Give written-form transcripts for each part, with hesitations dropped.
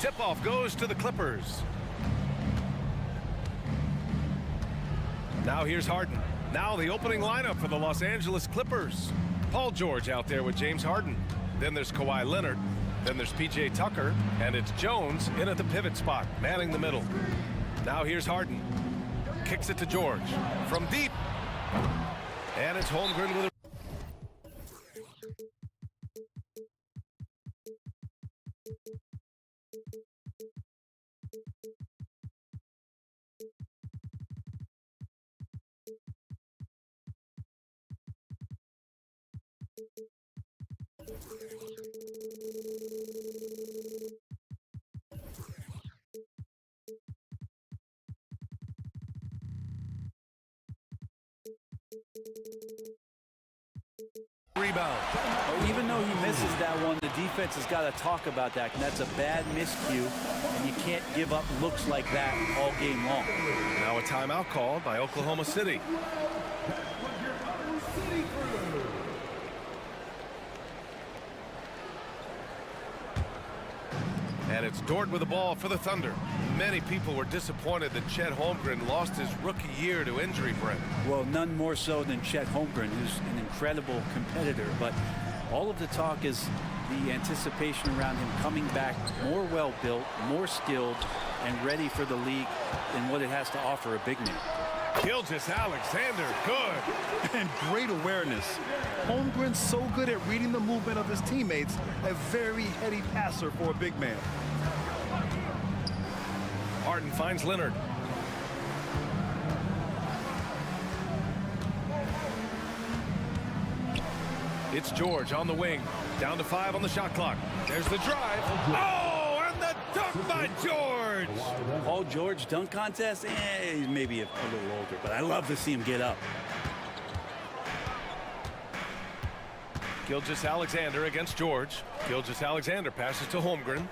Tip-off goes to the Clippers. Now here's Harden. Now the opening lineup for the Los Angeles Clippers. Paul George out there with James Harden. Then there's Kawhi Leonard. Then there's P.J. Tucker. And it's Jones in at the pivot spot, manning the middle. Now here's Harden. Kicks it to George. From deep. And it's Holmgren with a... Rebound. Even though he misses that one, the defense has got to talk about that. And that's a bad miscue, and you can't give up looks like that all game long. Now a timeout called by Oklahoma City. And it's Dort with the ball for the Thunder. Many people were disappointed that Chet Holmgren lost his rookie year to injury, Brent. Well, none more so than Chet Holmgren, who's an incredible competitor. But all of the talk is the anticipation around him coming back more well-built, more skilled, and ready for the league and what it has to offer a big man. Gilgeous-Alexander, good. And great awareness. Holmgren's so good at reading the movement of his teammates, a very heady passer for a big man. Harden finds Leonard. It's George on the wing. Down to 5 on the shot clock. There's the drive. Oh, and the dunk by George. Paul George dunk contest? He's maybe a little older, but I love to see him get up. Gilgeous-Alexander against George. Gilgeous-Alexander passes to Holmgren.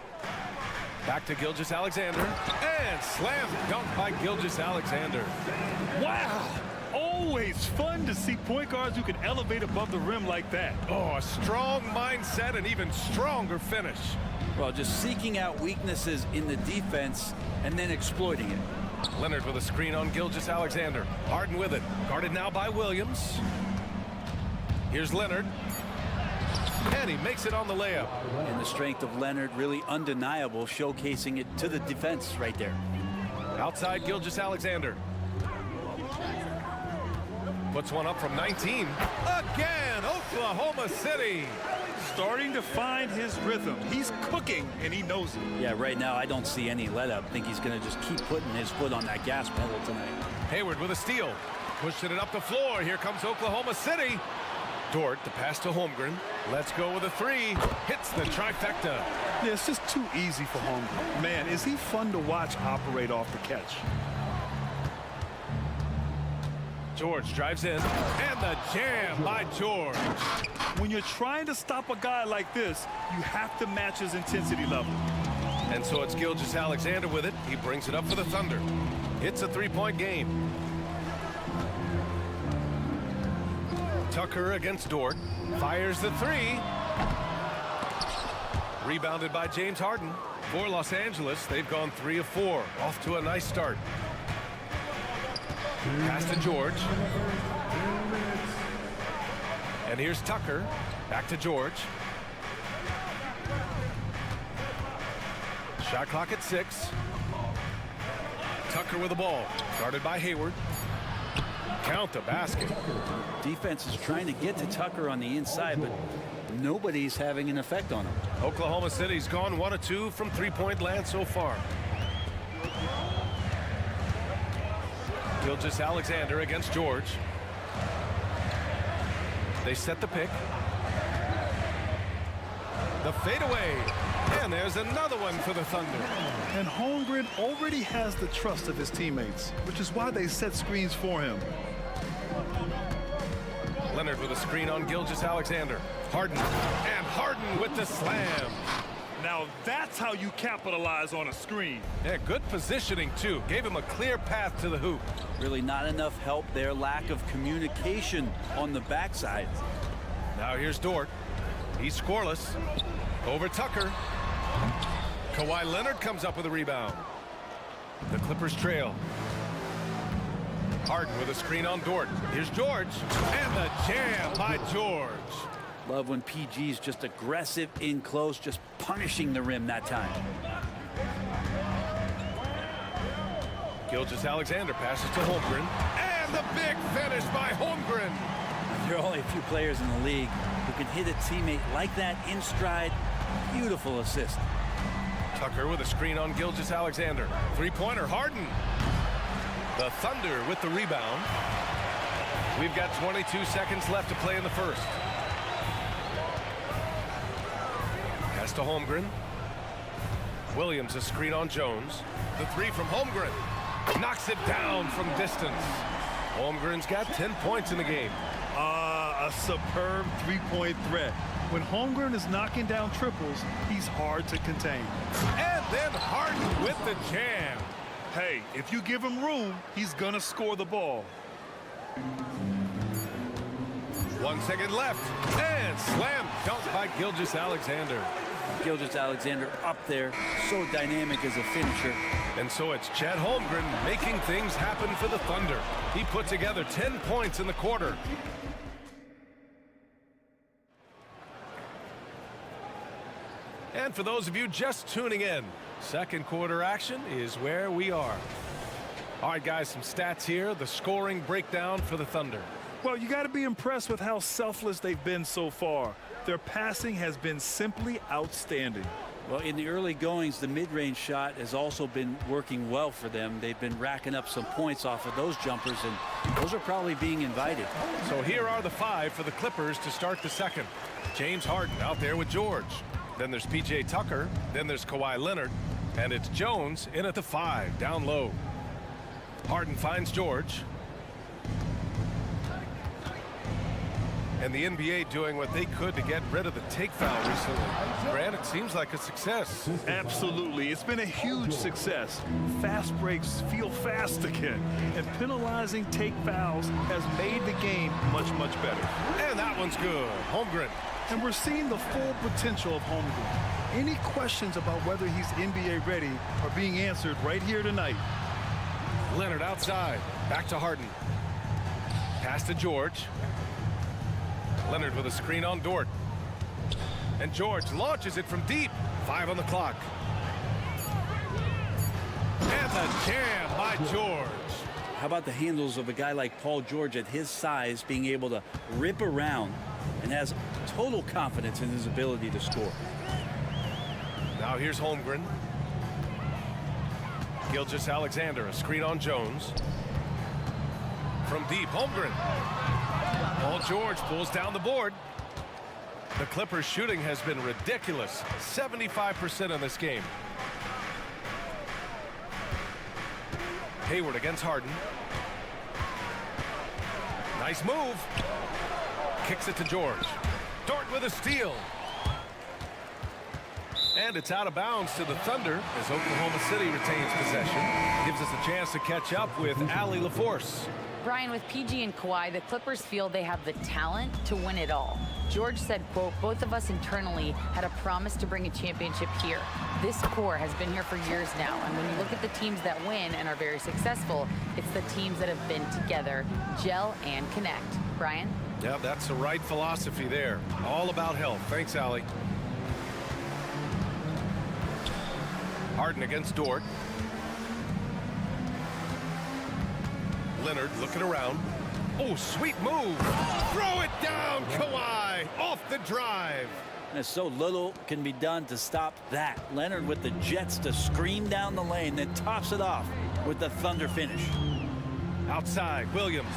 Back to Gilgeous-Alexander. And slam dunk by Gilgeous-Alexander. Wow! Always fun to see point guards who can elevate above the rim like that. Oh, a strong mindset and even stronger finish. Well, just seeking out weaknesses in the defense and then exploiting it. Leonard with a screen on Gilgeous-Alexander. Harden with it. Guarded now by Williams. Here's Leonard. And he makes it on the layup. And the strength of Leonard really undeniable, showcasing it to the defense right there. Outside Gilgeous-Alexander. Puts one up from 19. Again, Oklahoma City. Starting to find his rhythm. He's cooking, and he knows it. Yeah, right now I don't see any let-up. I think he's going to just keep putting his foot on that gas pedal tonight. Hayward with a steal. Pushing it up the floor. Here comes Oklahoma City. Dort, the pass to Holmgren. Let's go with a 3. Hits the trifecta. Yeah, it's just too easy for Holmgren. Man, is he fun to watch operate off the catch. George drives in, and the jam by George. When you're trying to stop a guy like this, you have to match his intensity level. And so it's Gilgeous-Alexander with it. He brings it up for the Thunder. It's a 3-point game. Tucker against Dort. Fires the 3. Rebounded by James Harden. For Los Angeles, they've gone 3 of 4. Off to a nice start. Pass to George. And here's Tucker. Back to George. Shot clock at 6. Tucker with the ball. Guarded by Hayward. Count the basket. Defense is trying to get to Tucker on the inside, but nobody's having an effect on him. Oklahoma City's gone 1 of 2 from 3-point land so far. Gilgeous-Alexander against George. They set the pick. The fadeaway. And there's another one for the Thunder. And Holmgren already has the trust of his teammates, which is why they set screens for him. Leonard with a screen on Gilgeous-Alexander. Harden. And Harden with the slam. Now that's how you capitalize on a screen. Yeah, good positioning, too. Gave him a clear path to the hoop. Really not enough help there. Lack of communication on the backside. Now here's Dort. He's scoreless. Over Tucker. Kawhi Leonard comes up with a rebound. The Clippers trail. Harden with a screen on Dort. Here's George. And the jam by George. Love when PG's just aggressive in close, just punishing the rim that time. Gilgeous-Alexander passes to Holmgren. And the big finish by Holmgren. There are only a few players in the league who can hit a teammate like that in stride. Beautiful assist. Tucker with a screen on Gilgeous-Alexander. Three-pointer, Harden. The Thunder with the rebound. We've got 22 seconds left to play in the first. Pass to Holmgren. Williams a screen on Jones. The three from Holmgren. Knocks it down from distance. Holmgren's got 10 points in the game. A superb three-point threat. When Holmgren is knocking down triples, he's hard to contain. And then Harden with the jam. Hey, if you give him room, he's gonna score the ball. 1 second left. And slam dunk by Gilgeous-Alexander. Gilgeous-Alexander up there, so dynamic as a finisher. And so it's Chet Holmgren making things happen for the Thunder. He put together 10 points in the quarter. And for those of you just tuning in, second quarter action is where we are. All right, guys, some stats here. The scoring breakdown for the Thunder. Well, you got to be impressed with how selfless they've been so far. Their passing has been simply outstanding. Well, in the early goings, the mid-range shot has also been working well for them. They've been racking up some points off of those jumpers, and those are probably being invited. So here are the five for the Clippers to start the second. James Harden out there with George. Then there's PJ Tucker. Then there's Kawhi Leonard. And it's Jones in at the 5, down low. Harden finds George. And the NBA doing what they could to get rid of the take foul recently. Grant, it seems like a success. Absolutely. It's been a huge success. Fast breaks feel fast again. And penalizing take fouls has made the game much, much better. And that one's good. Holmgren. And we're seeing the full potential of Holmgren. Any questions about whether he's NBA ready are being answered right here tonight. Leonard outside. Back to Harden. Pass to George. Leonard with a screen on Dort. And George launches it from deep. 5 on the clock. And the jam by George. How about the handles of a guy like Paul George at his size being able to rip around and has total confidence in his ability to score. Now here's Holmgren. Gilgeous-Alexander, a screen on Jones. From deep, Holmgren. Paul George pulls down the board. The Clippers' shooting has been ridiculous. 75% in this game. Hayward against Harden. Nice move. Kicks it to George. Dort with a steal. And it's out of bounds to the Thunder as Oklahoma City retains possession. Gives us a chance to catch up with Allie LaForce. Brian, with PG and Kawhi, the Clippers feel they have the talent to win it all. George said, quote, both of us internally had a promise to bring a championship here. This core has been here for years now, and when you look at the teams that win and are very successful, it's the teams that have been together, gel and connect. Brian? Yeah, that's the right philosophy there. All about health. Thanks, Allie. Harden against Dort. Leonard looking around. Oh, sweet move. Throw it down, Kawhi. Off the drive. And so little can be done to stop that. Leonard with the jets to scream down the lane, then tops it off with the Thunder finish. Outside, Williams.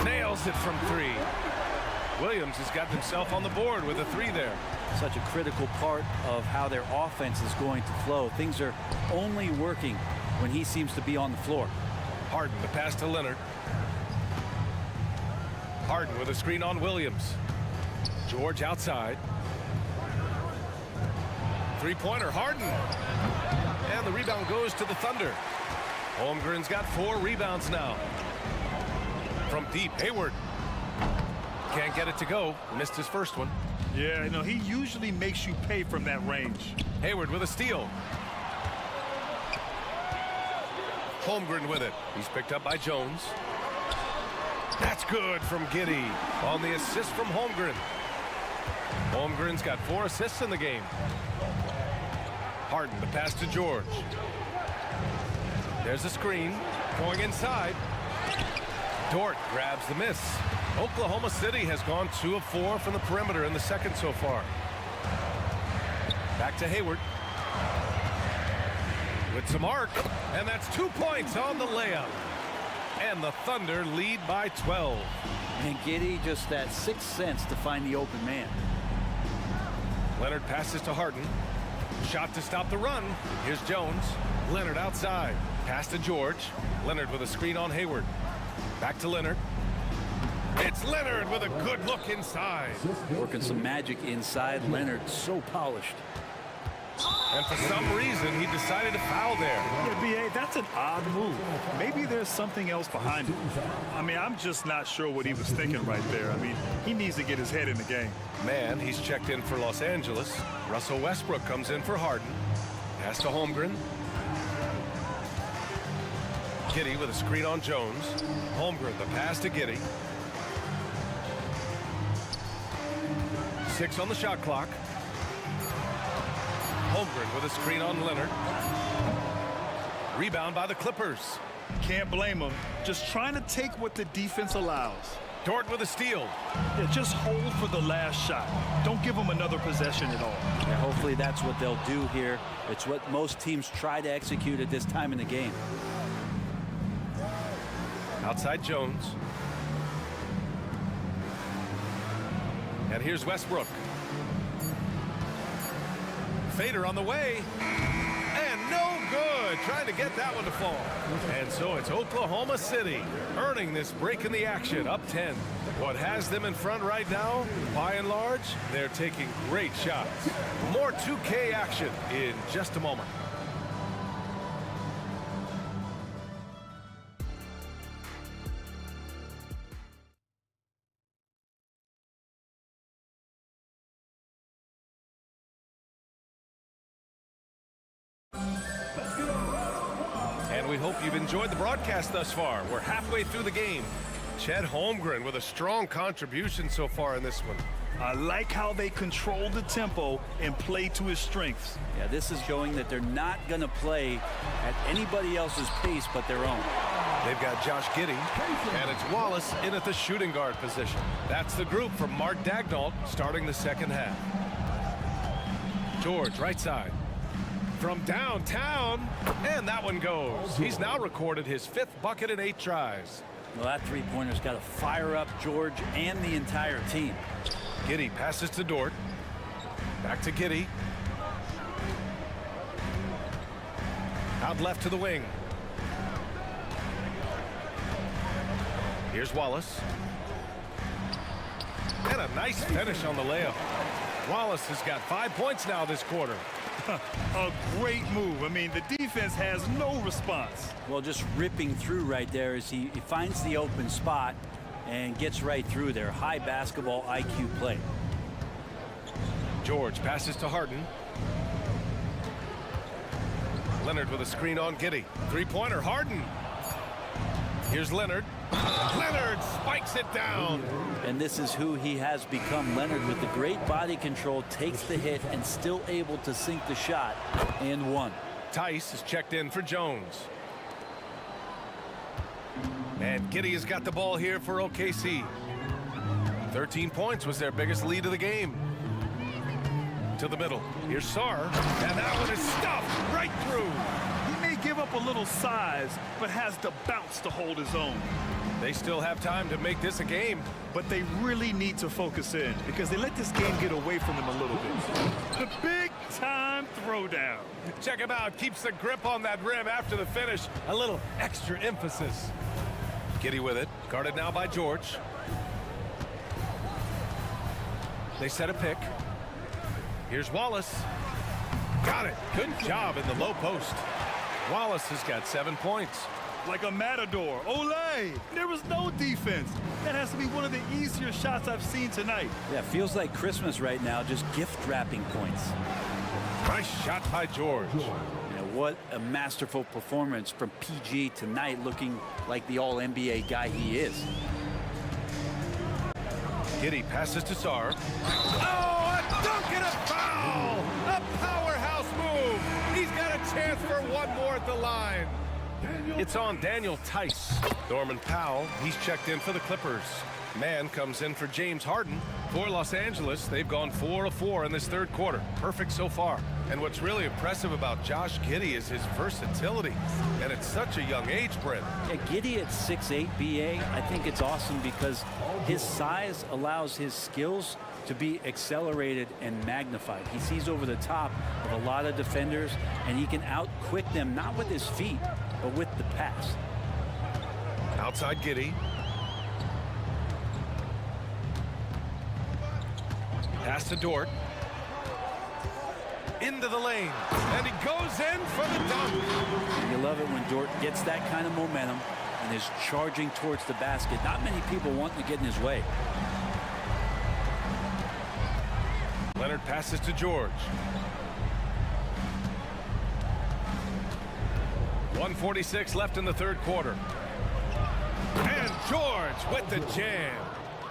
Nails it from 3. Williams has got himself on the board with a 3 there. Such a critical part of how their offense is going to flow. Things are only working when he seems to be on the floor. Harden, the pass to Leonard. Harden with a screen on Williams. George outside. Three-pointer, Harden. And the rebound goes to the Thunder. Holmgren's got 4 rebounds now. From deep, Hayward. Can't get it to go. Missed his first one. Yeah, you know, he usually makes you pay from that range. Hayward with a steal. Holmgren with it. He's picked up by Jones. That's good from Giddey on the assist from Holmgren. Holmgren's got 4 assists in the game. Harden, the pass to George. There's a screen going inside. Dort grabs the miss. Oklahoma City has gone 2 of 4 from the perimeter in the second so far. Back to Hayward. With some arc, and that's 2 points on the layup. And the Thunder lead by 12. And Giddey just that 6th sense to find the open man. Leonard passes to Harden. Shot to stop the run. Here's Jones. Leonard outside. Pass to George. Leonard with a screen on Hayward. Back to Leonard. It's Leonard with a good look inside. Working some magic inside. Leonard so polished. And for some reason, he decided to foul there. Yeah, B.A., that's an odd move. Maybe there's something else behind it. I mean, I'm just not sure what he was thinking right there. I mean, he needs to get his head in the game. Man, he's checked in for Los Angeles. Russell Westbrook comes in for Harden. Pass to Holmgren. Giddey with a screen on Jones. Holmgren, the pass to Giddey. 6 on the shot clock. Holmgren with a screen on Leonard. Rebound by the Clippers. Can't blame him. Just trying to take what the defense allows. Dort with a steal. Yeah, just hold for the last shot. Don't give them another possession at all. Yeah, hopefully that's what they'll do here. It's what most teams try to execute at this time in the game. Outside Jones. And here's Westbrook. Fader on the way. And no good. Trying to get that one to fall. And so it's Oklahoma City earning this break in the action, up 10. What has them in front right now, by and large, they're taking great shots. More 2K action in just a moment. And we hope you've enjoyed the broadcast thus far. We're halfway through the game. Chet Holmgren with a strong contribution so far in this one. I like how they control the tempo and play to his strengths. Yeah, this is showing that they're not going to play at anybody else's pace but their own. They've got Josh Giddey, and it's Wallace in at the shooting guard position. That's the group from Mark Daignault starting the second half. George, right side. From downtown, and that one goes. He's now recorded his 5th bucket in 8 tries. Well, that three-pointer's got to fire up George and the entire team. Giddey passes to Dort. Back to Giddey. Out left to the wing. Here's Wallace. And a nice finish on the layup. Wallace has got 5 points now this quarter. A great move. I mean, the defense has no response. Well, just ripping through right there as he finds the open spot and gets right through there. High basketball IQ play. George passes to Harden. Leonard with a screen on Giddey. Three-pointer, Harden. Here's Leonard. Leonard spikes it down. And this is who he has become. Leonard with the great body control takes the hit and still able to sink the shot and one. Tice is checked in for Jones. And Giddey has got the ball here for OKC. 13 points was their biggest lead of the game. To the middle. Here's Sarr. And that one is stuffed right through. He may give up a little size, but has the bounce to hold his own. They still have time to make this a game. But they really need to focus in because they let this game get away from them a little bit. The big-time throwdown. Check him out. Keeps the grip on that rim after the finish. A little extra emphasis. Giddey with it. Guarded now by George. They set a pick. Here's Wallace. Got it. Good job in the low post. Wallace has got 7 points. Like a matador. Ole! way. There was no defense. That has to be one of the easier shots I've seen tonight. Yeah, feels like Christmas right now, just gift wrapping points. Nice shot by George. You know, what a masterful performance from PG tonight, looking like the all-NBA guy he is. Giddy passes to Sar. Oh, a dunk and a foul! A powerhouse move! He's got a chance for one more at the line. It's on Daniel Tice. Norman Powell, he's checked in for the Clippers. Mann comes in for James Harden. For Los Angeles, they've gone 4 of 4 in this third quarter. Perfect so far. And what's really impressive about Josh Giddey is his versatility. And at such a young age, Brent. Yeah, Giddey at 6'8", BA, I think it's awesome because his size allows his skills to be accelerated and magnified. He sees over the top of a lot of defenders, and he can out-quick them, not with his feet, but with the pass. Outside Giddey. Pass to Dort. Into the lane. And he goes in for the dunk. You love it when Dort gets that kind of momentum and is charging towards the basket. Not many people want to get in his way. Leonard passes to George. 1:46 left in the third quarter. And George with the jam.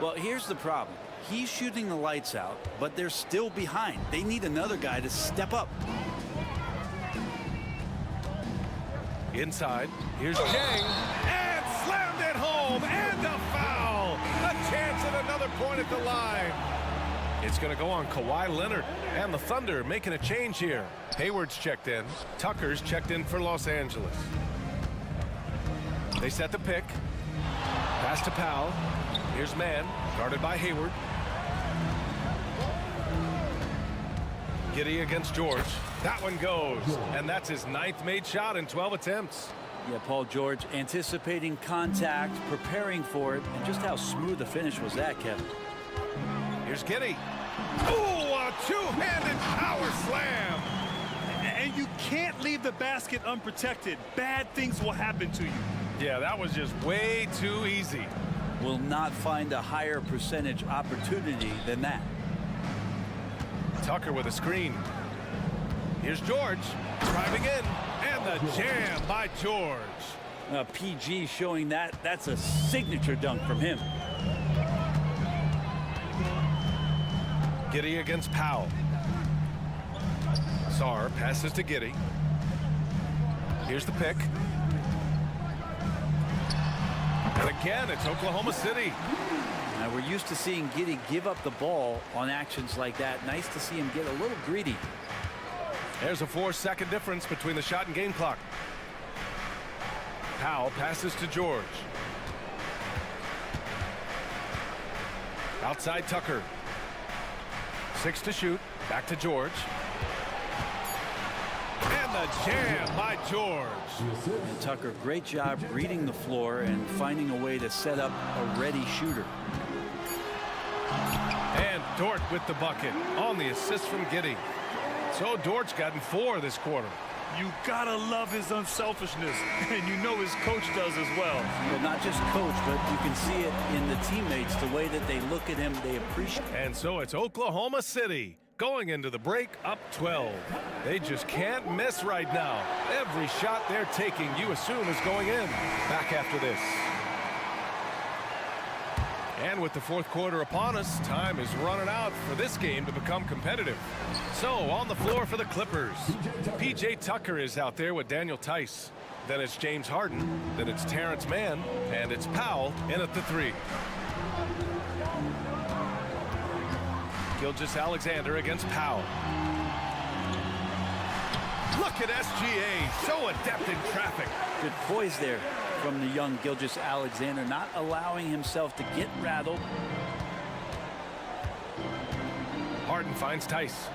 Well, here's the problem. He's shooting the lights out, but they're still behind. They need another guy to step up. Inside, here's Jang, and slammed it home, and a foul! A chance at another point at the line. It's going to go on Kawhi Leonard, and the Thunder making a change here. Hayward's checked in. Tucker's checked in for Los Angeles. They set the pick. Pass to Powell. Here's Mann, guarded by Hayward. Giddey against George. That one goes, and that's his 9th made shot in 12 attempts. Yeah, Paul George anticipating contact, preparing for it, and just how smooth the finish was that, Kevin. Here's Giddey. Ooh, a two-handed power slam. And you can't leave the basket unprotected. Bad things will happen to you. Yeah, that was just way too easy. Will not find a higher percentage opportunity than that. Tucker with a screen. Here's George driving in, and the jam by George. PG showing that's a signature dunk from him. Giddey against Powell. Sar passes to Giddey. Here's the pick. And again, it's Oklahoma City. Now, we're used to seeing Giddey give up the ball on actions like that. Nice to see him get a little greedy. There's a 4-second difference between the shot and game clock. Powell passes to George. Outside Tucker. 6 to shoot. Back to George. And the jam by George. And Tucker, great job reading the floor and finding a way to set up a ready shooter. And Dort with the bucket on the assist from Giddey. So Dort's gotten 4 this quarter. You gotta love his unselfishness, and you know his coach does as well. Well, not just coach, but you can see it in the teammates, the way that they look at him, they appreciate. And so it's Oklahoma City going into the break up 12. They just can't miss right now. Every shot they're taking, you assume, is going in. Back after this. And with the fourth quarter upon us, time is running out for this game to become competitive. So on the floor for the Clippers, PJ Tucker is out there with Daniel Tice. Then it's James Harden. Then it's Terrence Mann. And it's Powell in at the 3. Gilgeous-Alexander against Powell. Look at SGA, so adept in traffic. Good poise there from the young Gilgeous-Alexander, not allowing himself to get rattled. Harden finds Tice.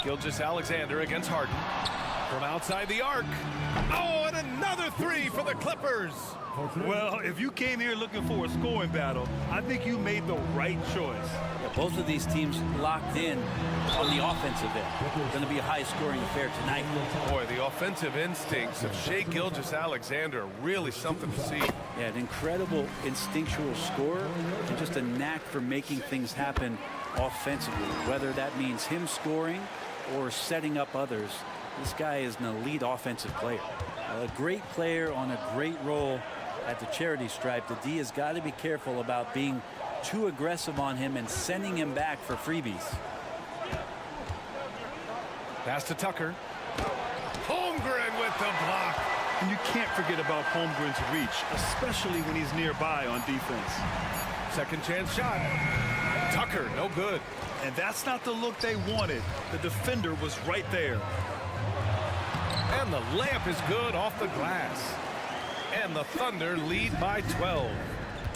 Gilgeous-Alexander against Harden. From outside the arc. Oh, and another three for the Clippers. Well, if you came here looking for a scoring battle, I think you made the right choice. Yeah, both of these teams locked in on the offensive end. It's going to be a high-scoring affair tonight. Boy, the offensive instincts of Shai Gilgeous-Alexander are really something to see. Yeah, an incredible instinctual scorer and just a knack for making things happen offensively, whether that means him scoring or setting up others. This guy is an elite offensive player. A great player on a great role at the charity stripe. The D has got to be careful about being too aggressive on him and sending him back for freebies. Pass to Tucker. Holmgren with the block. And you can't forget about Holmgren's reach, especially when he's nearby on defense. Second chance shot. Tucker, no good. And that's not the look they wanted. The defender was right there. And the layup is good off the glass. And the Thunder lead by 12.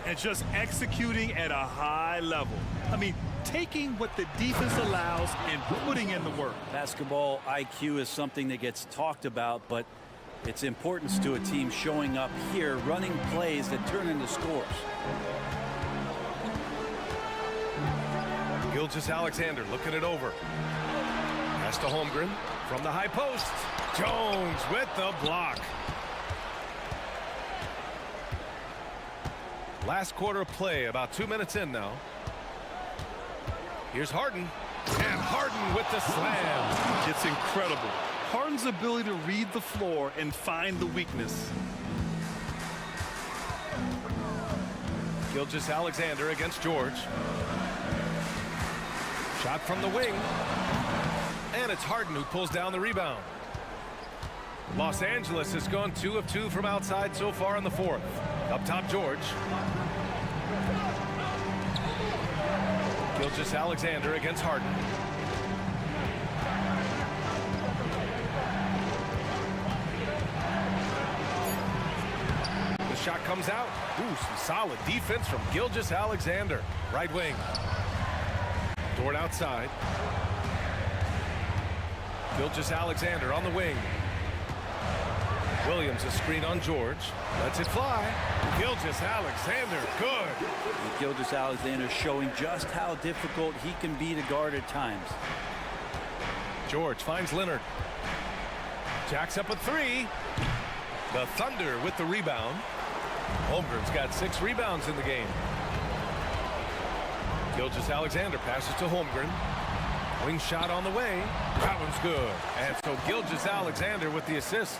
And just executing at a high level. I mean, taking what the defense allows and putting in the work. Basketball IQ is something that gets talked about, but its importance to a team showing up here, running plays that turn into scores. Gilgeous-Alexander looking it over. Pass to Holmgren from the high post. Jones with the block. Last quarter of play, about 2 minutes in now. Here's Harden. And Harden with the slam. It's incredible. Harden's ability to read the floor and find the weakness. Gilgeous-Alexander against George. Shot from the wing. And it's Harden who pulls down the rebound. Los Angeles has gone 2 of 2 from outside so far in the fourth. Up top, George. Gilgeous-Alexander against Harden. The shot comes out. Ooh, some solid defense from Gilgeous-Alexander. Right wing. Dort outside. Gilgeous-Alexander on the wing. Williams a screen on George. Lets it fly. Gilgeous-Alexander, good. And Gilgeous-Alexander showing just how difficult he can be to guard at times. George finds Leonard. Jacks up a three. The Thunder with the rebound. Holmgren's got 6 rebounds in the game. Gilgeous-Alexander passes to Holmgren. Wing shot on the way. That one's good. And so Gilgeous-Alexander with the assist.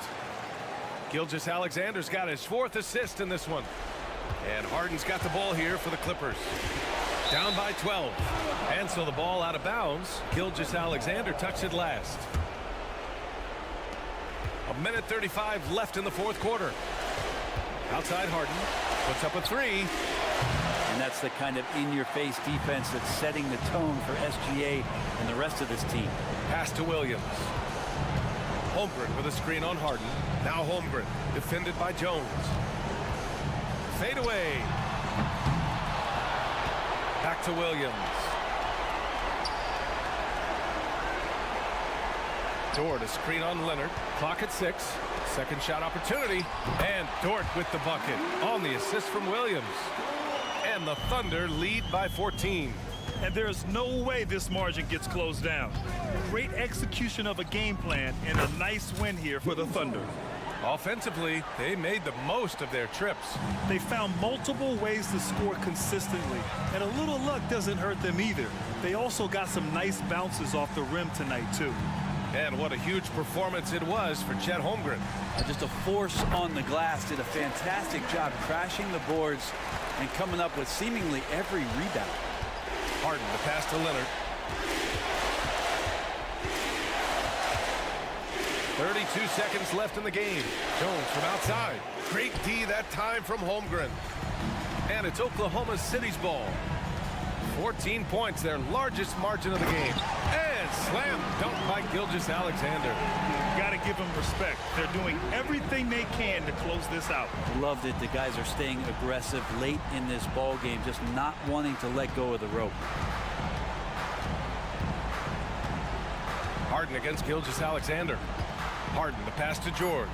Gilgeous-Alexander's got his 4th assist in this one. And Harden's got the ball here for the Clippers. Down by 12. And so the ball out of bounds. Gilgeous-Alexander touched it last. 1:35 left in the fourth quarter. Outside Harden. Puts up a three. And that's the kind of in-your-face defense that's setting the tone for SGA and the rest of this team. Pass to Williams. Holmgren with a screen on Harden. Now Holmgren, defended by Jones. Fade away. Back to Williams. Dort a screen on Leonard. Clock at 6. Second shot opportunity. And Dort with the bucket on the assist from Williams. And the Thunder lead by 14. And there's no way this margin gets closed down. Great execution of a game plan and a nice win here for the Thunder. Offensively, they made the most of their trips. They found multiple ways to score consistently, and a little luck doesn't hurt them either. They also got some nice bounces off the rim tonight, too. And what a huge performance it was for Chet Holmgren. And just a force on the glass, did a fantastic job crashing the boards and coming up with seemingly every rebound. Harden, the pass to Leonard. 32 seconds left in the game. Jones from outside. Great D that time from Holmgren. And it's Oklahoma City's ball. 14 points, their largest margin of the game. And slam dunk by Gilgeous-Alexander. Got to give them respect. They're doing everything they can to close this out. Loved it. The guys are staying aggressive late in this ball game, just not wanting to let go of the rope. Harden against Gilgeous-Alexander. Harden, the pass to George.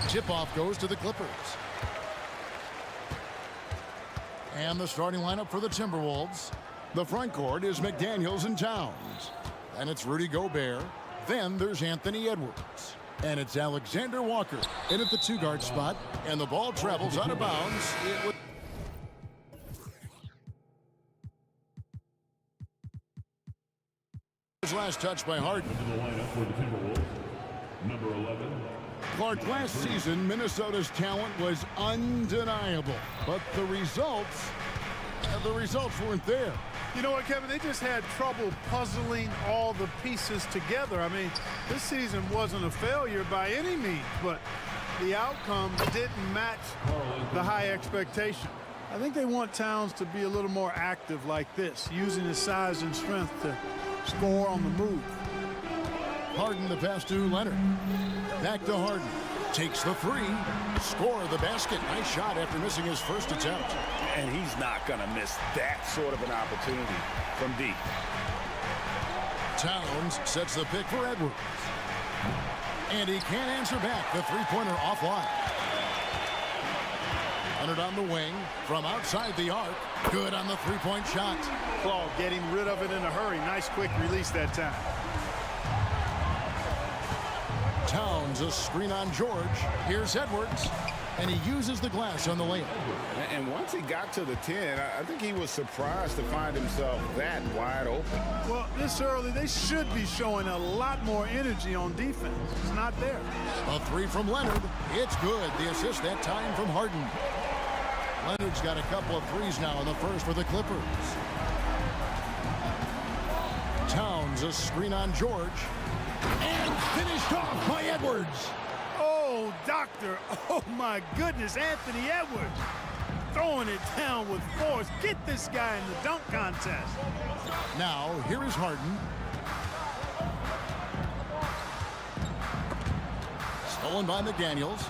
Tip-off goes to the Clippers. And the starting lineup for the Timberwolves. The front court is McDaniels and Towns. And it's Rudy Gobert. Then there's Anthony Edwards. And it's Alexander Walker in at the two-guard spot. And the ball travels out of bounds. His last touch by Harden. Into the lineup for the Timberwolves, number 11. Clark, last season, Minnesota's talent was undeniable. But the results weren't there. You know what, Kevin? They just had trouble puzzling all the pieces together. I mean, this season wasn't a failure by any means, but the outcome didn't match the high expectation. I think they want Towns to be a little more active like this, using his size and strength to score on the move. Harden the pass to Leonard. Back to Harden. Takes the three. Score the basket. Nice shot after missing his first attempt. And he's not going to miss that sort of an opportunity from deep. Towns sets the pick for Edwards. And he can't answer back. The three-pointer offline. Leonard on the wing. From outside the arc. Good on the three-point shot. Claw getting rid of it in a hurry. Nice quick release that time. Towns, a screen on George. Here's Edwards. And he uses the glass on the layup. And once he got to the 10, I think he was surprised to find himself that wide open. Well, this early, they should be showing a lot more energy on defense. It's not there. A three from Leonard. It's good. The assist that time from Harden. Leonard's got a couple of threes now in the first for the Clippers. Towns, a screen on George. And finished off by Edwards. Oh, doctor. Oh, my goodness. Anthony Edwards throwing it down with force. Get this guy in the dunk contest. Now, here is Harden. Stolen by McDaniels.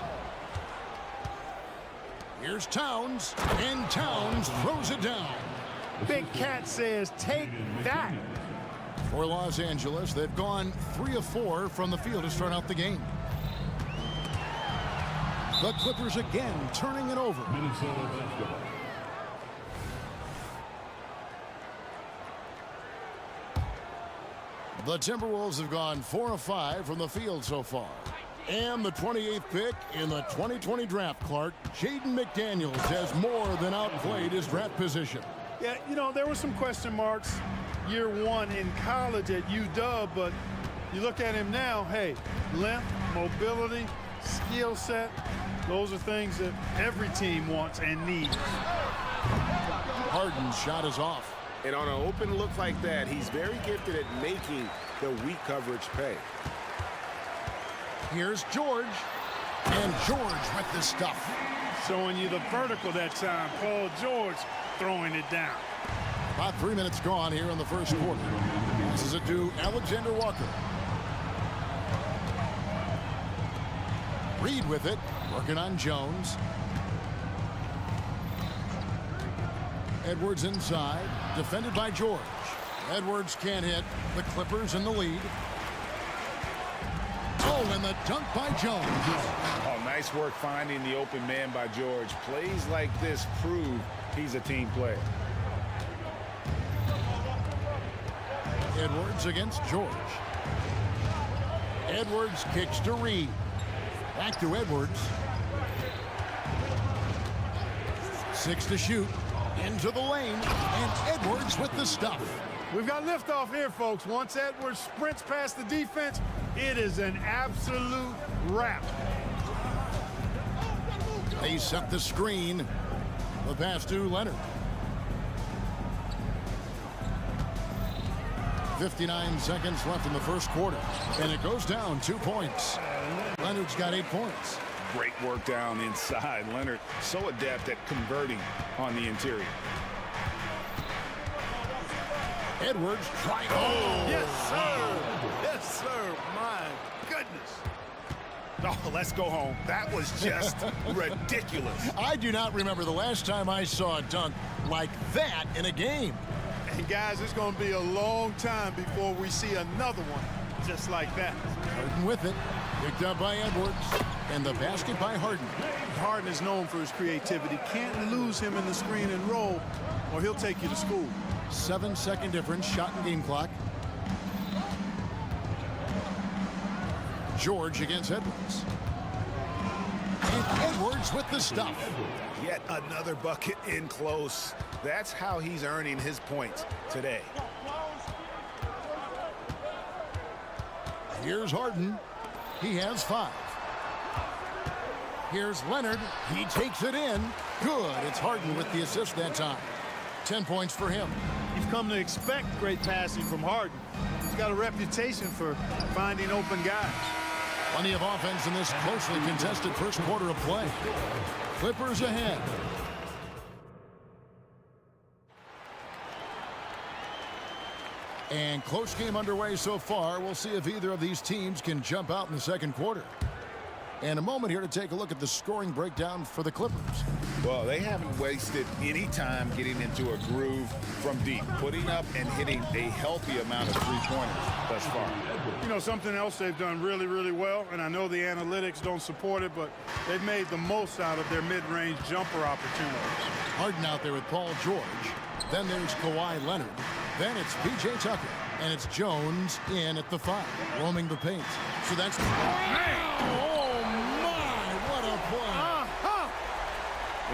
Here's Towns. And Towns throws it down. Big Cat says, take that. For Los Angeles, they've gone 3 of 4 from the field to start out the game. The Clippers again turning it over. Minnesota basketball. The Timberwolves have gone 4 of 5 from the field so far. And the 28th pick in the 2020 draft, Clark, Jaden McDaniels has more than outplayed his draft position. Yeah, you know, there were some question marks year one in college at UW, but you look at him now, hey, length, mobility, skill set, those are things that every team wants and needs. Harden's shot is off. And on an open look like that, he's very gifted at making the weak coverage pay. Here's George. And George with the stuff. Showing you the vertical that time. Paul George throwing it down. About 3 minutes gone here in the first quarter. Passes it to Alexander Walker. Reed with it. Working on Jones. Edwards inside. Defended by George. Edwards can't hit. The Clippers in the lead. Oh, and the dunk by Jones. Oh, nice work finding the open man by George. Plays like this prove he's a team player. Edwards against George. Edwards kicks to Reed. Back to Edwards. 6 to shoot. Into the lane. And Edwards with the stuff. We've got liftoff here, folks. Once Edwards sprints past the defense, it is an absolute wrap. They set the screen. The pass to Leonard. 59 seconds left in the first quarter. And it goes down 2 points. Leonard's got 8 points. Great work down inside. Leonard so adept at converting on the interior. Edwards trying. Oh! Yes, sir. Yes, sir. My goodness. Oh, let's go home. That was just ridiculous. I do not remember the last time I saw a dunk like that in a game. And guys, it's going to be a long time before we see another one just like that. Harden with it. Picked up by Edwards. And the basket by Harden. Harden is known for his creativity. Can't lose him in the screen and roll, or he'll take you to school. 7-second difference, shot and game clock. George against Edwards. And Edwards with the stuff. Yet another bucket in close. That's how he's earning his points today. Here's Harden. He has 5. Here's Leonard. He takes it in. Good. It's Harden with the assist that time. 10 points for him. You've come to expect great passing from Harden. He's got a reputation for finding open guys. Plenty of offense in this closely contested first quarter of play. Clippers ahead. And close game underway so far. We'll see if either of these teams can jump out in the second quarter. And a moment here to take a look at the scoring breakdown for the Clippers. Well, they haven't wasted any time getting into a groove from deep, putting up and hitting a healthy amount of three-pointers thus far. You know, something else they've done really, really well, and I know the analytics don't support it, but they've made the most out of their mid-range jumper opportunities. Harden out there with Paul George. Then there's Kawhi Leonard. Then it's P.J. Tucker. And it's Jones in at the 5, roaming the paint. So that's... Oh, my! What a play!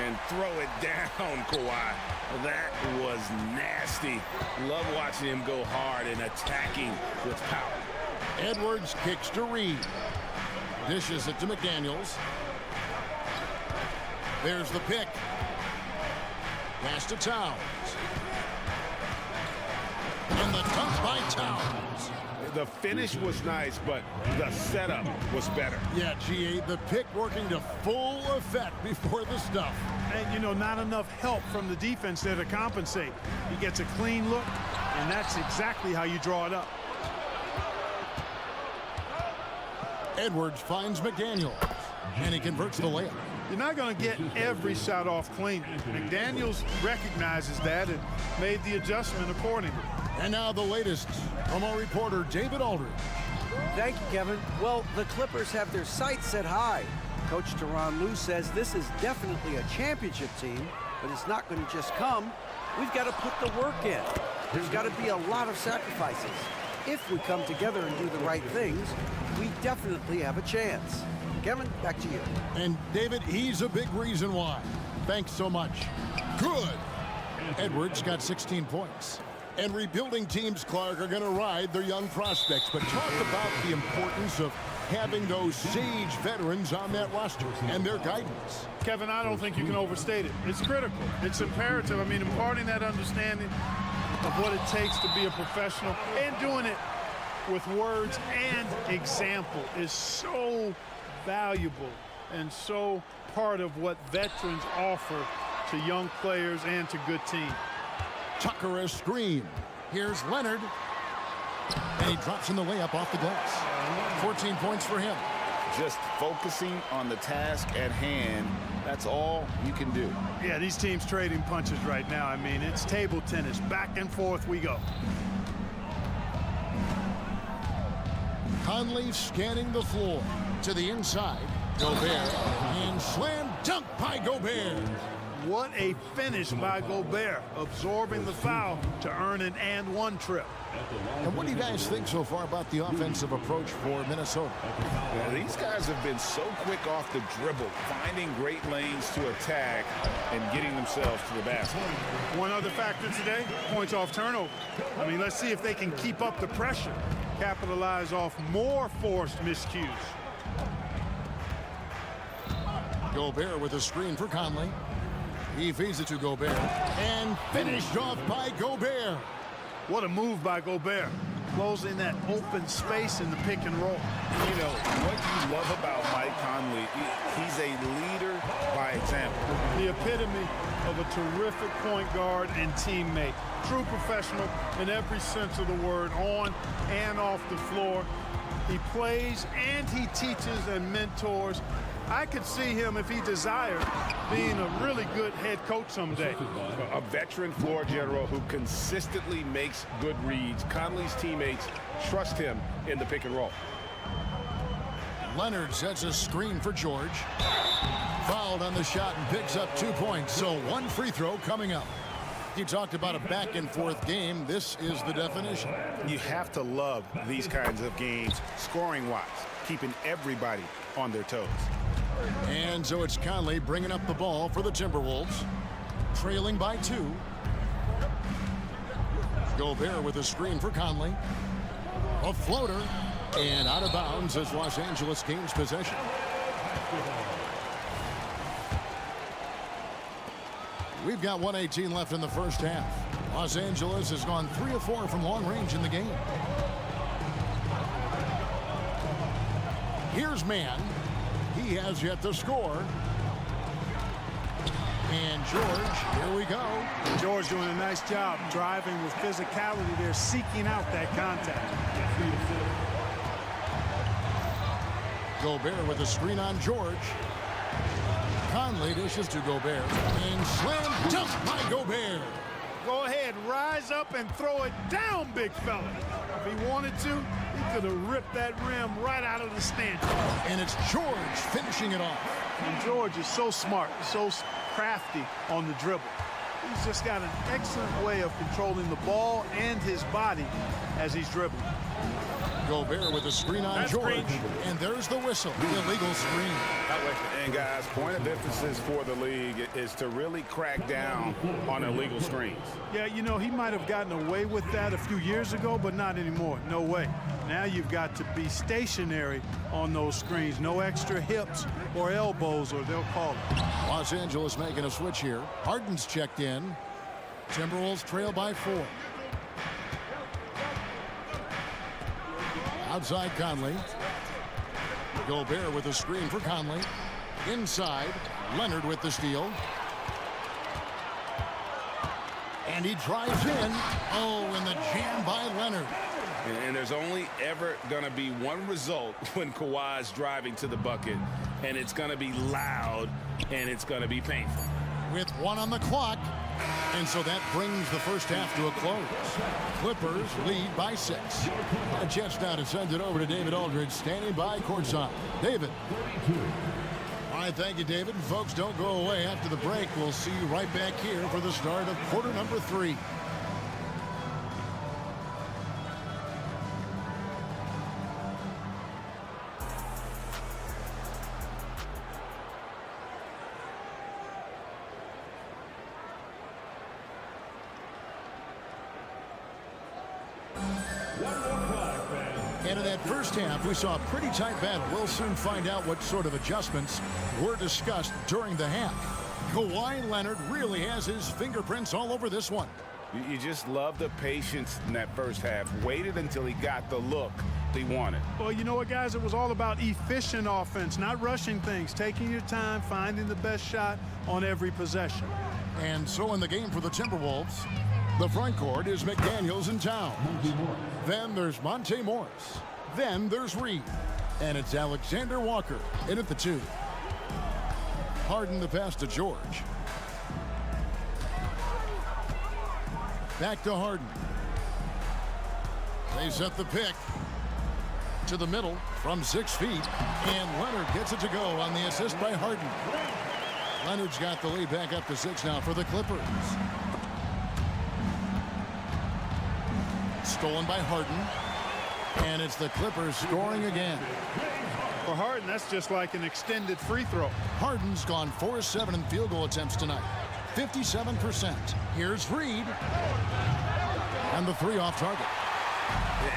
And throw it down, Kawhi. That was nasty. Love watching him go hard and attacking with power. Edwards kicks to Reed. Dishes it to McDaniels. There's the pick. Pass to Towns. And the dunk by Towns. The finish was nice, but the setup was better. Yeah, GA, the pick working to full effect before the stuff. And, you know, not enough help from the defense there to compensate. He gets a clean look, and that's exactly how you draw it up. Edwards finds McDaniels, and he converts the layup. You're not going to get every shot off clean. McDaniels recognizes that and made the adjustment accordingly. And now the latest from our reporter, David Aldridge. Thank you, Kevin. Well, the Clippers have their sights set high. Coach Tyronn Lue says this is definitely a championship team, but it's not going to just come. We've got to put the work in. There's got to be a lot of sacrifices. If we come together and do the right things, we definitely have a chance. Kevin, back to you. And David, he's a big reason why. Thanks so much. Good. Edwards got 16 points. And rebuilding teams, Clark, are going to ride their young prospects. But talk about the importance of having those sage veterans on that roster and their guidance. Kevin, I don't think you can overstate it. It's critical. It's imperative. I mean, imparting that understanding of what it takes to be a professional and doing it with words and example is so valuable and so part of what veterans offer to young players and to good teams. Tucker a screen. Here's Leonard. And he drops in the layup off the glass. 14 points for him. Just focusing on the task at hand, that's all you can do. Yeah, these teams trading punches right now. I mean, it's table tennis. Back and forth we go. Conley scanning the floor. To the inside. Gobert. And slam dunk by Gobert. What a finish by Gobert, absorbing the foul to earn an and-one trip. And what do you guys think so far about the offensive approach for Minnesota? Yeah, these guys have been so quick off the dribble, finding great lanes to attack and getting themselves to the basket. One other factor today, points off turnover. I mean, let's see if they can keep up the pressure, capitalize off more forced miscues. Gobert with a screen for Conley. He feeds it to Gobert. And finished off by Gobert. What a move by Gobert. Closing that open space in the pick and roll. You know, what you love about Mike Conley, he's a leader by example. The epitome of a terrific point guard and teammate. True professional in every sense of the word, on and off the floor. He plays and he teaches and mentors. I could see him, if he desired, being a really good head coach someday. A veteran floor general who consistently makes good reads. Conley's teammates trust him in the pick and roll. Leonard sets a screen for George. Fouled on the shot and picks up 2 points. So one free throw coming up. You talked about a back-and-forth game. This is the definition. You have to love these kinds of games, scoring-wise, keeping everybody on their toes. And so it's Conley bringing up the ball for the Timberwolves. Trailing by 2. Gobert with a screen for Conley. A floater. And out of bounds as Los Angeles gains possession. We've got 1:18 left in the first half. Los Angeles has gone 3 of 4 from long range in the game. Here's Mann. He has yet to score. And George, here we go. George doing a nice job driving with physicality there, seeking out that contact. Gobert with a screen on George. Conley dishes to Gobert. And slam dunk by Gobert. Go ahead, rise up and throw it down, big fella. If he wanted to, he could have ripped that rim right out of the stand. And it's George finishing it off. And George is so smart, so crafty on the dribble. He's just got an excellent way of controlling the ball and his body as he's dribbling. Gobert with a screen on George. And there's the whistle, the illegal screen. And guys, point of emphasis for the league is to really crack down on illegal screens. Yeah, you know, he might have gotten away with that a few years ago, but not anymore. No way. Now you've got to be stationary on those screens. No extra hips or elbows, or they'll call it. Los Angeles making a switch here. Harden's checked in. Timberwolves trail by 4. Outside Conley. Gobert with a screen for Conley. Inside, Leonard with the steal. And he drives in. Oh, and the jam by Leonard. And there's only ever going to be one result when Kawhi's driving to the bucket, and it's going to be loud, and it's going to be painful. With 1 on the clock. And so that brings the first half to a close. Clippers lead by 6. A chance now to send it over to David Aldridge, standing by courtside. David. All right, thank you, David. And folks, don't go away after the break. We'll see you right back here for the start of quarter number 3. And in that first half, we saw a pretty tight battle. We'll soon find out what sort of adjustments were discussed during the half. Kawhi Leonard really has his fingerprints all over this one. You just love the patience in that first half. Waited until he got the look he wanted. Well, you know what, guys? It was all about efficient offense, not rushing things, taking your time, finding the best shot on every possession. And so in the game for the Timberwolves, the front court is McDaniels and Towns. Then there's Monte Morris. Then there's Reed. And it's Alexander Walker in at the 2. Harden the pass to George. Back to Harden. They set the pick to the middle from 6 feet. And Leonard gets it to go on the assist by Harden. Leonard's got the lead back up to 6 now for the Clippers. Stolen by Harden. And it's the Clippers scoring again. For Harden, that's just like an extended free throw. Harden's gone 4-7 in field goal attempts tonight. 57%. Here's Reed. And the 3 off target.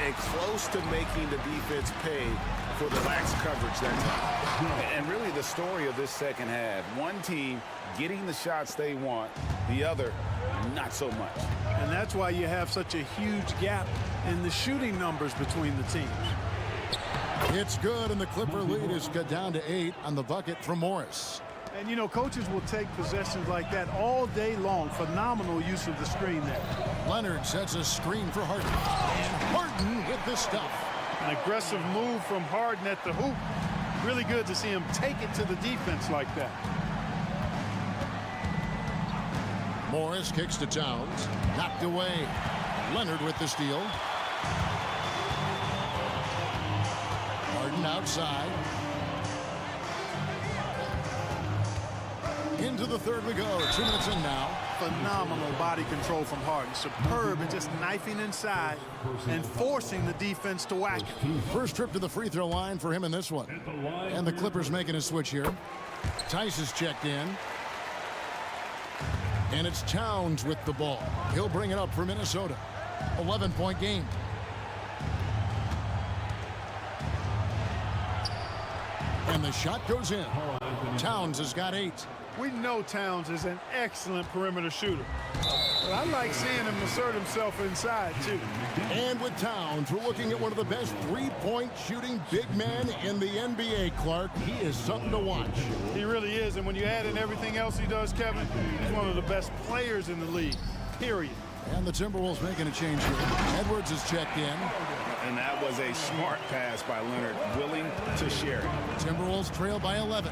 And close to making the defense pay for the lax coverage that time. And really the story of this second half. One team getting the shots they want, the other not so much. And that's why you have such a huge gap in the shooting numbers between the teams. It's good, and the Clipper lead is cut down to 8 on the bucket from Morris. And, you know, coaches will take possessions like that all day long. Phenomenal use of the screen there. Leonard sets a screen for Harden. And Harden with the stuff. An aggressive move from Harden at the hoop. Really good to see him take it to the defense like that. Morris kicks to Towns. Knocked away. Leonard with the steal. Harden outside. Into the third we go. 2 minutes in now. Phenomenal body control from Harden. Superb at just knifing inside and forcing the defense to whack him. First trip to the free throw line for him in this one. And the Clippers making a switch here. Tice is checked in. And it's Towns with the ball. He'll bring it up for Minnesota. 11-point game. And the shot goes in. Towns has got 8. We know Towns is an excellent perimeter shooter. But I like seeing him assert himself inside, too. And with Towns, we're looking at one of the best three-point shooting big men in the NBA, Clark. He is something to watch. He really is. And when you add in everything else he does, Kevin, he's one of the best players in the league, period. And the Timberwolves making a change here. Edwards is checked in. And that was a smart pass by Leonard, willing to share it. Timberwolves trail by 11.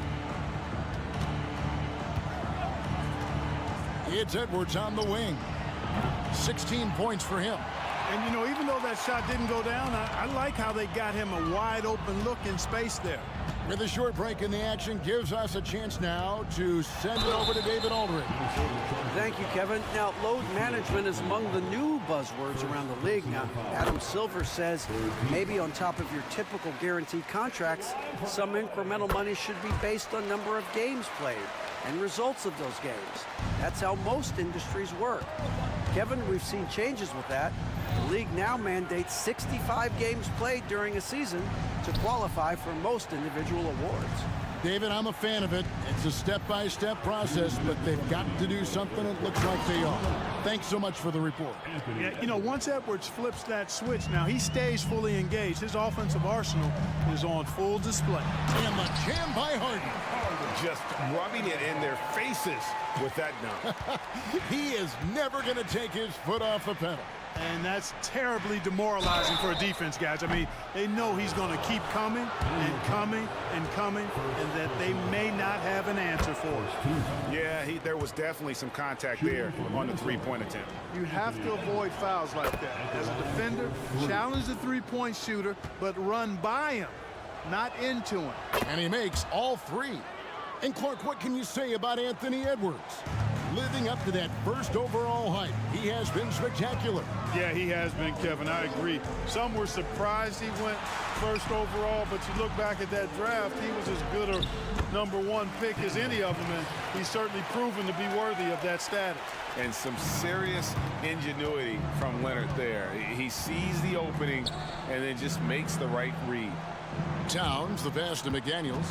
It's Edwards on the wing. 16 points for him. And, you know, even though that shot didn't go down, I like how they got him a wide-open look in space there. With a short break in the action, gives us a chance now to send it over to David Aldridge. Thank you, Kevin. Now, load management is among the new buzzwords around the league. Now, Adam Silver says maybe on top of your typical guaranteed contracts, some incremental money should be based on number of games played and results of those games. That's how most industries work. Kevin, we've seen changes with that. The league now mandates 65 games played during a season to qualify for most individual awards. David, I'm a fan of it. It's a step-by-step process, but they've got to do something. It looks like they are. Thanks so much for the report. Yeah, you know, once Edwards flips that switch, now he stays fully engaged. His offensive arsenal is on full display. And the jam by Harden. Just rubbing it in their faces with that dunk. He is never going to take his foot off the pedal. And that's terribly demoralizing for a defense, guys. I mean, they know he's going to keep coming and coming and coming, and that they may not have an answer for it. Yeah, there was definitely some contact there on the three-point attempt. You have to avoid fouls like that. As a defender, challenge the three-point shooter, but run by him, not into him. And he makes all 3. And Clark, what can you say about Anthony Edwards? Living up to that first overall hype, he has been spectacular. Yeah, he has been, Kevin. I agree. Some were surprised he went first overall, but you look back at that draft, he was as good a #1 pick as any of them, and he's certainly proven to be worthy of that status. And some serious ingenuity from Leonard there. He sees the opening and then just makes the right read. Towns, the pass to McDaniels.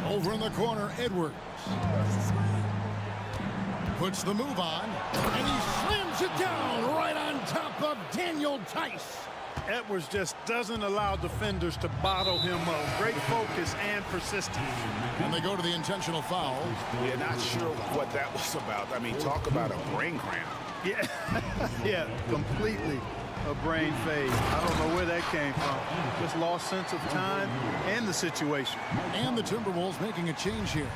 Over in the corner, Edwards. Puts the move on, and he slams it down right on top of Daniel Tice. Edwards just doesn't allow defenders to bottle him up. Great focus and persistence. And they go to the intentional foul. Yeah, not sure what that was about. I mean, talk about a brain cramp. Yeah, yeah, completely a brain fade. I don't know where that came from. Just lost sense of time and the situation. And the Timberwolves making a change here.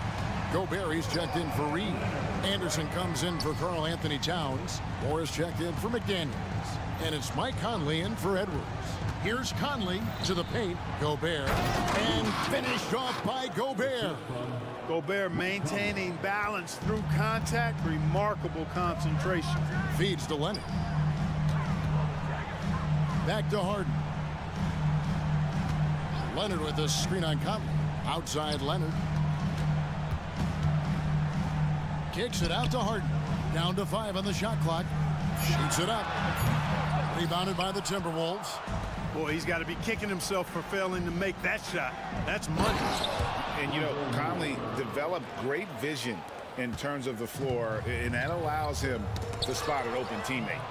Gobert's checked in for Reed. Anderson comes in for Karl Anthony Towns. Morris checked in for McDaniels. And it's Mike Conley in for Edwards. Here's Conley to the paint. Gobert. And finished off by Gobert. Gobert maintaining balance through contact. Remarkable concentration. Feeds to Leonard. Back to Harden. Leonard with the screen on Conley. Outside Leonard. Kicks it out to Harden. Down to 5 on the shot clock. Shoots it up. Rebounded by the Timberwolves. Boy, he's got to be kicking himself for failing to make that shot. That's money. And, you know, Conley developed great vision in terms of the floor, and that allows him to spot an open teammate.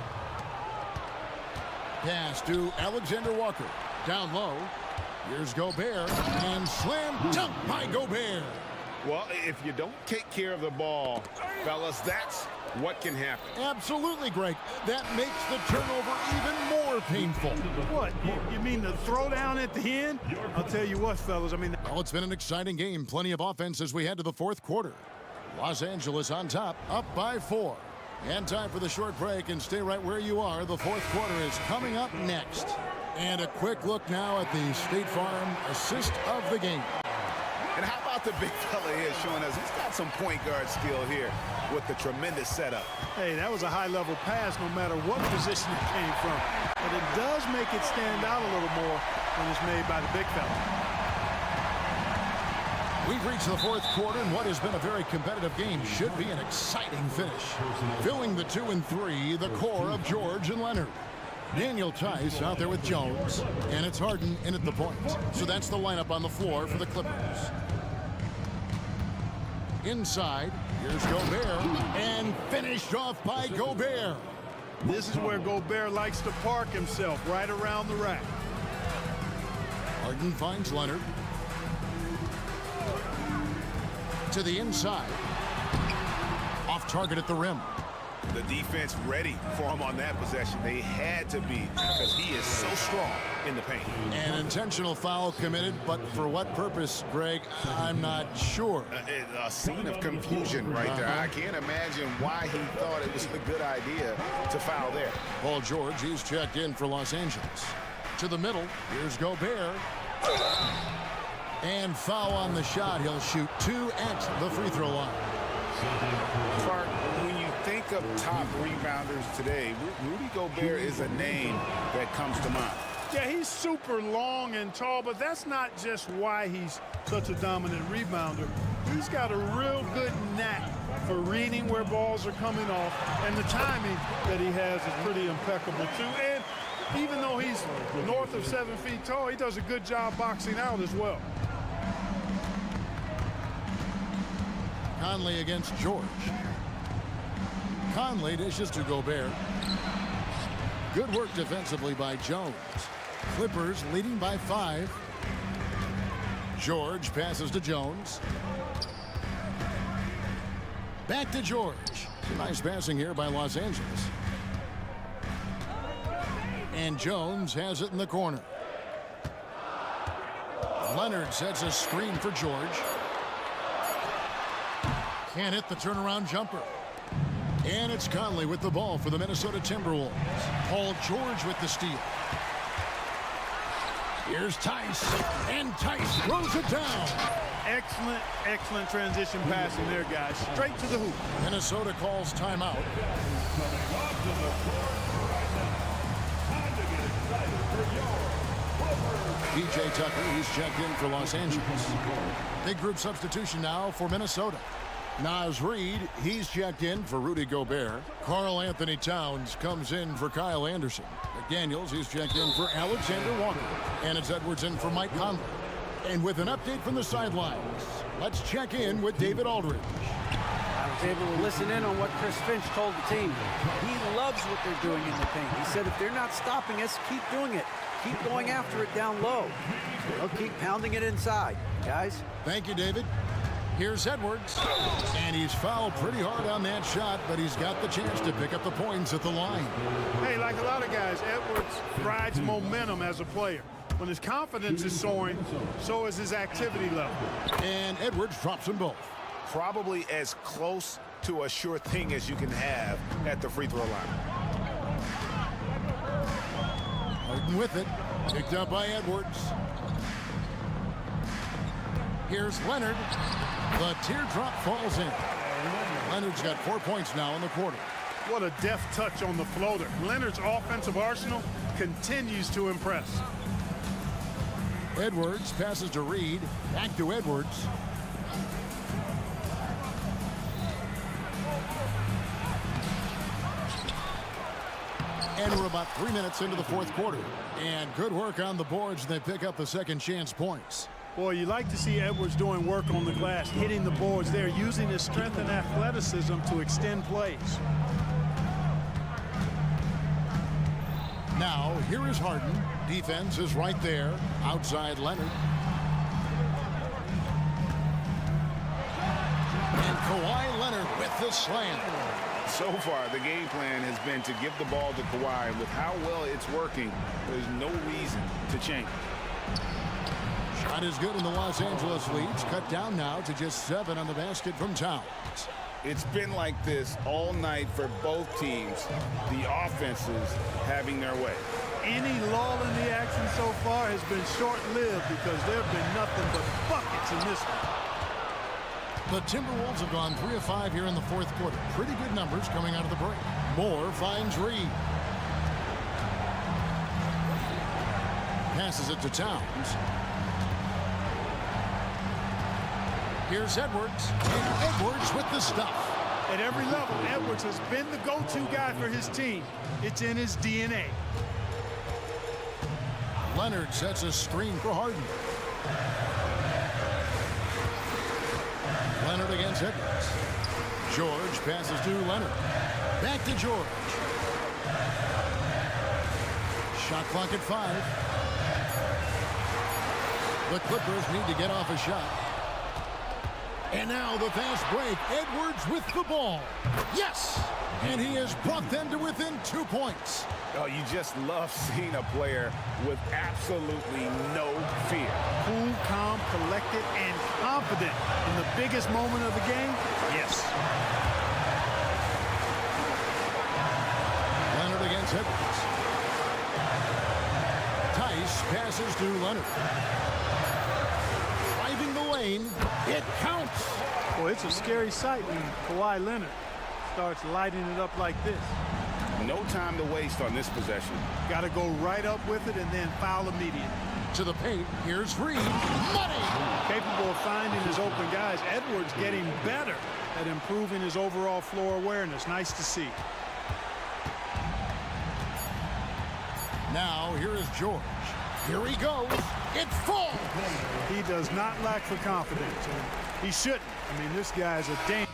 Pass to Alexander Walker. Down low. Here's Gobert. And slam dunk by Gobert. Well, if you don't take care of the ball, fellas, that's what can happen. Absolutely, Greg. That makes the turnover even more painful. What? You mean the throwdown at the end? I'll tell you what, fellas. I mean, Well, it's been an exciting game. Plenty of offense as we head to the fourth quarter. Los Angeles on top, up by 4. And time for the short break, and stay right where you are. The fourth quarter is coming up next. And a quick look now at the State Farm assist of the game. And how about the big fella here showing us he's got some point guard skill here with the tremendous setup. Hey, that was a high-level pass no matter what position it came from. But it does make it stand out a little more when it's made by the big fella. We've reached the fourth quarter, and what has been a very competitive game should be an exciting finish. Filling the 2 and 3, the core of George and Leonard. Daniel Tice out there with Jones, and it's Harden in at the point. So that's the lineup on the floor for the Clippers. Inside, here's Gobert, and finished off by Gobert. This is where Gobert likes to park himself, right around the rack. Harden finds Leonard. To the inside. Off target at the rim. The defense ready for him on that possession. They had to be because he is so strong in the paint. An intentional foul committed, but for what purpose, Greg? I'm not sure. A scene of confusion right there. I can't imagine why he thought it was a good idea to foul there. Paul George, he's checked in for Los Angeles. To the middle, here's Gobert. And foul on the shot. He'll shoot 2 at the free throw line. Clark, when you think of top rebounders today, Rudy Gobert is a name that comes to mind. Yeah, he's super long and tall, but that's not just why he's such a dominant rebounder. He's got a real good knack for reading where balls are coming off, and the timing that he has is pretty impeccable too. And even though he's north of 7 feet tall, he does a good job boxing out as well. Conley against George. Conley dishes to Gobert. Good work defensively by Jones. Clippers leading by 5. George passes to Jones. Back to George. Nice passing here by Los Angeles. And Jones has it in the corner. Leonard sets a screen for George. Can't hit the turnaround jumper. And it's Conley with the ball for the Minnesota Timberwolves. Paul George with the steal. Here's Tice. And Tice throws it down. Excellent, excellent transition passing there, guys. Straight to the hoop. Minnesota calls timeout. PJ Tucker, he's checked in for Los Angeles. Big group substitution now for Minnesota. Naz Reid, he's checked in for Rudy Gobert. Karl Anthony Towns comes in for Kyle Anderson. McDaniels, he's checked in for Alexander Walker. And it's Edwards in for Mike Conley. And with an update from the sidelines, let's check in with David Aldridge. I was able to listen in on what Chris Finch told the team. He loves what they're doing in the paint. He said if they're not stopping us, keep doing it. Keep going after it down low. They'll keep pounding it inside, guys. Thank you, David. Here's Edwards, and he's fouled pretty hard on that shot, but he's got the chance to pick up the points at the line. Hey, like a lot of guys, Edwards rides momentum as a player. When his confidence is soaring, so is his activity level. And Edwards drops them both. Probably as close to a sure thing as you can have at the free throw line. Harden with it, picked up by Edwards. Here's Leonard. The teardrop falls in. Leonard's got 4 points now in the quarter. What a deft touch on the floater. Leonard's offensive arsenal continues to impress. Edwards passes to Reid. Back to Edwards. And we're about 3 minutes into the fourth quarter. And good work on the boards. They pick up the second chance points. Boy, you like to see Edwards doing work on the glass, hitting the boards there, using his strength and athleticism to extend plays. Now, here is Harden. Defense is right there. Outside Leonard. And Kawhi Leonard with the slam. So far, the game plan has been to give the ball to Kawhi. And with how well it's working, there's no reason to change. Shot is good in the Los Angeles leads. Cut down now to just 7 on the basket from Towns. It's been like this all night for both teams. The offenses having their way. Any lull in the action so far has been short-lived because there have been nothing but buckets in this one. The Timberwolves have gone 3 of 5 here in the fourth quarter. Pretty good numbers coming out of the break. Moore finds Reed. Passes it to Towns. Here's Edwards. And Edwards with the stuff. At every level, Edwards has been the go-to guy for his team. It's in his DNA. Leonard sets a screen for Harden. Leonard against Edwards. George passes to Leonard. Back to George. Shot clock at 5. The Clippers need to get off a shot. And now the fast break. Edwards with the ball. Yes! And he has brought them to within 2 points. Oh, you just love seeing a player with absolutely no fear. Cool, calm, collected, and confident in the biggest moment of the game. Yes. Leonard against Edwards. Tice passes to Leonard. Driving the lane. It counts. Boy, it's a scary sight when Kawhi Leonard starts lighting it up like this. No time to waste on this possession. Got to go right up with it and then foul immediately. To the paint. Here's Reed. Money! Capable of finding his open guys. Edwards getting better at improving his overall floor awareness. Nice to see. Now, here is George. Here he goes. It's full. He does not lack for confidence, and he shouldn't. I mean, this guy's a danger.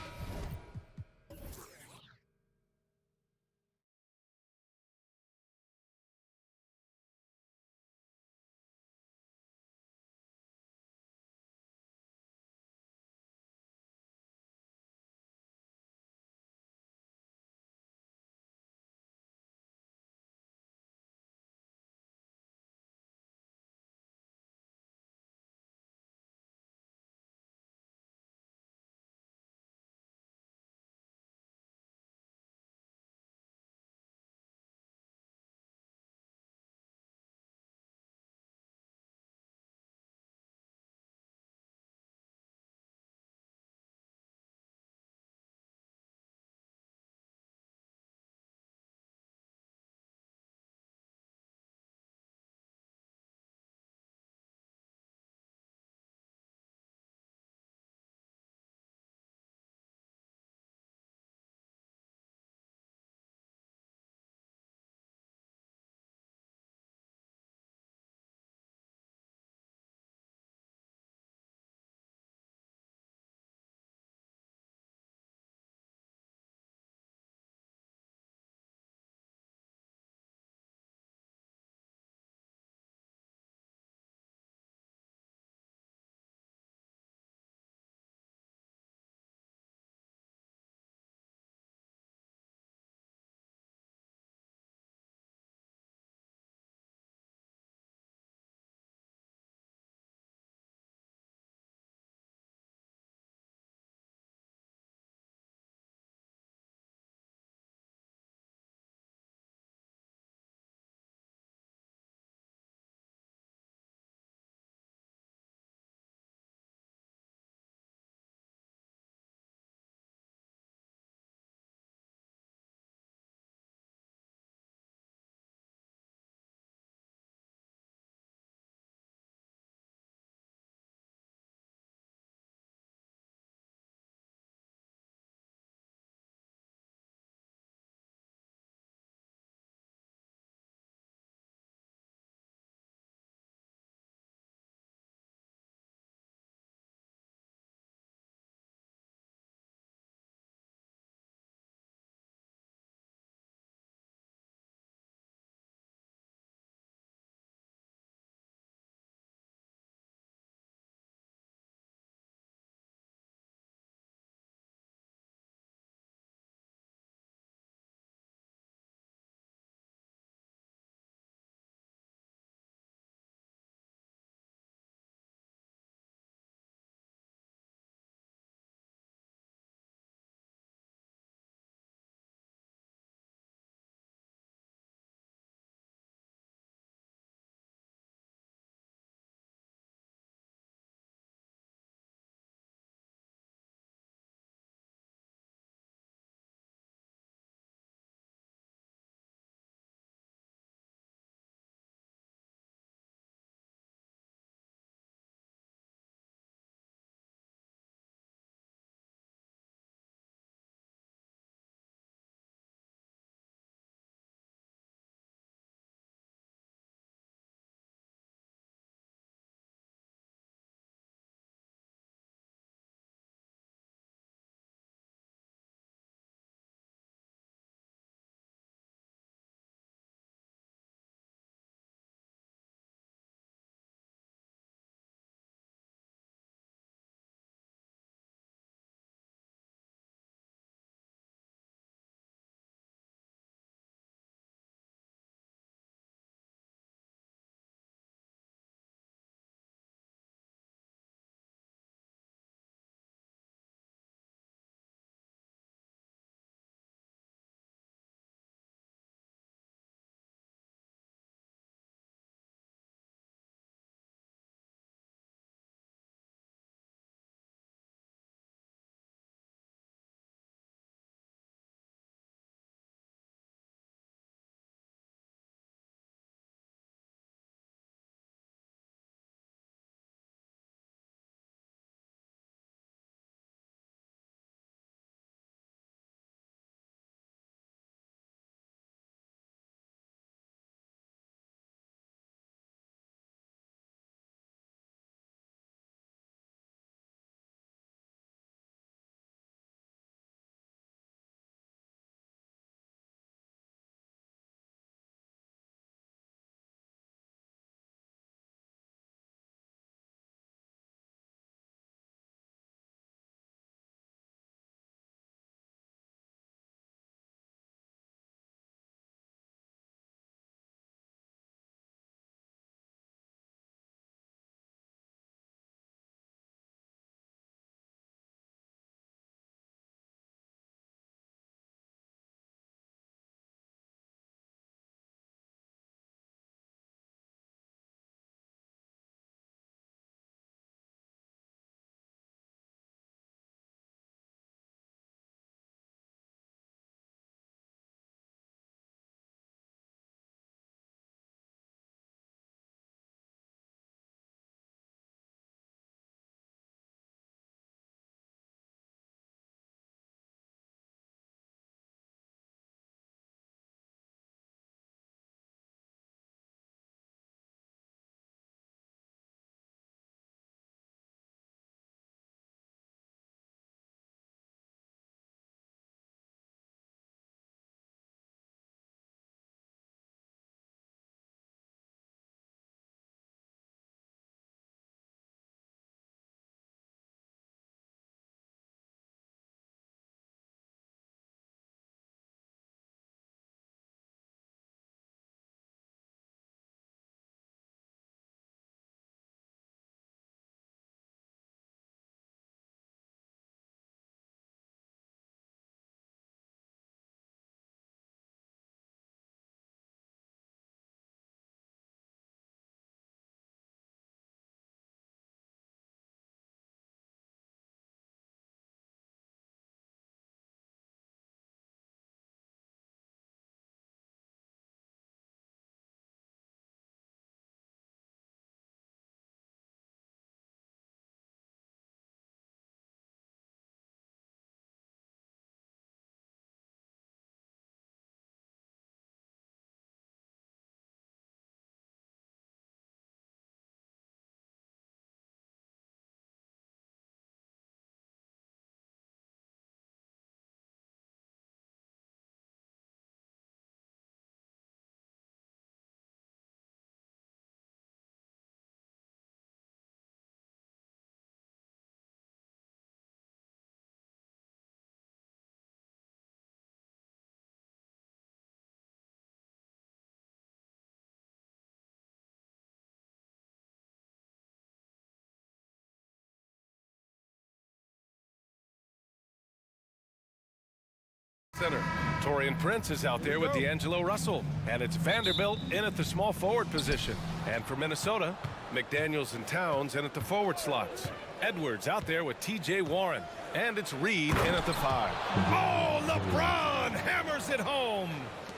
Center. Torian Prince is out there with D'Angelo Russell. And it's Vanderbilt in at the small forward position. And for Minnesota, McDaniels and Towns in at the forward slots. Edwards out there with T.J. Warren. And it's Reed in at the 5. Oh, LeBron hammers it home.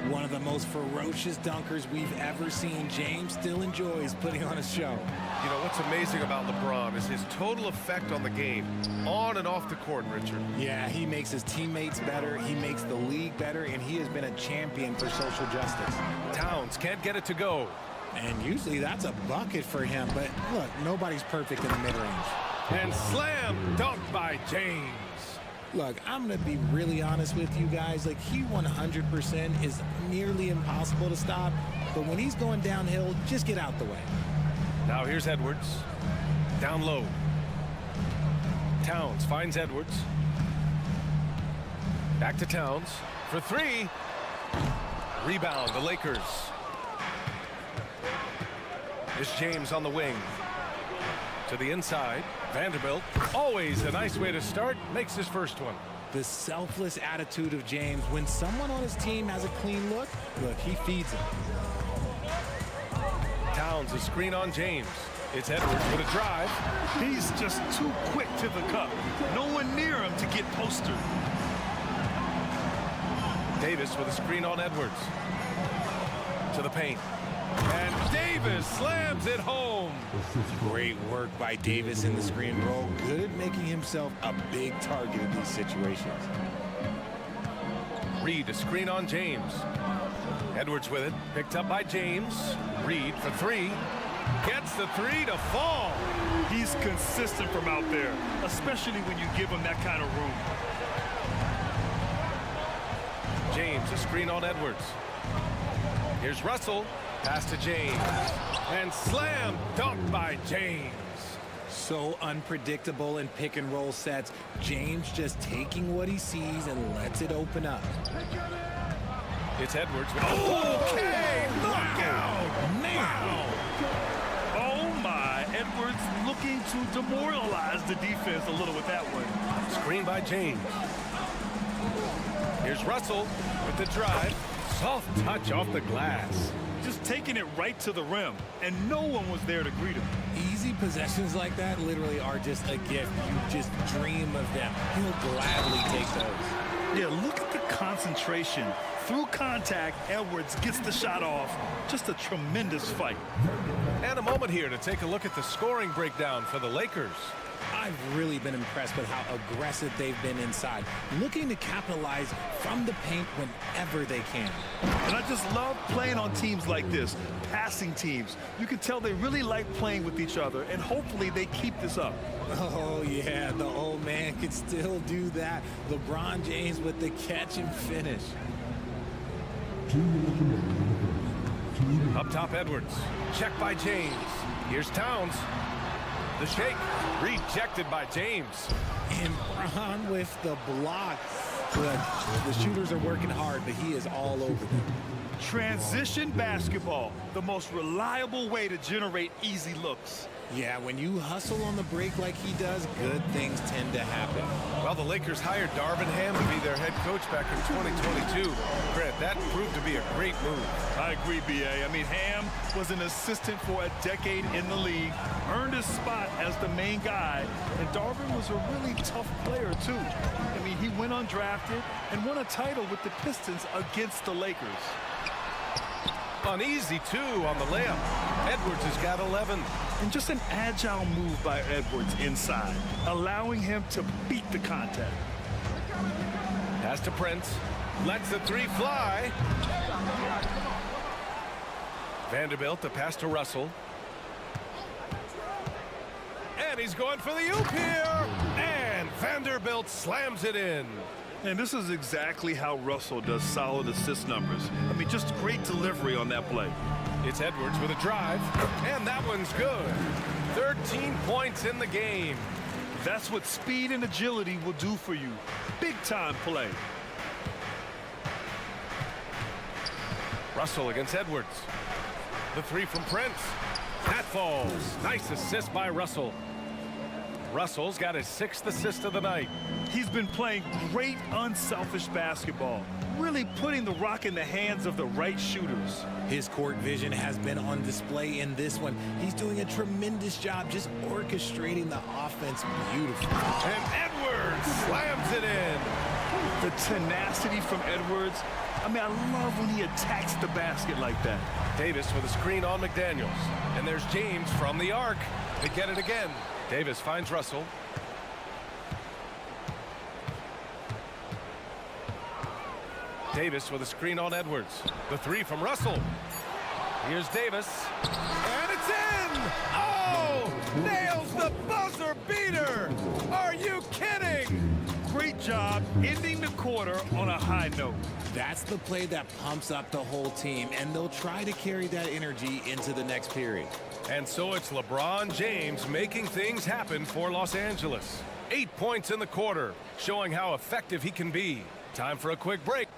One of the most ferocious dunkers we've ever seen. James still enjoys putting on a show. You know, what's amazing about LeBron is his total effect on the game, on and off the court, Richard. Yeah, he makes his teammates better, he makes the league better, and he has been a champion for social justice. Towns can't get it to go. And usually that's a bucket for him, but look, nobody's perfect in the mid-range. And slam dunk by James. Look, I'm going to be really honest with you guys. Like, he 100% is nearly impossible to stop. But when he's going downhill, just get out the way. Now here's Edwards. Down low. Towns finds Edwards. Back to Towns for 3. Rebound, the Lakers. It's James on the wing. To the inside. Vanderbilt, always a nice way to start, makes his first one. The selfless attitude of James. When someone on his team has a clean look, he feeds him. Towns, a screen on James. It's Edwards with a drive. He's just too quick to the cup. No one near him to get postered. Davis with a screen on Edwards. To the paint. And Davis slams it home. Great work by Davis in the screen roll. Good at making himself a big target in these situations. Reed, a screen on James. Edwards with it. Picked up by James. Reed for 3. Gets the 3 to fall. He's consistent from out there, especially when you give him that kind of room. James, a screen on Edwards. Here's Russell. Pass to James. And slam dunk by James. So unpredictable in pick and roll sets. James just taking what he sees and lets it open up. It's Edwards. Okay, knockout. Man. Oh my, Edwards looking to demoralize the defense a little with that one. Screen by James. Here's Russell with the drive. Soft touch off the glass. Just taking it right to the rim, and no one was there to greet him. Easy possessions like that literally are just a gift. You just dream of them. He'll gladly take those. Yeah, look at the concentration. Through contact, Edwards gets the shot off. Just a tremendous fight. And a moment here to take a look at the scoring breakdown for the Lakers. I've really been impressed with how aggressive they've been inside, looking to capitalize from the paint whenever they can. And I just love playing on teams like this, passing teams. You can tell they really like playing with each other, and hopefully they keep this up. Oh, yeah, the old man can still do that. LeBron James with the catch and finish. Up top, Edwards. Check by James. Here's Towns. The shake, rejected by James. And Bron with the block. But the shooters are working hard, but he is all over them. Transition basketball, the most reliable way to generate easy looks. Yeah, when you hustle on the break like he does, good things tend to happen. Well, the Lakers hired Darvin Ham to be their head coach back in 2022. Grant, that proved to be a great move. I agree, B.A. I mean, Ham was an assistant for a decade in the league, earned his spot as the main guy, and Darvin was a really tough player, too. I mean, he went undrafted and won a title with the Pistons against the Lakers. Uneasy, too, on the layup. Edwards has got 11. And just an agile move by Edwards inside, allowing him to beat the contact. Pass to Prince. Lets the 3 fly. Vanderbilt, the pass to Russell. And he's going for the oop here. And Vanderbilt slams it in. And this is exactly how Russell does solid assist numbers. I mean, just great delivery on that play. It's Edwards with a drive, and that one's good. 13 points in the game. That's what speed and agility will do for you. Big-time play. Russell against Edwards. The 3 from Prince. That falls. Nice assist by Russell. Russell's got his 6th assist of the night. He's been playing great, unselfish basketball, really putting the rock in the hands of the right shooters. His court vision has been on display in this one. He's doing a tremendous job just orchestrating the offense beautifully. And Edwards slams it in. The tenacity from Edwards. I mean, I love when he attacks the basket like that. Davis with a screen on McDaniels. And there's James from the arc. They get it again. Davis finds Russell. Davis with a screen on Edwards. The 3 from Russell. Here's Davis. And it's in! Oh! Nails the buzzer beater! Are you kidding? Great job ending the quarter on a high note. That's the play that pumps up the whole team, and they'll try to carry that energy into the next period. And so it's LeBron James making things happen for Los Angeles. 8 points in the quarter, showing how effective he can be. Time for a quick break.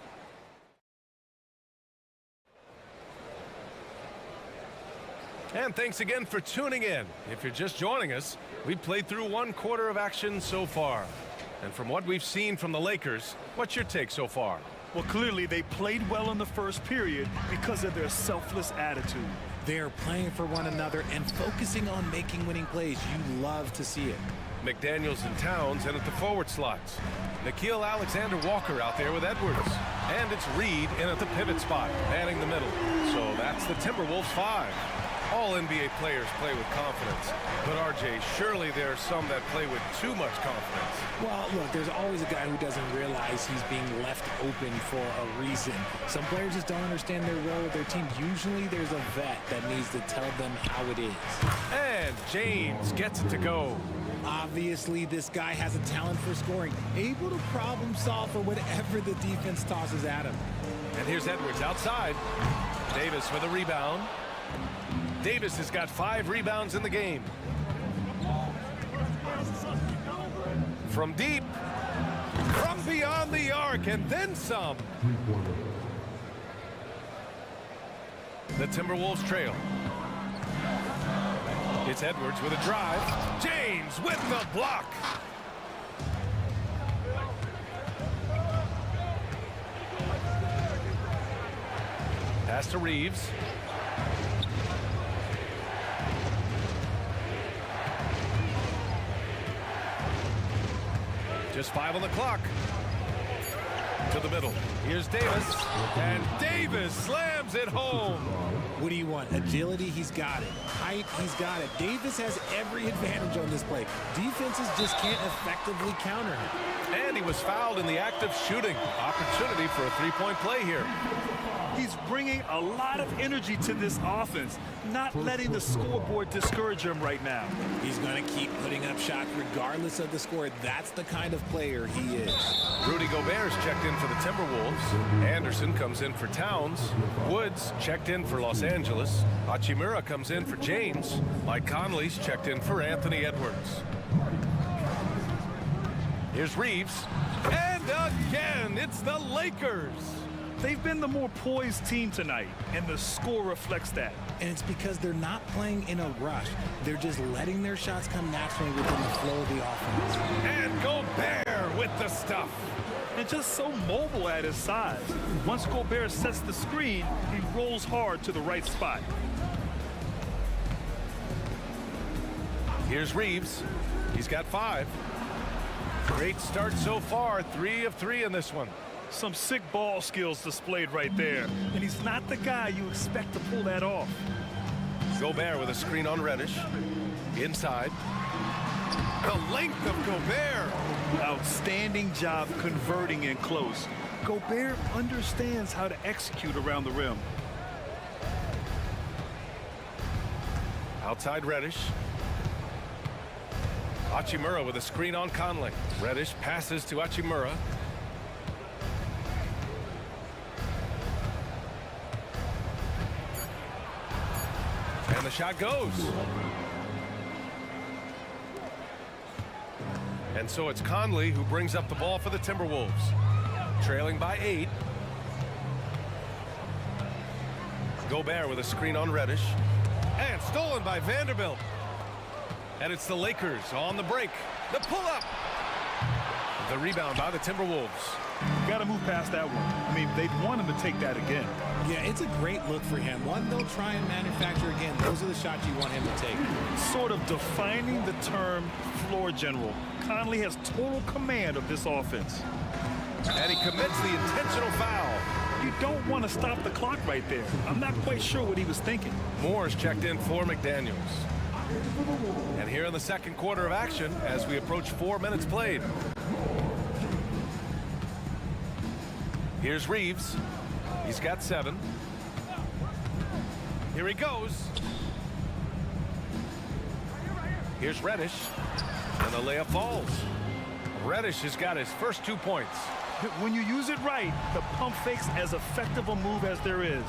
And thanks again for tuning in. If you're just joining us, we've played through 1 quarter of action so far. And from what we've seen from the Lakers, what's your take so far? Well, clearly they played well in the first period because of their selfless attitude. They're playing for one another and focusing on making winning plays. You love to see it. McDaniels and Towns in at the forward slots. Nickeil Alexander-Walker out there with Edwards. And it's Reed in at the pivot spot, manning the middle. So that's the Timberwolves 5. All NBA players play with confidence. But RJ, surely there are some that play with too much confidence. Well, look, there's always a guy who doesn't realize he's being left open for a reason. Some players just don't understand their role with their team. Usually there's a vet that needs to tell them how it is. And James gets it to go. Obviously, this guy has a talent for scoring, able to problem solve for whatever the defense tosses at him. And here's Edwards outside. Davis with a rebound. Davis has got 5 rebounds in the game. From deep, from beyond the arc, and then some. The Timberwolves trail. It's Edwards with a drive. James with the block. Pass to Reeves. Just 5 on the clock. To the middle. Here's Davis. And Davis slams it home. What do you want? Agility? He's got it. Height? He's got it. Davis has every advantage on this play. Defenses just can't effectively counter him. And he was fouled in the act of shooting. Opportunity for a 3-point play here. He's bringing a lot of energy to this offense, not letting the scoreboard discourage him right now. He's going to keep putting up shots regardless of the score. That's the kind of player he is. Rudy Gobert's checked in for the Timberwolves. Anderson comes in for Towns. Woods checked in for Los Angeles. Hachimura comes in for James. Mike Conley's checked in for Anthony Edwards. Here's Reeves. And again, it's the Lakers. They've been the more poised team tonight, and the score reflects that. And it's because they're not playing in a rush. They're just letting their shots come naturally within the flow of the offense. And Gobert with the stuff. And just so mobile at his size. Once Gobert sets the screen, he rolls hard to the right spot. Here's Reeves. He's got 5. Great start so far. 3 of 3 in this one. Some sick ball skills displayed right there. And he's not the guy you expect to pull that off. Gobert with a screen on Reddish. Inside. The length of Gobert. Outstanding job converting in close. Gobert understands how to execute around the rim. Outside Reddish. Hachimura with a screen on Conley. Reddish passes to Hachimura. And the shot goes. And so it's Conley who brings up the ball for the Timberwolves. Trailing by 8. Gobert with a screen on Reddish. And stolen by Vanderbilt. And it's the Lakers on the break. The pull-up. The rebound by the Timberwolves. Got to move past that one. I mean, they'd want him to take that again. Yeah, it's a great look for him. One they'll try and manufacture again. Those are the shots you want him to take. Sort of defining the term floor general. Conley has total command of this offense. And he commits the intentional foul. You don't want to stop the clock right there. I'm not quite sure what he was thinking. Moore's checked in for McDaniels. And here in the second quarter of action as we approach 4 minutes played. Here's Reeves. He's got 7. Here he goes. Here's Reddish. And the layup falls. Reddish has got his first 2 points. When you use it right, the pump fake's as effective a move as there is.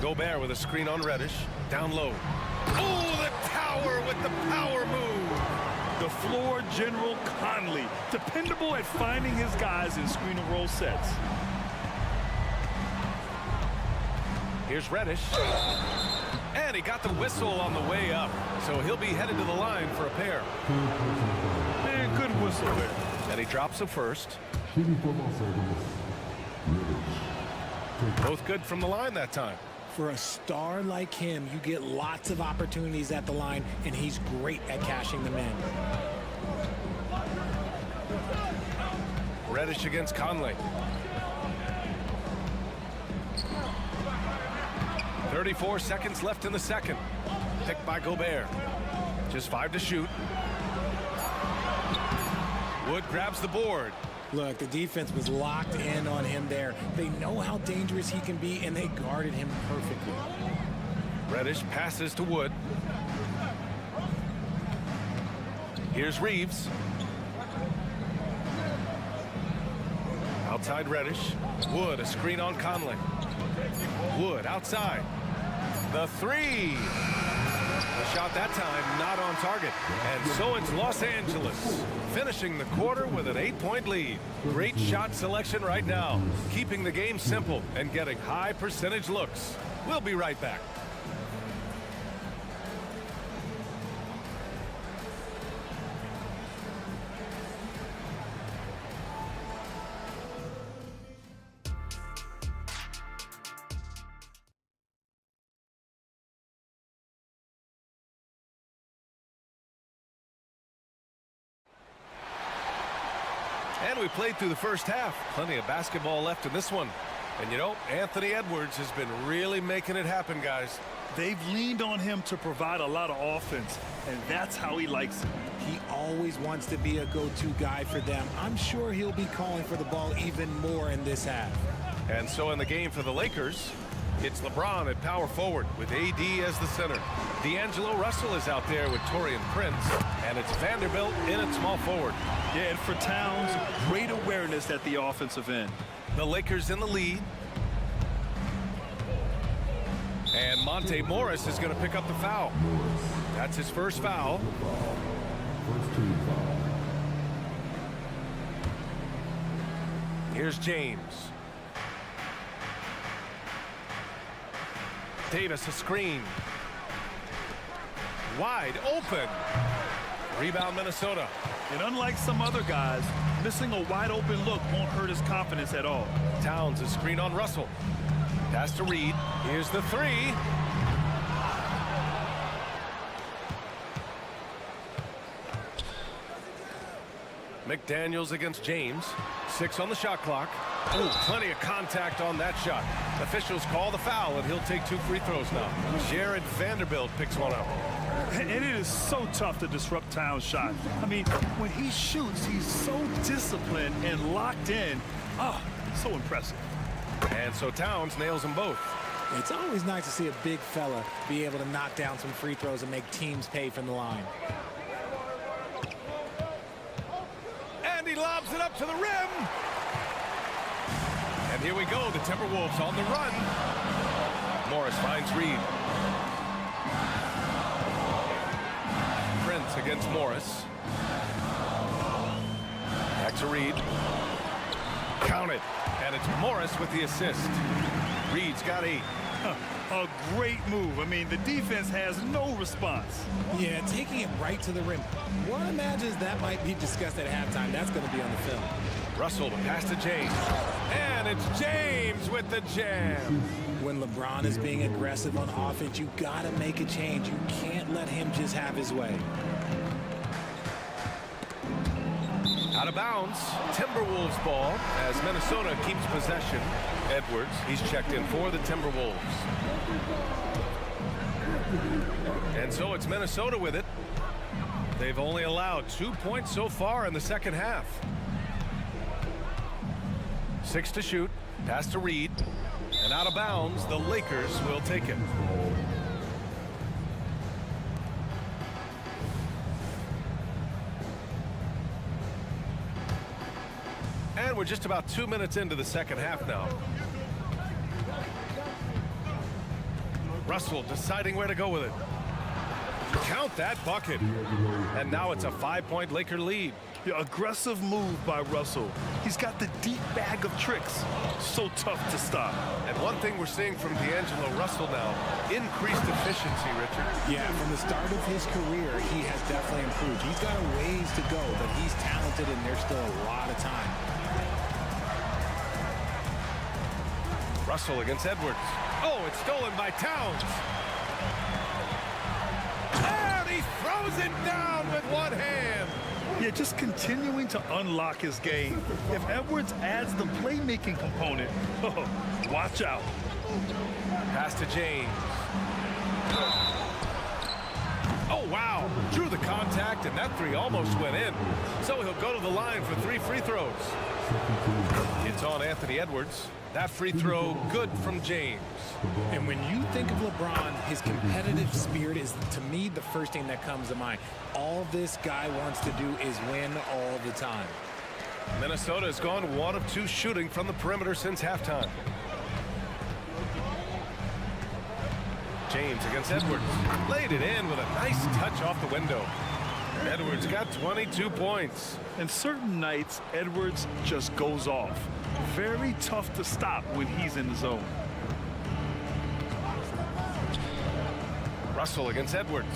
Gobert with a screen on Reddish. Down low. Oh, the tower with the power move. The floor general Conley, dependable at finding his guys in screen and roll sets. Here's Reddish. And he got the whistle on the way up. So he'll be headed to the line for a pair. Man, good whistle there. And he drops the first. Both good from the line that time. For a star like him, you get lots of opportunities at the line, and he's great at cashing them in. Reddish against Conley. 34 seconds left in the second. Picked by Gobert. Just 5 to shoot. Wood grabs the board. Look, the defense was locked in on him there. They know how dangerous he can be, and they guarded him perfectly. Reddish passes to Wood. Here's Reeves. Outside Reddish. Wood, a screen on Conley. Wood outside. The 3. The shot that time not on target. And so it's Los Angeles finishing the quarter with an 8-point lead. Great shot selection right now, keeping the game simple and getting high percentage looks. We'll be right back. And we played through the first half. Plenty of basketball left in this one. And you know, Anthony Edwards has been really making it happen, guys. They've leaned on him to provide a lot of offense, and that's how he likes it. He always wants to be a go-to guy for them. I'm sure he'll be calling for the ball even more in this half. And so in the game for the Lakers, it's LeBron at power forward with AD as the center. D'Angelo Russell is out there with Taurean Prince, and it's Vanderbilt in at small forward. Yeah, and for Towns, great awareness at the offensive end. The Lakers in the lead. And Monte Morris is going to pick up the foul. That's his first foul. Here's James. Davis a screen. Wide open. Rebound Minnesota. And unlike some other guys, missing a wide open look won't hurt his confidence at all. Towns a screen on Russell. Pass to Reed. Here's the 3. McDaniels against James. 6 on the shot clock. Oh, plenty of contact on that shot. Officials call the foul, and he'll take 2 free throws now. Jared Vanderbilt picks one up. And it is so tough to disrupt Towns' shot. I mean, when he shoots, he's so disciplined and locked in. Oh, so impressive. And so Towns nails them both. It's always nice to see a big fella be able to knock down some free throws and make teams pay from the line. And he lobs it up to the rim. And here we go, the Timberwolves on the run. Morris finds Reed. Prince against Morris. Back to Reed. Count it. And it's Morris with the assist. Reed's got 8. A great move. I mean, the defense has no response. Yeah, taking it right to the rim. One imagines that might be discussed at halftime. That's going to be on the film. Russell to pass to James. And it's James with the jam. When LeBron is being aggressive on offense, you got to make a change. You can't let him just have his way. Out of bounds, Timberwolves ball as Minnesota keeps possession. Edwards, he's checked in for the Timberwolves. And so it's Minnesota with it. They've only allowed 2 points so far in the second half. 6 to shoot, pass to Reed, and out of bounds, the Lakers will take it. And we're just about 2 minutes into the second half now. Russell deciding where to go with it. Count that bucket. And now it's a 5-point Laker lead. Yeah, aggressive move by Russell. He's got the deep bag of tricks. So tough to stop. And one thing we're seeing from D'Angelo Russell now, increased efficiency, Richard. Yeah, from the start of his career, he has definitely improved. He's got a ways to go, but he's talented and there's still a lot of time. Russell against Edwards. Oh, it's stolen by Towns. And he throws it down with one hand. Yeah, just continuing to unlock his game. If Edwards adds the playmaking component, oh, watch out. Pass to James. Oh, wow. Drew the contact, and that three almost went in. So he'll go to the line for 3 free throws. It's on Anthony Edwards. That free throw good from James. And when you think of LeBron, his competitive spirit is, to me, the first thing that comes to mind. All this guy wants to do is win all the time. Minnesota has gone 1 of 2 shooting from the perimeter since halftime. James against Edwards. Laid it in with a nice touch off the window. Edwards got 22 points. And certain nights, Edwards just goes off. Very tough to stop when he's in the zone. Russell against Edwards.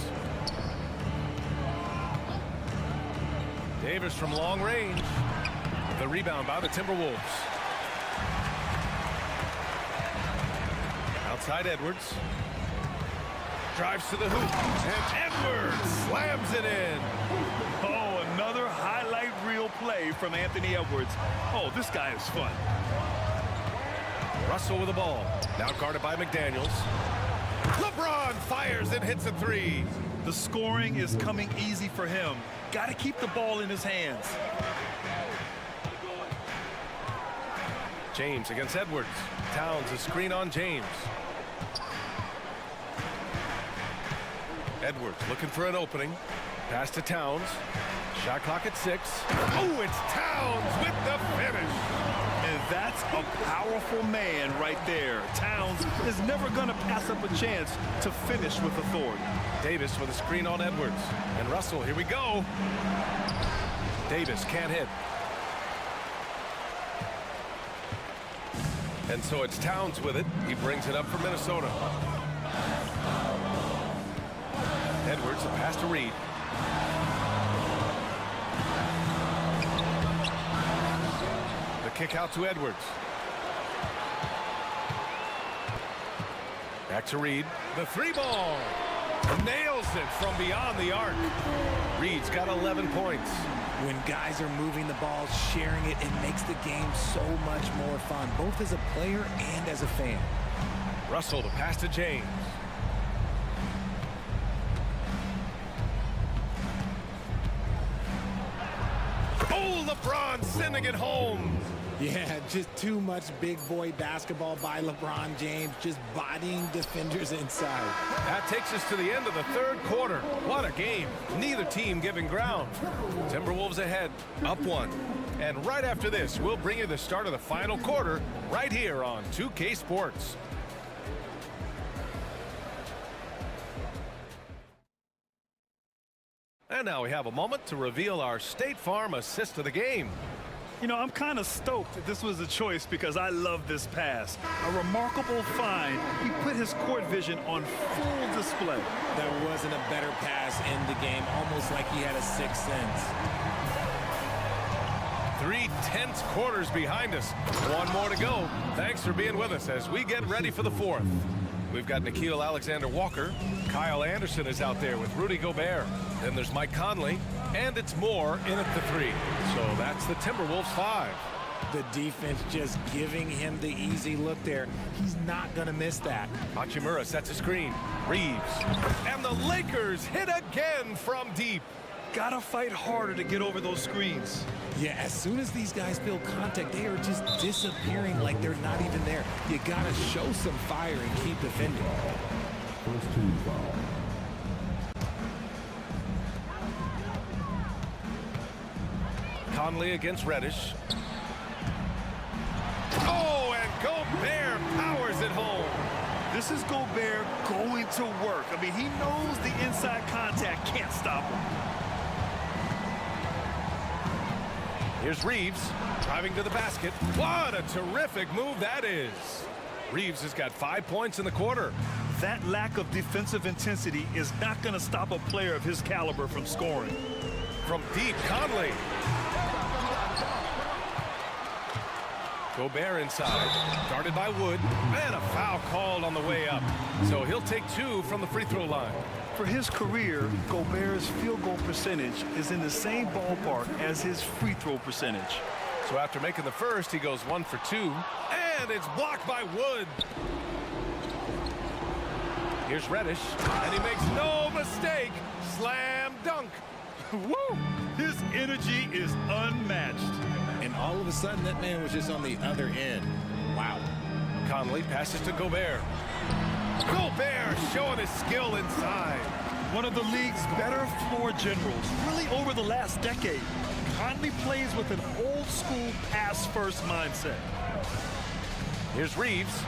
Davis from long range. The rebound by the Timberwolves. Outside Edwards. Drives to the hoop. And Edwards slams it in. Oh, another highlight reel play from Anthony Edwards. Oh, this guy is fun. Russell with the ball. Now guarded by McDaniels. LeBron fires and hits a 3. The scoring is coming easy for him. Got to keep the ball in his hands. James against Edwards. Towns a screen on James. Edwards looking for an opening. Pass to Towns. Shot clock at 6. Oh, it's Towns with the finish. And that's a powerful man right there. Towns is never going to pass up a chance to finish with authority. Davis with a screen on Edwards. And Russell, here we go. Davis can't hit. And so it's Towns with it. He brings it up for Minnesota. Edwards, a pass to Reed. The kick out to Edwards. Back to Reed. The 3 ball. Nails it from beyond the arc. Reed's got 11 points. When guys are moving the ball, sharing it, it makes the game so much more fun, both as a player and as a fan. Russell to pass to James. Oh, LeBron sending it home. Yeah, just too much big boy basketball by LeBron James, just bodying defenders inside. That takes us to the end of the 3rd quarter. What a game. Neither team giving ground. Timberwolves ahead, up 1. And right after this, we'll bring you the start of the final quarter right here on 2K Sports. And now we have a moment to reveal our State Farm assist of the game. You know, I'm kind of stoked that this was a choice because I love this pass. A remarkable find. He put his court vision on full display. There wasn't a better pass in the game, almost like he had a sixth sense. 3 tense quarters behind us. One more to go. Thanks for being with us as we get ready for the fourth. We've got Nickeil Alexander-Walker. Kyle Anderson is out there with Rudy Gobert. Then there's Mike Conley. And it's Moore in at the 3. So that's the Timberwolves 5. The defense just giving him the easy look there. He's not going to miss that. Hachimura sets a screen. Reeves. And the Lakers hit again from deep. Gotta fight harder to get over those screens. Yeah, as soon as these guys feel contact, they are just disappearing like they're not even there. You gotta show some fire and keep defending. First team foul. Conley against Reddish. Oh, and Gobert powers it home. This is Gobert going to work. I mean, he knows the inside contact can't stop him. Here's Reeves driving to the basket. What a terrific move that is. Reeves has got 5 points in the quarter. That lack of defensive intensity is not going to stop a player of his caliber from scoring. From deep, Conley. Gobert inside, guarded by Wood, and a foul called on the way up. So he'll take 2 from the free throw line. For his career, Gobert's field goal percentage is in the same ballpark as his free throw percentage. So after making the first, he goes 1 for 2, and it's blocked by Wood. Here's Reddish, and he makes no mistake. Slam dunk. Woo! His energy is unmatched. And all of a sudden, that man was just on the other end. Wow. Conley passes to Gobert. Gobert showing his skill inside. One of the league's better floor generals, really over the last decade. Conley plays with an old-school pass-first mindset. Here's Reeves.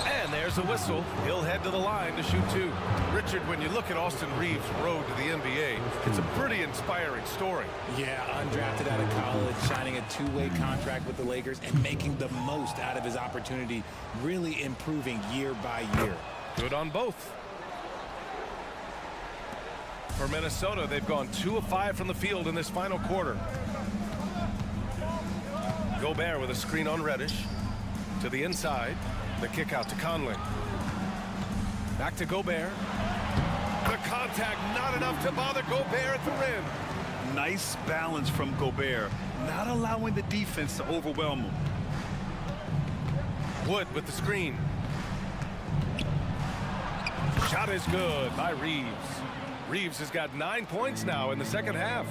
And there's a whistle. He'll head to the line to shoot 2. Richard, when you look at Austin Reeves' road to the NBA, it's a pretty inspiring story. Yeah, undrafted out of college, signing a 2-way contract with the Lakers and making the most out of his opportunity, really improving year by year. Good on both. For Minnesota, they've gone 2 of 5 from the field in this final quarter. Gobert with a screen on Reddish. To the inside. The kick out to Conley. Back to Gobert. The contact not enough to bother Gobert at the rim. Nice balance from Gobert, not allowing the defense to overwhelm him. Wood with the screen. Shot is good by Reeves. Reeves has got 9 points now in the second half.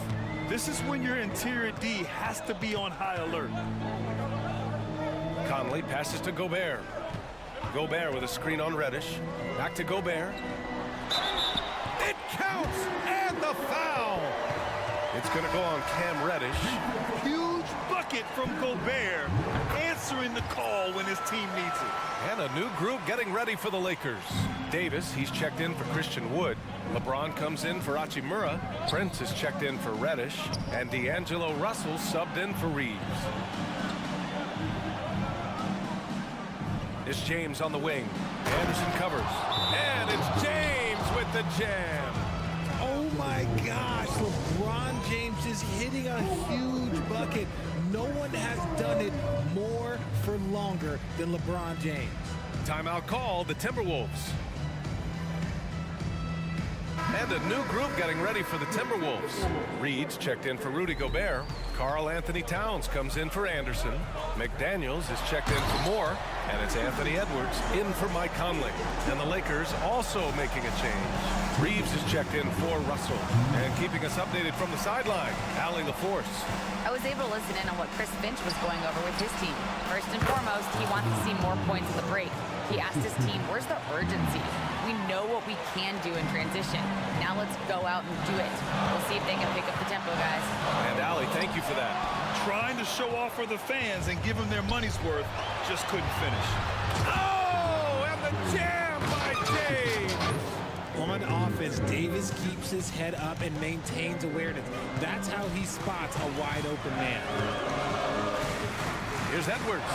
This is when your interior D has to be on high alert. Conley passes to Gobert. Gobert with a screen on Reddish. Back to Gobert. It counts, and the foul. It's going to go on Cam Reddish. Huge bucket from Gobert, answering the call when his team needs it. And a new group getting ready for the Lakers. Davis, he's checked in for Christian Wood. LeBron comes in for Hachimura. Prince is checked in for Reddish. And D'Angelo Russell subbed in for Reeves. It's James on the wing. Anderson covers. And it's James with the jam. Oh my gosh, LeBron James is hitting a huge bucket. No one has done it more for longer than LeBron James. Timeout called, the Timberwolves. And a new group getting ready for the Timberwolves. Reed's checked in for Rudy Gobert. Karl Anthony Towns comes in for Anderson. McDaniels is checked in for Moore. And it's Anthony Edwards in for Mike Conley. And the Lakers also making a change. Reeves is checked in for Russell. And keeping us updated from the sideline, Allie LaForce. I was able to listen in on what Chris Finch was going over with his team. First and foremost, he wants to see more points at the break. He asked his team, where's the urgency? We know what we can do in transition. Now let's go out and do it. We'll see if they can pick up the tempo, guys. And Allie, thank you for that. Trying to show off for the fans and give them their money's worth, just couldn't finish. Oh, and the jam by James. On offense, Davis keeps his head up and maintains awareness. That's how he spots a wide open man. Here's Edwards.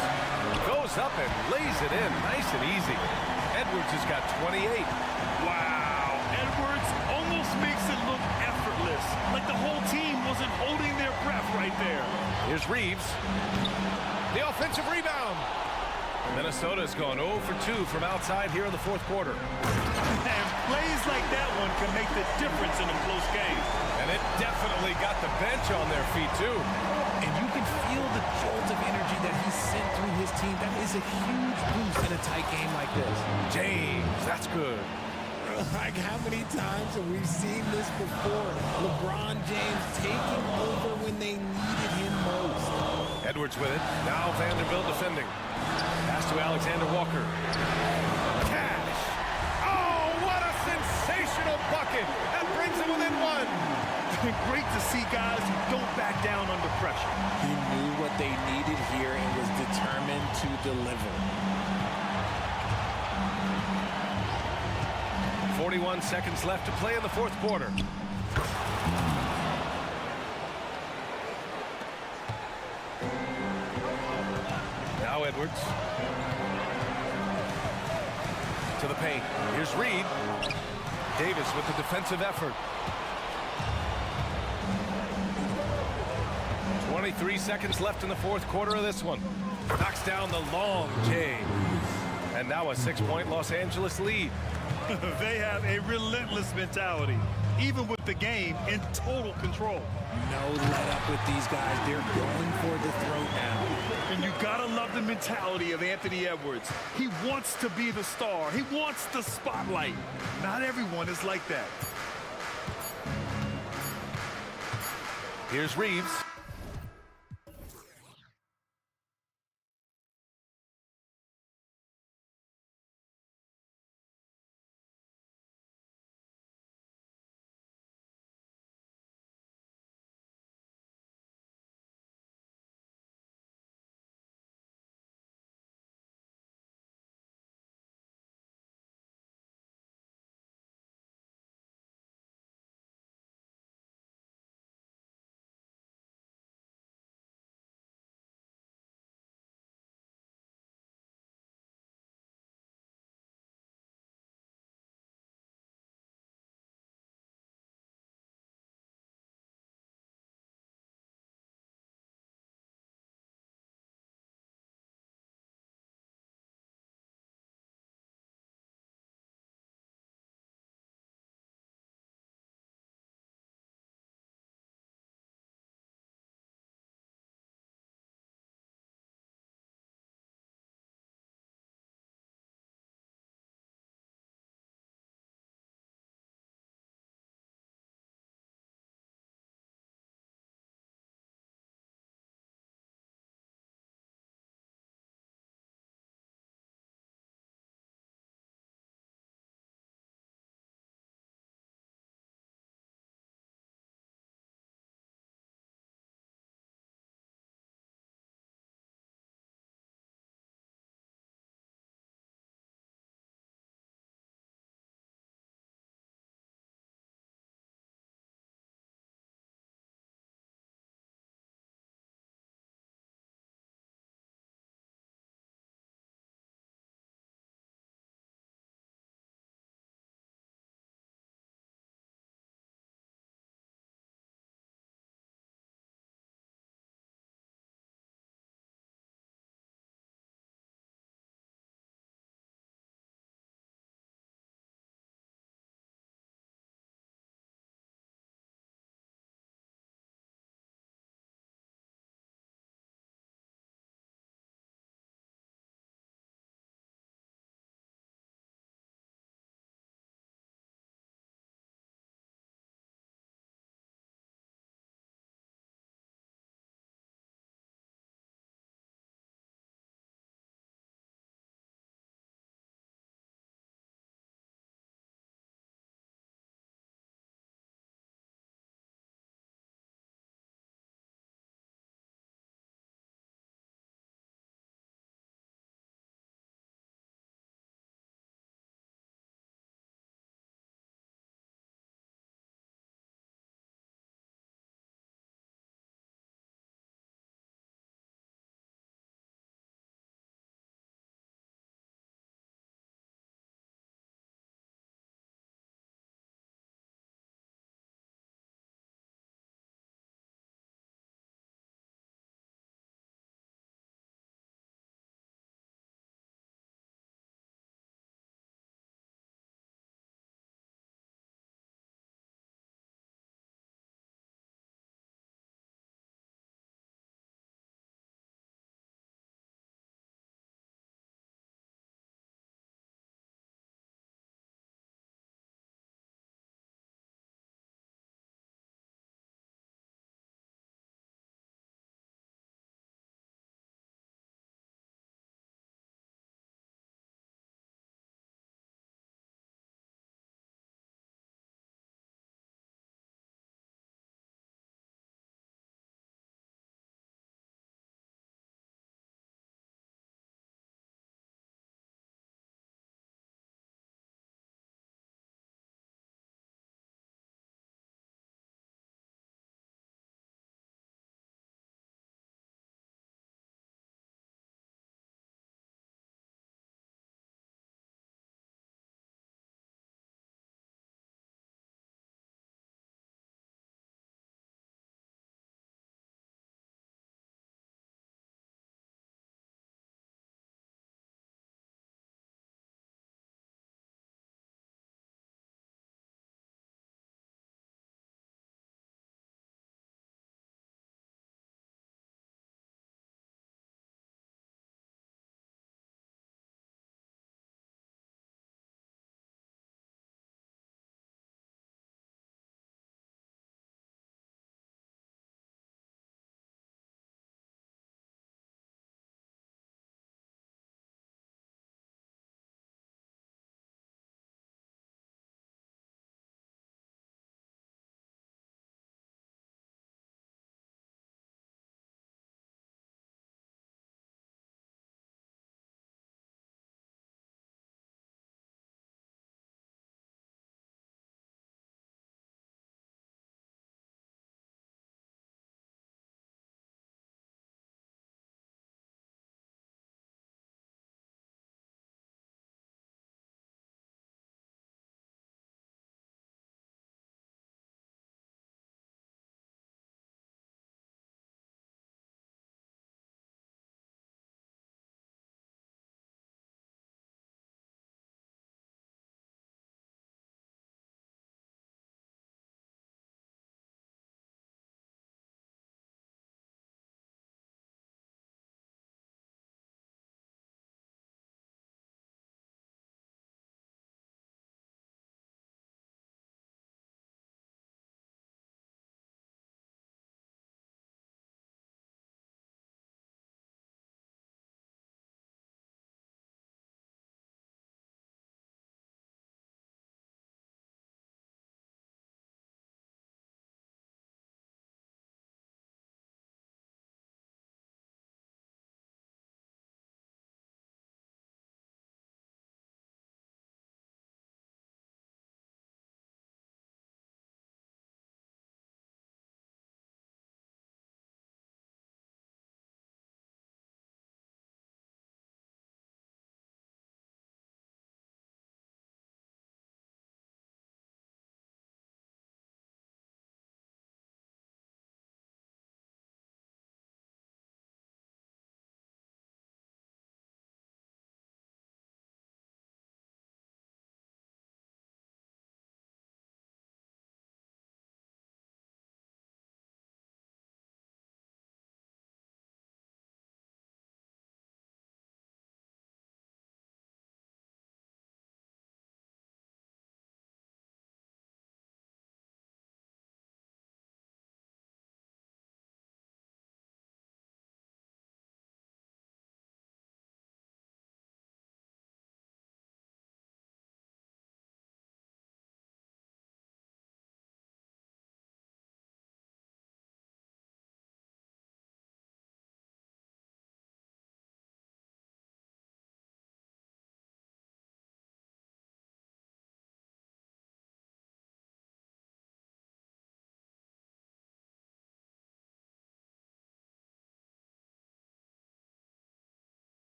Goes up and lays it in. Nice and easy. Edwards has got 28. Wow. Edwards almost makes it look effortless, like the whole team wasn't holding their breath right there. Here's Reeves. The offensive rebound. Minnesota's gone 0 for 2 from outside here in the fourth quarter. And plays like that one can make the difference in a close game. And it definitely got the bench on their feet, too. And you can feel the jolt of energy that he sent through his team. That is a huge boost in a tight game like this. James, that's good. Like, how many times have we seen this before? LeBron James taking over when they needed him most. Edwards with it. Now Vanderbilt defending. Pass to Alexander Walker. Cash. Oh, what a sensational bucket. That brings them within one. Great to see guys who don't back down under pressure. He knew what they needed here and was determined to deliver. 41 seconds left to play in the fourth quarter. Now Edwards. To the paint. Here's Reed. Davis with the defensive effort. 23 seconds left in the fourth quarter of this one. Knocks down the long J. And now a 6-point Los Angeles lead. They have a relentless mentality, even with the game in total control. No let up with these guys. They're going for the throat now. And you gotta love the mentality of Anthony Edwards. He wants to be the star. He wants the spotlight. Not everyone is like that. Here's Reeves.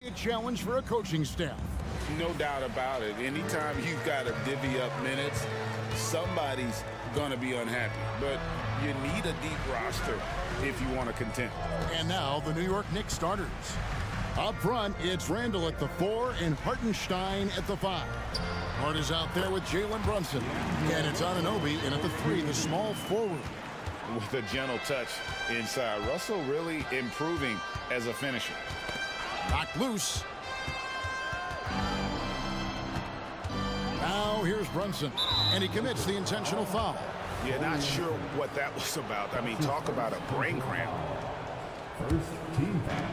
A challenge for a coaching staff. No doubt about it. Anytime you've got to divvy up minutes, somebody's going to be unhappy. But you need a deep roster if you want to contend. And now the New York Knicks starters. Up front, it's Randall at the 4 and Hartenstein at the 5. Hart is out there with Jalen Brunson. And it's Anunoby in at the 3, the small forward. With a gentle touch inside. Russell really improving as a finisher. Knocked loose. Now here's Brunson. And he commits the intentional foul. Yeah, not sure what that was about. I mean, talk about a brain cramp. First team foul.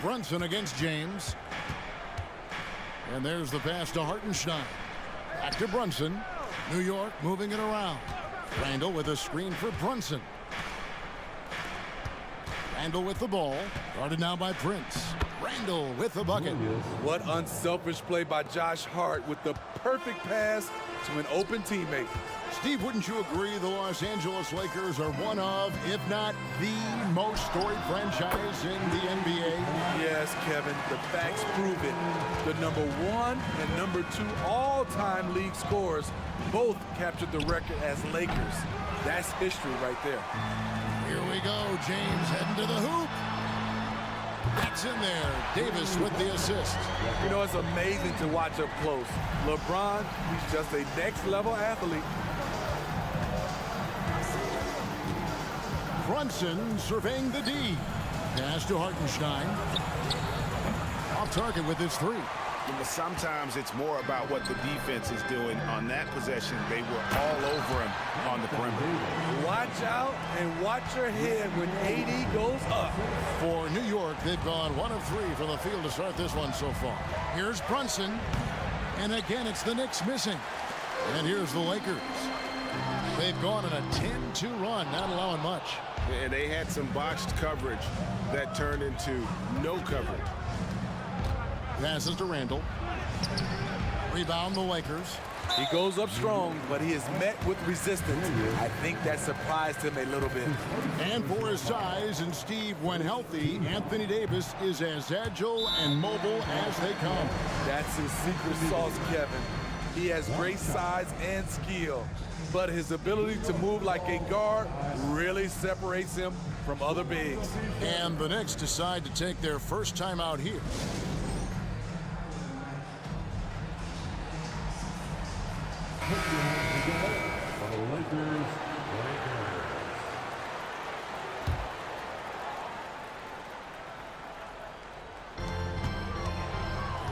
Brunson against James. And there's the pass to Hartenstein. Back to Brunson. New York moving it around. Randall with a screen for Brunson. Randall with the ball. Guarded now by Prince. Randall with the bucket. What unselfish play by Josh Hart with the perfect pass to an open teammate. Steve, wouldn't you agree the Los Angeles Lakers are one of, if not the most storied franchise in the NBA? Yes, Kevin, the facts prove it. The number 1 and number 2 all-time league scorers both captured the record as Lakers. That's history right there. Here we go, James heading to the hoop. That's in there. Davis with the assist. You know, it's amazing to watch up close. LeBron, he's just a next-level athlete. Brunson surveying the D. Pass to Hartenstein. Off target with his 3. But sometimes it's more about what the defense is doing. On that possession, they were all over him on the perimeter. Watch out and watch your head when AD goes up. For New York, they've gone 1 of 3 from the field to start this one so far. Here's Brunson. And again, it's the Knicks missing. And here's the Lakers. They've gone on a 10-2 run, not allowing much. And they had some botched coverage that turned into no coverage. Passes to Randall. Rebound the Lakers. He goes up strong, but he is met with resistance. I think that surprised him a little bit. And for his size, and Steve, when healthy, Anthony Davis is as agile and mobile as they come. That's his secret sauce, Kevin. He has great size and skill, but his ability to move like a guard really separates him from other bigs. And the Knicks decide to take their first time out here.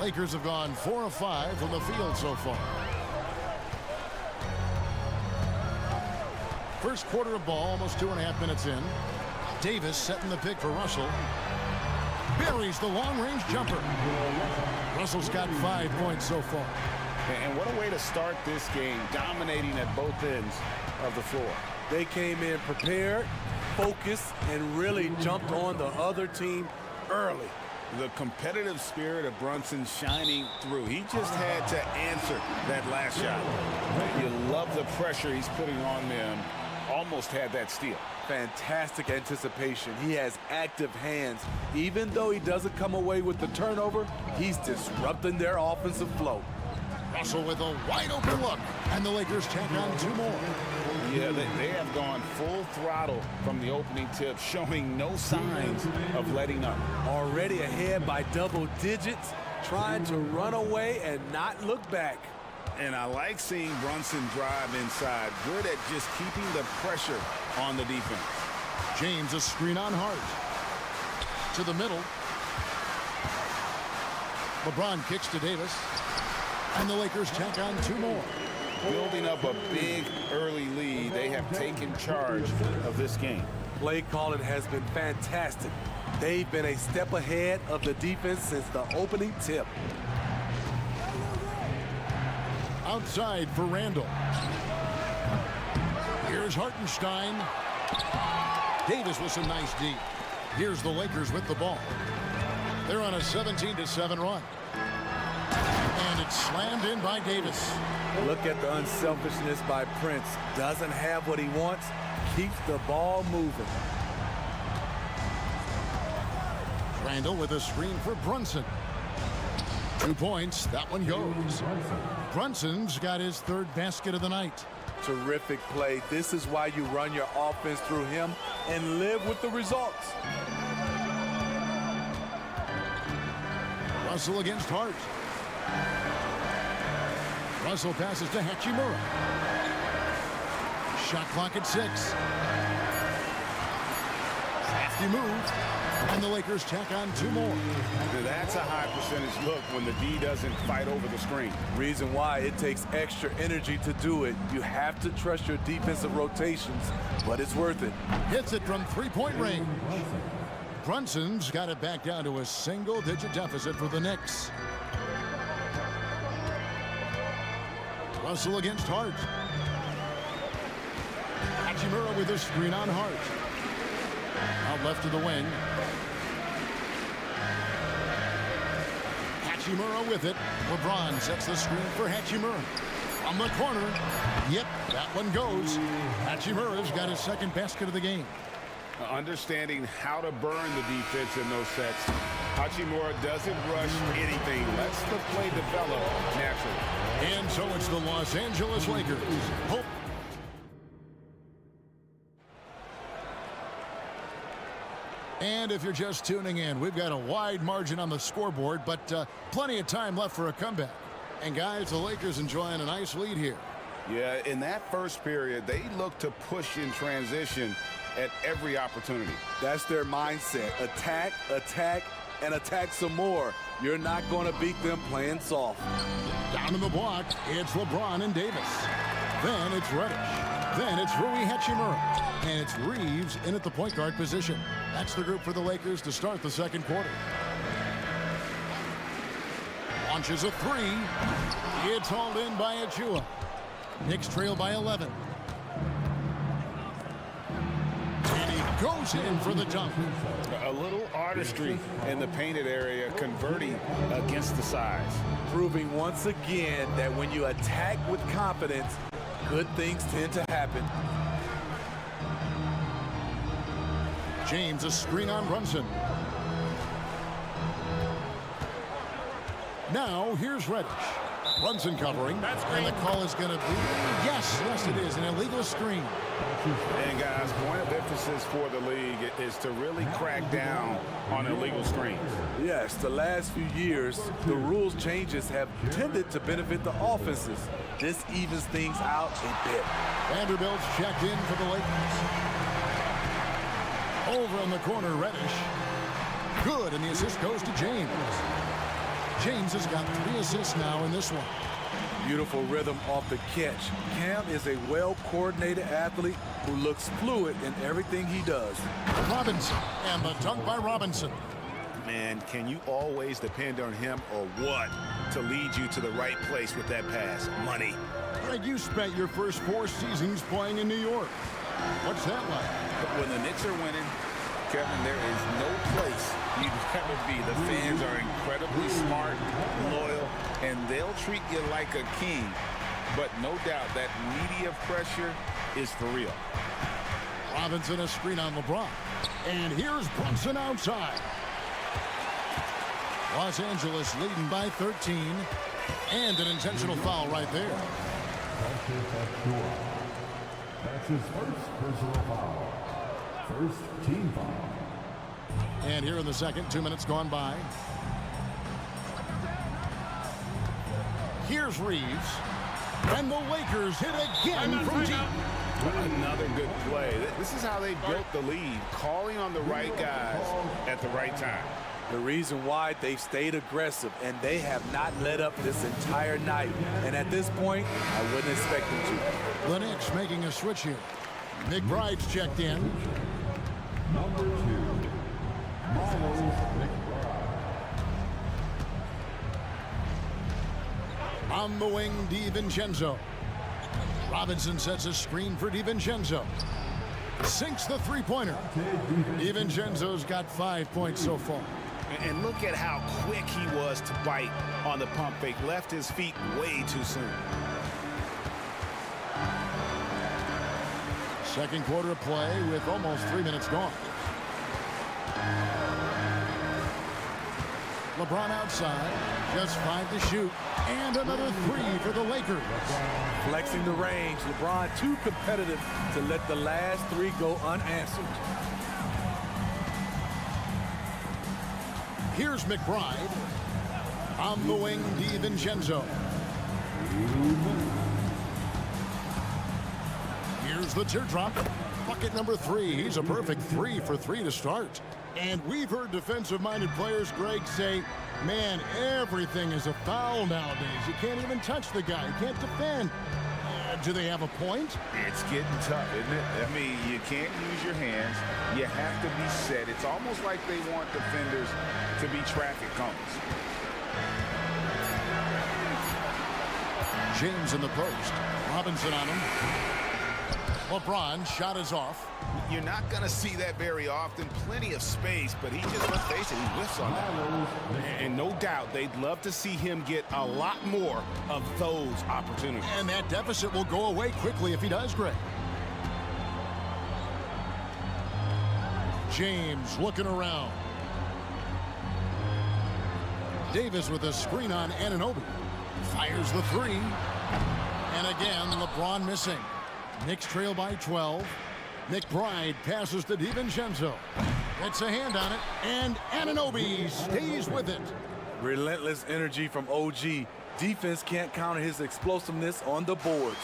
Lakers have gone 4 of 5 from the field so far. First quarter of ball, almost 2.5 minutes in. Davis setting the pick for Russell. Buries the long-range jumper. Russell's got 5 points so far. And what a way to start this game, dominating at both ends of the floor. They came in prepared, focused, and really jumped on the other team early. The competitive spirit of Brunson shining through. He just had to answer that last shot. You love the pressure he's putting on them. Almost had that steal. Fantastic anticipation. He has active hands. Even though he doesn't come away with the turnover, he's disrupting their offensive flow. Russell with a wide open look, and the Lakers tack on 2 more. Yeah, they have gone full throttle from the opening tip, showing no signs of letting up. Already ahead by double digits, trying to run away and not look back. And I like seeing Brunson drive inside. Good at just keeping the pressure on the defense. James a screen on Hart. To the middle. LeBron kicks to Davis. And the Lakers tack on 2 more. Building up a big early lead. They have taken charge of this game. Play calling has been fantastic. They've been a step ahead of the defense since the opening tip. Outside for Randall. Here's Hartenstein. Davis with some nice D. Here's the Lakers with the ball. They're on a 17-7 run. And it's slammed in by Davis. Look at the unselfishness by Prince. Doesn't have what he wants, keeps the ball moving. Randall with a screen for Brunson. 2 points. That one goes. Brunson's got his third basket of the night. Terrific play. This is why you run your offense through him and live with the results. Russell against Hart. Russell passes to Hachimura. Shot clock at 6. Crafty move. And the Lakers tack on 2 more. That's a high percentage look when the D doesn't fight over the screen. Reason why it takes extra energy to do it. You have to trust your defensive rotations, but it's worth it. Hits it from 3-point range. Brunson's got it back down to a single-digit deficit for the Knicks. Russell against Hart. Hachimura with a screen on Hart. Out left to the wing. Hachimura with it. LeBron sets the screen for Hachimura. On the corner. Yep, that one goes. Hachimura's got his second basket of the game. Understanding how to burn the defense in those sets. Hachimura doesn't rush anything. Lets the play develop naturally. And so it's the Los Angeles Lakers. And if you're just tuning in, we've got a wide margin on the scoreboard, but plenty of time left for a comeback. And guys, the Lakers enjoying a nice lead here. Yeah, in that first period, they look to push in transition at every opportunity. That's their mindset. Attack, attack, and attack some more. You're not going to beat them playing soft. Down in the block, it's LeBron and Davis. Then it's Reddish. Then it's Rui Hachimura. And it's Reeves in at the point guard position. That's the group for the Lakers to start the second quarter. Launches a 3. It's hauled in by Achua. Knicks trail by 11. And he goes in for the dunk. A little artistry in the painted area, converting against the size. Proving once again that when you attack with confidence, good things tend to happen. James, a screen on Brunson. Now, here's Reddish. Brunson covering. And the call is going to be... Yes, it is. An illegal screen. And guys, point of emphasis for the league is to really crack down on illegal screens. Yes, the last few years, the rules changes have tended to benefit the offenses. This evens things out a bit. Vanderbilt's checked in for the Lakers. Over in the corner, Reddish. Good, and the assist goes to James. James has got 3 assists now in this one. Beautiful rhythm off the catch. Cam is a well-coordinated athlete who looks fluid in everything he does. Robinson, and the dunk by Robinson. Man, can you always depend on him or what to lead you to the right place with that pass? Money. Greg, you spent your first 4 seasons playing in New York. What's that like? When the Knicks are winning, Kevin, there is no place you'd rather be. The fans are incredibly smart, loyal, and they'll treat you like a king. But no doubt that media pressure is for real. Robinson a screen on LeBron. And here's Brunson outside. Los Angeles leading by 13. And an intentional foul right there. That's his first personal foul. First team foul. And here in the second, 2 minutes gone by. Here's Reeves. And the Lakers hit again from deep. Another good play. This is how they built the lead, calling on the right guys at the right time. The reason why they've stayed aggressive, and they have not let up this entire night. And at this point, I wouldn't expect them to. The Knicks making a switch here. McBride's checked in. Number 2, Miles McBride. On the wing, DiVincenzo. Robinson sets a screen for DiVincenzo. Sinks the three-pointer. DiVincenzo's got 5 points so far. And look at how quick he was to bite on the pump fake. Left his feet way too soon. Second quarter of play with almost 3 minutes gone. LeBron outside, just 5 to shoot, and another 3 for the Lakers. Flexing the range. LeBron too competitive to let the last 3 go unanswered. Here's McBride. On the wing, DiVincenzo. Here's the teardrop. Bucket number 3. He's a perfect 3 for 3 to start. And we've heard defensive-minded players, Greg, say, man, everything is a foul nowadays. You can't even touch the guy. You can't defend. Do they have a point? It's getting tough, isn't it? I mean, you can't use your hands. You have to be set. It's almost like they want defenders to be traffic cones. James in the post. Robinson on him. LeBron shot is off. You're not going to see that very often. Plenty of space, but he just, let's face it, he whiffs on that. And no doubt, they'd love to see him get a lot more of those opportunities. And that deficit will go away quickly if he does, Greg. James looking around. Davis with a screen on Anunoby. Fires the 3. And again, LeBron missing. Knicks trail by 12. McBride passes to DiVincenzo. Gets a hand on it, and Anunoby stays with it. Relentless energy from OG. Defense can't counter his explosiveness on the boards.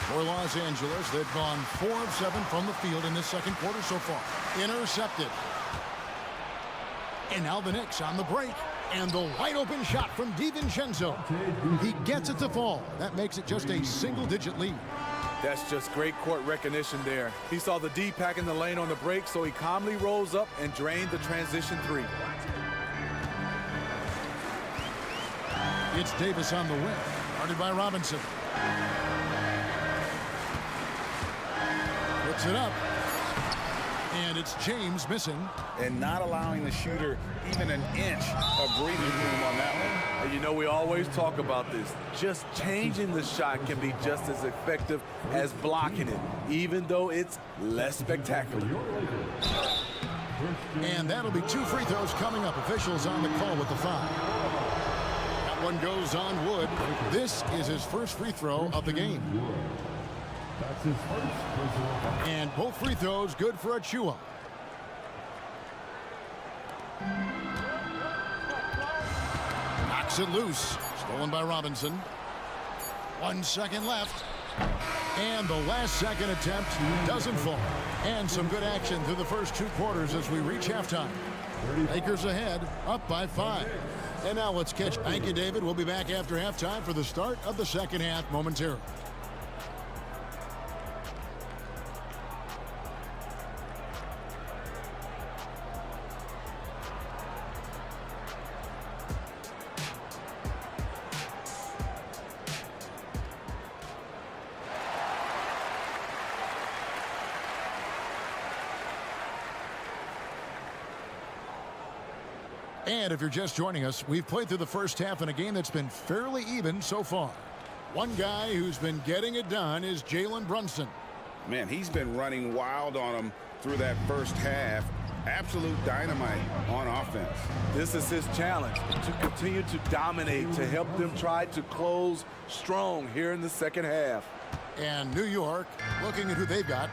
For Los Angeles, they've gone 4 of 7 from the field in this second quarter so far. Intercepted. And now the Knicks on the break. And the wide open shot from DiVincenzo. He gets it to fall. That makes it just a single-digit lead. That's just great court recognition there. He saw the D pack in the lane on the break, so he calmly rose up and drained the transition 3. It's Davis on the wing, guarded by Robinson. Puts it up. And it's James missing. And not allowing the shooter even an inch of breathing room on that one. And you know, we always talk about this. Just changing the shot can be just as effective as blocking it, even though it's less spectacular. And that'll be 2 free throws coming up. Officials on the call with the foul. That one goes on Wood. This is his first free throw of the game. That's his first personal foul. And both free throws good for Achua. Knocks it loose. Stolen by Robinson. 1 second left. And the last second attempt doesn't fall. And some good action through the first 2 quarters as we reach halftime. Lakers ahead, up by 5. And now let's catch. Thank you, David. We'll be back after halftime for the start of the second half momentarily. And if you're just joining us, we've played through the first half in a game that's been fairly even so far. One guy who's been getting it done is Jalen Brunson. Man, he's been running wild on him through that first half. Absolute dynamite on offense. This is his challenge, to continue to dominate, to help them try to close strong here in the second half. And New York, looking at who they've got.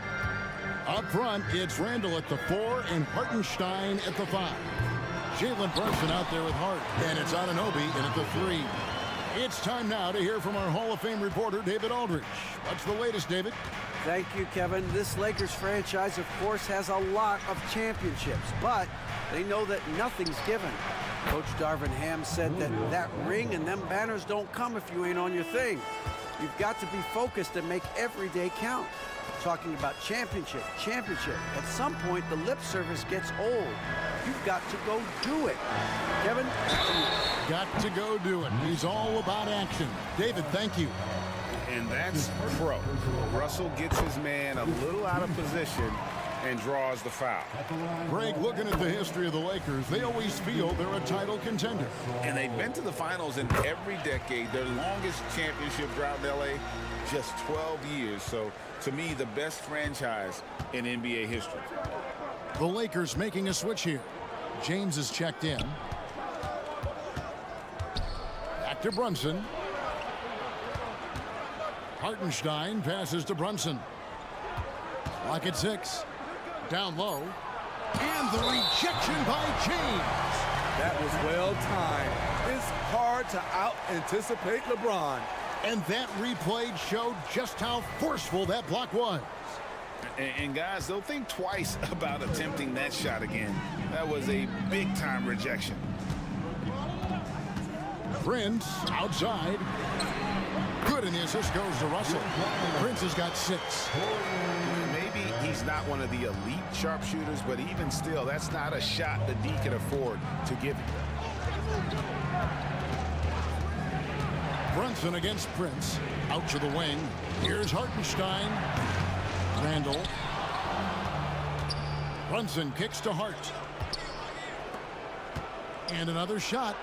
Up front, it's Randall at the 4 and Hartenstein at the 5. Jalen Brunson out there with Hart. And it's Anunoby in at the 3. It's time now to hear from our Hall of Fame reporter, David Aldridge. What's the latest, David? Thank you, Kevin. This Lakers franchise, of course, has a lot of championships, but they know that nothing's given. Coach Darvin Ham said that ring and them banners don't come if you ain't on your thing. You've got to be focused and make every day count. Talking about championship. At some point, the lip service gets old. You've got to go do it. Kevin, got to go do it. He's all about action. David, thank you. And that's pro. Russell gets his man a little out of position and draws the foul. Greg, looking at the history of the Lakers, they always feel they're a title contender. And they've been to the finals in every decade. Their longest championship drought in LA, just 12 years. So, to me, the best franchise in NBA history. The Lakers making a switch here. James is checked in. to Brunson. Hartenstein passes to Brunson. Clock at 6. Down low. And the rejection by James. That was well timed. It's hard to out-anticipate LeBron. And that replay showed just how forceful that block was. And guys, they'll think twice about attempting that shot again. That was a big-time rejection. Prince outside. Good, and the assist goes to Russell. Prince has got 6. Maybe he's not one of the elite sharpshooters, but even still, that's not a shot that D can afford to give him. Brunson against Prince. Out to the wing. Here's Hartenstein. Randall. Brunson kicks to Hart. And another shot.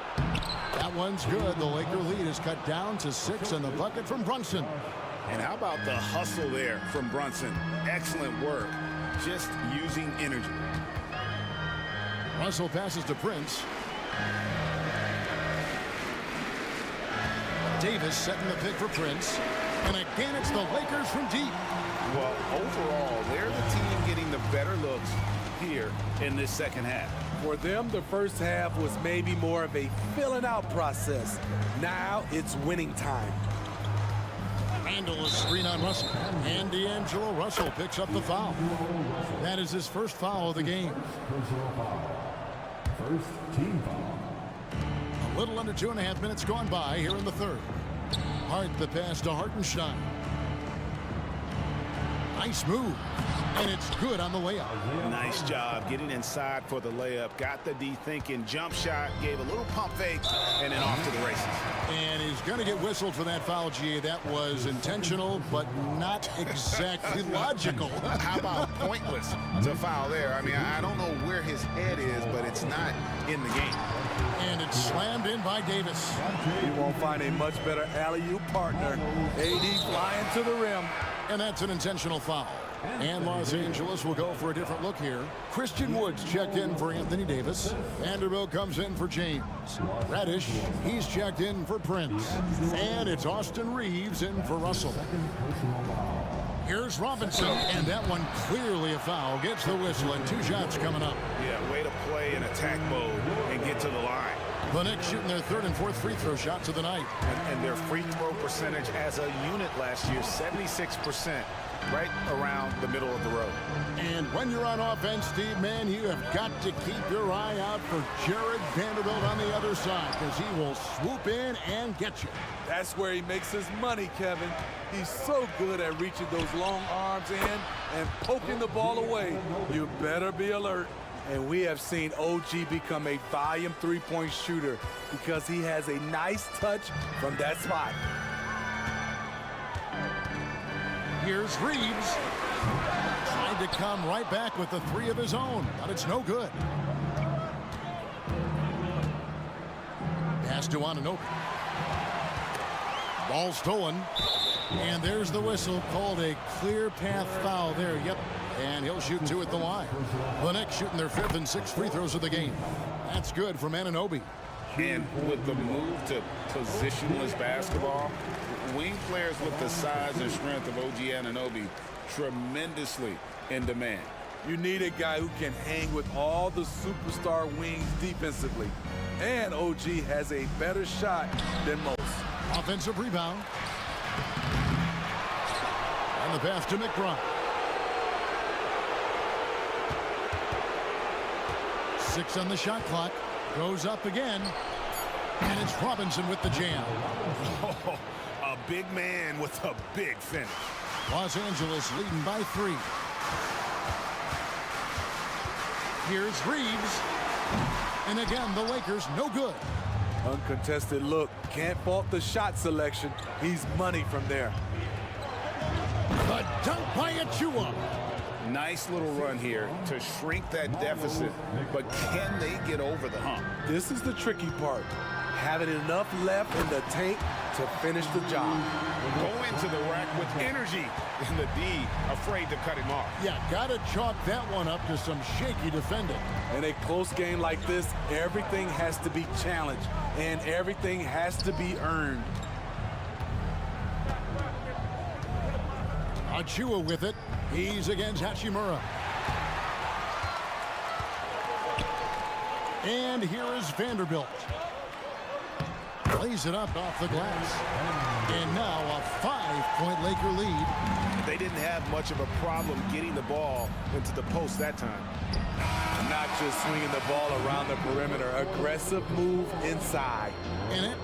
That one's good. The Laker lead is cut down to 6 and the bucket from Brunson. And how about the hustle there from Brunson? Excellent work. Just using energy. Russell passes to Prince. Davis setting the pick for Prince. And again, it's the Lakers from deep. Well, overall, they're the team getting the better looks here in this second half. For them, the first half was maybe more of a filling out process. Now it's winning time. Randall is screen on Russell. And D'Angelo Russell picks up the foul. That is his first foul of the game. Personal foul. First team foul. A little under 2.5 minutes gone by here in the third. Hart the pass to Hartenstein. Nice move. And it's good on the layup. Nice job getting inside for the layup. Got the D thinking. Jump shot. Gave a little pump fake. And then off to the races. And he's going to get whistled for that foul, GA. That was intentional, but not exactly logical. How about pointless to foul there? I mean, I don't know where his head is, but it's not in the game. And it's slammed in by Davis. You won't find a much better alley-oop partner. AD flying to the rim. And that's an intentional foul. And Los Angeles will go for a different look here. Christian Woods checked in for Anthony Davis. Vanderbilt comes in for James. Radish, he's checked in for Prince. And it's Austin Reeves in for Russell. Here's Robinson, and that one clearly a foul. Gets the whistle, and 2 shots coming up. Yeah, way to play in attack mode and get to the line. The Knicks shooting their 3rd and 4th free throw shots of the night. And their free throw percentage as a unit last year, 76%. Right around the middle of the road. And when you're on offense, Steve, man, you have got to keep your eye out for Jared Vanderbilt on the other side, because he will swoop in and get you. That's where he makes his money, Kevin. He's so good at reaching those long arms in and poking the ball away. You better be alert. And we have seen OG become a volume three-point shooter because he has a nice touch from that spot. Here's Reeves. Tried to come right back with the 3 of his own, but it's no good. Pass to Anunoby. Ball stolen. And there's the whistle, called a clear path foul there. Yep. And he'll shoot 2 at the line. The Knicks shooting their 5th and 6th free throws of the game. That's good from Anunoby. And with the move to positionless basketball, wing players with the size and strength of OG Anunoby tremendously in demand. You need a guy who can hang with all the superstar wings defensively. And OG has a better shot than most. Offensive rebound. And the pass to McBride. 6 on the shot clock. Goes up again. And it's Robinson with the jam. Oh, a big man with a big finish. Los Angeles leading by 3. Here's Reeves. And again, the Lakers no good. Uncontested look. Can't fault the shot selection. He's money from there. The dunk by Achua. Nice little run here to shrink that deficit, but can they get over the hump? This is the tricky part. Having enough left in the tank to finish the job. Go into the rack with energy, and the D afraid to cut him off. Yeah, gotta chalk that one up to some shaky defending. In a close game like this, everything has to be challenged, and everything has to be earned. Achua with it. He's against Hachimura. And here is Vanderbilt. Plays it up off the glass. And now a 5-point Laker lead. They didn't have much of a problem getting the ball into the post that time. Not just swinging the ball around the perimeter. Aggressive move inside. In it.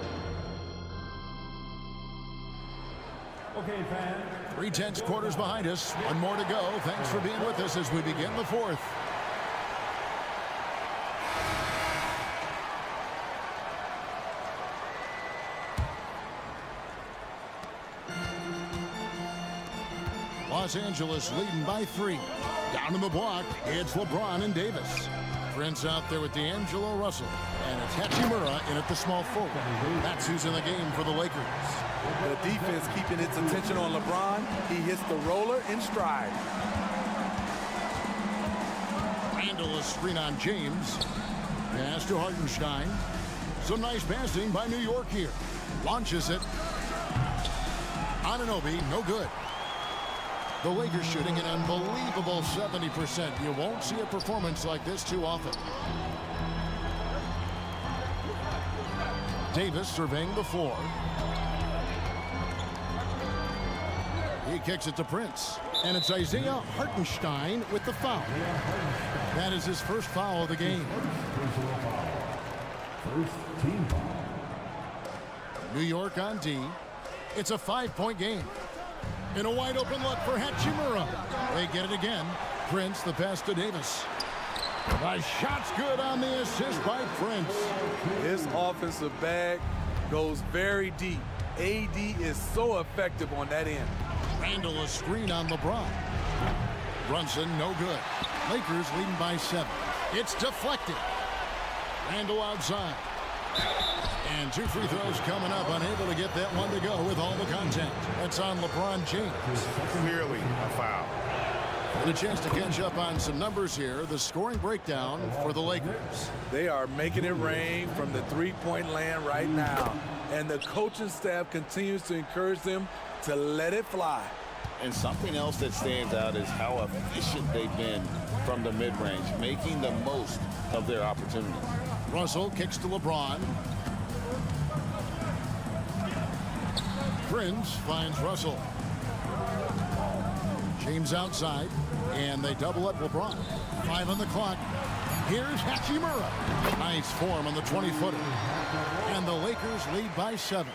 Okay, fans. 3/10 quarters behind us. One more to go. Thanks for being with us as we begin the fourth. Los Angeles leading by 3. Down in the block, it's LeBron and Davis. Prince out there with D'Angelo Russell. And it's Hachimura in at the small forward. That's who's in the game for the Lakers. The defense keeping its attention on LeBron. He hits the roller in stride. Randall a screen on James. Pass to Hartenstein. Some nice passing by New York here. Launches it. Anunoby, no good. The Lakers shooting an unbelievable 70%. You won't see a performance like this too often. Davis surveying the floor. He kicks it to Prince. And it's Isaiah Hartenstein with the foul. That is his first foul of the game. First team foul. New York on D. It's a 5-point game. In a wide open look for Hachimura. They get it again. Prince, the pass to Davis. The shot's good on the assist by Prince. His offensive bag goes very deep. AD is so effective on that end. Randall a screen on LeBron. Brunson, no good. Lakers leading by 7. It's deflected. Randall outside. And 2 free throws coming up, unable to get that one to go with all the contact. That's on LeBron James. Clearly a foul. And a chance to catch up on some numbers here. The scoring breakdown for the Lakers. They are making it rain from the three-point land right now. And the coaching staff continues to encourage them to let it fly. And something else that stands out is how efficient they've been from the mid-range, making the most of their opportunities. Russell kicks to LeBron. Prince finds Russell. James outside, and they double up LeBron. 5 on the clock. Here's Hachimura. Nice form on the 20-footer. And the Lakers lead by 7.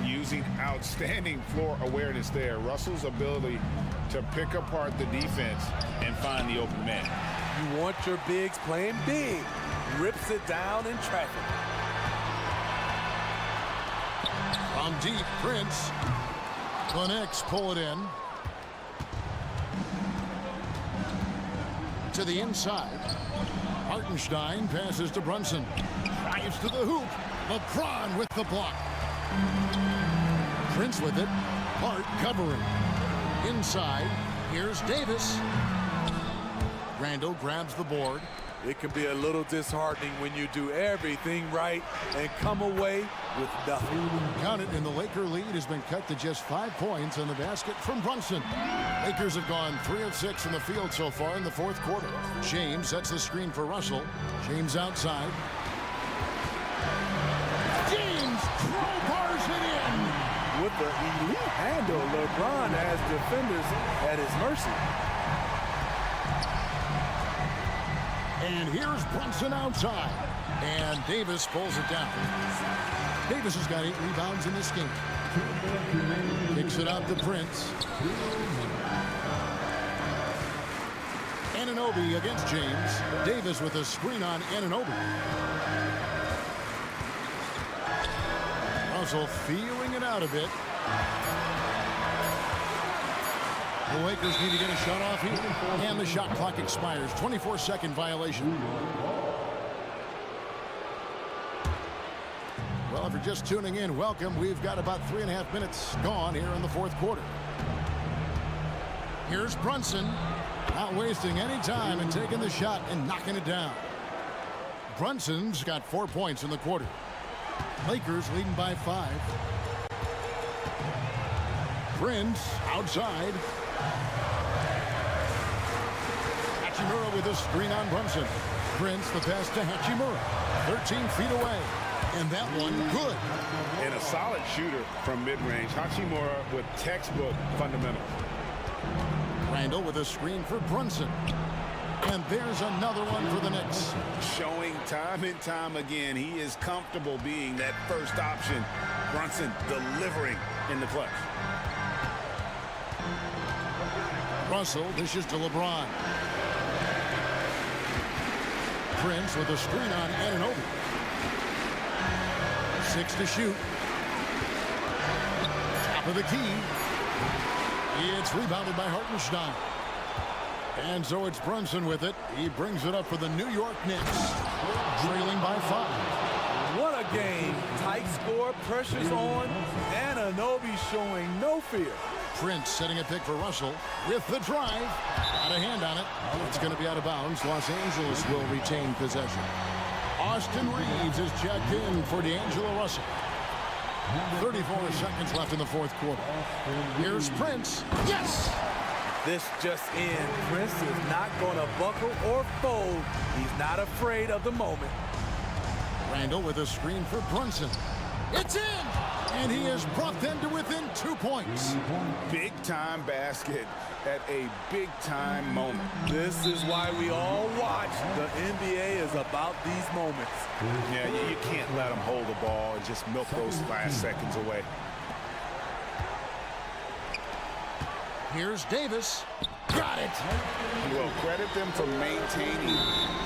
Using outstanding floor awareness there. Russell's ability to pick apart the defense and find the open man. You want your bigs playing big. Rips it down in traffic. From deep, Prince. The Knicks pull it in. To the inside. Hartenstein passes to Brunson. Drives to the hoop. LeBron with the block. Prince with it. Hart covering. Inside. Here's Davis. Randall grabs the board. It can be a little disheartening when you do everything right and come away with nothing. Count it, and the Laker lead has been cut to just 5 points on the basket from Brunson. Lakers have gone 3 of 6 from the field so far in the 4th quarter. James sets the screen for Russell. James outside. James crowbars it in. With the elite handle, LeBron has defenders at his mercy. And here's Brunson outside. And Davis pulls it down. Davis has got 8 rebounds in this game. Kicks it out to Prince. Anunoby against James. Davis with a screen on Anunoby. Russell feeling it out a bit. The Lakers need to get a shot off here. And the shot clock expires. 24-second violation. Well, if you're just tuning in, welcome. We've got about 3.5 minutes gone here in the fourth quarter. Here's Brunson, not wasting any time and taking the shot and knocking it down. Brunson's got 4 points in the quarter. Lakers leading by 5. Prince outside. Hachimura with a screen on Brunson. Prince the pass to Hachimura. 13 feet away. And that one good. And a solid shooter from mid-range. Hachimura with textbook fundamentals. Randall with a screen for Brunson. And there's another one for the Knicks. Showing time and time again he is comfortable being that first option. Brunson delivering in the clutch. Russell dishes to LeBron. Prince with a screen on Anunoby. 6 to shoot. Top of the key. It's rebounded by Hartenstein. And so it's Brunson with it. He brings it up for the New York Knicks. Trailing by 5. What a game. Tight score, pressure's on. Anunoby showing no fear. Prince setting a pick for Russell with the drive. Got a hand on it. It's going to be out of bounds. Los Angeles will retain possession. Austin Reeves is checked in for D'Angelo Russell. 34 seconds left in the fourth quarter. Here's Prince. Yes! This just in. Prince is not going to buckle or fold. He's not afraid of the moment. Randall with a screen for Brunson. It's in! And he has brought them to within 2 points. Big-time basket at a big-time moment. This is why we all watch. The NBA is about these moments. Yeah, you can't let them hold the ball and just milk those last seconds away. Here's Davis. Got it. Well, credit them for maintaining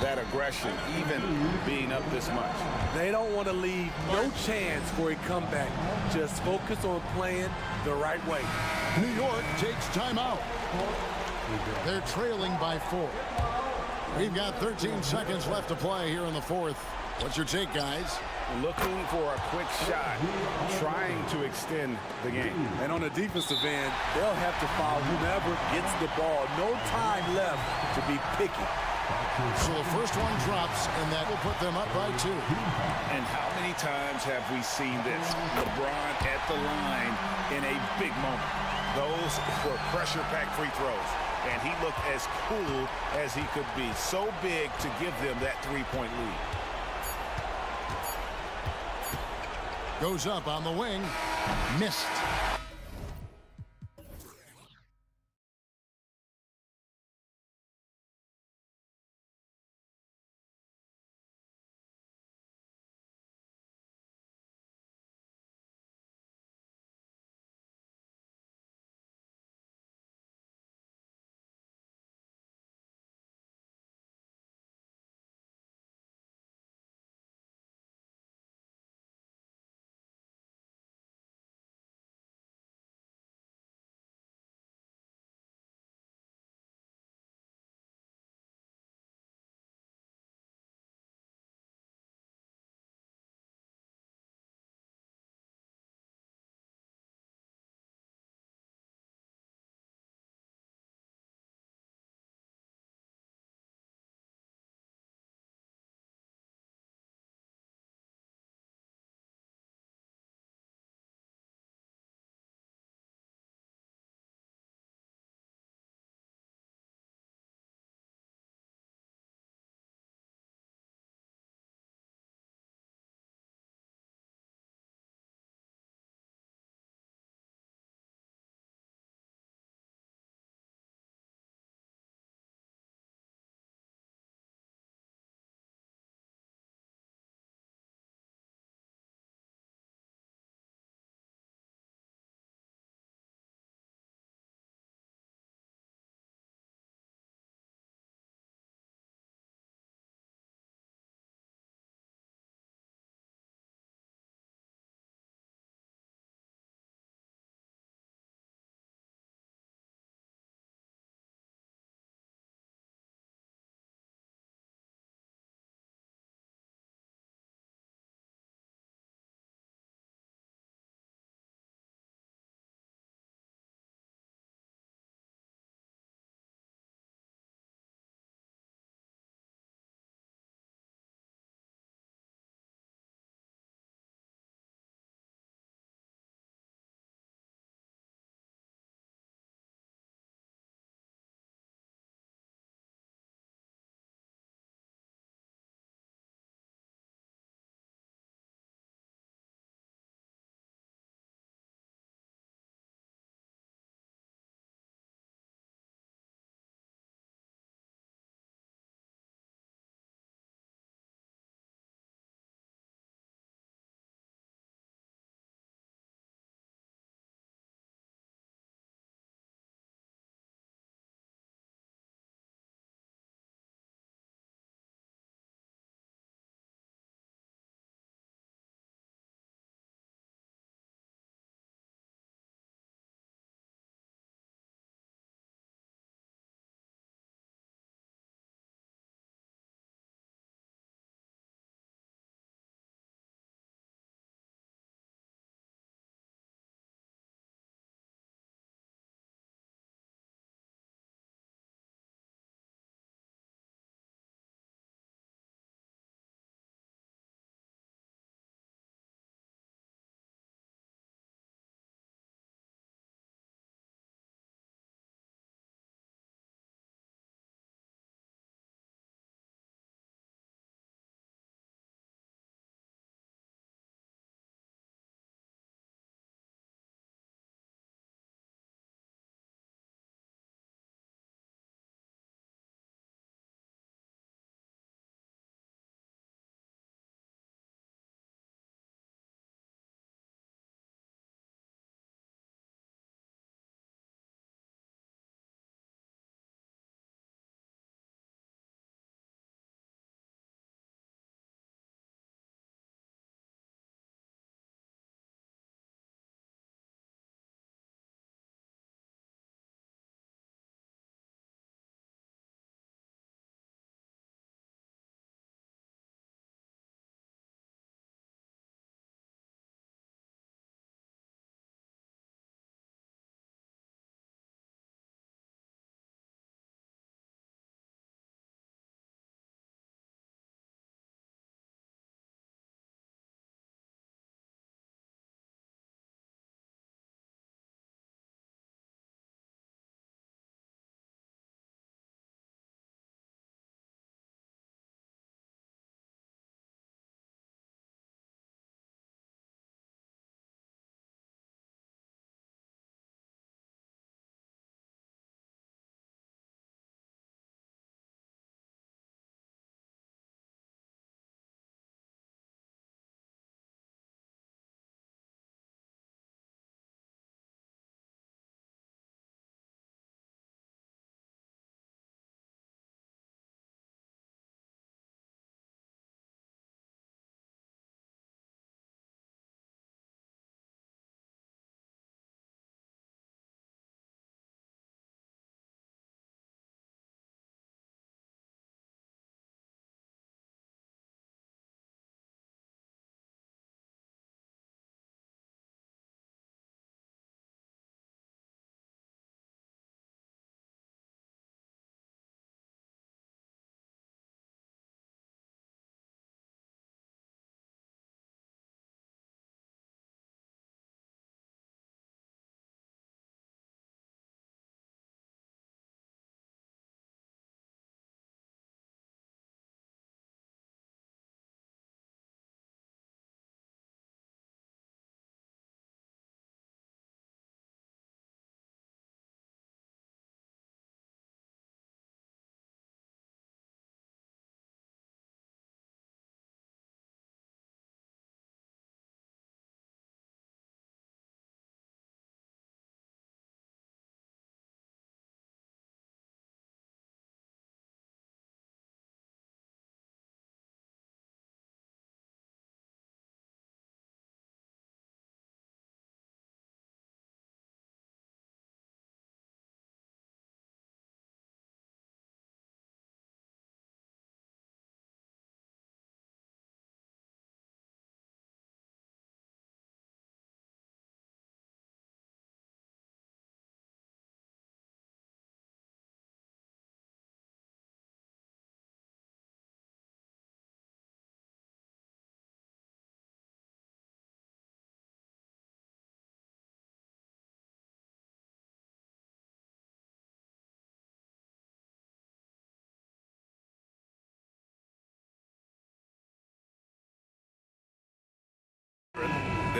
that aggression, even being up this much. They don't want to leave no chance for a comeback. Just focus on playing the right way. New York takes timeout. They're trailing by 4. We've got 13 seconds left to play here in the fourth. What's your take, guys? Looking for a quick shot, trying to extend the game. And on the defensive end, they'll have to foul whomever gets the ball. No time left to be picky. So the first one drops, and that will put them up by 2. And how many times have we seen this? LeBron at the line in a big moment. Those were pressure-packed free throws. And he looked as cool as he could be. So big to give them that 3-point lead. Goes up on the wing. Missed.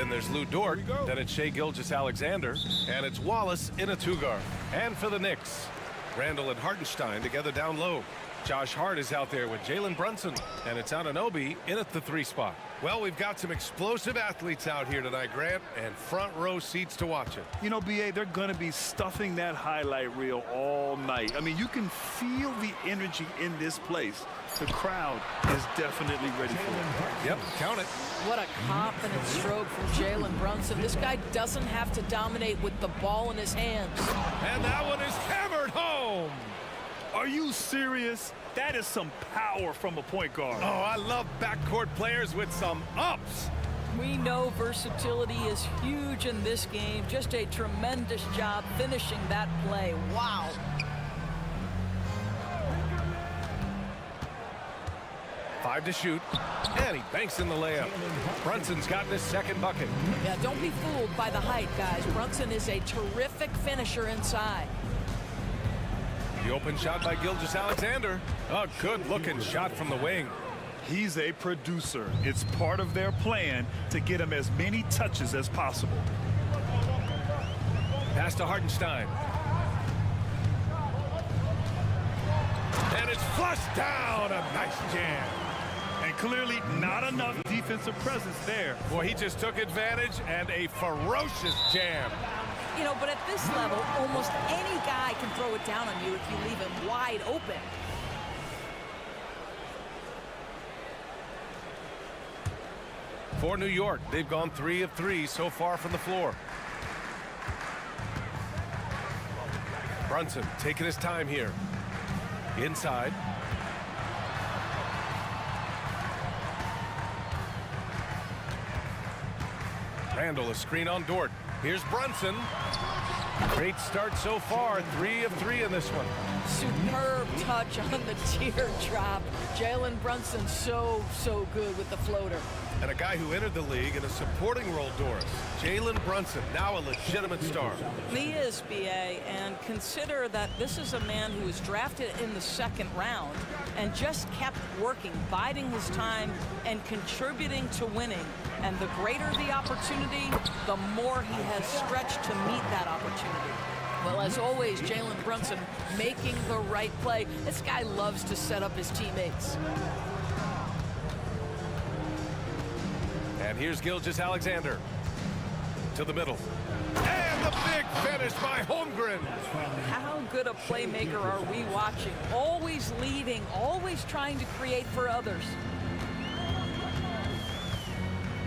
Then there's Lou Dort. Then it's Shai Gilgeous-Alexander. And it's Wallace in a two-guard. And for the Knicks, Randall and Hartenstein together down low. Josh Hart is out there with Jalen Brunson. And it's Anunoby in at the 3 spot. Well, we've got some explosive athletes out here tonight, Grant, and front row seats to watch it. You know, B.A., they're going to be stuffing that highlight reel all night. I mean, you can feel the energy in this place. The crowd is definitely ready for it. Yep, count it. What a confident stroke from Jalen Brunson. This guy doesn't have to dominate with the ball in his hands. And that one is hammered home. Are you serious? That is some power from a point guard. Oh, I love backcourt players with some ups. We know versatility is huge in this game. Just a tremendous job finishing that play. Wow. Five to shoot, and he banks in the layup. Brunson's gotten his second bucket. Yeah, don't be fooled by the height, guys. Brunson is a terrific finisher inside. The open shot by Gilgeous-Alexander. A good-looking shot from the wing. He's a producer. It's part of their plan to get him as many touches as possible. Pass to Hartenstein. And it's flushed down. A nice jam. And clearly not enough defensive presence there. Boy, he just took advantage and a ferocious jam. You know, but at this level, almost any guy can throw it down on you if you leave him wide open. For New York, they've gone 3 of 3 so far from the floor. Brunson taking his time here. Inside. Randall, a screen on Dort. Here's Brunson. Great start so far. 3 of 3 in this one. Superb touch on the teardrop. Jalen Brunson so good with the floater. And a guy who entered the league in a supporting role, Doris. Jalen Brunson, now a legitimate star. He is, B.A., and consider that this is a man who was drafted in the 2nd round and just kept working, biding his time, and contributing to winning. And the greater the opportunity, the more he has stretched to meet that opportunity. Well, as always, Jalen Brunson making the right play. This guy loves to set up his teammates. And here's Gilgeous-Alexander to the middle. And the big finish by Holmgren. How good a playmaker are we watching? Always leading, always trying to create for others.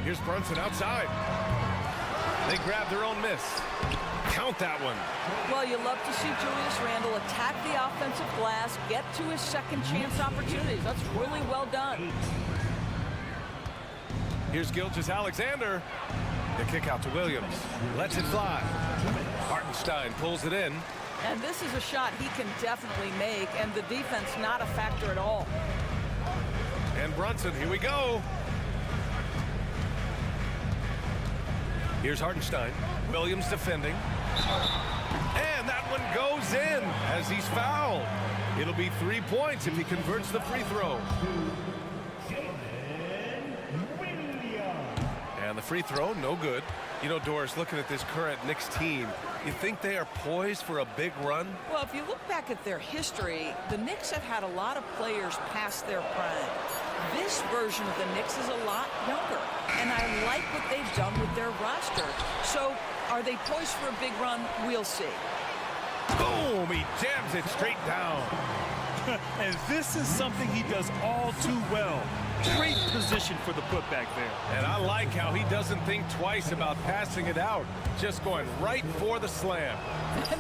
Here's Brunson outside. They grab their own miss. Count that one. Well, you love to see Julius Randle attack the offensive glass, get to his second chance opportunities. That's really well done. Here's Gilgeous-Alexander. The kick out to Williams. Lets it fly. Hartenstein pulls it in. And this is a shot he can definitely make, and the defense not a factor at all. And Brunson, here we go. Here's Hartenstein. Williams defending. And that one goes in as he's fouled. It'll be 3 points if he converts the free throw. And the free throw, no good. You know, Doris, looking at this current Knicks team, you think they are poised for a big run? Well, if you look back at their history, the Knicks have had a lot of players past their prime. This version of the Knicks is a lot younger, and I like what they've done with their roster. So, are they poised for a big run? We'll see. Boom! He jams it straight down. And this is something he does all too well. Great position for the putback there. And I like how he doesn't think twice about passing it out. Just going right for the slam.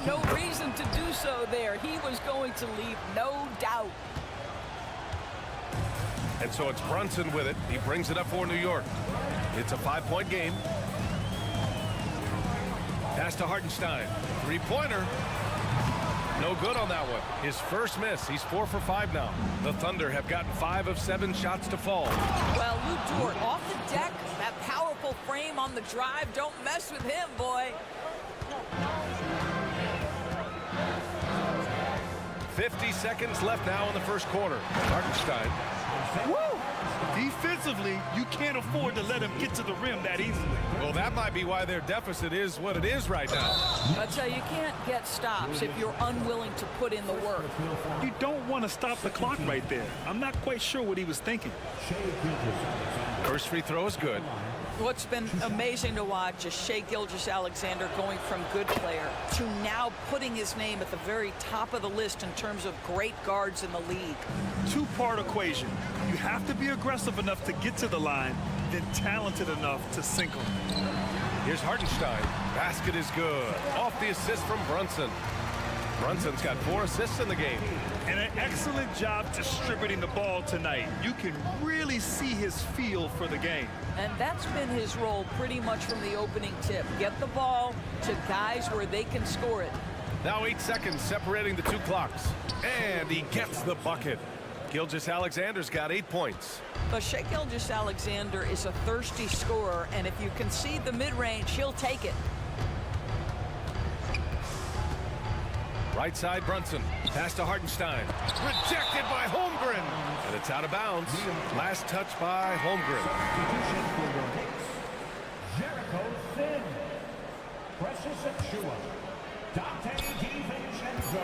No reason to do so there. He was going to leave, no doubt. And so it's Brunson with it. He brings it up for New York. It's a 5-point game. Pass to Hartenstein. 3-pointer. No good on that one. His first miss. He's 4 for 5 now. The Thunder have gotten 5 of 7 shots to fall. Well, Lou Dort off the deck. That powerful frame on the drive. Don't mess with him, boy. 50 seconds left now in the first quarter. Hartenstein. Woo! Defensively, you can't afford to let him get to the rim that easily. Well, that might be why their deficit is what it is right now. I'd say you can't get stops if you're unwilling to put in the work. You don't want to stop the clock right there. I'm not quite sure what he was thinking. First free throw is good. What's been amazing to watch is Shai Gilgeous-Alexander going from good player to now putting his name at the very top of the list in terms of great guards in the league. Two-part equation. You have to be aggressive enough to get to the line, then talented enough to sink them. Here's Hartenstein. Basket is good. Off the assist from Brunson. Brunson's got 4 assists in the game. And an excellent job distributing the ball tonight. You can really see his feel for the game. And that's been his role pretty much from the opening tip. Get the ball to guys where they can score it. Now 8 seconds separating the two clocks. And he gets the bucket. Gilgeous-Alexander's got 8 points. But Shai Gilgeous-Alexander is a thirsty scorer, and if you concede the mid-range, he'll take it. Right side, Brunson. Pass to Hartenstein. Rejected by Holmgren. And it's out of bounds. Last touch by Holmgren.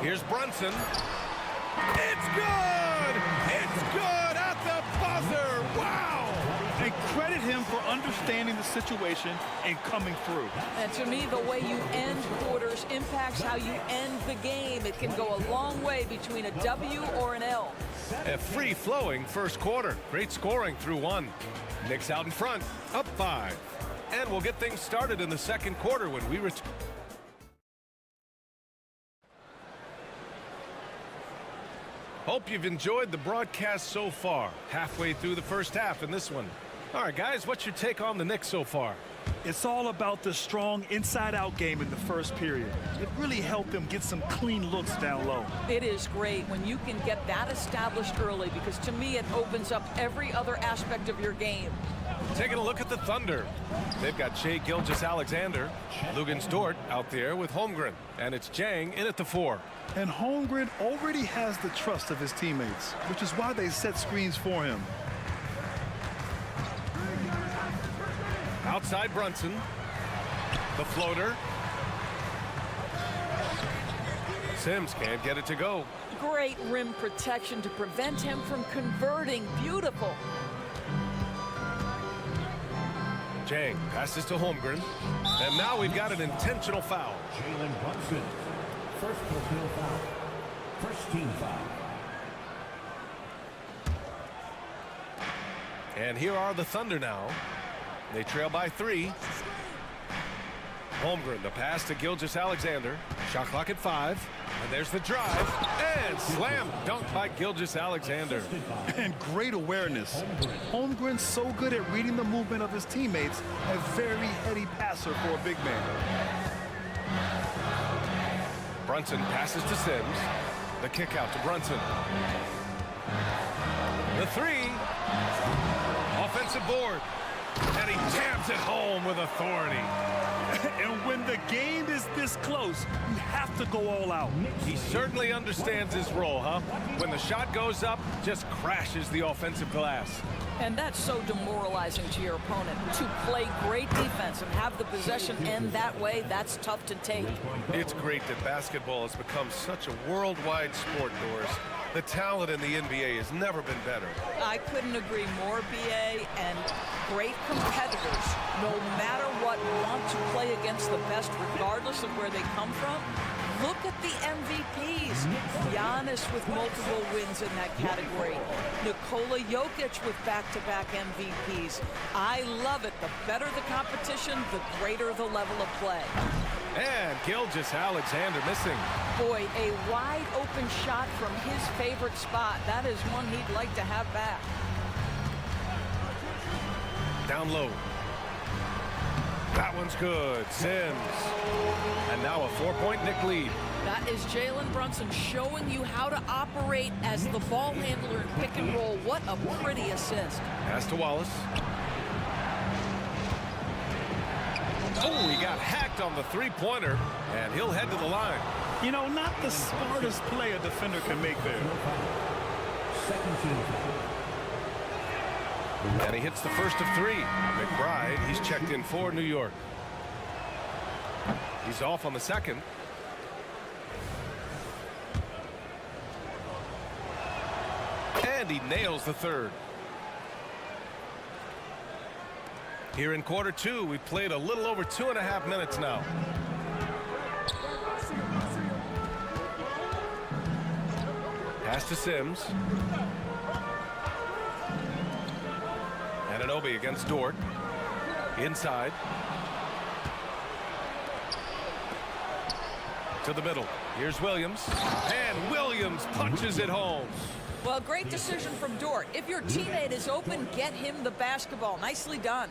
Here's Brunson. It's good! It's good at the buzzer! Wow! And credit him for understanding the situation and coming through. And to me, the way you end quarters impacts how you end the game. It can go a long way between a W or an L. A free-flowing first quarter. Great scoring through 1. Knicks out in front, up 5. And we'll get things started in the second quarter when we return. Hope you've enjoyed the broadcast so far. Halfway through the first half in this one. All right, guys, what's your take on the Knicks so far? It's all about the strong inside-out game in the first period. It really helped them get some clean looks down low. It is great when you can get that established early, because to me it opens up every other aspect of your game. Taking a look at the Thunder. They've got Shai Gilgeous-Alexander, Lugens Dort out there with Holmgren, and it's Jang in at the 4. And Holmgren already has the trust of his teammates, which is why they set screens for him. Outside Brunson. The floater. Sims can't get it to go. Great rim protection to prevent him from converting. Beautiful. Jang passes to Holmgren. And now we've got an intentional foul. Jalen Brunson. First personal foul. First team foul. And here are the Thunder now. They trail by 3. Holmgren, the pass to Gilgeous-Alexander. Shot clock at 5. And there's the drive. And slam dunk by Gilgeous-Alexander. And great awareness. Holmgren's so good at reading the movement of his teammates. A very heady passer for a big man. Brunson passes to Sims. The kick out to Brunson. The 3. Offensive board. And he jams it home with authority. And when the game is this close, you have to go all out. He certainly understands his role, huh? When the shot goes up, just crashes the offensive glass. And that's so demoralizing to your opponent. To play great defense and have the possession end that way, that's tough to take. It's great that basketball has become such a worldwide sport, Doris. The talent in the NBA has never been better. I couldn't agree more, BA, and great competitors, no matter what, want to play against the best regardless of where they come from. Look at the MVPs. Giannis with multiple wins in that category. Nikola Jokic with back-to-back MVPs. I love it. The better the competition, the greater the level of play. And Gilgeous-Alexander missing. Boy, a wide open shot from his favorite spot. That is one he'd like to have back. Down low. That one's good. Sims. And now a 4-point Knick lead. That is Jalen Brunson showing you how to operate as the ball handler in pick and roll. What a pretty assist. Pass to Wallace. Oh, he got hacked on the 3-pointer, and he'll head to the line. You know, not the smartest play a defender can make there. Second team foul. And he hits the first of three. McBride, he's checked in for New York. He's off on the second. And he nails the third. Here in quarter two, we've played a little over 2.5 minutes now. Pass to Sims. Anunoby against Dort. Inside. To the middle. Here's Williams. And Williams punches it home. Well, great decision from Dort. If your teammate is open, get him the basketball. Nicely done.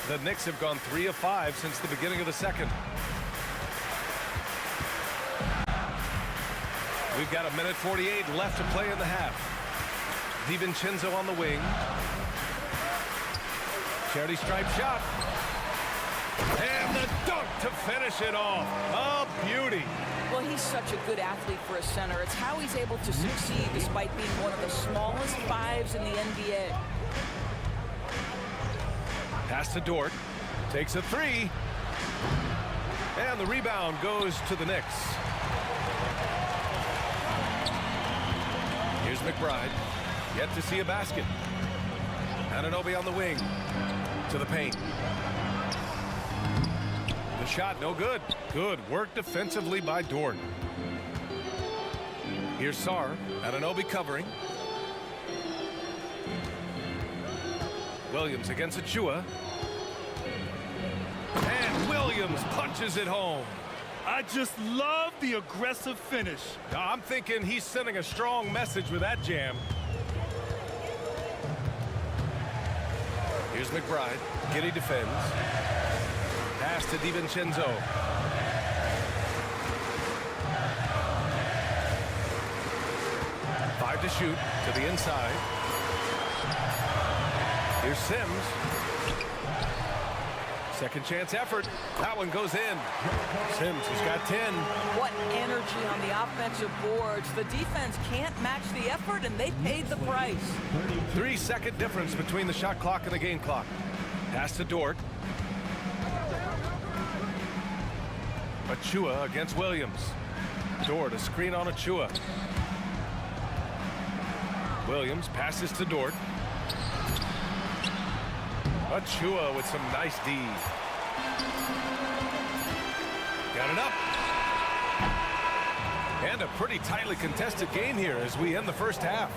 The Knicks have gone 3 of 5 since the beginning of the second. We've got 1:48 left to play in the half. DiVincenzo on the wing. Charity stripe shot. And the dunk to finish it off. A beauty. Well, he's such a good athlete for a center. It's how he's able to succeed despite being one of the smallest fives in the NBA. Pass to Dort. Takes a three. And the rebound goes to the Knicks. Here's McBride. Yet to see a basket. Anunoby on the wing. To the paint. The shot, no good. Good work defensively by Dort. Here's Sarr. Anunoby covering. Williams against Achua. And Williams punches it home. I just love the aggressive finish. I'm thinking he's sending a strong message with that jam. Here's McBride. Giddey defends. Pass to DiVincenzo. Five to shoot to the inside. Here's Sims. Second chance effort. That one goes in. Sims has got 10. What energy on the offensive boards. The defense can't match the effort, and they paid the price. 3-second difference between the shot clock and the game clock. Pass to Dort. Achua against Williams. Dort, a screen on Achua. Williams passes to Dort. Achua with some nice D. Got it up. And a pretty tightly contested game here as we end the first half.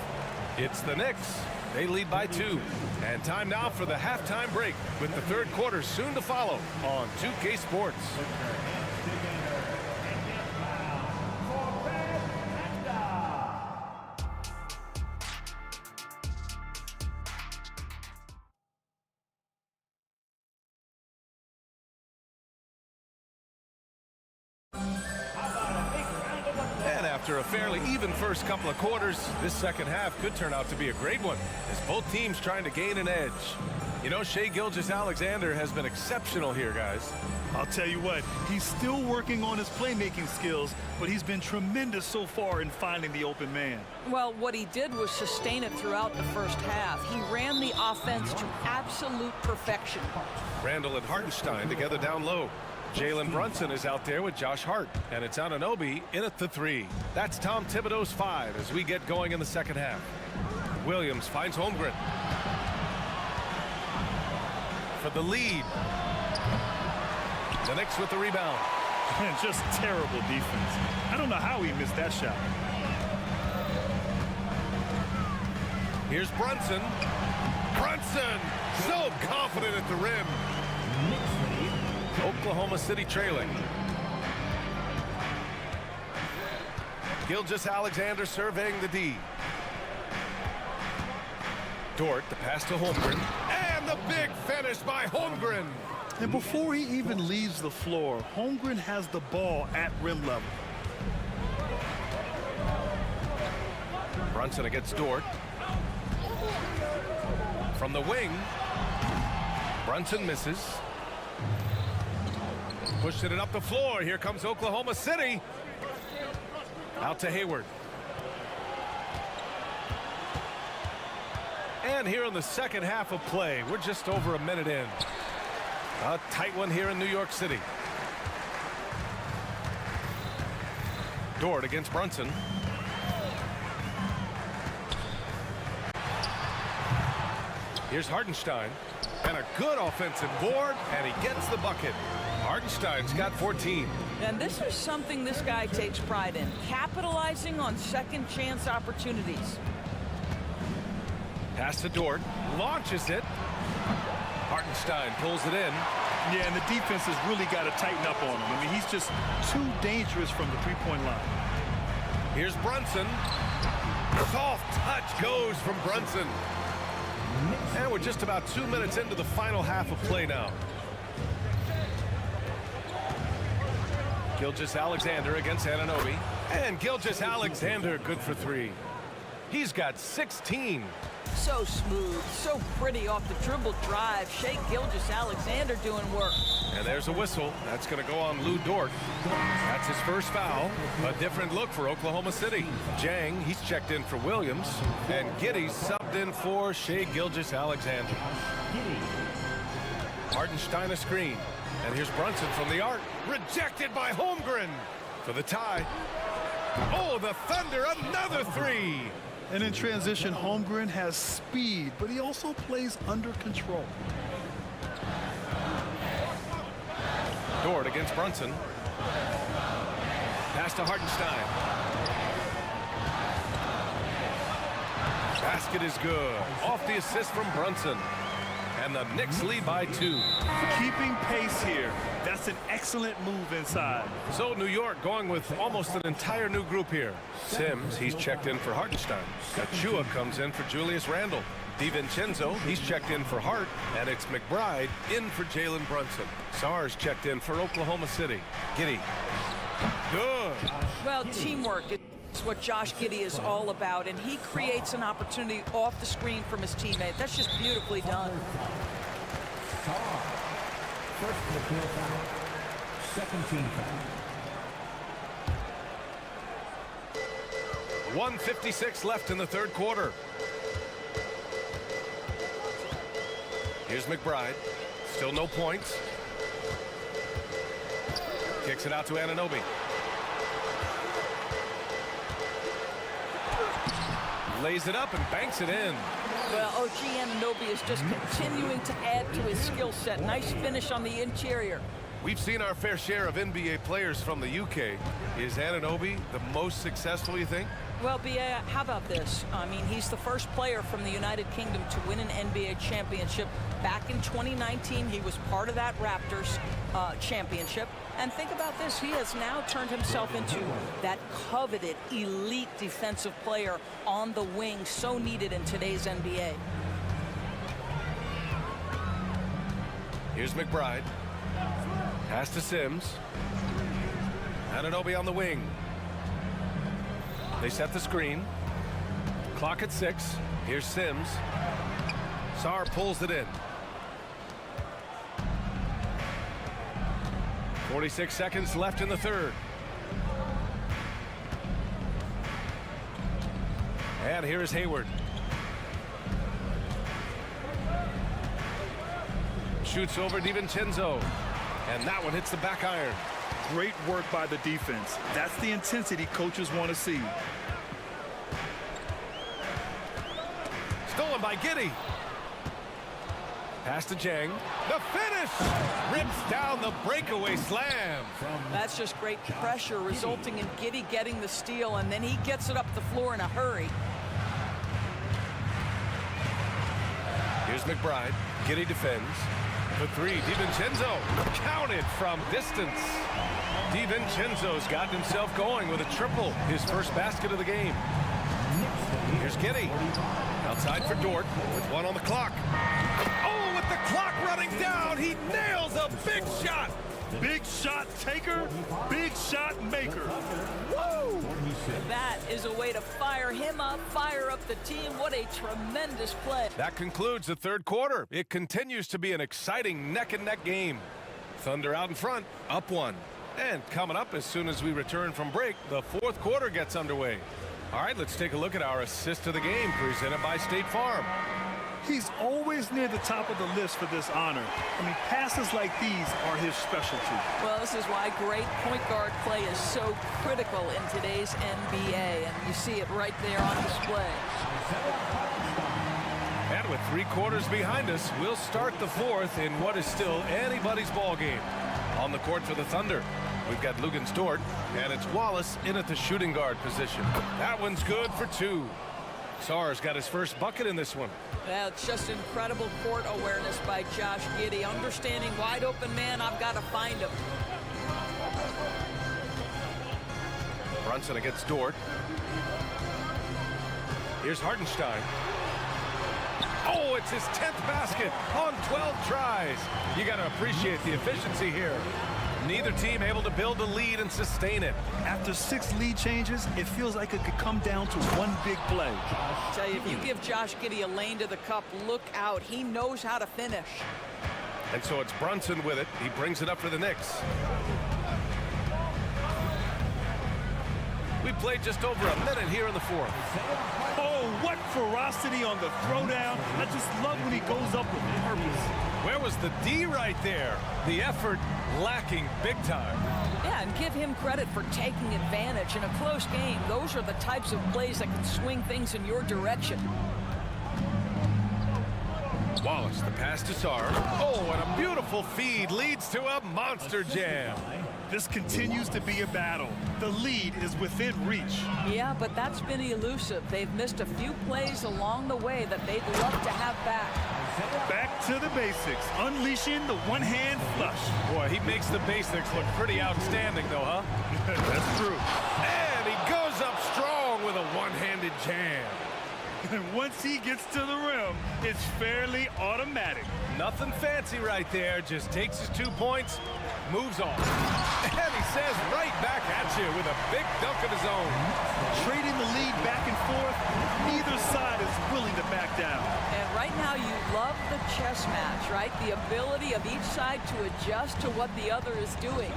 It's the Knicks. They lead by 2. And time now for the halftime break with the third quarter soon to follow on 2K Sports. After a fairly even first couple of quarters, this second half could turn out to be a great one as both teams trying to gain an edge. You know, Shai Gilgeous-Alexander has been exceptional here, guys. I'll tell you what, he's still working on his playmaking skills, but he's been tremendous so far in finding the open man. Well, what he did was sustain it throughout the first half. He ran the offense to absolute perfection. Randall and Hartenstein together down low. Jalen Brunson is out there with Josh Hart, and it's Anunoby in at the 3. That's Tom Thibodeau's 5 as we get going in the second half. Williams finds Holmgren for the lead. The Knicks with the rebound. Man, just terrible defense. I don't know how he missed that shot. Here's Brunson. Brunson, so confident at the rim. Oklahoma City trailing. Gilgeous-Alexander surveying the D. Dort, the pass to Holmgren. And the big finish by Holmgren. And before he even leaves the floor, Holmgren has the ball at rim level. Brunson against Dort. From the wing. Brunson misses. Pushing it up the floor. Here comes Oklahoma City. Out to Hayward. And here in the second half of play, we're just over a minute in. A tight one here in New York City. Dort against Brunson. Here's Hardenstein. And a good offensive board, and he gets the bucket. Hardenstein's got 14. And this is something this guy takes pride in, capitalizing on second chance opportunities. Pass to Dort, launches it. Hartenstein pulls it in. Yeah, and the defense has really got to tighten up on him. I mean, he's just too dangerous from the three-point line. Here's Brunson. Soft touch goes from Brunson. And we're just about 2 minutes into the final half of play now. Gilgeous-Alexander against Anunoby. And Gilgeous-Alexander good for 3. He's got 16. So smooth, so pretty off the dribble drive. Shea Gilgeous-Alexander doing work. And there's a whistle. That's going to go on Lou Dort. That's his first foul. A different look for Oklahoma City. Jang, he's checked in for Williams. And Giddey's subbed in for Shea Gilgeous-Alexander. Hardenstein a screen. And here's Brunson from the arc. Rejected by Holmgren for the tie. Oh, the Thunder, another 3. And in transition, Holmgren has speed, but he also plays under control. Dort against Brunson. Pass to Hardenstein. Basket is good. Off the assist from Brunson. And the Knicks lead by 2. Keeping pace here. That's an excellent move inside. So New York going with almost an entire new group here. Sims, he's checked in for Hartenstein. Achua comes in for Julius Randle. DiVincenzo, he's checked in for Hart. And it's McBride in for Jalen Brunson. Sar's checked in for Oklahoma City. Giddey. Good. Well, teamwork is what Josh Giddey is all about, and he creates an opportunity off the screen from his teammate. That's just beautifully done. First material foul. Second team foul. 1:56 left in the third quarter. Here's McBride. Still no points. Kicks it out to Anunoby. Lays it up and banks it in. Well, OG Anunoby is just continuing to add to his skill set. Nice finish on the interior. We've seen our fair share of NBA players from the UK. Is Anunoby the most successful, you think? Well, B.A., how about this? I mean, he's the first player from the United Kingdom to win an NBA championship. Back in 2019, he was part of that Raptors championship. And think about this, he has now turned himself into that coveted elite defensive player on the wing, so needed in today's NBA. Here's McBride. Pass to Sims. Anunoby on the wing. They set the screen. Clock at 6. Here's Sims. Sarr pulls it in. 46 seconds left in the third. And here is Hayward. Shoots over DiVincenzo. And that one hits the back iron. Great work by the defense. That's the intensity coaches want to see. Stolen by Giddey. Pass to Jang. The finish! Rips down the breakaway slam. That's just great pressure resulting in Giddey getting the steal, and then he gets it up the floor in a hurry. Here's McBride. Giddey defends. For 3, DiVincenzo. Counted from distance. DiVincenzo's gotten himself going with a triple. His first basket of the game. Here's Giddey. Outside for Dort with 1 on the clock. Oh, with the clock running down, he nails a big shot. Big shot taker, big shot maker. Woo! That is a way to fire him up, fire up the team. What a tremendous play. That concludes the third quarter. It continues to be an exciting neck-and-neck game. Thunder out in front, up 1. And coming up as soon as we return from break, the fourth quarter gets underway. All right, let's take a look at our assist of the game presented by State Farm. He's always near the top of the list for this honor. I mean, passes like these are his specialty. Well, this is why great point guard play is so critical in today's NBA, and you see it right there on display. And with 3 quarters behind us, we'll start the fourth in what is still anybody's ball game. On the court for the Thunder, we've got Lugens Dort, and it's Wallace in at the shooting guard position. That one's good for 2. Sarr's got his first bucket in this one. Yeah, it's just incredible court awareness by Josh Giddey. Understanding wide open man, I've got to find him. Brunson against Dort. Here's Hartenstein. Oh, it's his 10th basket on 12 tries. You got to appreciate the efficiency here. Neither team able to build a lead and sustain it. After 6 lead changes, it feels like it could come down to one big play. I tell you, if you give Josh Giddey a lane to the cup, look out. He knows how to finish. And so it's Brunson with it. He brings it up for the Knicks. We played just over a minute here in the fourth. Oh, what ferocity on the throwdown. I just love when he goes up with purpose. Where was the D right there? The effort lacking big time. Yeah, and give him credit for taking advantage in a close game. Those are the types of plays that can swing things in your direction. Wallace, the pass to Sarr. Oh, and a beautiful feed leads to a monster jam. This continues to be a battle. The lead is within reach. Yeah, but that's been elusive. They've missed a few plays along the way that they'd love to have back. Back to the basics, unleashing the one-hand flush. Boy, he makes the basics look pretty outstanding, though, huh? That's true. And he goes up strong with a one-handed jam. And once he gets to the rim, it's fairly automatic. Nothing fancy right there. Just takes his 2 points, moves on. And he says right back at you with a big dunk of his own. Trading the lead back and forth, neither side is willing to back down. And right now you love the chess match, right? The ability of each side to adjust to what the other is doing.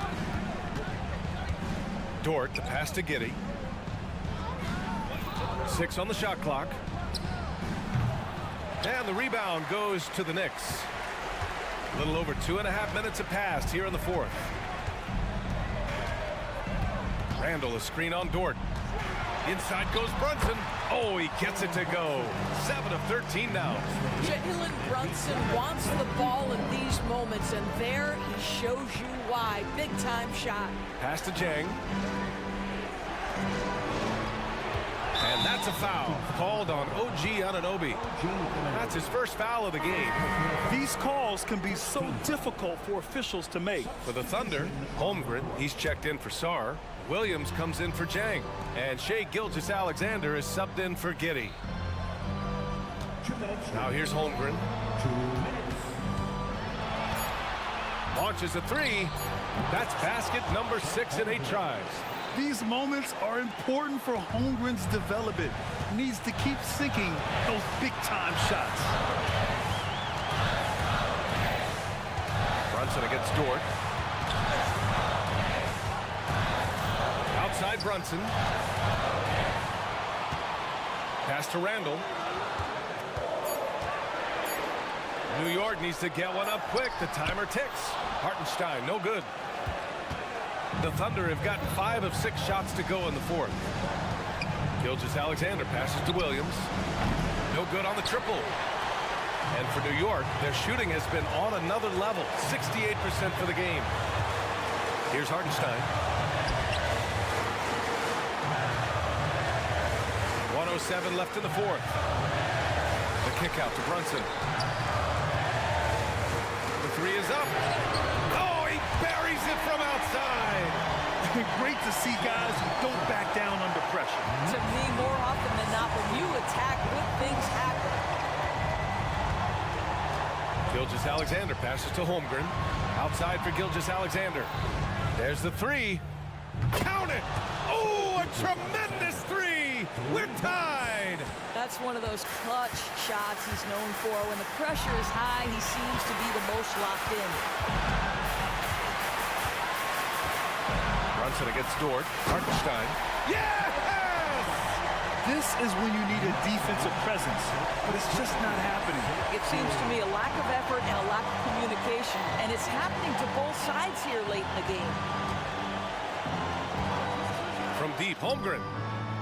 Dort, the pass to Giddey. 6 on the shot clock. And the rebound goes to the Knicks. A little over 2.5 minutes have passed here in the fourth. Randall, a screen on Dort. Inside goes Brunson. Oh, he gets it to go. 7 of 13 now. Jalen Brunson wants the ball in these moments, and there he shows you why. Big time shot. Pass to Jang. And that's a foul called on OG Anunoby. That's his first foul of the game. These calls can be so difficult for officials to make. For the Thunder, Holmgren, he's checked in for Sarr. Williams comes in for Jang. And Shai Gilgeous-Alexander is subbed in for Giddey. Now here's Holmgren. Launches a 3. That's basket number 6 in 8 tries. These moments are important for Holmgren's development. He needs to keep sinking those big-time shots. Brunson against Dort. Outside Brunson. Pass to Randall. New York needs to get one up quick. The timer ticks. Hartenstein, no good. The Thunder have gotten 5 of 6 shots to go in the fourth. Gilgeous-Alexander passes to Williams. No good on the triple. And for New York, their shooting has been on another level. 68% for the game. Here's Hartenstein. 1:07 left in the fourth. The kick out to Brunson. The 3 is up. Oh, he buries it from outside. Great to see guys who don't back down under pressure. To me, more often than not, when you attack, good things happen. Gilgeous-Alexander passes to Holmgren. Outside for Gilgeous-Alexander. There's the 3. Count it! Oh, a tremendous 3! We're tied! That's one of those clutch shots he's known for. When the pressure is high, he seems to be the most locked in. Brunson against Dort. Hartenstein. Yes! This is when you need a defensive presence, but it's just not happening. It seems to me a lack of effort and a lack of communication, and it's happening to both sides here late in the game. From deep, Holmgren.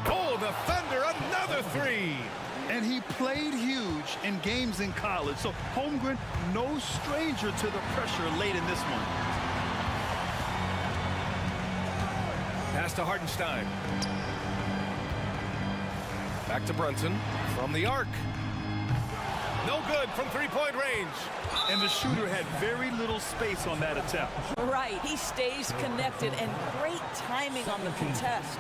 Oh, the Thunder, another three. And he played huge in games in college, so Holmgren, no stranger to the pressure late in this one. Pass to Hartenstein. Back to Brunson from the arc. No good from three-point range. And the shooter had very little space on that attempt. Right, he stays connected, and great timing on the contest.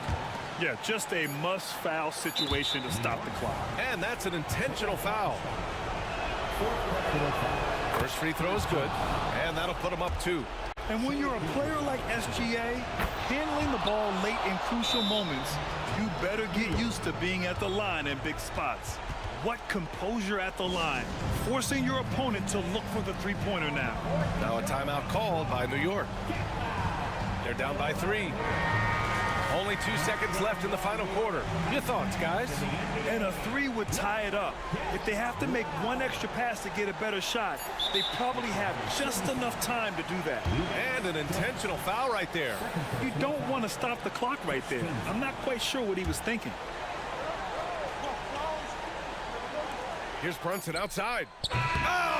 Yeah, just a must-foul situation to stop the clock. And that's an intentional foul. First free throw is good, and that'll put him up 2. And when you're a player like SGA, handling the ball late in crucial moments, you better get used to being at the line in big spots. What composure at the line, forcing your opponent to look for the three-pointer now. Now a timeout called by New York. They're down by 3. Only 2 seconds left in the final quarter. Your thoughts, guys? And a 3 would tie it up. If they have to make one extra pass to get a better shot, they probably have just enough time to do that. And an intentional foul right there. You don't want to stop the clock right there. I'm not quite sure what he was thinking. Here's Brunson outside. Oh!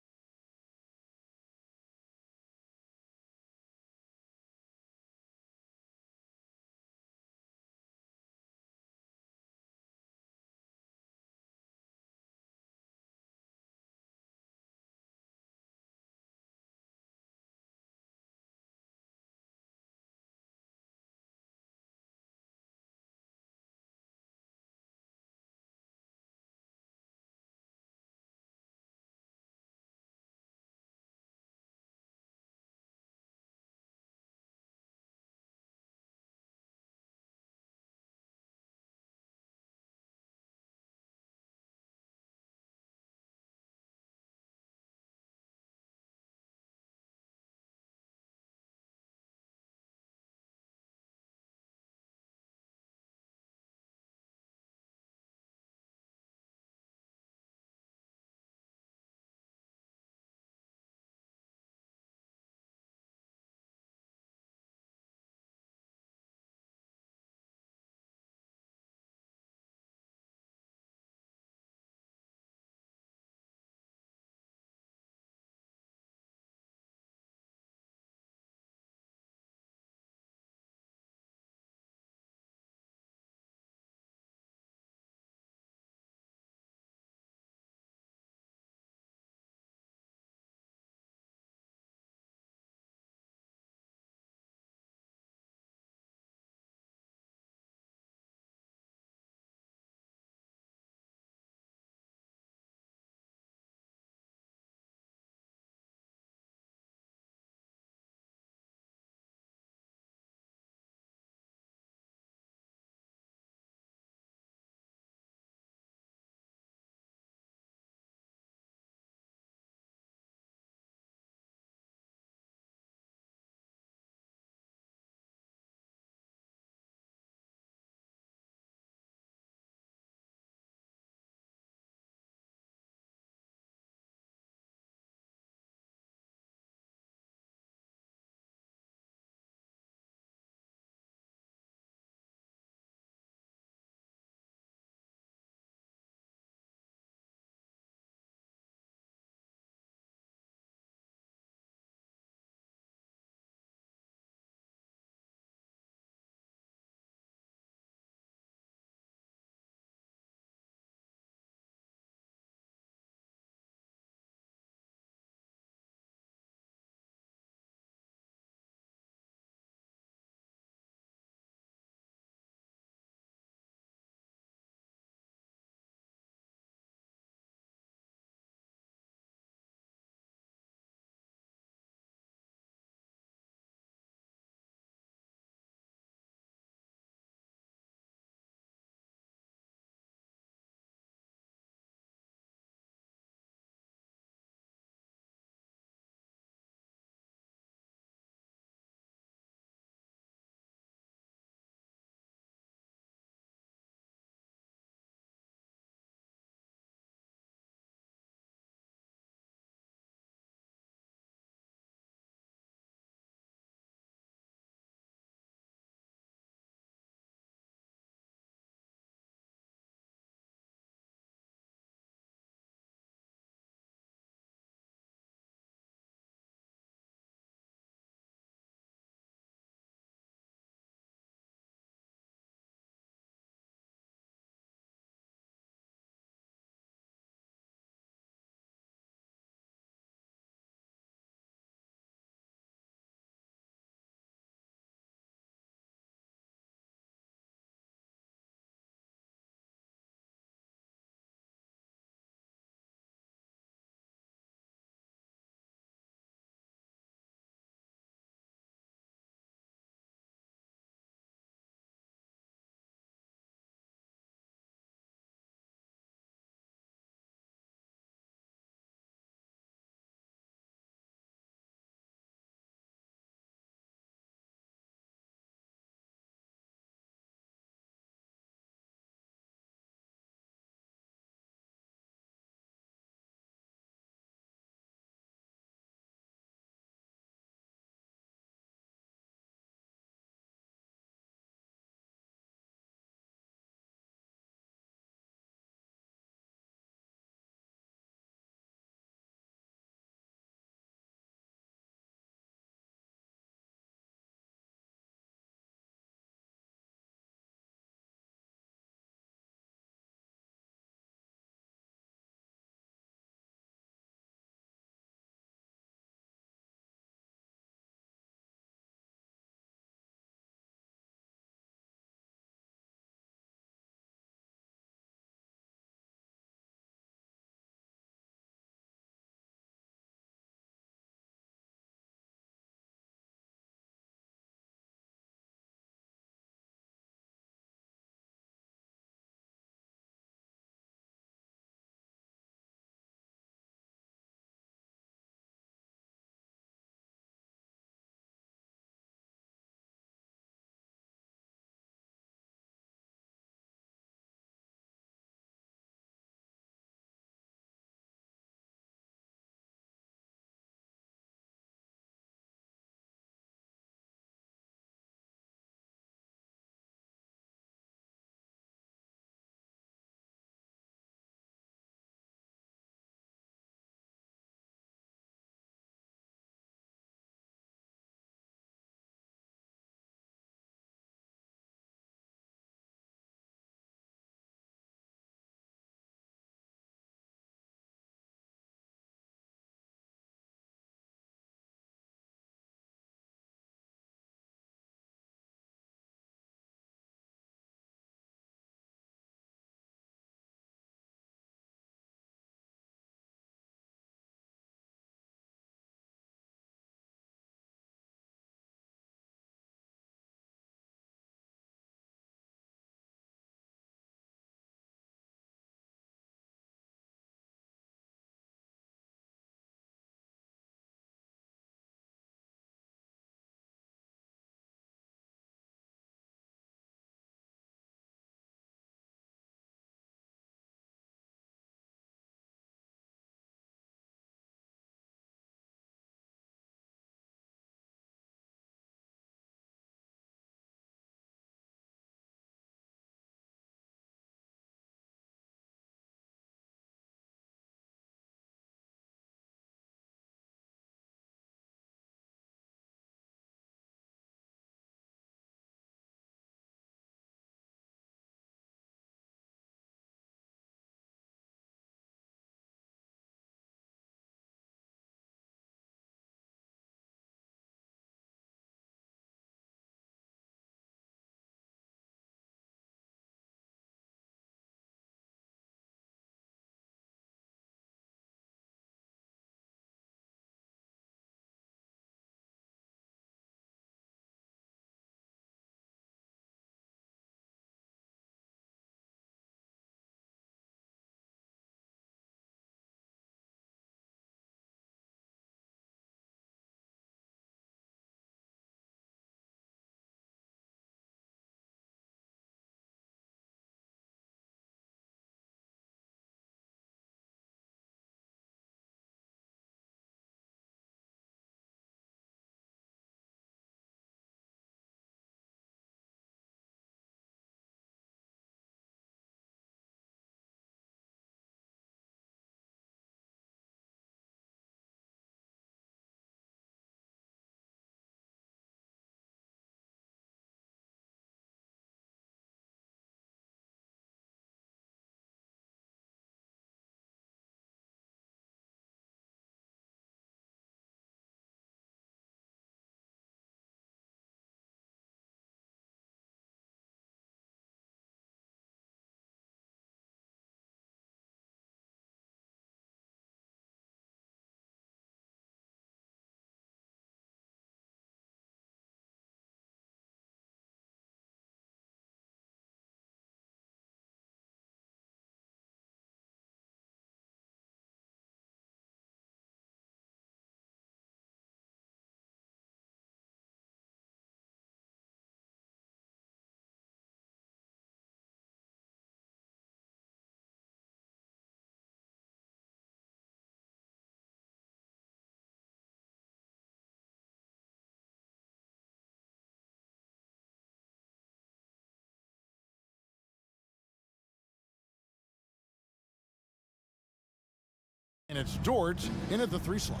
And it's George in at the 3 slot.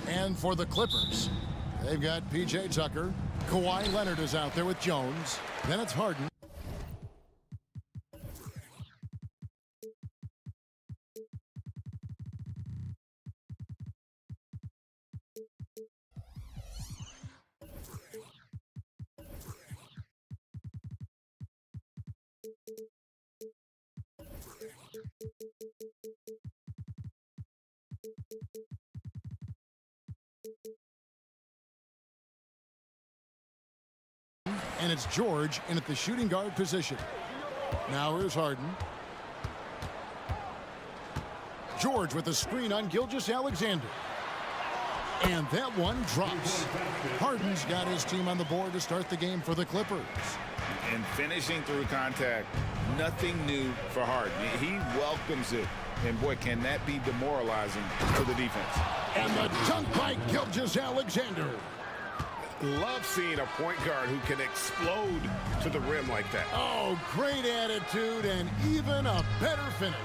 And for the Clippers, they've got P.J. Tucker. Kawhi Leonard is out there with Jones. Then it's Harden. And it's George in at the shooting guard position. Now here's Harden. George with a screen on Gilgeous-Alexander. And that one drops. Harden's got his team on the board to start the game for the Clippers. And finishing through contact, nothing new for Harden. He welcomes it. And boy, can that be demoralizing to the defense. And the dunk by Gilgeous-Alexander. Love seeing a point guard who can explode to the rim like that. Oh, great attitude and even a better finish.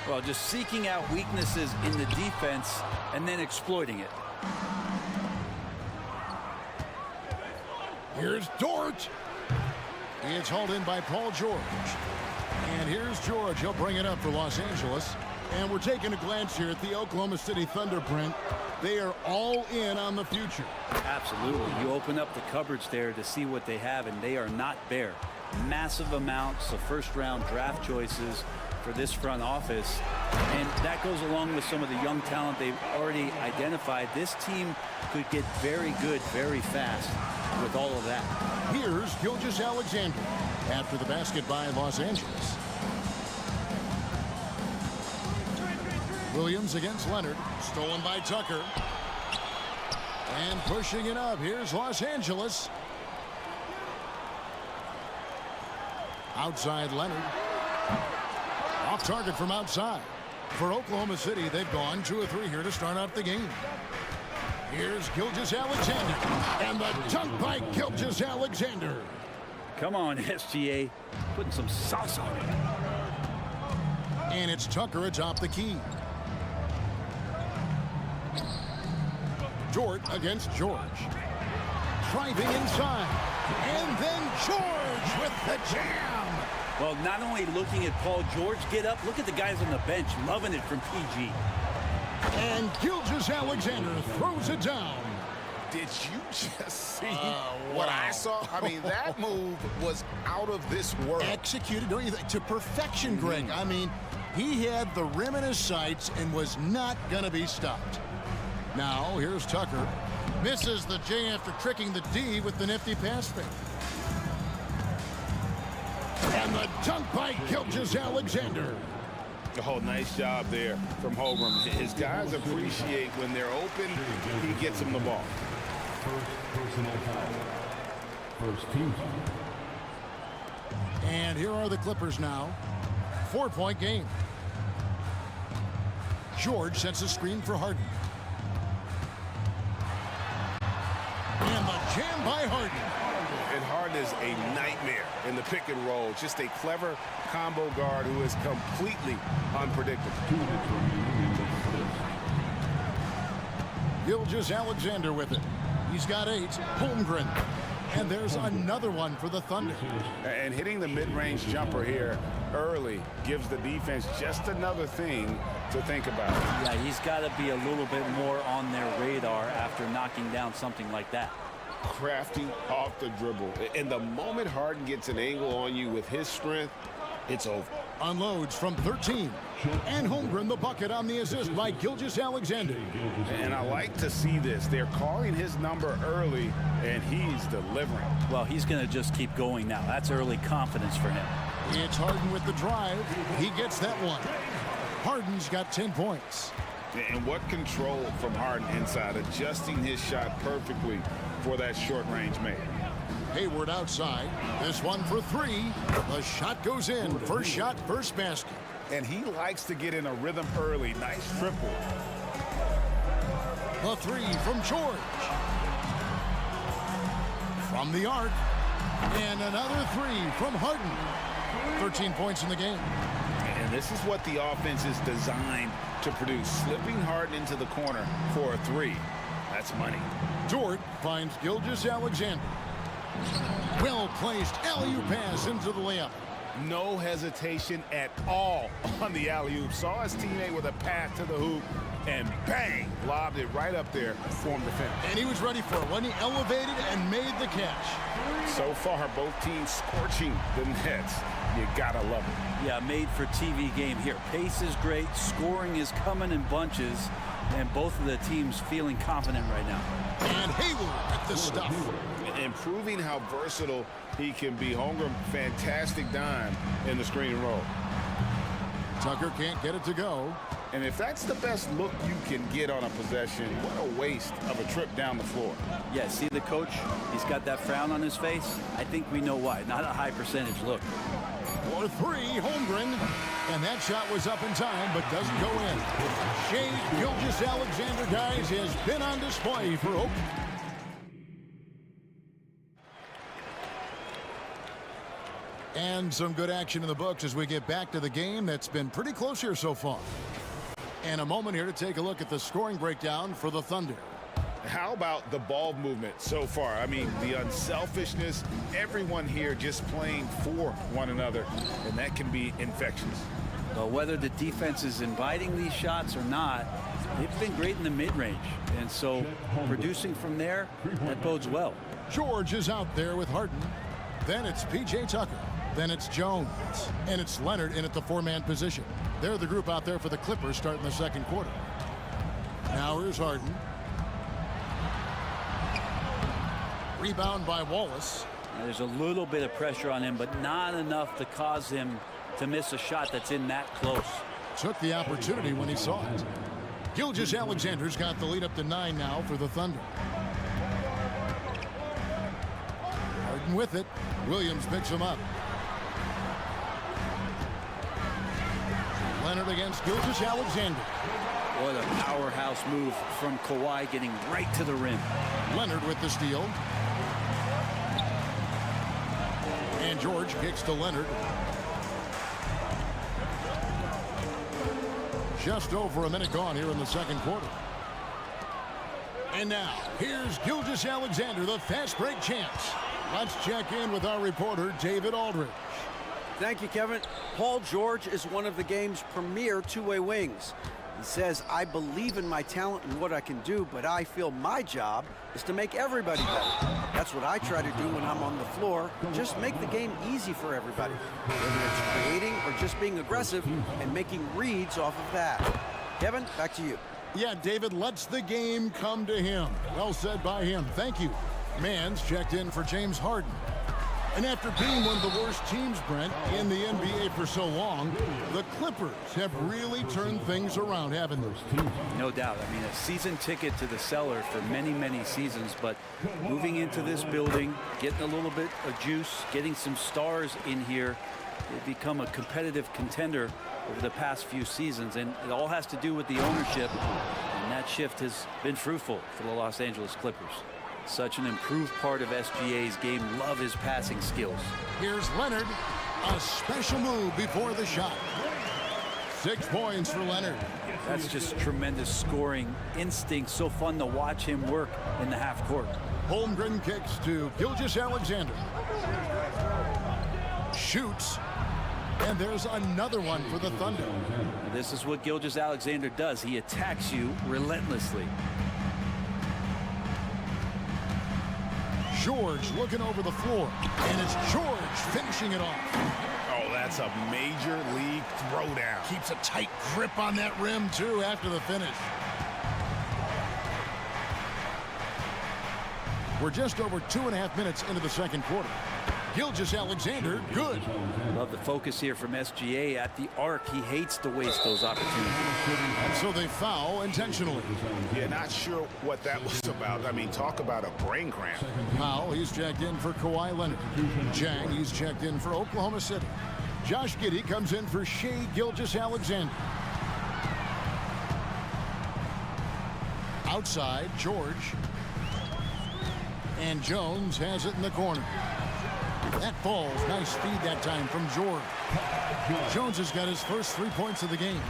Well, just seeking out weaknesses in the defense and then exploiting it. Here's Dort. It's hauled in by Paul George. And here's George. He'll bring it up for Los Angeles. And we're taking a glance here at the Oklahoma City Thunder print. They are all in on the future. Absolutely. You open up the cupboards there to see what they have, and they are not bare. Massive amounts of first-round draft choices for this front office. And that goes along with some of the young talent they've already identified. This team could get very good very fast with all of that. Here's Gilgeous-Alexander after the basket by Los Angeles. Williams against Leonard. Stolen by Tucker. And pushing it up. Here's Los Angeles. Outside Leonard. Off target from outside. For Oklahoma City, they've gone 2 of 3 here to start out the game. Here's Gilgeous-Alexander. And the dunk by Gilgeous-Alexander. Come on, SGA. Putting some sauce on it. And it's Tucker atop the key. George against George. Driving inside. And then George with the jam. Well, not only looking at Paul George get up, look at the guys on the bench loving it from PG. And Gilgeous-Alexander throws it down. Did you just see what I saw? I mean, that move was out of this world. Executed, don't you think, to perfection, Greg. I mean, he had the rim in his sights and was not going to be stopped. Now, here's Tucker. Misses the J after tricking the D with the nifty pass fake. And the dunk by Gilgeous-Alexander. Oh, nice job there from Holmgren. His guys appreciate when they're open, he gets them the ball. First personal foul. First team foul. And here are the Clippers now. 4-point game. George sets a screen for Harden. And the jam by Harden. And Harden is a nightmare in the pick and roll. Just a clever combo guard who is completely unpredictable. Gilgeous-Alexander with it. He's got 8. Holmgren. And there's another one for the Thunder. And hitting the mid-range jumper here early gives the defense just another thing to think about. Yeah, he's got to be a little bit more on their radar after knocking down something like that. Crafty off the dribble. And the moment Harden gets an angle on you with his strength, it's over. Unloads from 13. And Holmgren the bucket on the assist by Gilgeous-Alexander. And I like to see this. They're calling his number early, and he's delivering. Well, he's going to just keep going now. That's early confidence for him. It's Harden with the drive. He gets that one. Harden's got 10 points. And what control from Harden inside, adjusting his shot perfectly for that short-range make. Hayward outside. This one for 3. The shot goes in. First shot, first basket. And he likes to get in a rhythm early. Nice triple. The 3 from George. From the arc. And another 3 from Harden. 13 points in the game. And And this is what the offense is designed to produce. Slipping Harden into the corner for a three. That's money. Dort finds Gilgeous-Alexander. Well-placed alley-oop pass into the layup. No hesitation at all on the alley-oop. Saw his teammate with a pass to the hoop, and bang, lobbed it right up there for him to finish. And he was ready for it when he elevated and made the catch. So far, both teams scorching the nets. You gotta love it. Yeah, made for TV game here. Pace is great, scoring is coming in bunches, and both of the teams feeling confident right now. And Hayward with the stuff. And proving how versatile he can be. Holmgren, fantastic dime in the screen and roll. Tucker can't get it to go. And if that's the best look you can get on a possession, what a waste of a trip down the floor. Yeah, see the coach? He's got that frown on his face. I think we know why. Not a high percentage look. For three, Holmgren. And that shot was up in time, but doesn't go in. Shea Gilgeous-Alexander, guys, has been on display for Oakland. And some good action in the books as we get back to the game that's been pretty close here so far. And a moment here to take a look at the scoring breakdown for the Thunder. How about the ball movement so far? I mean, the unselfishness, everyone here just playing for one another, and that can be infectious. Well, whether the defense is inviting these shots or not, they've been great in the mid-range. And so producing from there, that bodes well. George is out there with Harden. Then it's P.J. Tucker. Then it's Jones. And it's Leonard in at the four-man position. They're the group out there for the Clippers starting the second quarter. Now here's Harden. Rebound by Wallace. There's a little bit of pressure on him, but not enough to cause him to miss a shot that's in that close. Took the opportunity when he saw it. Gilgeous-Alexander's got the lead up to 9 now for the Thunder. Harden with it. Williams picks him up. Leonard against Gilgeous-Alexander. What a powerhouse move from Kawhi, getting right to the rim. Leonard with the steal. And George kicks to Leonard. Just over a minute gone here in the second quarter. And now, here's Gilgeous-Alexander, the fast break champs. Let's check in with our reporter, David Aldridge. Thank you, Kevin. Paul George is one of the game's premier two-way wings. He says, I believe in my talent and what I can do, but I feel my job is to make everybody better. That's what I try to do when I'm on the floor. Just make the game easy for everybody. Whether it's creating or just being aggressive and making reads off of that. Kevin, back to you. Yeah, David lets the game come to him. Well said by him. Thank you. Mans checked in for James Harden. And after being one of the worst teams, Brent, in the NBA for so long, the Clippers have really turned things around, haven't they? No doubt. I mean, a season ticket to the cellar for many, many seasons, but moving into this building, getting a little bit of juice, getting some stars in here, they've become a competitive contender over the past few seasons, and it all has to do with the ownership, and that shift has been fruitful for the Los Angeles Clippers. Such an improved part of SGA's game. Love his passing skills. Here's Leonard. A special move before the shot. 6 points for Leonard. That's just tremendous scoring instinct. So fun to watch him work in the half court. Holmgren kicks to Gilgeous-Alexander. Shoots. And there's another one for the Thunder. This is what Gilgeous-Alexander does. He attacks you relentlessly. George looking over the floor, and it's George finishing it off. Oh, that's a major league throwdown. Keeps a tight grip on that rim, too, after the finish. We're just over 2.5 minutes into the second quarter. Gilgeous-Alexander, good. Love the focus here from SGA at the arc. He hates to waste those opportunities. And so they foul intentionally. Yeah, not sure what that was about. I mean, talk about a brain cramp. Powell, he's checked in for Kawhi Leonard. Jang, he's checked in for Oklahoma City. Josh Giddey comes in for Shea Gilgeous-Alexander. Outside, George. And Jones has it in the corner. That falls. Nice speed that time from George. Jones has got his first 3 points of the game.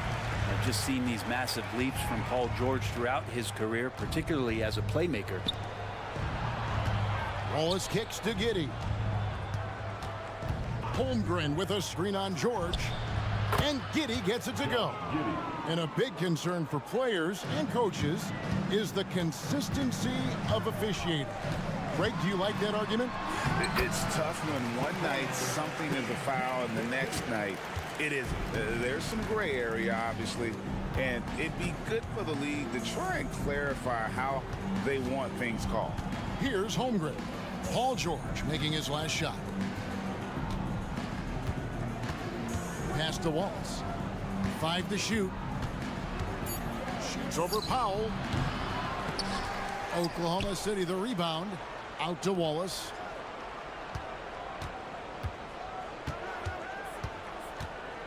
I've just seen these massive leaps from Paul George throughout his career, particularly as a playmaker. Wallace kicks to Giddey. Holmgren with a screen on George. And Giddey gets it to go. And a big concern for players and coaches is the consistency of officiating. Greg, do you like that argument? It's tough when one night something is a foul and the next night it isn't. There's some gray area, obviously, and it'd be good for the league to try and clarify how they want things called. Here's Holmgren. Paul George making his last shot. Pass to Wallace. 5 to shoot. Shoots over Powell. Oklahoma City the rebound. Out to Wallace.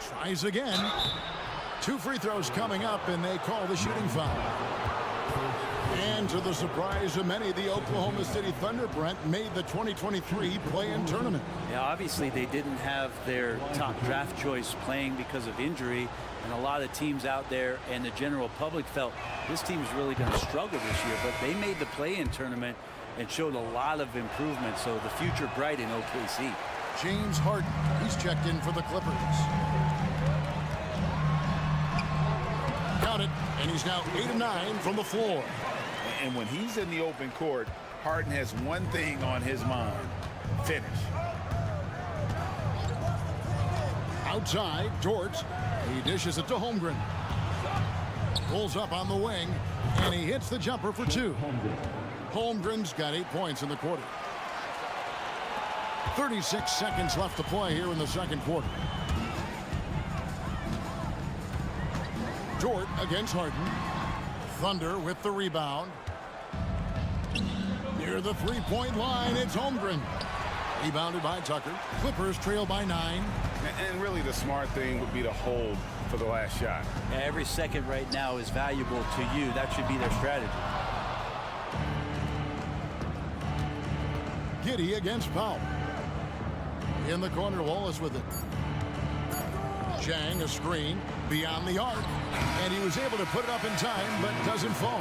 Tries again. 2 free throws coming up, and they call the shooting foul. And to the surprise of many, the Oklahoma City Thunder, Brent, made the 2023 play-in tournament. Yeah, obviously they didn't have their top draft choice playing because of injury, and a lot of teams out there and the general public felt this team's really going to struggle this year, but they made the play-in tournament and showed a lot of improvement, so the future bright in OKC. James Harden, he's checked in for the Clippers. Got it, and he's now 8 of 9 from the floor. And when he's in the open court, Harden has one thing on his mind: finish. Outside, George. He dishes it to Holmgren. Pulls up on the wing, and he hits the jumper for 2. Holmgren's got 8 points in the quarter. 36 seconds left to play here in the second quarter. George against Harden. Thunder with the rebound. Near the three-point line, it's Holmgren. Rebounded by Tucker. Clippers trail by 9. And really the smart thing would be to hold for the last shot. Yeah, every second right now is valuable to you. That should be their strategy. Giddey against Powell. In the corner, Wallace with it. Chang, a screen beyond the arc, and he was able to put it up in time, but doesn't fall.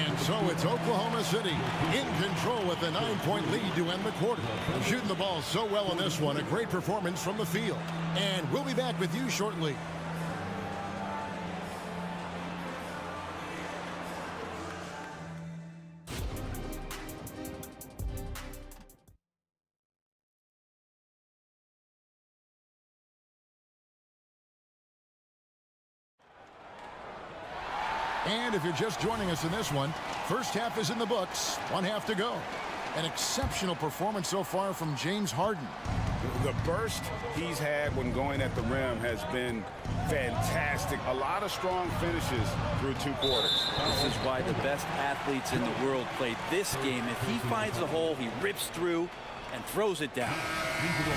And so it's Oklahoma City in control with a 9-point lead to end the quarter. Shooting the ball so well in this one, a great performance from the field. And we'll be back with you shortly. And if you're just joining us in this one, first half is in the books. 1 half to go. An exceptional performance so far from James Harden. The burst he's had when going at the rim has been fantastic. A lot of strong finishes through 2 quarters. This is why the best athletes in the world play this game. If he finds a hole, he rips through and throws it down.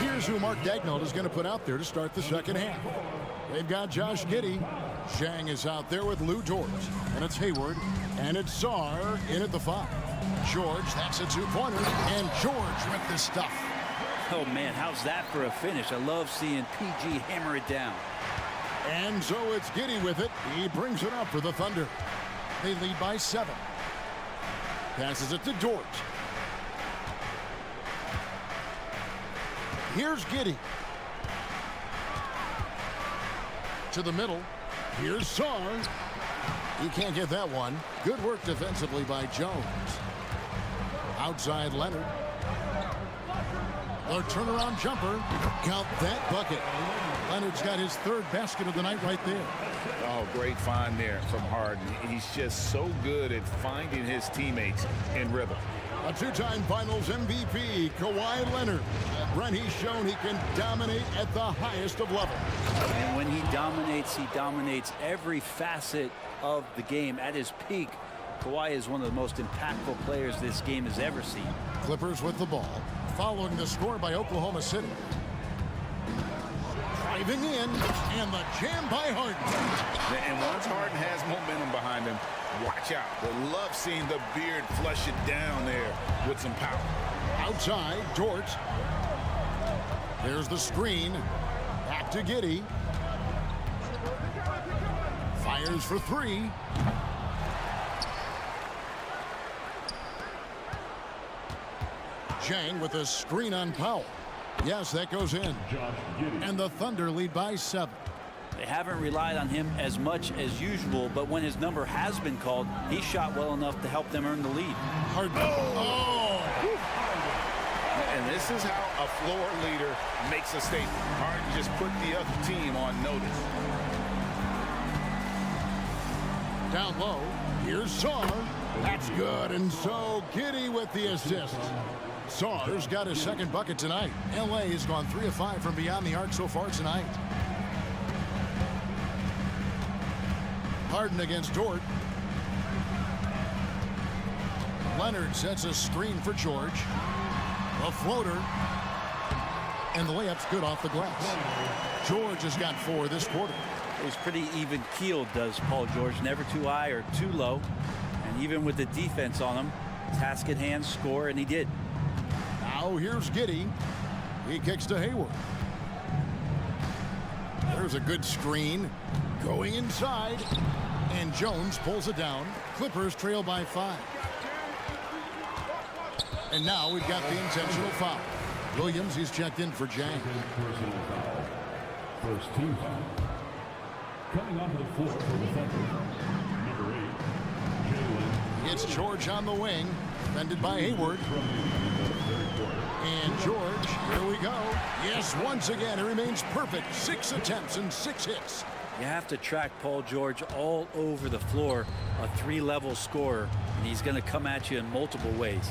Here's who Mark Daigneault is going to put out there to start the second half. They've got Josh Giddey. Zhang is out there with Lou George. And it's Hayward. And it's Sarr in at the 5. George, that's a 2-pointer. And George with the stuff. Oh, man, how's that for a finish? I love seeing PG hammer it down. And so it's Giddey with it. He brings it up for the Thunder. They lead by 7. Passes it to George. Here's Giddey. To the middle. Here's Sarr. He can't get that one. Good work defensively by Jones. Outside Leonard. The turnaround jumper. Count that bucket. Leonard's got his 3rd basket of the night right there. Oh, great find there from Harden. He's just so good at finding his teammates in rhythm. A 2-time Finals MVP, Kawhi Leonard. Brent, he's shown he can dominate at the highest of levels. And when he dominates every facet of the game. At his peak, Kawhi is one of the most impactful players this game has ever seen. Clippers with the ball, following the score by Oklahoma City. Driving in, and the jam by Harden. And once Harden has momentum behind him, watch out. They love seeing the beard flush it down there with some power. Outside, George. There's the screen. Back to Giddey. Fires for three. Zhang with a screen on Powell. Yes, that goes in. And the Thunder lead by 7. They haven't relied on him as much as usual, but when his number has been called, he shot well enough to help them earn the lead. Harden. Oh! And this is how a floor leader makes a statement. Harden just put the other team on notice. Down low, here's Saar. That's good, and so Giddey with the assist. Saar's got his second bucket tonight. LA has gone 3 of 5 from beyond the arc so far tonight. Harden against Dort. Leonard sets a screen for George. A floater. And the layup's good off the glass. George has got 4 this quarter. He's pretty even-keeled, does Paul George. Never too high or too low. And even with the defense on him, task at hand, score, and he did. Now here's Giddey. He kicks to Hayward. There's a good screen. Going inside. And Jones pulls it down. Clippers trail by 5. And now we've got the intentional foul. Williams, he's checked in for Zhang. First team foul. Coming onto the floor for the Thunder, number 8, Jalen. It's George on the wing, defended by Hayward. And George, here we go. Yes, once again, he remains perfect. 6 attempts and 6 hits. You have to track Paul George all over the floor, a 3-level scorer, and he's going to come at you in multiple ways.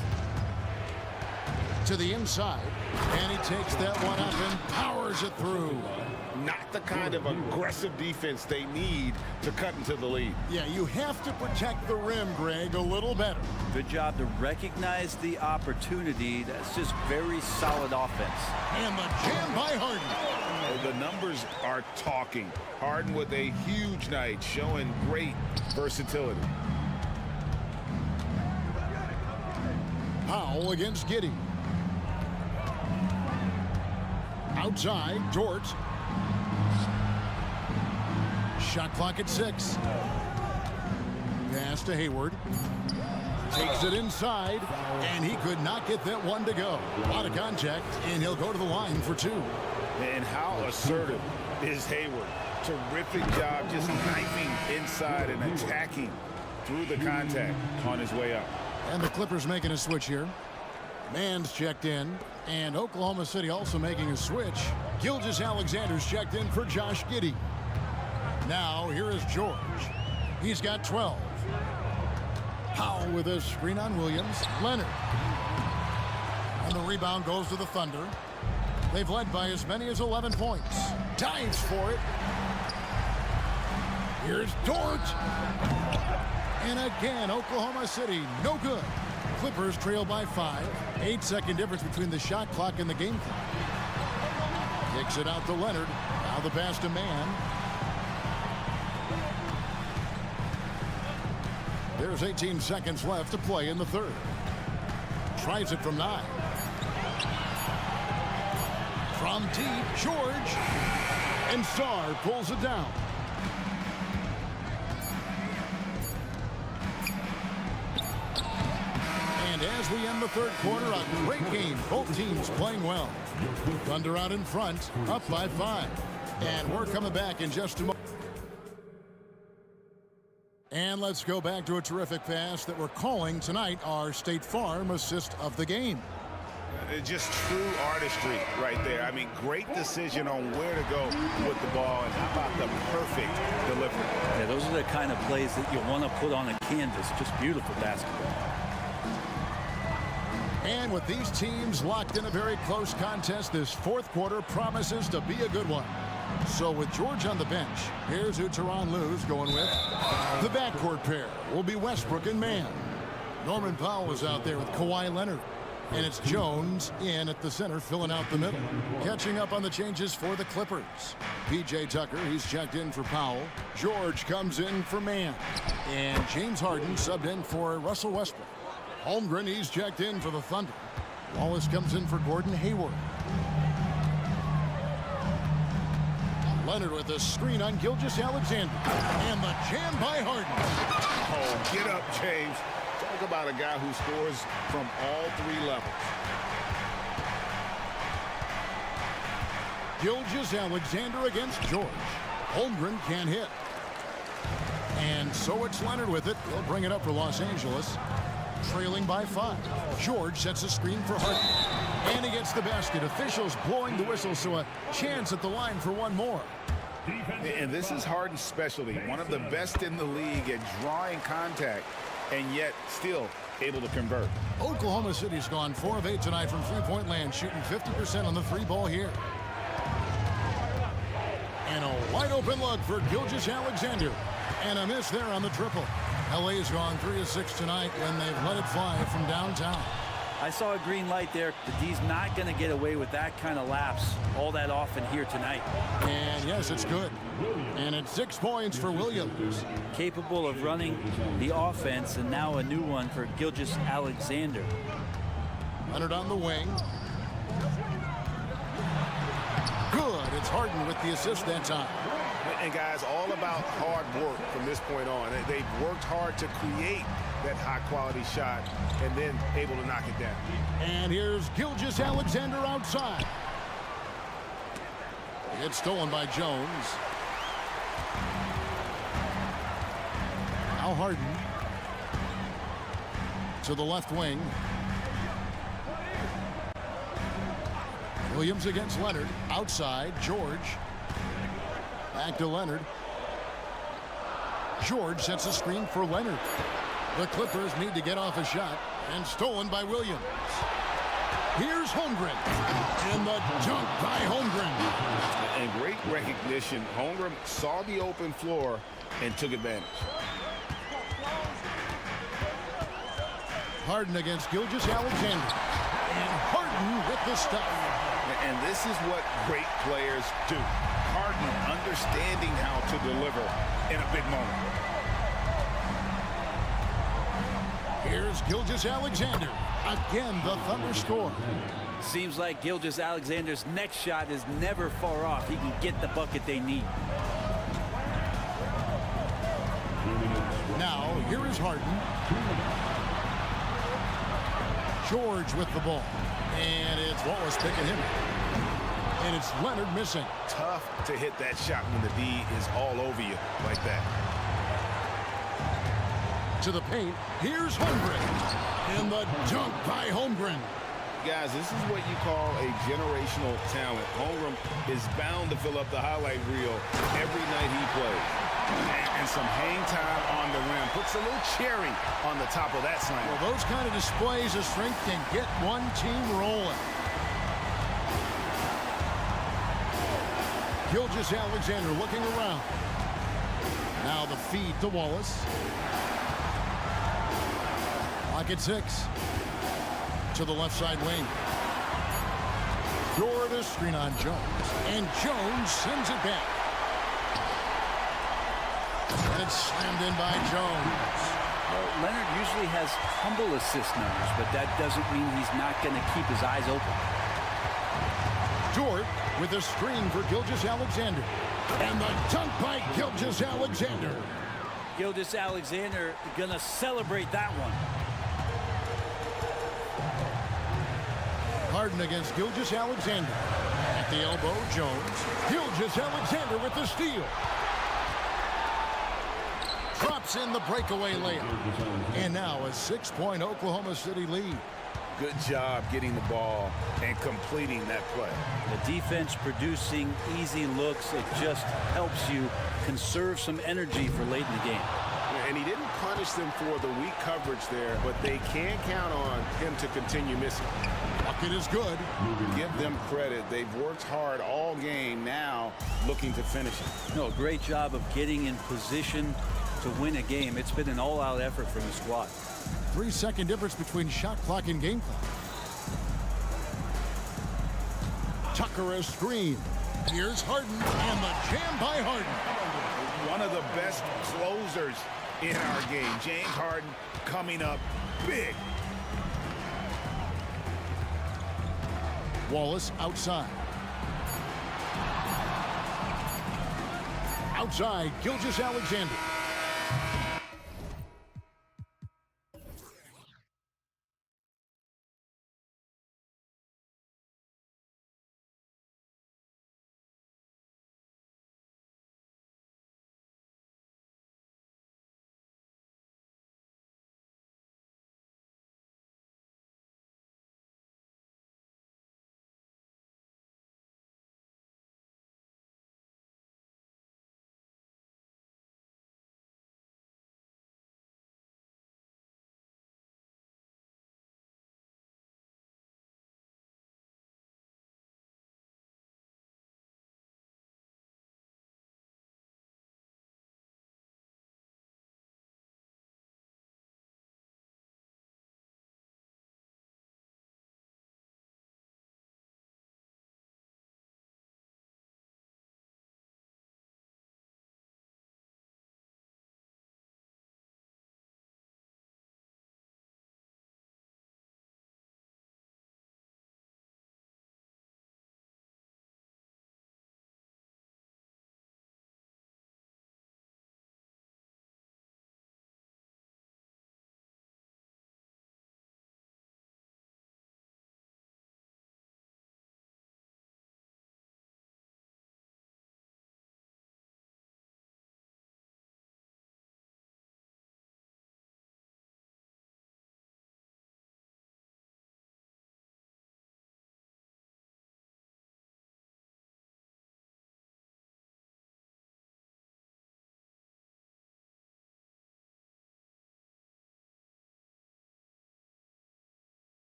To the inside, and he takes that one up and powers it through. Not the kind of aggressive defense they need to cut into the lead. Yeah, you have to protect the rim, Greg, a little better. Good job to recognize the opportunity. That's just very solid offense. And the jam by Harden. The numbers are talking. Harden with a huge night, showing great versatility. Powell against Giddey. Outside, Dort. Shot clock at 6. Pass to Hayward. Takes it inside, and he could not get that one to go. A lot of contact, and he'll go to the line for 2. And how assertive is Hayward? Terrific job just knifing inside and attacking through the contact on his way up. And the Clippers making a switch here. Mann's checked in, and Oklahoma City also making a switch. Gilgeous-Alexander's checked in for Josh Giddey. Now, here is George. He's got 12. Powell with a screen on Williams. Leonard. And the rebound goes to the Thunder. They've led by as many as 11 points. Dives for it. Here's Dort. And again, Oklahoma City, no good. Clippers trail by 5. 8-second difference between the shot clock and the game clock. Kicks it out to Leonard. Now the pass to Mann. There's 18 seconds left to play in the third. Tries it from 9. From deep, George. And Saar pulls it down. And as we end the third quarter, a great game. Both teams playing well. Thunder out in front, up by 5. And we're coming back in just a moment. And let's go back to a terrific pass that we're calling tonight our State Farm assist of the game. Just true artistry right there. I mean, great decision on where to go with the ball, and how about the perfect delivery. Yeah, those are the kind of plays that you want to put on a canvas. Just beautiful basketball. And with these teams locked in a very close contest, this fourth quarter promises to be a good one. So with George on the bench, here's who Tyronn Lue's going with. The backcourt pair will be Westbrook and Mann. Norman Powell is out there with Kawhi Leonard. And it's Jones in at the center, filling out the middle. Catching up on the changes for the Clippers. P.J. Tucker, he's checked in for Powell. George comes in for Mann. And James Harden subbed in for Russell Westbrook. Holmgren, he's checked in for the Thunder. Wallace comes in for Gordon Hayward. Leonard with a screen on Gilgeous-Alexander. And the jam by Harden. Oh, get up, James. Talk about a guy who scores from all three levels. Gilgeous-Alexander against George. Holmgren can't hit. And so it's Leonard with it. He'll bring it up for Los Angeles. Trailing by 5. George sets a screen for Harden. And he gets the basket. Officials blowing the whistle, so a chance at the line for one more. And this is Harden's specialty. One of the best in the league at drawing contact, and yet still able to convert. Oklahoma City's gone 4 of 8 tonight from three-point land, shooting 50% on the three ball here. And a wide-open look for Gilgeous-Alexander. And a miss there on the triple. LA's gone 3 of 6 tonight when they've let it fly from downtown. I saw a green light there. The D's not going to get away with that kind of lapse all that often here tonight. And yes, it's good. And it's 6 points for Williams. Capable of running the offense, and now a new one for Gilgeous-Alexander. Leonard on the wing. Good. It's Harden with the assist that time. And guys, all about hard work from this point on. They've worked hard to create that high-quality shot and then able to knock it down. And here's Gilgeous-Alexander outside. It's stolen by Jones. Now Harden to the left wing. Williams against Leonard. Outside, George. Back to Leonard. George sets a screen for Leonard. The Clippers need to get off a shot, and stolen by Williams. Here's Holmgren. And the dunk by Holmgren. And great recognition. Holmgren saw the open floor and took advantage. Harden against Gilgeous-Alexander. And Harden with the stop. And this is what great players do. Harden understanding how to deliver in a big moment. Here's Gilgeous-Alexander. Again, the Thunder score. Seems like Gilgeous-Alexander's next shot is never far off. He can get the bucket they need. Now, here is Harden. George with the ball. And it's Wallace picking him. And it's Leonard missing. Tough to hit that shot when the D is all over you like that. To the paint, here's Holmgren. And the dunk by Holmgren. Guys, this is what you call a generational talent. Holmgren is bound to fill up the highlight reel every night he plays. And some hang time on the rim. Puts a little cherry on the top of that sign. Well, those kind of displays of strength can get one team rolling. Gilgeous-Alexander looking around. Now the feed to Wallace. Clock at 6. To the left side wing. Door the screen on Jones. And Jones sends it back. And it's slammed in by Jones. Well, Leonard usually has humble assist numbers, but that doesn't mean he's not going to keep his eyes open. Dort with a screen for Gilgeous-Alexander. And the dunk by Gilgeous-Alexander. Gilgeous-Alexander going to celebrate that one. Harden against Gilgeous-Alexander. At the elbow, Jones. Gilgeous-Alexander with the steal. Drops in the breakaway layup. And now a 6-point Oklahoma City lead. Good job getting the ball and completing that play. The defense producing easy looks. It just helps you conserve some energy for late in the game. And he didn't punish them for the weak coverage there, but they can count on him to continue missing. Bucket is good. Give them credit. They've worked hard all game, now looking to finish it. No, great job of getting in position to win a game. It's been an all-out effort from the squad. 3-second difference between shot clock and game clock. Tucker a screen. Here's Harden, and the jam by Harden. One of the best closers in our game. James Harden coming up big. Wallace outside. outside Gilgeous-Alexander.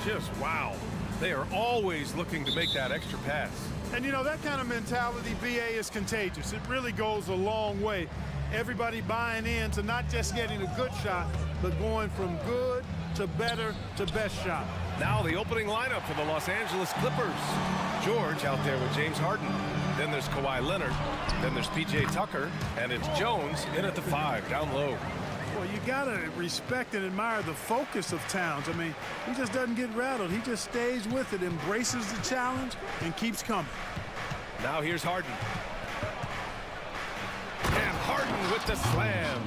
just wow. They are always looking to make that extra pass. And you know, that kind of mentality, BA, is contagious. It really goes a long way. Everybody buying in to not just getting a good shot, but going from good to better to best shot. Now the opening lineup for the Los Angeles Clippers. George out there with James Harden. Then there's Kawhi Leonard. Then there's PJ Tucker. And it's Jones in at the 5, down low. Well, you got to respect and admire the focus of Towns. I mean, he just doesn't get rattled. He just stays with it, embraces the challenge, and keeps coming. Now here's Harden. And Harden with the slam.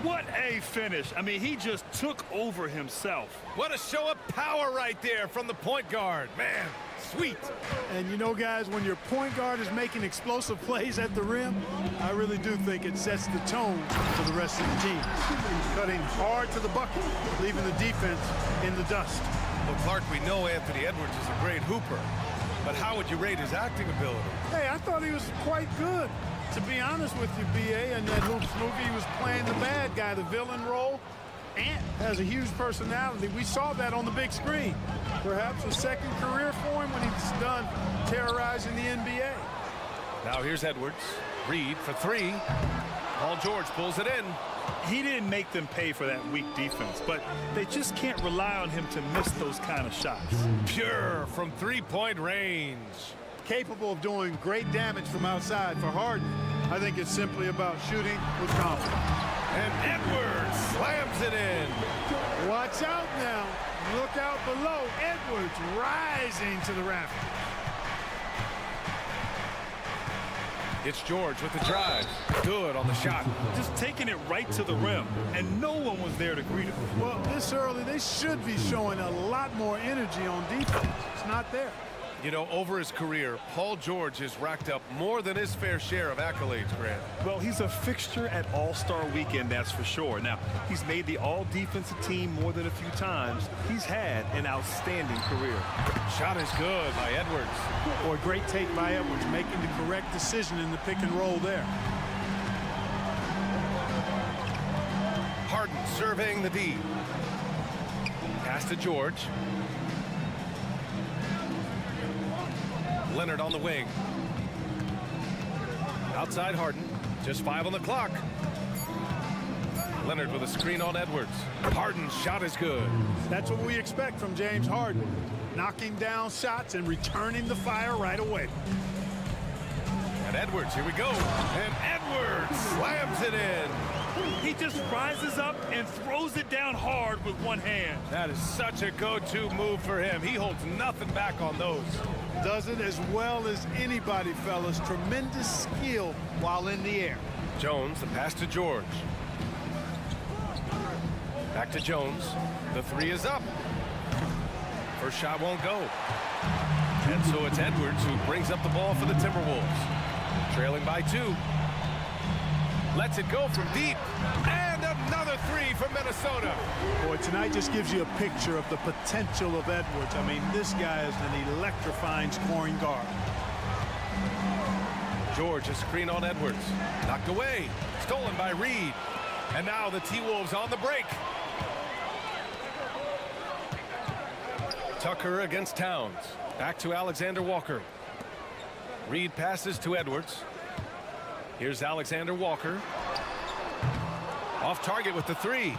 What a finish. I mean, he just took over himself. What a show of power right there from the point guard. Man, sweet. And you know, guys, when your point guard is making explosive plays at the rim, I really do think it sets the tone for the rest of the team. Cutting hard to the bucket, leaving the defense in the dust. Well, Clark, we know Anthony Edwards is a great hooper, but how would you rate his acting ability? Hey, I thought he was quite good. To be honest with you, BA, in that Hoops movie, he was playing the bad guy, the villain role. Ant has a huge personality. We saw that on the big screen. Perhaps a second career for him when he's done terrorizing the NBA. Now here's Edwards. Reed for 3. Paul George pulls it in. He didn't make them pay for that weak defense, but they just can't rely on him to miss those kind of shots. Pure from 3-point range. Capable of doing great damage from outside for Harden. I think it's simply about shooting with confidence. And Edwards slams it in. Watch out now. Look out below. Edwards rising to the rafters. It's George with the drive. Good on the shot. Just taking it right to the rim, and no one was there to greet him. Well, this early, they should be showing a lot more energy on defense. It's not there. You know, over his career, Paul George has racked up more than his fair share of accolades, Grant. Well, he's a fixture at All-Star Weekend, that's for sure. Now, he's made the all-defensive team more than a few times. He's had an outstanding career. Shot is good by Edwards. Or great take by Edwards, making the correct decision in the pick and roll there. Harden surveying the D. Pass to George. Leonard on the wing. Outside Harden. Just 5 on the clock. Leonard with a screen on Edwards. Harden's shot is good. That's what we expect from James Harden. Knocking down shots and returning the fire right away. And Edwards, here we go. And Edwards slams it in. He just rises up and throws it down hard with one hand. That is such a go-to move for him. He holds nothing back on those. Does it as well as anybody, fellas. Tremendous skill while in the air. Jones, the pass to George. Back to Jones. The 3 is up. First shot won't go. And so it's Edwards who brings up the ball for the Timberwolves. Trailing by 2. Lets it go from deep. And another 3 from Minnesota. Boy, tonight just gives you a picture of the potential of Edwards. I mean, this guy is an electrifying scoring guard. George, a screen on Edwards. Knocked away. Stolen by Reed. And now the T-Wolves on the break. Tucker against Towns. Back to Alexander Walker. Reed passes to Edwards. Here's Alexander Walker. Off target with the 3.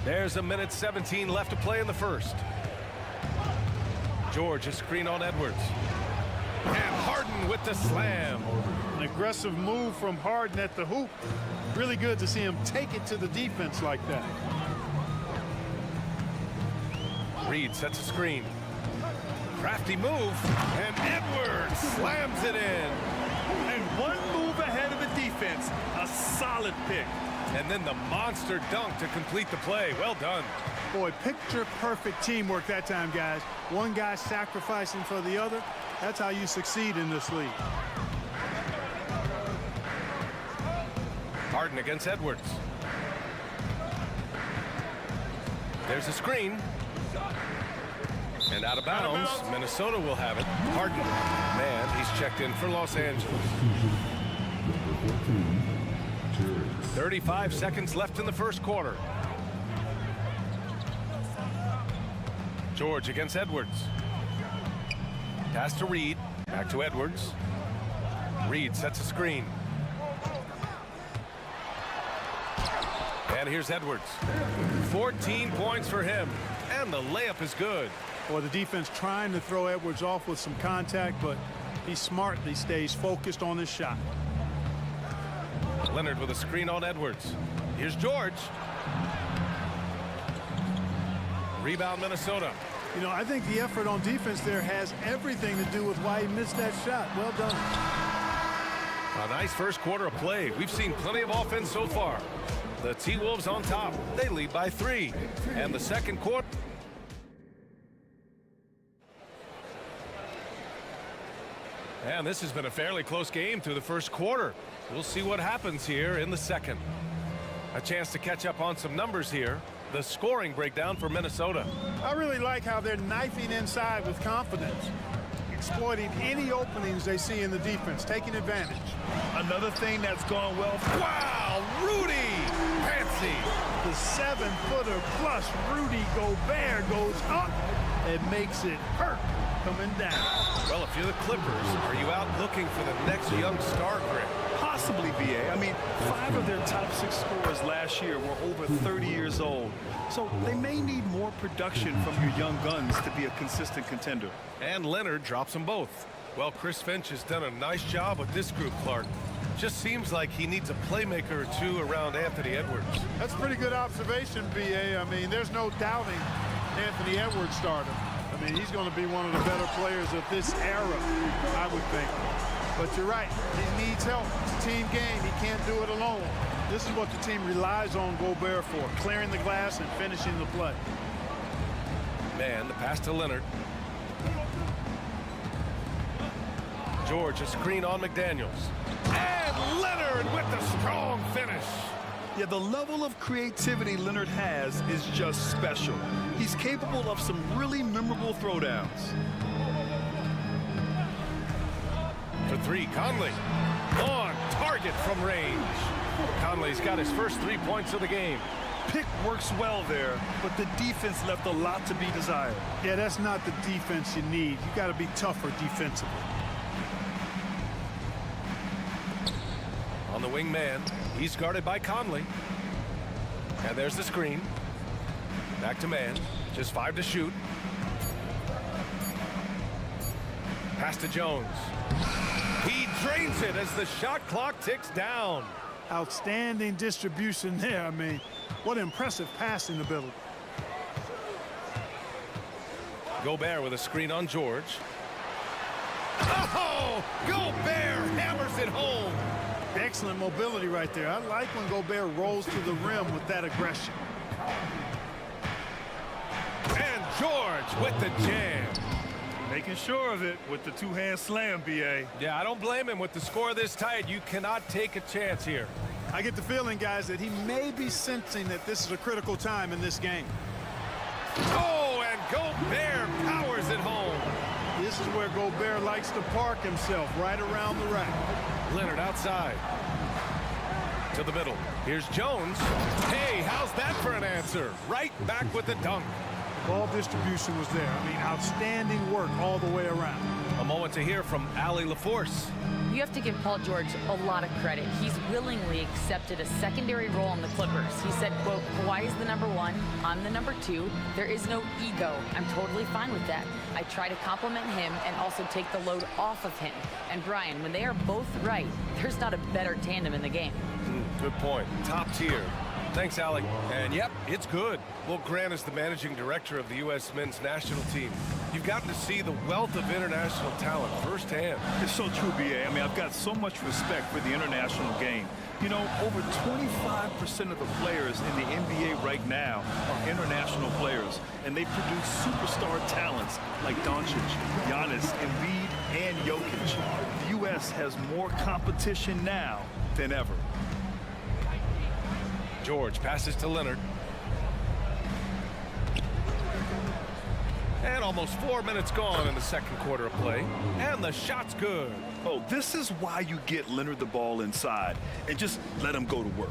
There's 1:17 left to play in the first. George, a screen on Edwards. And Harden with the slam. An aggressive move from Harden at the hoop. Really good to see him take it to the defense like that. Reed sets a screen. Crafty move, and Edwards slams it in. And one move ahead of the defense. A solid pick. And then the monster dunk to complete the play. Well done. Boy, picture-perfect teamwork that time, guys. One guy sacrificing for the other. That's how you succeed in this league. Harden against Edwards. There's a screen. And out of bounds. Minnesota will have it. Harden. Man, he's checked in for Los Angeles. 35 seconds left in the first quarter. George against Edwards. Pass to Reed. Back to Edwards. Reed sets a screen. And here's Edwards. 14 points for him. And the layup is good. Or the defense trying to throw Edwards off with some contact, but he smartly stays focused on his shot. Leonard with a screen on Edwards. Here's George. Rebound Minnesota. You know, I think the effort on defense there has everything to do with why he missed that shot. Well done. A nice first quarter of play. We've seen plenty of offense so far. The T-Wolves on top. They lead by 3. And the second quarter. And this has been a fairly close game through the first quarter. We'll see what happens here in the second. A chance to catch up on some numbers here. The scoring breakdown for Minnesota. I really like how they're knifing inside with confidence, exploiting any openings they see in the defense, taking advantage. Another thing that's gone well. Wow, Rudy! Fancy! The 7-footer plus Rudy Gobert goes up and makes it hurt coming down. Well, if you're the Clippers, are you out looking for the next young star grid? Possibly, BA. I mean, 5 of their top 6 scorers last year were over 30 years old. So they may need more production from your young guns to be a consistent contender. And Leonard drops them both. Well, Chris Finch has done a nice job with this group, Clark. Just seems like he needs a playmaker or two around Anthony Edwards. That's a pretty good observation, BA. I mean, there's no doubting Anthony Edwards started. I mean, he's going to be one of the better players of this era, I would think. But you're right, he needs help. It's a team game. He can't do it alone. This is what the team relies on Gobert for, clearing the glass and finishing the play. Man, the pass to Leonard. George, a screen on McDaniels. And Leonard with the strong finish. Yeah, the level of creativity Leonard has is just special. He's capable of some really memorable throwdowns. For 3, Conley. On target from range. Conley's got his first 3 points of the game. Pick works well there, but the defense left a lot to be desired. Yeah, that's not the defense you need. You got to be tougher defensively. On the wing man, he's guarded by Conley. And there's the screen. Back to man, just 5 to shoot. Pass to Jones. He drains it as the shot clock ticks down. Outstanding distribution there. I mean, what impressive passing ability. Gobert with a screen on George. Oh, Gobert hammers it home. Excellent mobility right there. I like when Gobert rolls to the rim with that aggression. And George with the jam. Making sure of it with the 2-hand slam, BA. Yeah, I don't blame him. With the score this tight, you cannot take a chance here. I get the feeling, guys, that he may be sensing that this is a critical time in this game. Oh, and Gobert powers it home. This is where Gobert likes to park himself, right around the rack. Leonard outside. To the middle. Here's Jones. Hey, how's that for an answer? Right back with the dunk. Ball distribution was there. I mean, outstanding work all the way around. A moment to hear from Allie LaForce. You have to give Paul George a lot of credit. He's willingly accepted a secondary role on the Clippers. He said, quote, Kawhi is the #1, I'm the #2. There is no ego. I'm totally fine with that. I try to compliment him and also take the load off of him. And Brian, when they are both right, there's not a better tandem in the game. Good point. Top tier. Thanks, Alec. And yep, it's good. Well, Grant is the managing director of the U.S. men's national team. You've gotten to see the wealth of international talent firsthand. It's so true, BA. I mean, I've got so much respect for the international game. You know, over 25% of the players in the NBA right now are international players, and they produce superstar talents like Doncic, Giannis, Embiid, and Jokic. The U.S. has more competition now than ever. George passes to Leonard. And almost 4 minutes gone in the second quarter of play. And the shot's good. Oh, this is why you get Leonard the ball inside and just let him go to work.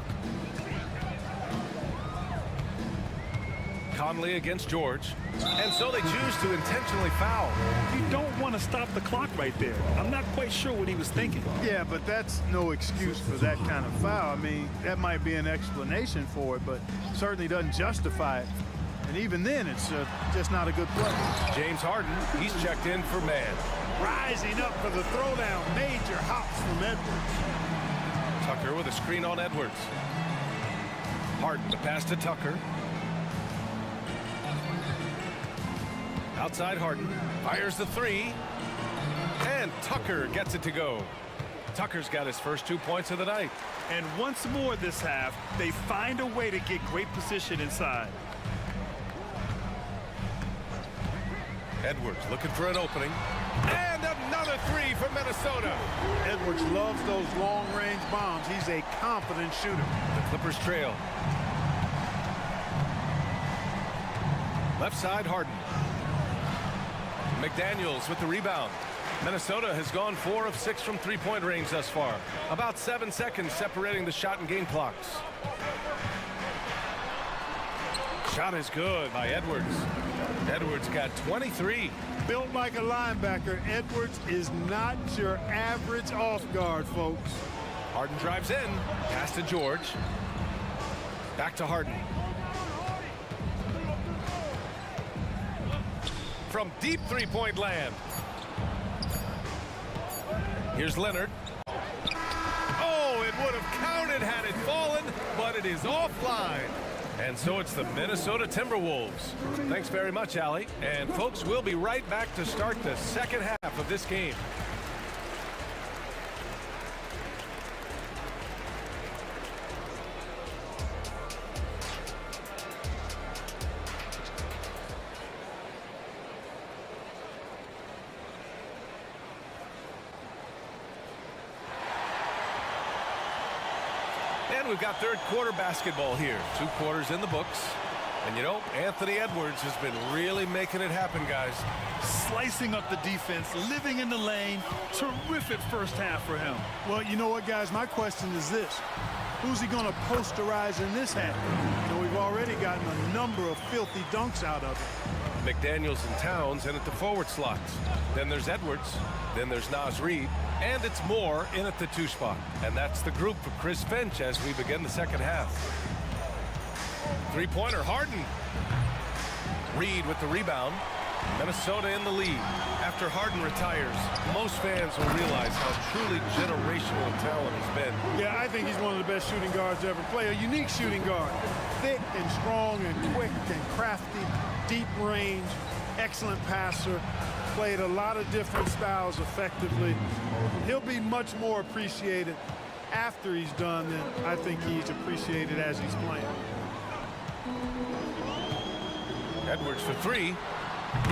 Conley against George. And so they choose to intentionally foul. You don't want to stop the clock right there. I'm not quite sure what he was thinking. Yeah, but that's no excuse for that kind of foul. I mean, that might be an explanation for it, but certainly doesn't justify it. And even then, it's just not a good play. James Harden, he's checked in for man. Rising up for the throwdown. Major hops from Edwards. Tucker with a screen on Edwards. Harden, the pass to Tucker. Outside Harden, fires the three. And Tucker gets it to go. Tucker's got his first 2 points of the night. And once more this half, they find a way to get great position inside. Edwards looking for an opening. And another three for Minnesota. Edwards loves those long-range bombs. He's a confident shooter. The Clippers trail. Left side, Harden. McDaniels with the rebound. Minnesota has gone 4 of 6 from three-point range thus far. About 7 seconds separating the shot and game clocks. Shot is good by Edwards. Edwards got 23. Built like a linebacker, Edwards is not your average off guard, folks. Harden drives in. Pass to George. Back to Harden. From deep three-point land. Here's Leonard. Oh, it would have counted had it fallen, but it is offline. And so it's the Minnesota Timberwolves. Thanks very much, Allie. And folks, we'll be right back to start the second half of this game. And we've got third quarter basketball here. 2 quarters in the books. And you know, Anthony Edwards has been really making it happen, guys. Slicing up the defense, living in the lane. Terrific first half for him. Well, you know what, guys? My question is this. Who's he going to posterize in this half? You know, we've already gotten a number of filthy dunks out of it. McDaniels and Towns in at the forward slots. Then there's Edwards. Then there's Naz Reid. And it's Moore in at the 2 spot. And that's the group for Chris Finch as we begin the second half. Three-pointer, Harden. Reid with the rebound. Minnesota in the lead. After Harden retires, most fans will realize how truly generational talent he's been. Yeah, I think he's one of the best shooting guards ever play. A unique shooting guard. Thick and strong and quick and crafty. Deep range. Excellent passer. Played a lot of different styles effectively. He'll be much more appreciated after he's done than I think he's appreciated as he's playing. Edwards for 3.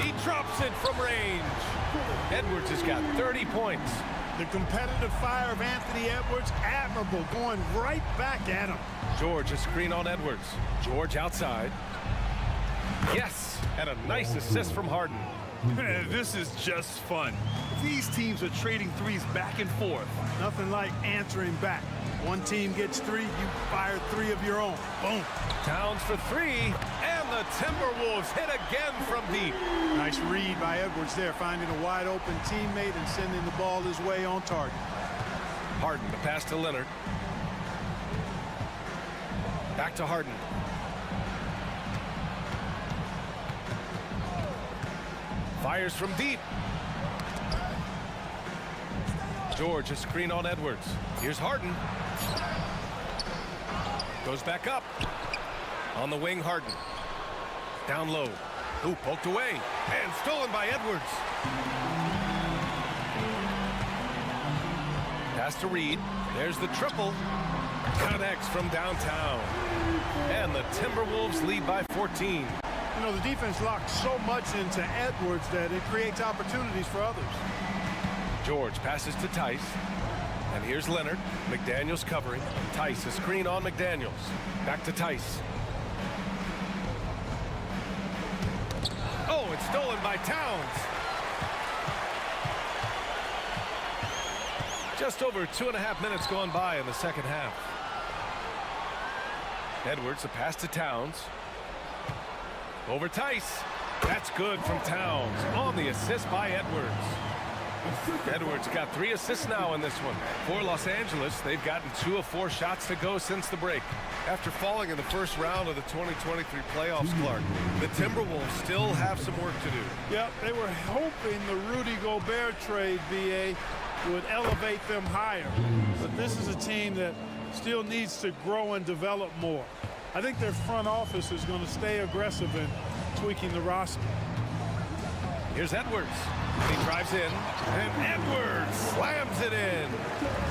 He drops it from range. Edwards has got 30 points. The competitive fire of Anthony Edwards, admirable, going right back at him. George, a screen on Edwards. George outside. Yes, and a nice assist from Harden. This is just fun. These teams are trading threes back and forth. Nothing like answering back. One team gets 3, you fire 3 of your own. Boom. Towns for 3, and the Timberwolves hit again from deep. Nice read by Edwards there, finding a wide open teammate and sending the ball his way on target. Harden, the pass to Leonard. Back to Harden. Fires from deep. George, a screen on Edwards. Here's Harden. Goes back up. On the wing, Harden. Down low. Ooh, poked away. And stolen by Edwards. Pass to Reid. There's the triple. Connects from downtown. And the Timberwolves lead by 14. You know, the defense locks so much into Edwards that it creates opportunities for others. George passes to Tice. And here's Leonard. McDaniels covering. Tice, a screen on McDaniels. Back to Tice. Oh, it's stolen by Towns. Just over 2.5 minutes gone by in the second half. Edwards, a pass to Towns. Over Tice. That's good from Towns on the assist by Edwards. Edwards got 3 assists now in this one. For Los Angeles, they've gotten 2 of 4 shots to go since the break. After falling in the first round of the 2023 playoffs, Clark, the Timberwolves still have some work to do. Yep, they were hoping the Rudy Gobert trade, BA, would elevate them higher. But this is a team that still needs to grow and develop more. I think their front office is going to stay aggressive in tweaking the roster. Here's Edwards. He drives in, and Edwards slams it in.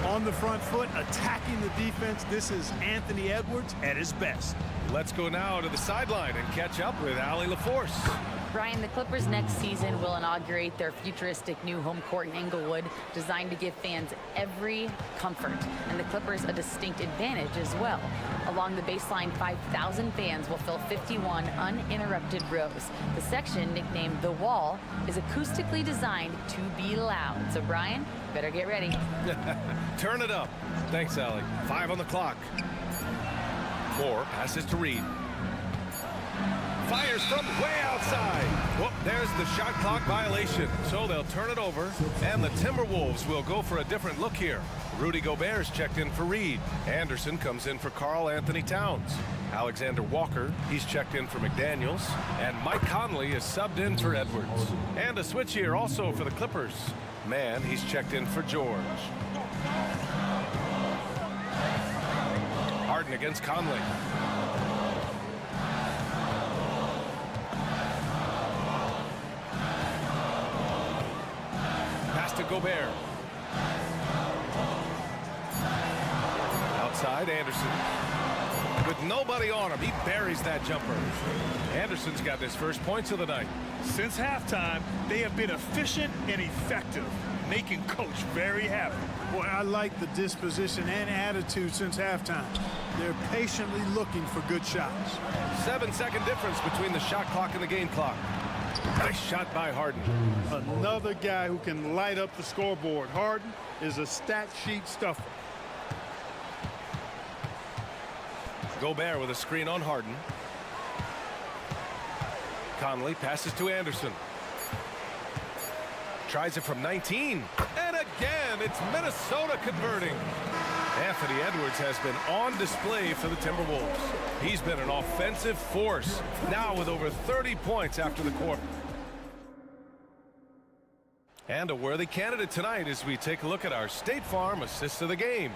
On the front foot, attacking the defense, this is Anthony Edwards at his best. Let's go now to the sideline and catch up with Allie LaForce. Brian, the Clippers next season will inaugurate their futuristic new home court in Inglewood, designed to give fans every comfort, and the Clippers a distinct advantage as well. Along the baseline, 5,000 fans will fill 51 uninterrupted rows. The section, nicknamed The Wall, is acoustically designed to be loud. So, Brian, better get ready. Turn it up. Thanks, Allie. 5 on the clock. Moore passes to Reed. Fires from way outside. Whoop, there's the shot clock violation. So they'll turn it over, and the Timberwolves will go for a different look here. Rudy Gobert's checked in for Reed. Anderson comes in for Karl Anthony Towns. Alexander Walker, he's checked in for McDaniels. And Mike Conley is subbed in for Edwards. And a switch here also for the Clippers. Mann, he's checked in for George. Harden against Conley. To Gobert. Outside, Anderson. With nobody on him, he buries that jumper. Anderson's got his first points of the night. Since halftime, they have been efficient and effective, making Coach very happy. Boy, I like the disposition and attitude since halftime. They're patiently looking for good shots. 7-second difference between the shot clock and the game clock. Nice shot by Harden. Another guy who can light up the scoreboard. Harden is a stat sheet stuffer. Gobert with a screen on Harden. Conley passes to Anderson. Tries it from 19. And again, it's Minnesota converting. Anthony Edwards has been on display for the Timberwolves. He's been an offensive force, now with over 30 points after the quarter. And a worthy candidate tonight as we take a look at our State Farm assists of the game.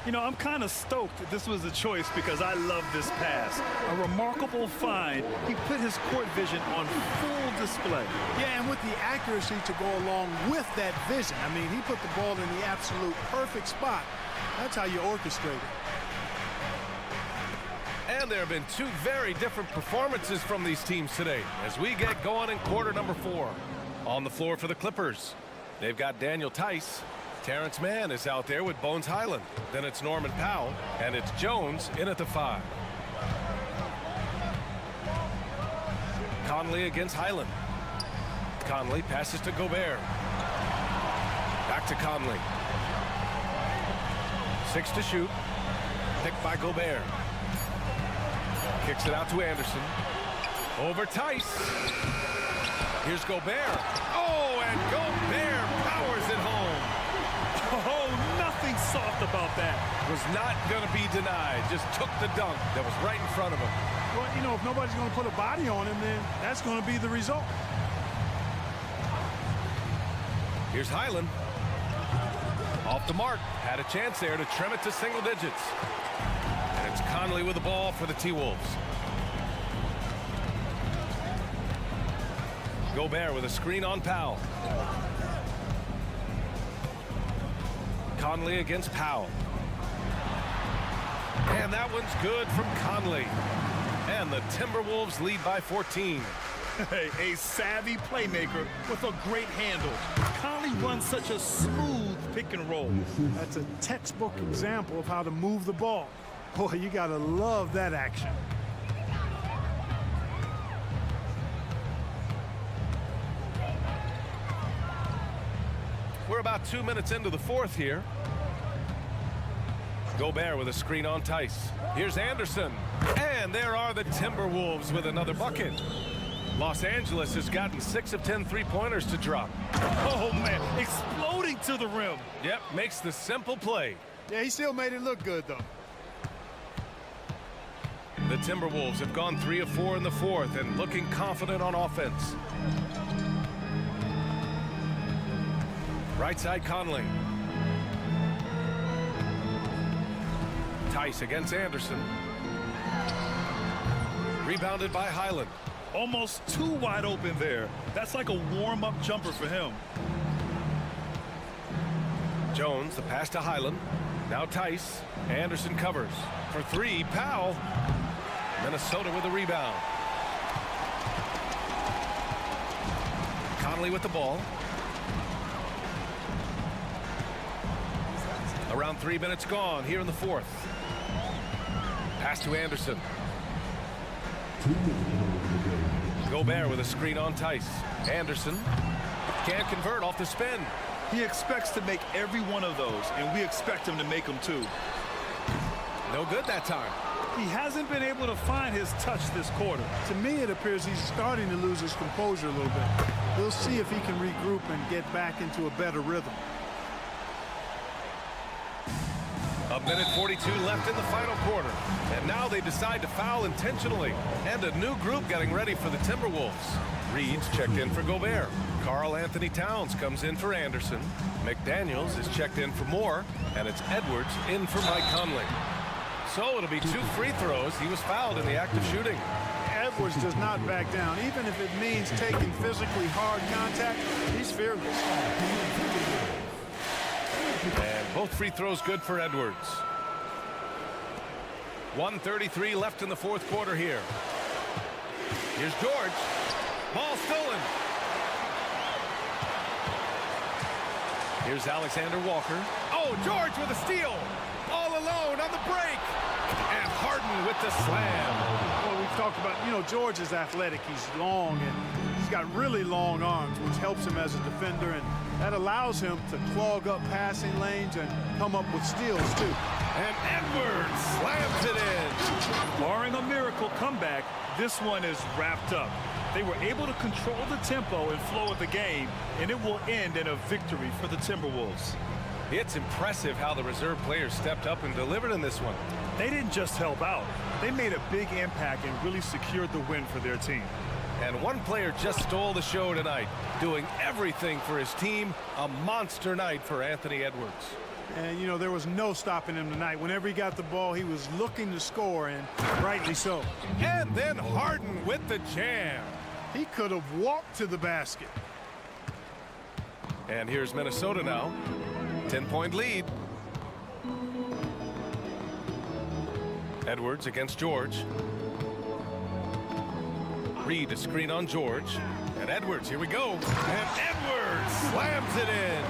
You know, I'm kind of stoked that this was a choice because I love this pass. A remarkable find. He put his court vision on full display. Yeah, and with the accuracy to go along with that vision. I mean, he put the ball in the absolute perfect spot. That's how you orchestrate it. And there have been 2 very different performances from these teams today as we get going in quarter number 4. On the floor for the Clippers, they've got Daniel Tice. Terrence Mann is out there with Bones Highland. Then it's Norman Powell, and it's Jones in at the 5. Conley against Highland. Conley passes to Gobert. Back to Conley. 6 to shoot. Picked by Gobert. Kicks it out to Anderson. Over Tice. Here's Gobert. Oh, and Gobert powers it home. Oh, nothing soft about that. Was not going to be denied. Just took the dunk that was right in front of him. Well, you know, if nobody's going to put a body on him, then that's going to be the result. Here's Highland. Off the mark. Had a chance there to trim it to single digits. And it's Conley with the ball for the T-Wolves. Gobert with a screen on Powell. Conley against Powell. And that one's good from Conley. And the Timberwolves lead by 14. A savvy playmaker with a great handle. Conley runs such a smooth pick and roll. That's a textbook example of how to move the ball. Boy, you got to love that action. We're about 2 minutes into the 4th here. Gobert with a screen on Tice. Here's Anderson. And And there are the Timberwolves with another bucket. Los Angeles has gotten 6 of 10 three-pointers to drop. Oh, man, exploding to the rim. Yep, makes the simple play. Yeah, he still made it look good, though. The Timberwolves have gone 3 of 4 in the fourth and looking confident on offense. Right side Conley. Tice against Anderson. Rebounded by Highland. Almost too wide open there. That's like a warm-up jumper for him. Jones, the pass to Highland. Now Tice. Anderson covers. For 3, Powell. Minnesota with a rebound. Conley with the ball. Around 3 minutes gone here in the fourth. Pass to Anderson. Gobert with a screen on Tice. Anderson can't convert off the spin. He expects to make every one of those, and we expect him to make them too. No good that time. He hasn't been able to find his touch this quarter. To me, it appears he's starting to lose his composure a little bit. We'll see if he can regroup and get back into a better rhythm. A minute 42 left in the final quarter. And now they decide to foul intentionally. And a new group getting ready for the Timberwolves. Reed's checked in for Gobert. Karl Anthony Towns comes in for Anderson. McDaniels is checked in for Moore. And it's Edwards in for Mike Conley. So it'll be 2 free throws. He was fouled in the act of shooting. Edwards does not back down. Even if it means taking physically hard contact, he's fearless. And both free throws good for Edwards. 1:33 left in the fourth quarter here. Here's George. Ball stolen. Here's Alexander Walker. Oh, George with a steal. All alone on the break. And Harden with the slam. Well, we've talked about, George is athletic. He's long, and he's got really long arms, which helps him as a defender, and that allows him to clog up passing lanes and come up with steals, too. And Edwards slams it in. Barring a miracle comeback, this one is wrapped up. They were able to control the tempo and flow of the game, and it will end in a victory for the Timberwolves. It's impressive how the reserve players stepped up and delivered in this one. They didn't just help out. They made a big impact and really secured the win for their team. And one player just stole the show tonight, doing everything for his team. A monster night for Anthony Edwards. And, there was no stopping him tonight. Whenever he got the ball, he was looking to score, and rightly so. And then Harden with the jam. He could have walked to the basket. And here's Minnesota now. 10-point lead. Edwards against George. Reed a screen on George. And Edwards, here we go. And Edwards slams it in.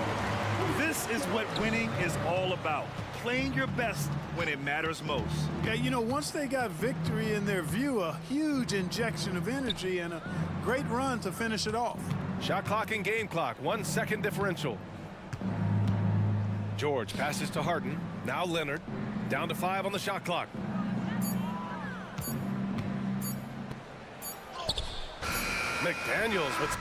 This is what winning is all about. Playing your best when it matters most. Yeah, once they got victory in their view, a huge injection of energy and a great run to finish it off. Shot clock and game clock, 1 second differential. George passes to Harden. Now Leonard. Down to 5 on the shot clock. McDaniels with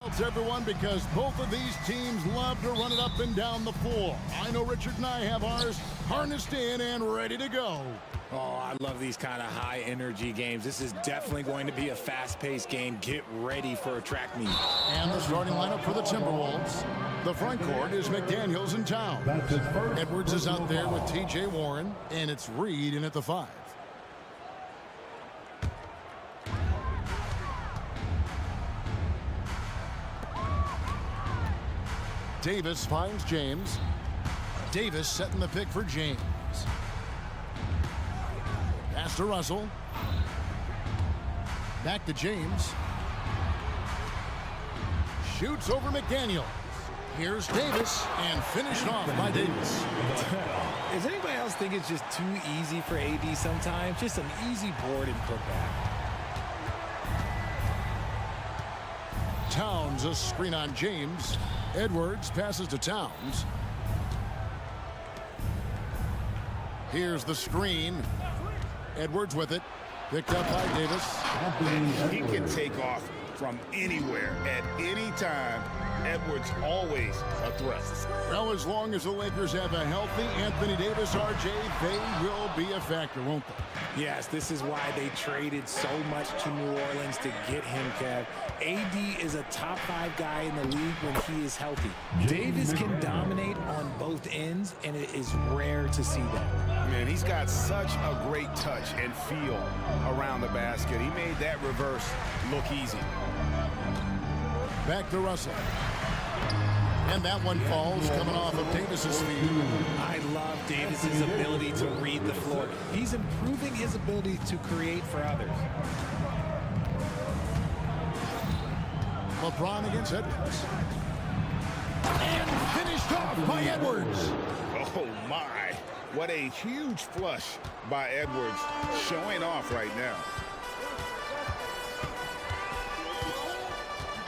It's everyone, because both of these teams love to run it up and down the floor. I know Richard and I have ours harnessed in and ready to go. Oh, I love these kind of high-energy games. This is definitely going to be a fast-paced game. Get ready for a track meet. And the starting lineup for the Timberwolves. The front court is McDaniels and Towns. Edwards is out there with T.J. Warren, and it's Reed in at the 5. Davis finds James. Davis setting the pick for James. Pass to Russell. Back to James. Shoots over McDaniels. Here's Davis, and finished off by Davis. Does anybody else think it's just too easy for AD sometimes? Just an easy board and putback. Towns, a screen on James. Edwards passes to Towns. Here's the screen. Edwards with it. Picked up by Davis. He can take off from anywhere at any time. Edwards always a threat. Well, as long as the Lakers have a healthy Anthony Davis, RJ, they will be a factor, won't they? Yes, this is why they traded so much to New Orleans to get him, Kev. AD is a top 5 guy in the league when he is healthy. Davis can dominate on both ends, and it is rare to see that. Man, he's got such a great touch and feel around the basket. He made that reverse look easy. Back to Russell. And that one falls, coming off of Davis's feet. I love Davis's ability to read the floor. He's improving his ability to create for others. LeBron against Edwards. And finished off by Edwards. Oh, my. What a huge flush by Edwards, showing off right now.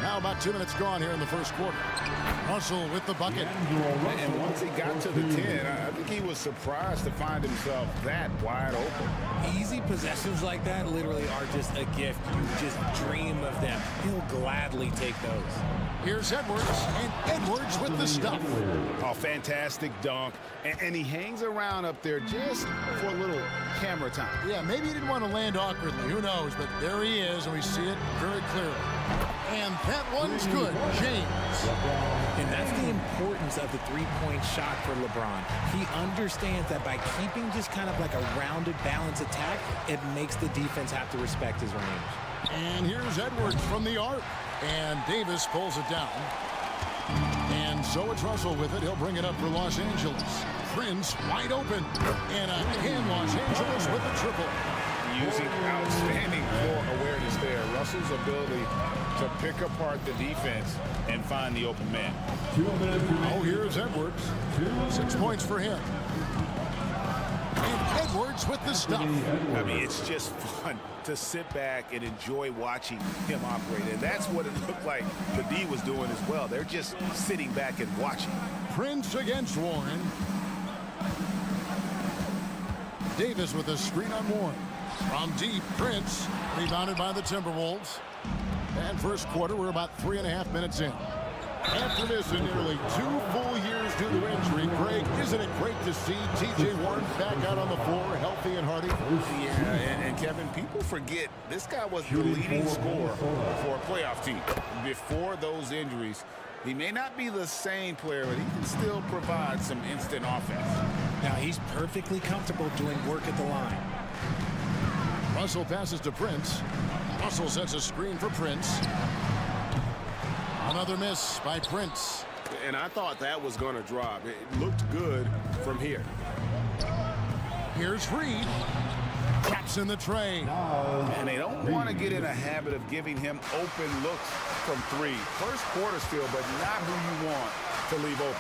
Now about 2 minutes gone here in the first quarter. Russell with the bucket. And once he got to the 10, I think he was surprised to find himself that wide open. Easy possessions like that literally are just a gift. You just dream of them. He'll gladly take those. Here's Edwards, and Edwards with the stuff. Oh, fantastic dunk. And he hangs around up there just for a little camera time. Yeah, maybe he didn't want to land awkwardly. Who knows? But there he is, and we see it very clearly. And that one's good. James. And that's the importance of the three-point shot for LeBron. He understands that by keeping just kind of like a rounded, balanced attack, it makes the defense have to respect his range. And here's Edwards from the arc. And Davis pulls it down. And so it's Russell with it. He'll bring it up for Los Angeles. Prince wide open. And again, Los Angeles with a triple. Using outstanding floor awareness there. Russell's ability to pick apart the defense and find the open man. Oh, here's Edwards. 6 points for him. And Edwards with the stuff. I mean, it's just fun to sit back and enjoy watching him operate. And that's what it looked like the D was doing as well. They're just sitting back and watching. Prince against Warren. Davis with a screen on Warren. From deep, Prince, rebounded by the Timberwolves. And first quarter, we're about 3.5 minutes in. After this, in nearly 2 full years due to injury, Greg, isn't it great to see T.J. Warren back out on the floor, healthy and hearty? Yeah, and Kevin, people forget this guy was the leading scorer for a playoff team. Before those injuries, he may not be the same player, but he can still provide some instant offense. Now, he's perfectly comfortable doing work at the line. Russell passes to Prince. Russell sets a screen for Prince. Another miss by Prince. And I thought that was going to drop. It looked good from here. Here's Reed. Taps in the tray. And they don't want to get in a habit of giving him open looks from 3. First quarter still, but not who you want to leave open.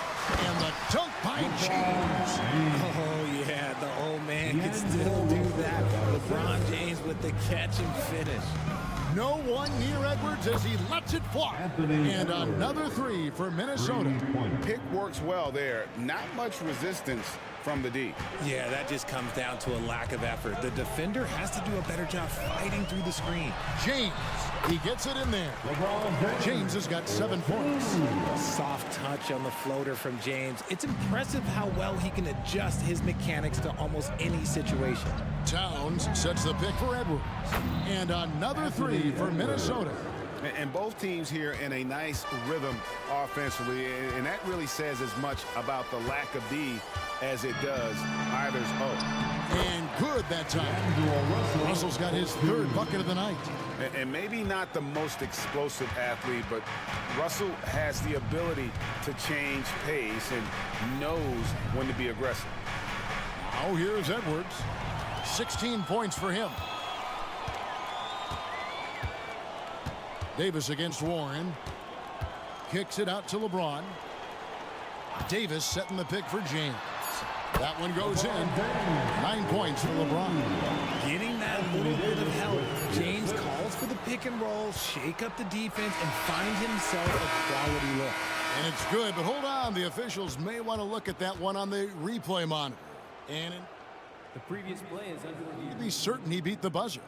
And the dunk by James. Oh, yeah, the old man can still do that. LeBron James with the catch and finish. No one near Edwards as he lets it fly. And another 3 for Minnesota. Pick works well there. Not much resistance from the D. Yeah, that just comes down to a lack of effort. The defender has to do a better job fighting through the screen. James, he gets it in there. James has got 7 points. Soft touch on the floater from James. It's impressive how well he can adjust his mechanics to almost any situation. Towns sets the pick for Edwards. And another 3 for Minnesota. And both teams here in a nice rhythm offensively, and that really says as much about the lack of D as it does either's O. And good that time. Russell's got his 3rd bucket of the night. And maybe not the most explosive athlete, but Russell has the ability to change pace and knows when to be aggressive. Now here's Edwards. 16 points for him. Davis against Warren. Kicks it out to LeBron. Davis setting the pick for James. That one goes in. 9 points for LeBron. Getting that little bit of help. James calls for the pick and roll, shake up the defense, and find himself a quality look. And it's good, but hold on. The officials may want to look at that one on the replay monitor. And The previous play is under review. be certain he beat the buzzer.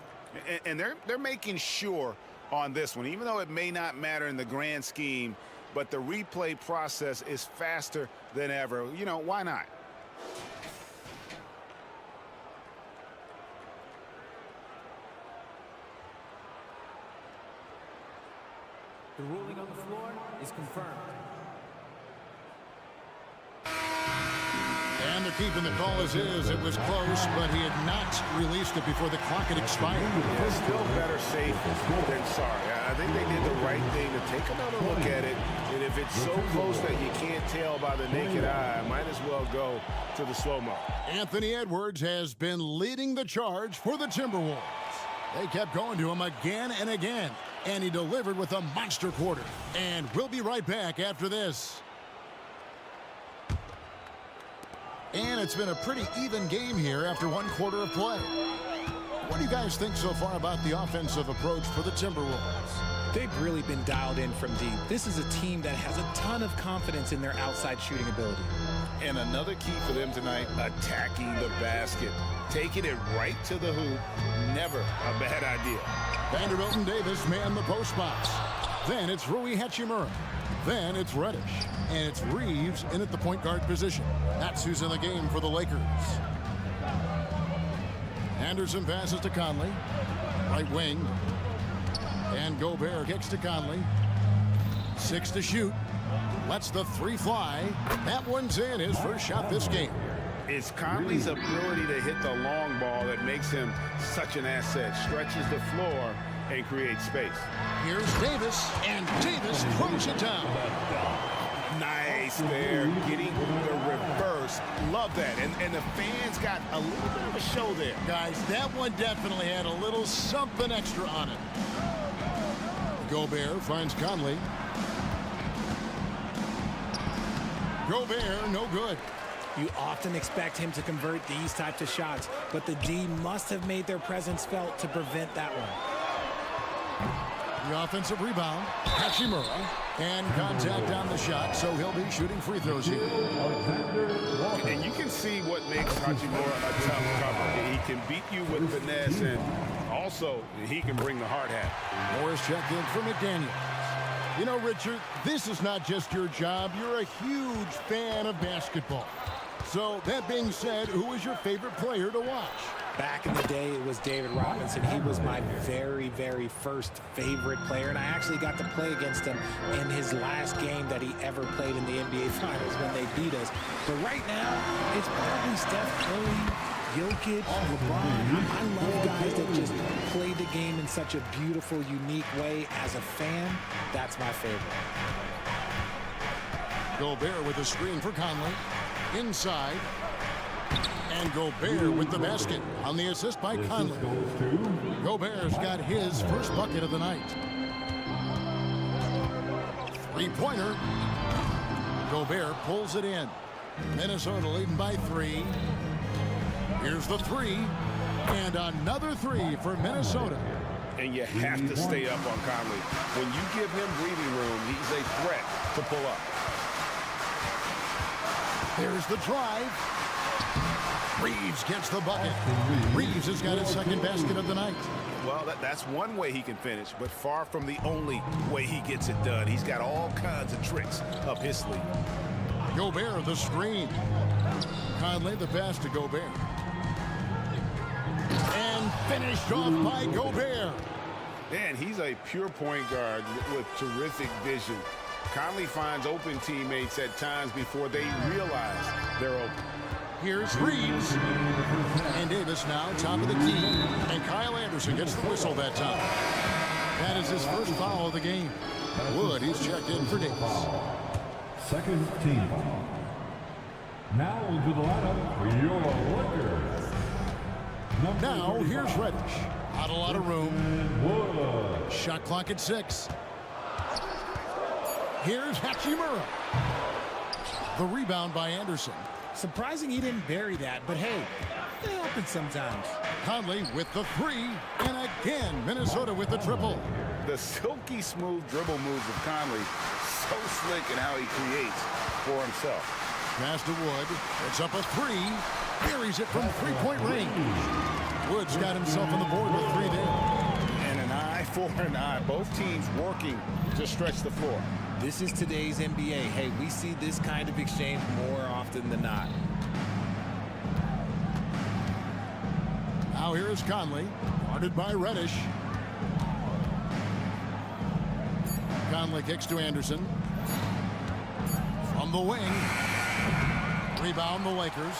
And they're making sure on this one, even though it may not matter in the grand scheme, but the replay process is faster than ever. You know, why not? The ruling on the floor is confirmed. And they're keeping the call as is. It was close, but he had not released it before the clock had expired. Yeah, still better safe than sorry. I think they did the right thing to take another look at it. And if it's so close that you can't tell by the naked eye, might as well go to the slow-mo. Anthony Edwards has been leading the charge for the Timberwolves. They kept going to him again and again, and he delivered with a monster quarter. And we'll be right back after this. And it's been a pretty even game here after 1 quarter of play. What do you guys think so far about the offensive approach for the Timberwolves? They've really been dialed in from deep. This is a team that has a ton of confidence in their outside shooting ability. And another key for them tonight, attacking the basket. Taking it right to the hoop, never a bad idea. Vanderbilt and Davis man the post box. Then it's Rui Hachimura. Then it's Reddish. And it's Reeves in at the point guard position. That's who's in the game for the Lakers. Anderson passes to Conley. Right wing. And Gobert kicks to Conley. 6 to shoot. Lets the 3 fly. That one's in, his first shot this game. It's Conley's ability to hit the long ball that makes him such an asset. Stretches the floor and creates space. Here's Davis, and Davis throws it down. Nice there, getting the reverse. Love that. And the fans got a little bit of a show there. Guys, that one definitely had a little something extra on it. Gobert finds Conley. Gobert, no good. You often expect him to convert these types of shots, but the D must have made their presence felt to prevent that one. The offensive rebound, Hachimura, and contact on the shot, so he'll be shooting free throws here. And you can see what makes Hachimura a tough cover. He can beat you with finesse, and also he can bring the hard hat. Morris checked in for McDaniels. You know, Richard, this is not just your job. You're a huge fan of basketball. So, that being said, who is your favorite player to watch? Back in the day, it was David Robinson. He was my very, very first favorite player, and I actually got to play against him in his last game that he ever played in the NBA Finals when they beat us. But right now, it's probably Steph Curry, Jokic, LeBron. I love guys that just play the game in such a beautiful, unique way. As a fan, that's my favorite. Gobert with a screen for Conley. Inside. And Gobert with the basket on the assist by Conley. Gobert's got his first bucket of the night. 3-pointer. Gobert pulls it in. Minnesota leading by 3. Here's the 3. And another 3 for Minnesota. And you have to stay up on Conley. When you give him breathing room, he's a threat to pull up. There's the drive. Reeves gets the bucket. Reeves has got his second basket of the night. Well, that's one way he can finish, but far from the only way he gets it done. He's got all kinds of tricks up his sleeve. Gobert, the screen. Conley, the pass to Gobert. And finished off by Gobert. And he's a pure point guard with terrific vision. Conley finds open teammates at times before they realize they're open. Here's Reeves. And Davis now top of the key. And Kyle Anderson gets the whistle that time. That is his first foul of the game. Wood, he's checked in for Davis. Second team foul. Now into the lineup for your Lakers. Now here's Reddish. Not a lot of room. Shot clock at 6. Here's Hachimura. The rebound by Anderson. Surprising he didn't bury that, but hey, it happens sometimes. Conley with the 3, and again, Minnesota with the triple. The silky smooth dribble moves of Conley, so slick in how he creates for himself. Pass to Wood, it's up a 3, buries it from three-point range. Wood's got himself on the board with 3 there. And an eye for an eye, both teams working to stretch the floor. This is today's NBA. Hey, we see this kind of exchange more often than not. Now here is Conley, guarded by Reddish. Conley kicks to Anderson. From the wing. Rebound the Lakers.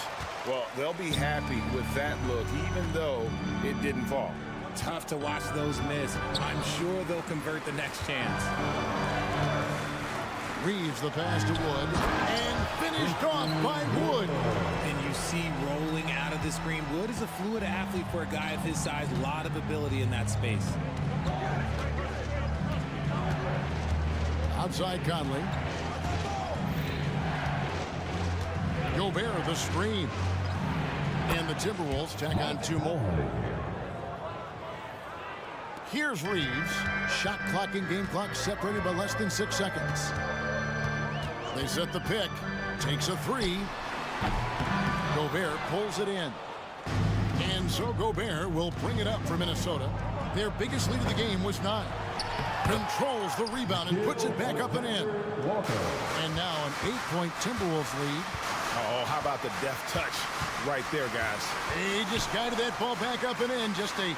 Well, they'll be happy with that look, even though it didn't fall. Tough to watch those miss. I'm sure they'll convert the next chance. Reeves the pass to Wood, and finished off by Wood. And you see rolling out of the screen. Wood is a fluid athlete for a guy of his size. A lot of ability in that space. Outside Conley. Gobert the screen. And the Timberwolves tack on 2 more. Here's Reeves. Shot clock and game clock separated by less than 6 seconds. They set the pick. Takes a 3. Gobert pulls it in. And so Gobert will bring it up for Minnesota. Their biggest lead of the game was 9. Controls the rebound and puts it back up and in. And now an 8-point Timberwolves lead. Oh, how about the deft touch right there, guys? He just guided that ball back up and in. Just a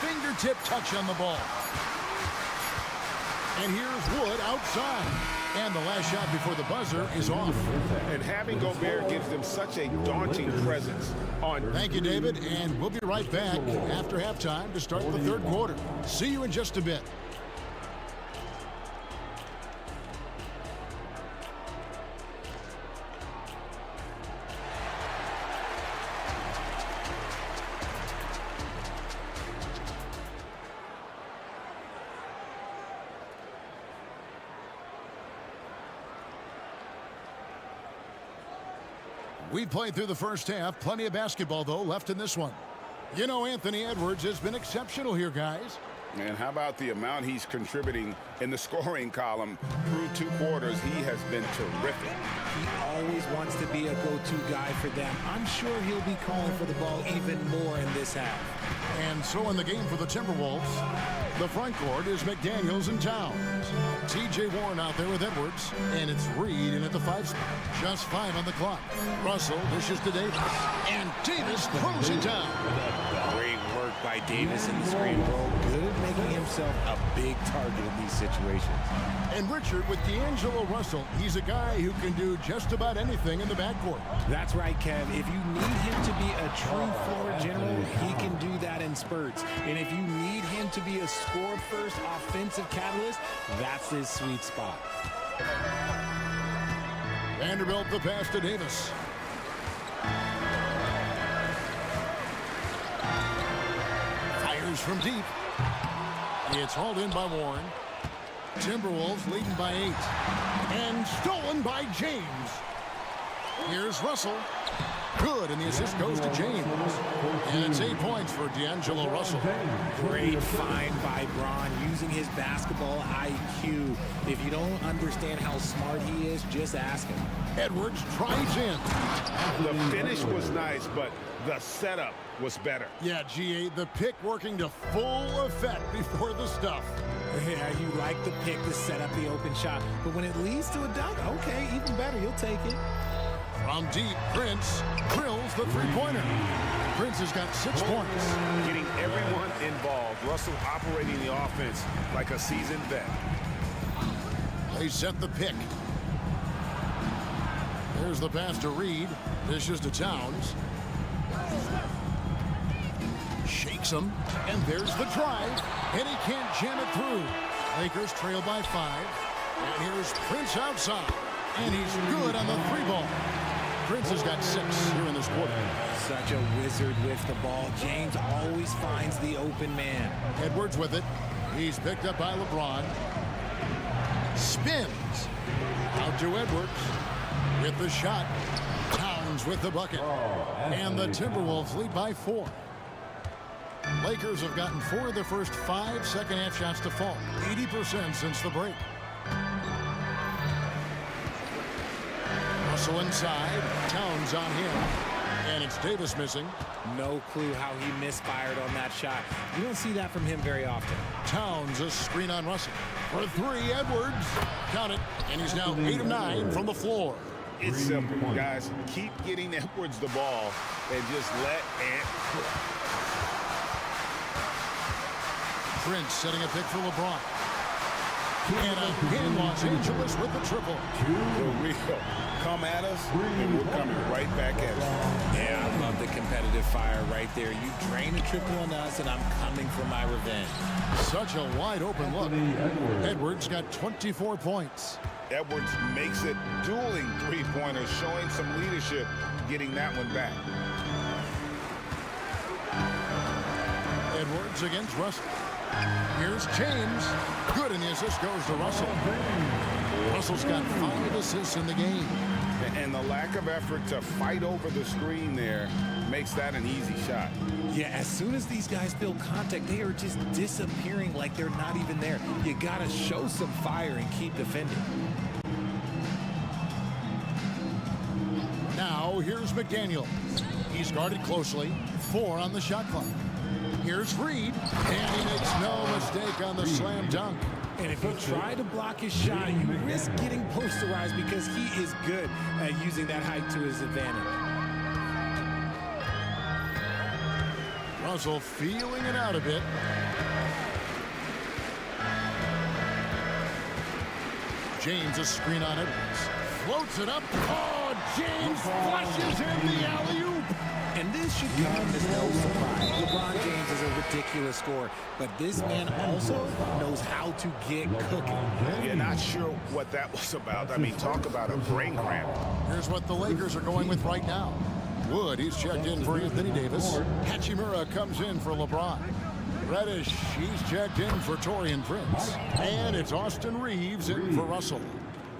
fingertip touch on the ball. And here's Wood outside. And the last shot before the buzzer is off. And having Gobert gives them such a daunting presence on. Thank you, David. And we'll be right back after halftime to start the third quarter. See you in just a bit. We played through the first half. Plenty of basketball, though, left in this one. You know, Anthony Edwards has been exceptional here, guys. And how about the amount he's contributing in the scoring column through 2 quarters? He has been terrific. He always wants to be a go-to guy for them. I'm sure he'll be calling for the ball even more in this half. And so in the game for the Timberwolves, the front court is McDaniels and Towns. T.J. Warren out there with Edwards, and it's Reed in at the 5 spot. Just 5 on the clock. Russell dishes to Davis, and Davis throws it down. Great work by Davis in the screen roll. Good at making himself a big target in these situations. And Richard with D'Angelo Russell, he's a guy who can do just about anything in the backcourt. That's right, Kev. If you need him to be a true floor general, he can do that in spurts. And if you need him to be a score-first offensive catalyst, that's his sweet spot. Vanderbilt the pass to Davis. Fires from deep. It's hauled in by Warren. Timberwolves leading by 8. And stolen by James. Here's Russell. Good, and the assist goes to James. And it's 8 points for D'Angelo Russell. Great find by Braun using his basketball IQ. If you don't understand how smart he is, just ask him. Edwards drives in. The finish was nice, but the setup was better. Yeah, GA, the pick working to full effect before the stuff. Yeah, you like the pick to set up the open shot, but when it leads to a dunk, okay, even better, you'll take it. From deep, Prince drills the three-pointer. Prince has got 6 points. Getting everyone involved. Russell operating the offense like a seasoned vet. They set the pick. There's the pass to Reed. Dishes to Towns. Shakes him. And there's the drive. And he can't jam it through. Lakers trail by 5. And here's Prince outside. And he's good on the 3-ball. Prince has got 6 here in this quarter. Such a wizard with the ball. James always finds the open man. Edwards with it. He's picked up by LeBron. Spins. Out to Edwards. With the shot. Towns with the bucket. And the Timberwolves lead by 4. Lakers have gotten 4 of their first 5 second-half shots to fall. 80% since the break. Russell inside. Towns on him. And it's Davis missing. No clue how he misfired on that shot. You don't see that from him very often. Towns a screen on Russell. For 3, Edwards. Count it. And he's now 8 of 9 from the floor. It's simple, guys. Keep getting Edwards the ball and just let Ant cook. Prince setting a pick for LeBron. And again, Los Angeles with the triple. For real. Come at us, and we're coming right back at you. Yeah, I love the competitive fire right there. You drain a triple on us, and I'm coming for my revenge. Such a wide open look. Edwards got 24 points. Edwards makes it dueling three-pointers, showing some leadership, getting that one back. Edwards against Russell. Here's James. Good, and the assist goes to Russell. Russell's got 5 assists in the game. And the lack of effort to fight over the screen there makes that an easy shot. Yeah, as soon as these guys feel contact, they are just disappearing like they're not even there. You got to show some fire and keep defending. Now, here's McDaniel. He's guarded closely. 4 on the shot clock. Here's Reed, and he makes no mistake on the slam dunk. And if you try to block his shot, you risk getting posterized because he is good at using that height to his advantage. Russell feeling it out a bit. James a screen on Edwards. Floats it up. Oh, James flushes in the alley-oop. And this should come as no surprise. LeBron James is a ridiculous scorer, but this man also knows how to get cooking. You're not sure what that was about. I mean, talk about a brain cramp. Here's what the Lakers are going with right now. Wood, he's checked in for Anthony Davis. Hachimura comes in for LeBron. Reddish, he's checked in for Taurean Prince. And it's Austin Reeves in for Russell.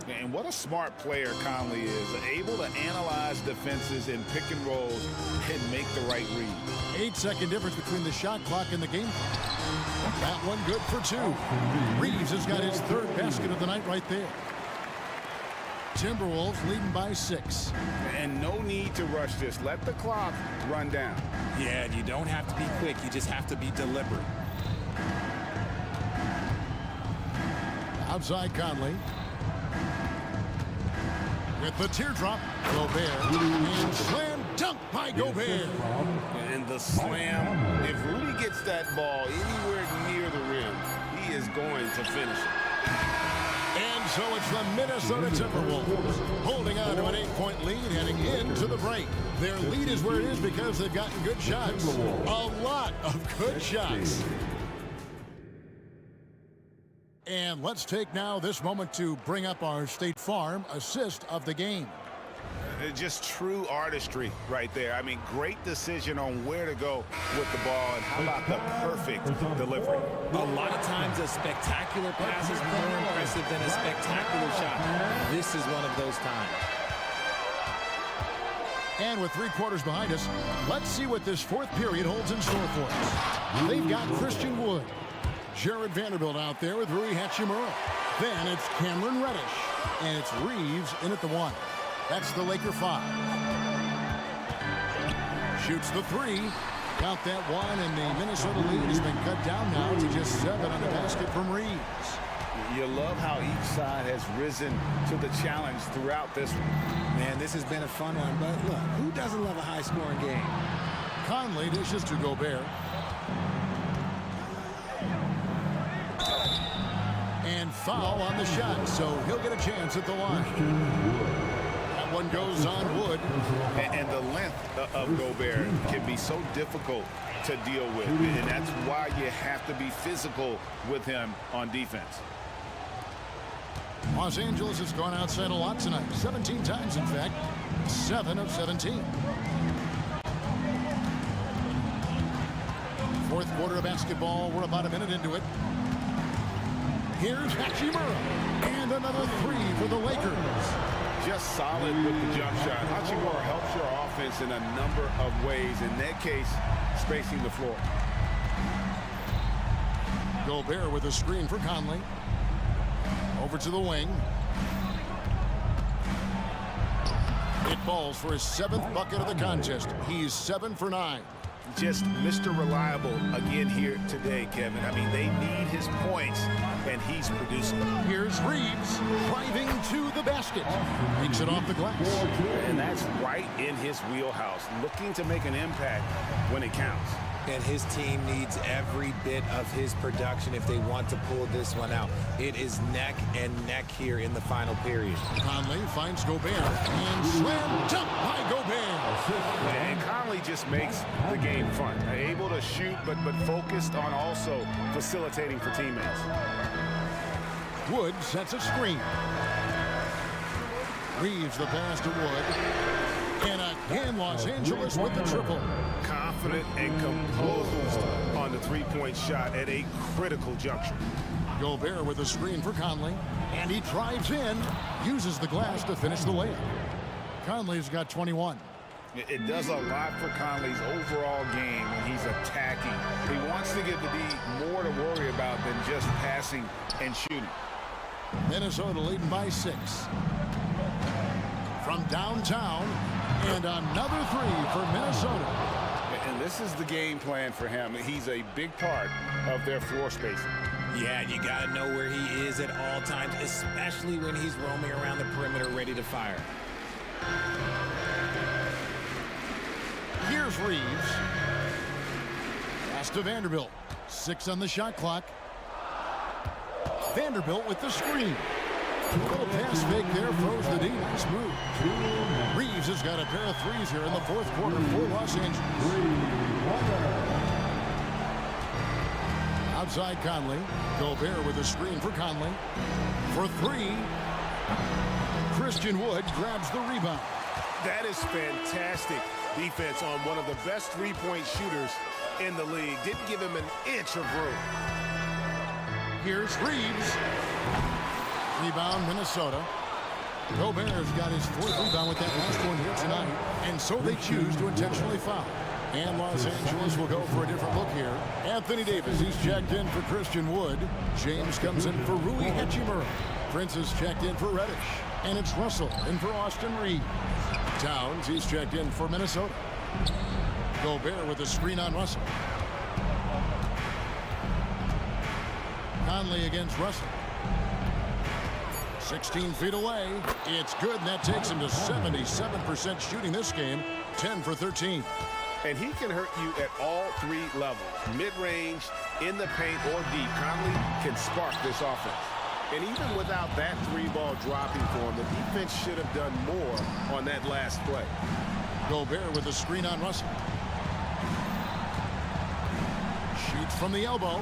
And what a smart player Conley is, able to analyze defenses in pick and rolls and make the right read. 8-second difference between the shot clock and the game clock. That one good for 2. Reeves has got his 3rd basket of the night right there. Timberwolves leading by 6. And no need to rush this. Let the clock run down. Yeah, and you don't have to be quick. You just have to be deliberate. Outside Conley. With the teardrop, Gobert. And slam dunk by Gobert. And the slam, if Rudy gets that ball anywhere near the rim, he is going to finish it. And so it's the Minnesota Timberwolves holding on to an 8-point lead heading into the break. Their lead is where it is because they've gotten good shots. A lot of good shots. And let's take now this moment to bring up our State Farm assist of the game. Just true artistry right there. I mean, great decision on where to go with the ball, and how about the perfect delivery. A lot of times a spectacular pass is more impressive than a spectacular shot. This is one of those times. And with 3 quarters behind us, let's see what this fourth period holds in store for us. They've got Christian Wood, Jared Vanderbilt out there with Rui Hachimura. Then it's Cameron Reddish, and it's Reeves in at the 1. That's the Laker 5. Shoots the 3. Count that 1, and the Minnesota lead has been cut down now to just 7 on the basket from Reeves. You love how each side has risen to the challenge throughout this one. Man, this has been a fun one, but look, who doesn't love a high-scoring game? Conley dishes to Gobert. And foul on the shot, so he'll get a chance at the line. That one goes on Wood. And the length of Gobert can be so difficult to deal with, and that's why you have to be physical with him on defense. Los Angeles has gone outside a lot tonight. 17 times, in fact. 7 of 17. Fourth quarter of basketball. We're about a minute into it. Here's Hachimura. And another 3 for the Lakers. Just solid with the jump shot. Hachimura helps your offense in a number of ways. In that case, spacing the floor. Gobert with a screen for Conley. Over to the wing. It falls for his 7th bucket of the contest. He's 7 for 9. Just Mr. Reliable again here today, Kevin. I mean, they need his points, and he's producing. Here's Reeves driving to the basket. Makes it off the glass. And that's right in his wheelhouse, looking to make an impact when it counts. And his team needs every bit of his production if they want to pull this one out. It is neck and neck here in the final period. Conley finds Gobert and slam dunk by Gobert. And Conley just makes the game fun. Able to shoot, but focused on also facilitating for teammates. Wood sets a screen. Reeves the pass to Wood. And again, Los Angeles with the triple. Confident and composed on the three-point shot at a critical juncture. Gobert with a screen for Conley. And he drives in, uses the glass to finish the layup. Conley's got 21. It does a lot for Conley's overall game when he's attacking. He wants to give the D more to worry about than just passing and shooting. Minnesota leading by 6. From downtown, and another 3 for Minnesota. And this is the game plan for him. He's a big part of their floor spacing. Yeah, you got to know where he is at all times, especially when he's roaming around the perimeter ready to fire. Here's Reeves. Pass to Vanderbilt. 6 on the shot clock. Vanderbilt with the screen. A little pass fake there, throws the D. Nice move. Reeves has got a pair of 3s here in the fourth quarter for Los Angeles. Outside Conley. Gobert with a screen for Conley. For 3. Christian Wood grabs the rebound. That is fantastic defense on one of the best three-point shooters in the league. Didn't give him an inch of room. Here's Reeves. Rebound, Minnesota. Gobert's got his 4th rebound with that last one here tonight. And so they choose to intentionally foul. And Los Angeles will go for a different look here. Anthony Davis, he's checked in for Christian Wood. James comes in for Rui Hachimura. Prince is checked in for Reddish. And it's Russell in for Austin Reeves. Towns, he's checked in for Minnesota. Gobert with a screen on Russell. Conley against Russell. 16 feet away. It's good, and that takes him to 77% shooting this game. 10 for 13. And he can hurt you at all 3 levels. Mid-range, in the paint, or deep. Conley can spark this offense. And even without that 3-ball dropping for him, the defense should have done more on that last play. Gobert with a screen on Russell. Shoots from the elbow.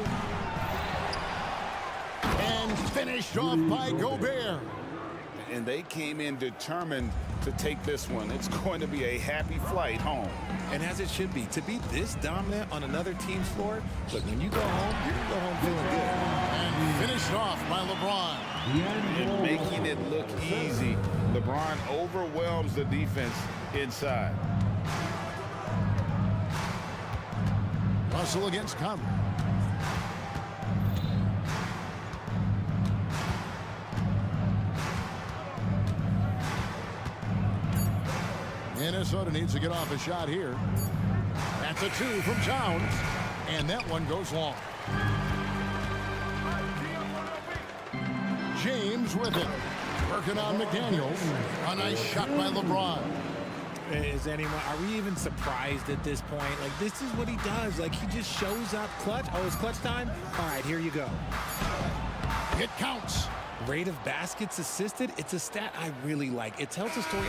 And finished off by Gobert. And they came in determined to take this one. It's going to be a happy flight home. And as it should be. To be this dominant on another team's floor, look, when you go home, you're going to go home feeling good. And finished off by LeBron. and making it look easy. LeBron overwhelms the defense inside. Russell against Conley. Minnesota needs to get off a shot here. That's a 2 from Towns. And that one goes long. James with it. Working on McDaniels. A nice shot by LeBron. Are we even surprised at this point? Like, this is what he does. Like, he just shows up clutch. Oh, it's clutch time? All right, here you go. It counts. Rate of baskets assisted. It's a stat I really like. It tells a story.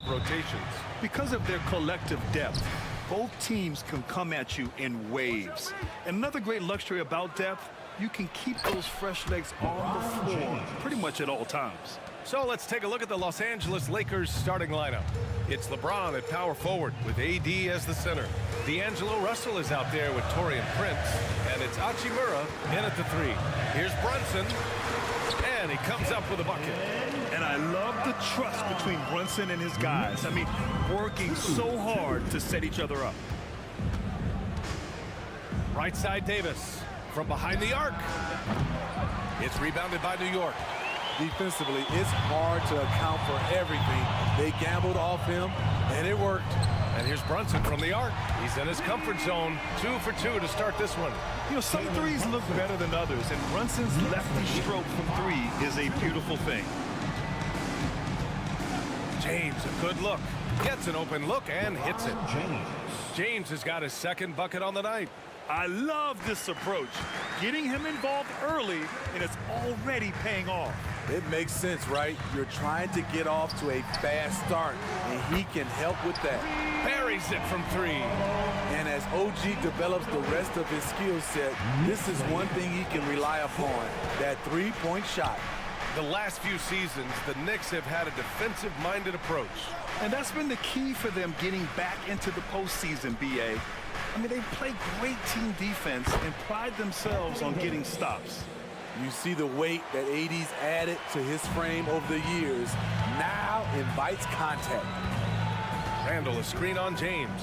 rotations. Because of their collective depth, both teams can come at you in waves. And another great luxury about depth, you can keep those fresh legs on the floor pretty much at all times. So let's take a look at the Los Angeles Lakers starting lineup. It's LeBron at power forward with AD as the center. D'Angelo Russell is out there with Taurean Prince. And it's Hachimura in at the 3. Here's Brunson. And he comes up with a bucket. And I love the trust between Brunson and his guys. I mean, working so hard to set each other up. Right side Davis from behind the arc. It's rebounded by New York. Defensively, it's hard to account for everything. They gambled off him, and it worked. And here's Brunson from the arc. He's in his comfort zone. 2 for 2 to start this one. You know, some threes look better than others, and Brunson's lefty stroke from 3 is a beautiful thing. James, a good look. Gets an open look and hits it. James has got his second bucket on the night. I love this approach. Getting him involved early, and it's already paying off. It makes sense, right? You're trying to get off to a fast start, and he can help with that. Buries it from 3. And as OG develops the rest of his skill set, this is one thing he can rely upon, that three-point shot. The last few seasons, the Knicks have had a defensive-minded approach. And that's been the key for them getting back into the postseason, B.A. I mean, they play great team defense and pride themselves on getting stops. You see the weight that AD's added to his frame over the years. Now invites contact. Randall, a screen on James.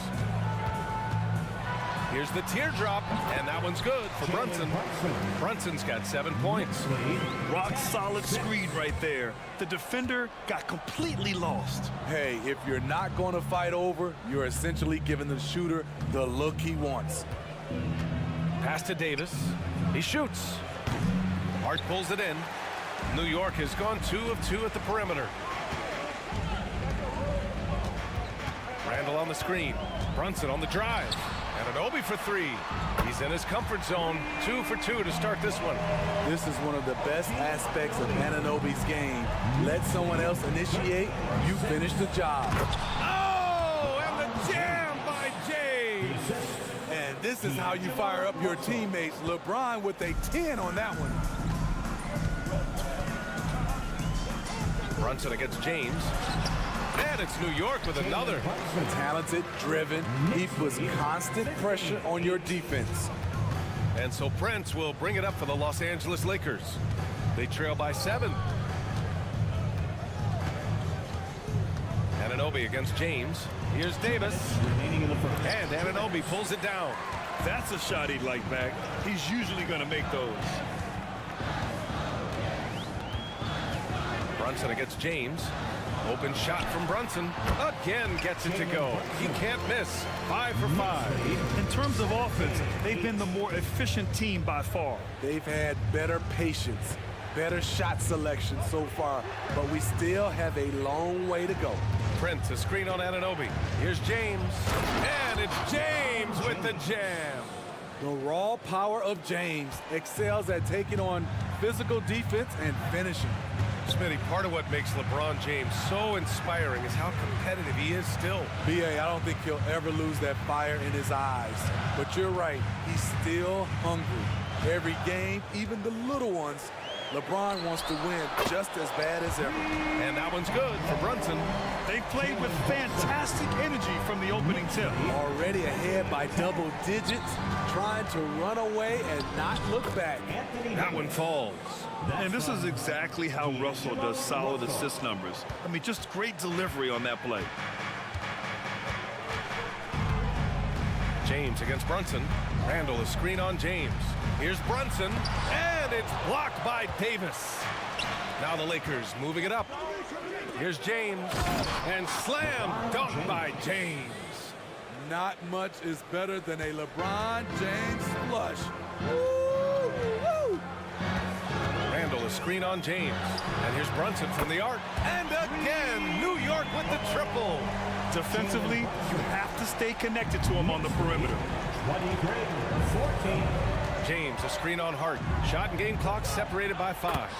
Here's the teardrop, and that one's good for Brunson. Brunson's got 7 points. Rock solid screen right there. The defender got completely lost. Hey, if you're not going to fight over, you're essentially giving the shooter the look he wants. Pass to Davis. He shoots. Hart pulls it in. New York has gone 2 of 2 at the perimeter. Randall on the screen. Brunson on the drive. And an Obi for 3. He's in his comfort zone. 2 for 2 to start this one. This is one of the best aspects of Anunoby's game. Let someone else initiate, you finish the job. Oh, and the jam by James. And this is how you fire up your teammates. LeBron with a 10 on that one. Brunson against James. And it's New York with another. Talented, driven. He puts constant pressure on your defense. And so Prince will bring it up for the Los Angeles Lakers. They trail by 7. Anunoby against James. Here's Davis. And Anunoby pulls it down. That's a shot he'd like back. He's usually going to make those. Brunson against James. Open shot from Brunson. Again gets it to go. He can't miss. 5 for 5. In terms of offense, they've been the more efficient team by far. They've had better patience, better shot selection so far, but we still have a long way to go. Prince, a screen on Anunoby. Here's James. And it's James with the jam. The raw power of James excels at taking on physical defense and finishing. Smitty, part of what makes LeBron James so inspiring is how competitive he is still. B.A., I don't think he'll ever lose that fire in his eyes. But you're right, he's still hungry. Every game, even the little ones, LeBron wants to win just as bad as ever. And that one's good for Brunson. They played with fantastic energy from the opening tip. Already ahead by double digits, trying to run away and not look back. That one falls. And this is exactly how Russell does solid assist numbers. I mean, just great delivery on that play. James against Brunson. Randall, a screen on James. Here's Brunson, and it's blocked by Davis. Now the Lakers moving it up. Here's James, and slam dunk by James. Not much is better than a LeBron James flush. Randall, a screen on James. And here's Brunson from the arc. And again, New York with the triple. Defensively, you have to stay connected to him on the perimeter. 23-14. James, a screen on Hart. Shot and game clock separated by 5.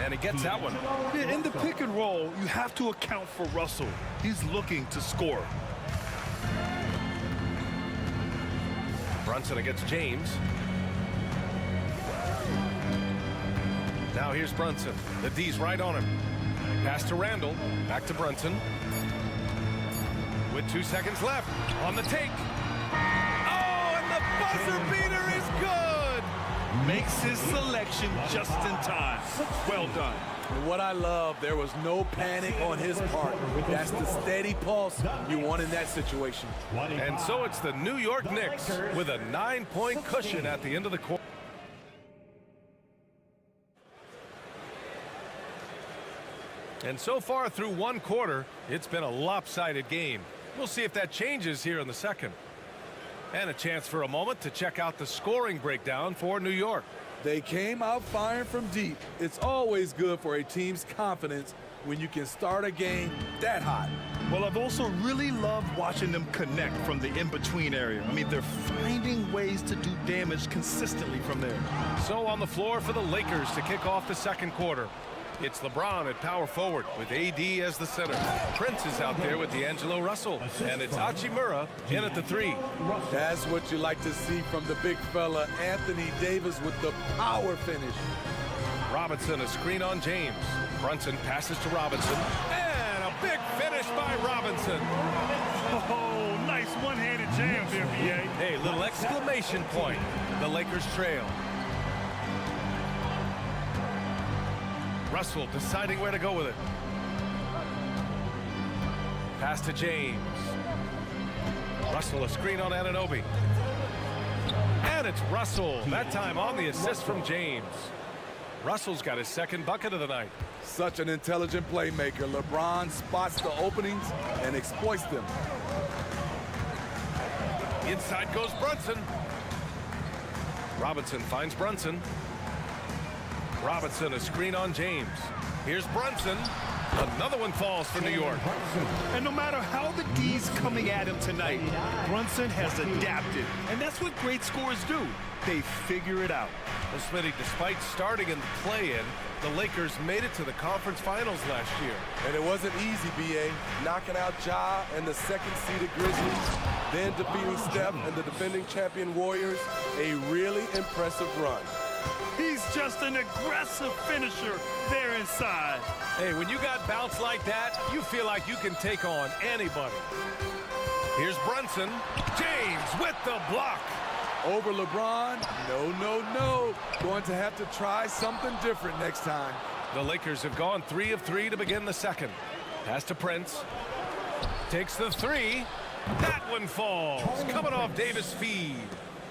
And he gets that one. Yeah, in the pick and roll, you have to account for Russell. He's looking to score. Brunson against James. Now here's Brunson. The D's right on him. Pass to Randall. Back to Brunson. With 2 seconds left. On the take. Oh, and the buzzer beater is good! Makes his selection just in time. Well done. And what I love, there was no panic on his part. That's the steady pulse you want in that situation. And so it's the New York Knicks with a 9-point cushion at the end of the quarter. And so far through one quarter, it's been a lopsided game. We'll see if that changes here in the second. And a chance for a moment to check out the scoring breakdown for New York. They came out firing from deep. It's always good for a team's confidence when you can start a game that hot. Well, I've also really loved watching them connect from the in-between area. I mean, they're finding ways to do damage consistently from there. So on the floor for the Lakers to kick off the second quarter. It's LeBron at power forward with AD as the center. Prince is out there with D'Angelo Russell. And it's Hachimura in at the 3. That's what you like to see from the big fella, Anthony Davis, with the power finish. Robinson, a screen on James. Brunson passes to Robinson. And a big finish by Robinson. Oh, nice one-handed jam there, BA. Hey, little exclamation point. The Lakers trail. Russell deciding where to go with it. Pass to James. Russell, a screen on Anunoby. And it's Russell, that time on the assist from James. Russell's got his second bucket of the night. Such an intelligent playmaker. LeBron spots the openings and exploits them. Inside goes Brunson. Robinson finds Brunson. Robinson, a screen on James. Here's Brunson. Another one falls for New York. And no matter how the D's coming at him tonight, Brunson has adapted. And that's what great scorers do. They figure it out. Well, Smitty, despite starting in the play-in, the Lakers made it to the conference finals last year. And it wasn't easy, B.A. Knocking out Ja and the second-seeded Grizzlies, then defeating Steph and the defending champion Warriors. A really impressive run. He's just an aggressive finisher there inside. Hey, when you got bounce like that, you feel like you can take on anybody. Here's Brunson. James with the block. Over LeBron? No. Going to have to try something different next time. The Lakers have gone 3 of 3 to begin the second. Pass to Prince. Takes the 3. That one falls. Coming off Davis' feed.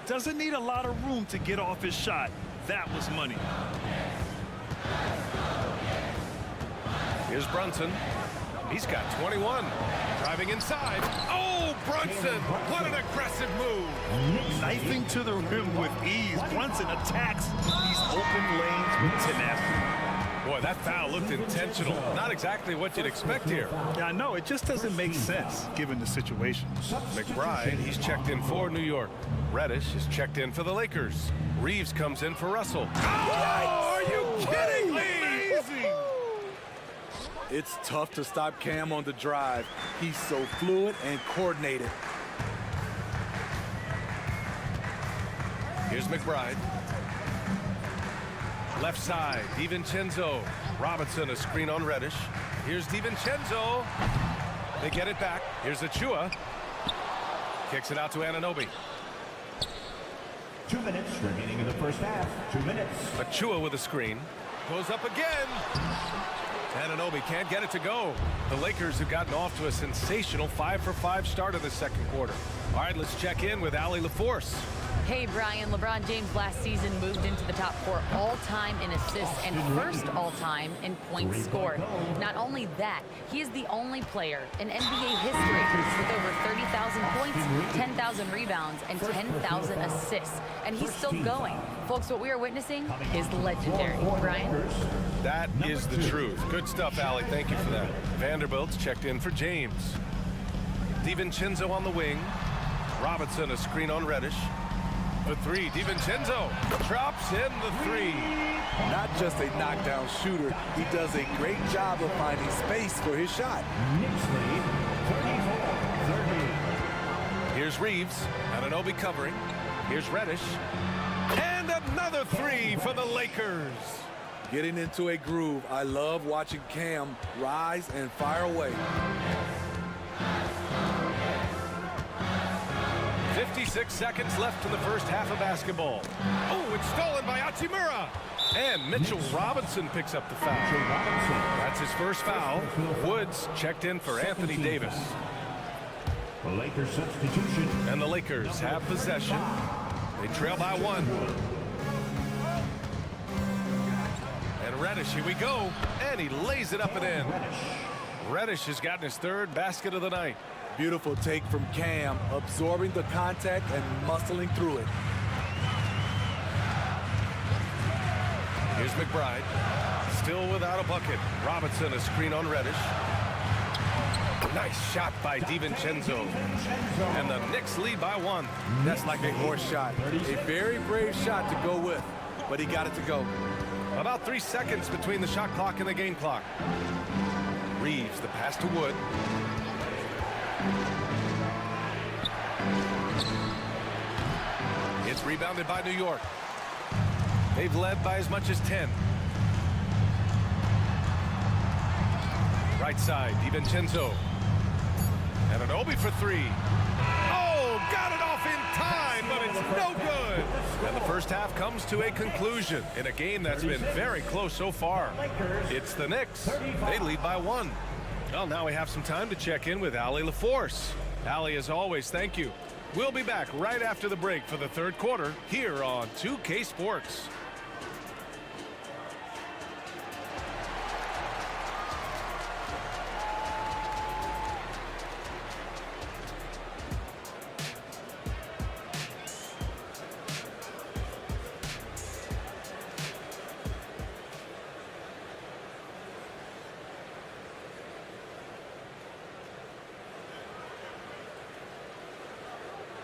Doesn't need a lot of room to get off his shot. That was money. Here's Brunson. He's got 21. Driving inside. Oh, Brunson! What an aggressive move. Knifing to the rim with ease. Brunson attacks these open lanes with tenacity. Boy, that foul looked intentional. Not exactly what you'd expect here. Yeah, I know. It just doesn't make sense given the situation. McBride, he's checked in for New York. Reddish is checked in for the Lakers. Reeves comes in for Russell. Oh, are you kidding me? Amazing! It's tough to stop Cam on the drive. He's so fluid and coordinated. Here's McBride. Left side, DiVincenzo. Robinson, a screen on Reddish. Here's DiVincenzo. They get it back. Here's Achua. Kicks it out to Anunoby. 2 minutes remaining in the first half. 2 minutes. Achua with a screen. Goes up again. Anunoby can't get it to go. The Lakers have gotten off to a sensational 5-for-5 start of the second quarter. All right, let's check in with Allie LaForce. Hey, Brian, LeBron James last season moved into the top 4 all-time in assists and first all-time in points scored. Not only that, he is the only player in NBA history with over 30,000 points, 10,000 rebounds, and 10,000 assists. And he's still going. Folks, what we are witnessing is legendary. Brian? That is the truth. Good stuff, Allie. Thank you for that. Vanderbilt's checked in for James. DiVincenzo on the wing. Robinson, a screen on Reddish. For three, DiVincenzo drops in the three. Not just a knockdown shooter, he does a great job of finding space for his shot. Knicks lead 34-38. Here's Reeves, Anunoby covering. Here's Reddish. And another three for the Lakers. Getting into a groove. I love watching Cam rise and fire away. 56 seconds left in the first half of basketball. Oh, it's stolen by Hachimura. And Mitchell Robinson picks up the foul. That's his first foul. Woods checked in for Anthony Davis. The Lakers substitution. And the Lakers have possession. They trail by one. And Reddish, here we go. And he lays it up and in. Reddish has gotten his third basket of the night. Beautiful take from Cam, absorbing the contact and muscling through it. Here's McBride, still without a bucket. Robinson, a screen on Reddish. Nice shot by DiVincenzo. And the Knicks lead by one. That's like a horse shot. A very brave shot to go with, but he got it to go. About 3 seconds between the shot clock and the game clock. Reeves, the pass to Wood. It's rebounded by New York. They've led by as much as 10. Right side, DiVincenzo. And Anunoby for three. Oh, got it off in time, but it's no good. And the first half comes to a conclusion in a game that's been very close so far. It's the Knicks. They lead by one. Well, now we have some time to check in with Allie LaForce. Allie, as always, thank you. We'll be back right after the break for the third quarter here on 2K Sports.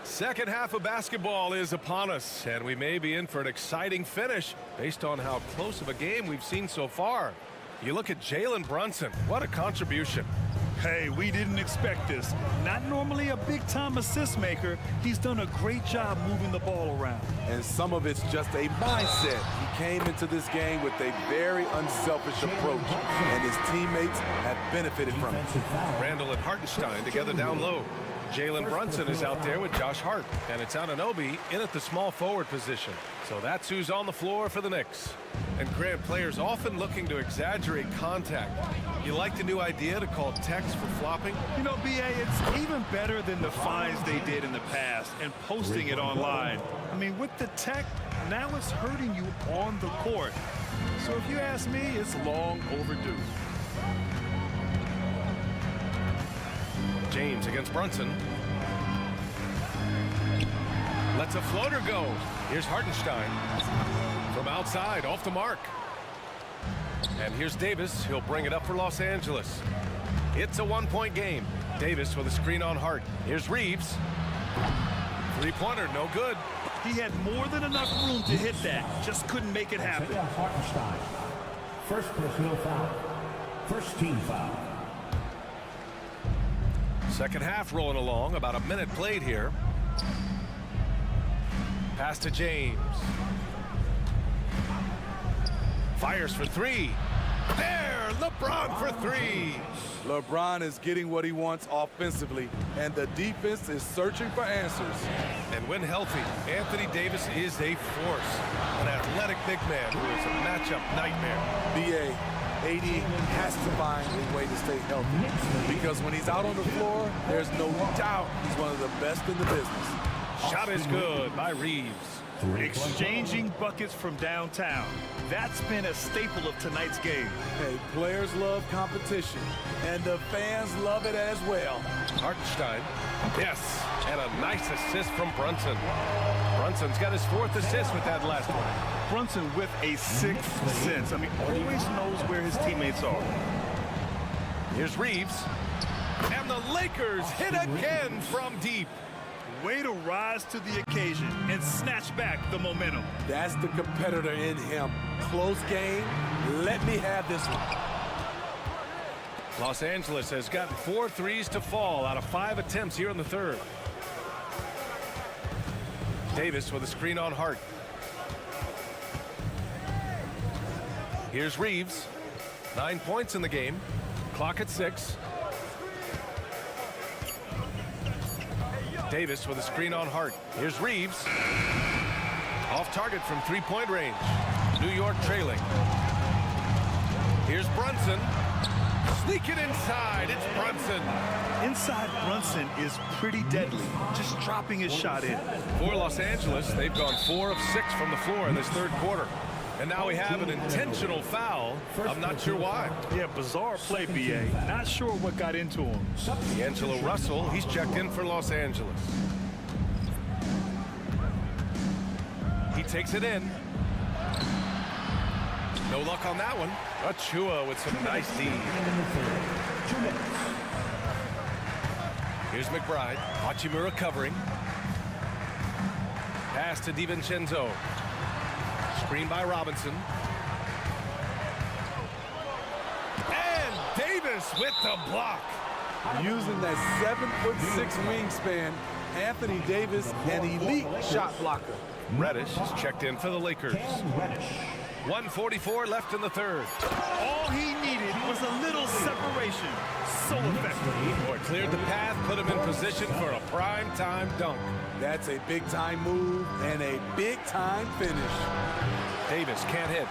Second half of basketball is upon us, and we may be in for an exciting finish based on how close of a game we've seen so far. You look at Jalen Brunson, what a contribution. Hey, we didn't expect this. Not normally a big-time assist maker. He's done a great job moving the ball around. And some of it's just a mindset. He came into this game with a very unselfish approach, and his teammates have benefited from it. Randall and Hartenstein together down low. Jalen Brunson is out there with Josh Hart, and it's Anunoby in at the small forward position. So that's who's on the floor for the Knicks. And Grant, players often looking to exaggerate contact. You like the new idea to call techs for flopping? You know, BA, it's even better than the fines they did in the past and posting it online. I mean, with the tech, now it's hurting you on the court. So if you ask me, it's long overdue. James against Brunson. Lets a floater go. Here's Hartenstein. From outside, off the mark. And here's Davis. He'll bring it up for Los Angeles. It's a one-point game. Davis with a screen on Hart. Here's Reeves. Three-pointer, no good. He had more than enough room to hit that. Just couldn't make it happen. Hartenstein. First personal foul. First team foul. Second half rolling along. About a minute played here. Pass to James. Fires for three. There, LeBron for three. LeBron is getting what he wants offensively, and the defense is searching for answers. And when healthy, Anthony Davis is a force. An athletic big man who is a matchup nightmare. BA, AD has to find a way to stay healthy, because when he's out on the floor, there's no doubt he's one of the best in the business. Shot is good by Reeves. Exchanging buckets from downtown. That's been a staple of tonight's game. Hey, players love competition, and the fans love it as well. Hartenstein. Yes, and a nice assist from Brunson. Brunson's got his fourth assist with that last one. Brunson with a sixth sense. I mean, always knows where his teammates are. Here's Reeves. And the Lakers hit again from deep. Way to rise to the occasion and snatch back the momentum. That's the competitor in him. Close game. Let me have this one. Los Angeles has gotten 4 threes to fall out of 5 attempts here in the third. Davis with a screen on Hart. Here's Reeves. 9 points in the game. Clock at 6. Davis with a screen on Hart. Here's Reeves. Off target from three-point range. New York trailing. Here's Brunson. Sneaking inside. It's Brunson. Inside Brunson is pretty deadly, just dropping his shot in. For Los Angeles, they've gone 4 of 6 from the floor in this third quarter. And now we have an intentional foul. I'm not sure why. Yeah, bizarre play, BA. Not sure what got into him. D'Angelo Russell, he's checked in for Los Angeles. He takes it in. No luck on that one. Achua with some nice D. Here's McBride. Hachimura covering. Pass to DiVincenzo. Screen by Robinson. And Davis with the block. Using that 7'6" wingspan, Anthony Davis, an elite shot blocker. Reddish is checked in for the Lakers. 1:44 left in the third. All he needed was a little separation. So effective. Boy, cleared the path, put him in position for a prime-time dunk. That's a big-time move and a big-time finish. Davis can't hit.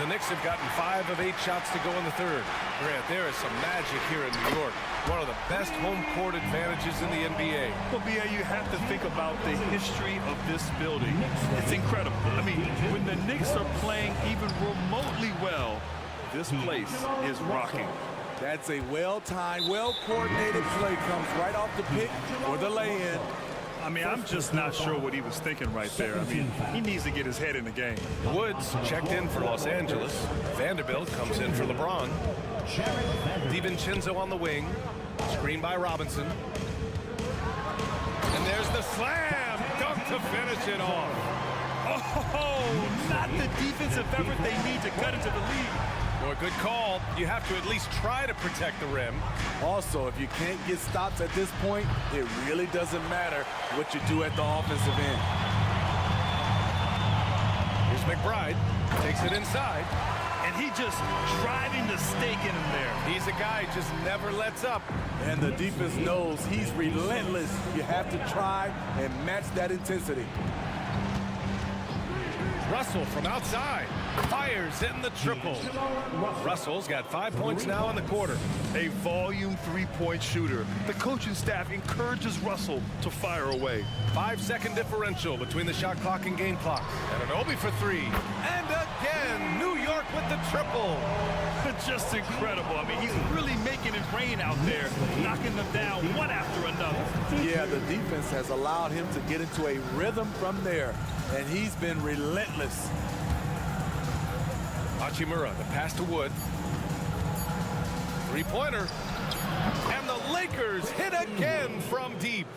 The Knicks have gotten 5 of 8 shots to go in the third. Grant, there is some magic here in New York. One of the best home court advantages in the NBA. Well, BA, you have to think about the history of this building. It's incredible. I mean, when the Knicks are playing even remotely well, this place is rocking. That's a well-timed, well-coordinated play. Comes right off the pick or the lay-in. I mean, I'm just not sure what he was thinking right there. I mean, he needs to get his head in the game. Woods checked in for Los Angeles. Vanderbilt comes in for LeBron. DiVincenzo on the wing. Screen by Robinson. And there's the slam. Dunk to finish it off. Oh, not the defensive effort they need to cut into the lead. Boy, good call. You have to at least try to protect the rim. Also, if you can't get stops at this point, it really doesn't matter what you do at the offensive end. Here's McBride. Takes it inside. And he just driving the stake in him there. He's a guy who just never lets up. And the defense knows he's relentless. You have to try and match that intensity. Russell from outside. Fires in the triple. Russell's got 5 points now in the quarter. A volume three-point shooter. The coaching staff encourages Russell to fire away. 5-second differential between the shot clock and game clock. And an Obi for 3. And again, New York with the triple. Just incredible. I mean, he's really making it rain out there, knocking them down one after another. Yeah, the defense has allowed him to get into a rhythm from there, and he's been relentless. Hachimura, the pass to Wood. Three-pointer. And the Lakers hit again from deep.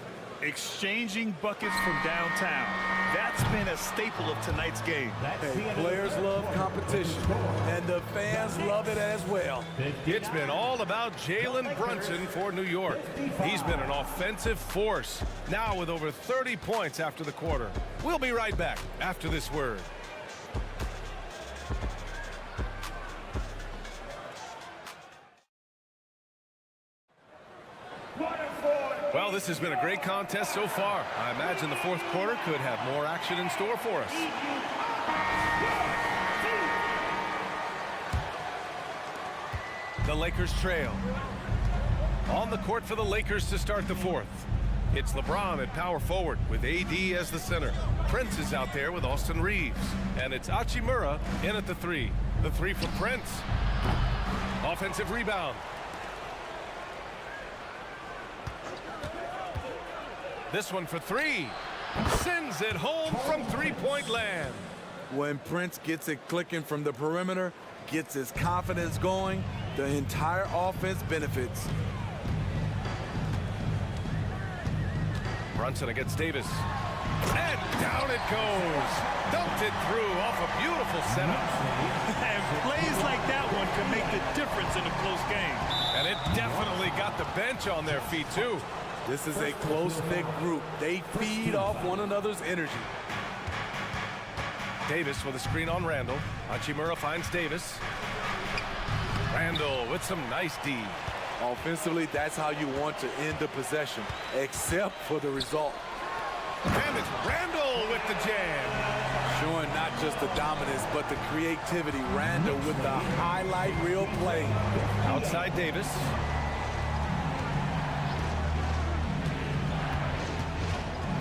Exchanging buckets from downtown. That's been a staple of tonight's game. Hey, players love competition, and the fans love it as well. It's been all about Jalen Brunson for New York. He's been an offensive force, now with over 30 points after the quarter. We'll be right back after this word. Well, this has been a great contest so far. I imagine the fourth quarter could have more action in store for us. The Lakers trail. On the court for the Lakers to start the fourth. It's LeBron at power forward with AD as the center. Prince is out there with Austin Reeves. And it's Hachimura in at the 3. The 3 for Prince. Offensive rebound. This one for 3. Sends it home from three-point land. When Prince gets it clicking from the perimeter, gets his confidence going, the entire offense benefits. Brunson against Davis. And down it goes. Dumped it through off a beautiful setup. And plays like that one can make the difference in a close game. And it definitely got the bench on their feet, too. This is a close-knit group. They feed off one another's energy. Davis with a screen on Randall. Hachimura finds Davis. Randall with some nice D. Offensively, that's how you want to end the possession, except for the result. And it's Randall with the jam. Showing not just the dominance, but the creativity. Randall with the highlight reel play. Outside Davis.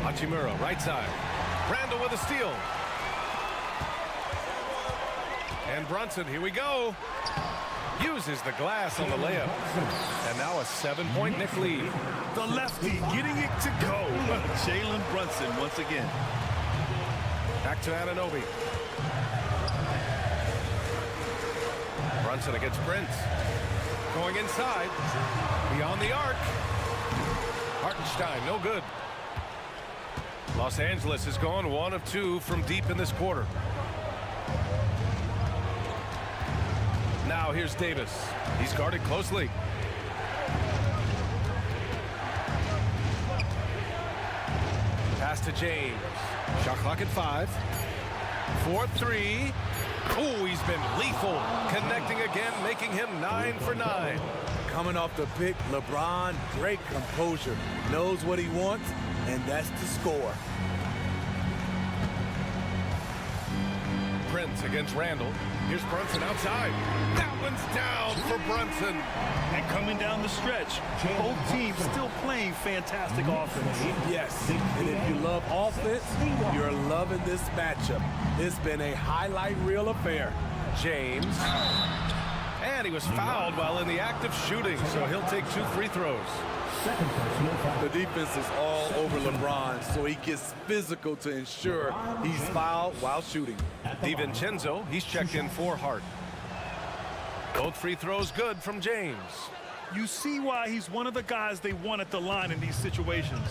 Hachimura, right side. Randall with a steal. And Brunson, here we go. Uses the glass on the layup. And now a 7-point Knick lead. The lefty getting it to go. Jalen Brunson once again. Back to Anunoby. Brunson against Prince. Going inside. Beyond the arc. Hartenstein, no good. Los Angeles has gone 1 of 2 from deep in this quarter. Now here's Davis. He's guarded closely. Pass to James. Shot clock at 5. 4-3. Oh, he's been lethal. Connecting again, making him 9 for 9. Coming off the pick, LeBron, great composure. Knows what he wants, and that's to score. Prince against Randall. Here's Brunson outside. That one's down for Brunson. And coming down the stretch, both teams still playing fantastic offense. Yes, and if you love offense, you're loving this matchup. It's been a highlight reel affair. James. And he was fouled while in the act of shooting, so he'll take 2 free throws. The defense is all over LeBron, so he gets physical to ensure he's fouled while shooting. DiVincenzo, he's checked in for Hart. Both free throws good from James. You see why he's one of the guys they want at the line in these situations.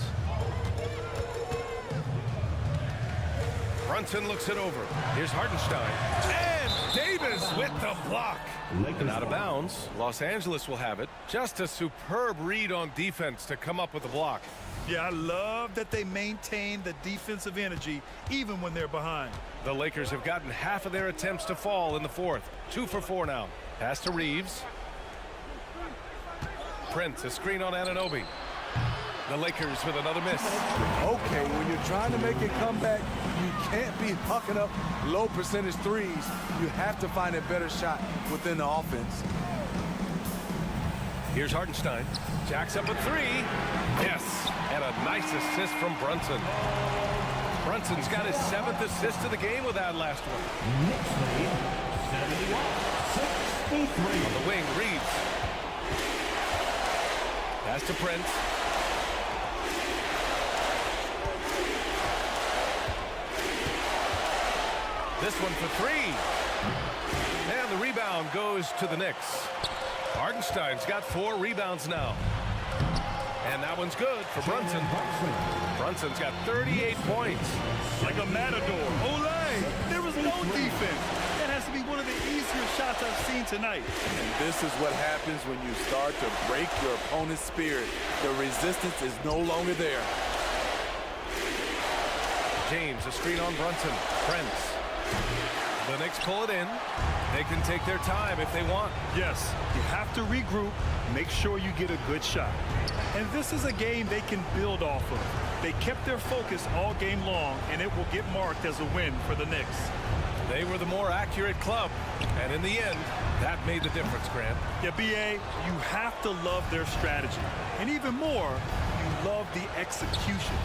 Brunson looks it over. Here's Hartenstein. And Davis with the block. And out of bounds. Los Angeles will have it. Just a superb read on defense to come up with the block. Yeah, I love that they maintain the defensive energy even when they're behind. The Lakers have gotten half of their attempts to fall in the fourth. 2 for 4 now. Pass to Reeves. Prince, a screen on Anunoby. The Lakers with another miss. Okay, when you're trying to make a comeback, you can't be hucking up low percentage threes. You have to find a better shot within the offense. Here's Hartenstein. Jacks up a 3. Yes, and a nice assist from Brunson. Brunson's got his 7th assist of the game with that last one. On the wing, Reeves. Pass to Prince. This one for 3. And the rebound goes to the Knicks. Hartenstein's got 4 rebounds now. And that one's good for Brunson. Brunson's got 38 points. Like a matador. Olay! There was no defense. That has to be one of the easier shots I've seen tonight. And this is what happens when you start to break your opponent's spirit. The resistance is no longer there. James, a screen on Brunson. Prince. The Knicks pull it in. They can take their time if they want. Yes, you have to regroup, make sure you get a good shot. And this is a game they can build off of. They kept their focus all game long, and it will get marked as a win for the Knicks. They were the more accurate club, and in the end, that made the difference, Grant. Yeah, B.A., you have to love their strategy. And even more, you love the execution.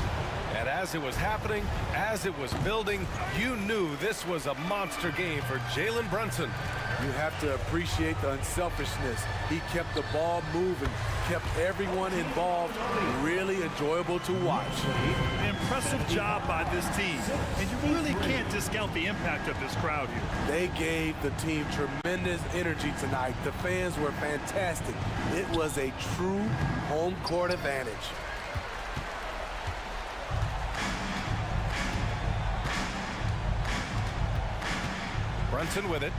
And as it was happening, as it was building, you knew this was a monster game for Jalen Brunson. You have to appreciate the unselfishness. He kept the ball moving, kept everyone involved, really enjoyable to watch. An impressive job by this team, and you really can't discount the impact of this crowd here. They gave the team tremendous energy tonight. The fans were fantastic. It was a true home court advantage. Brunson with it.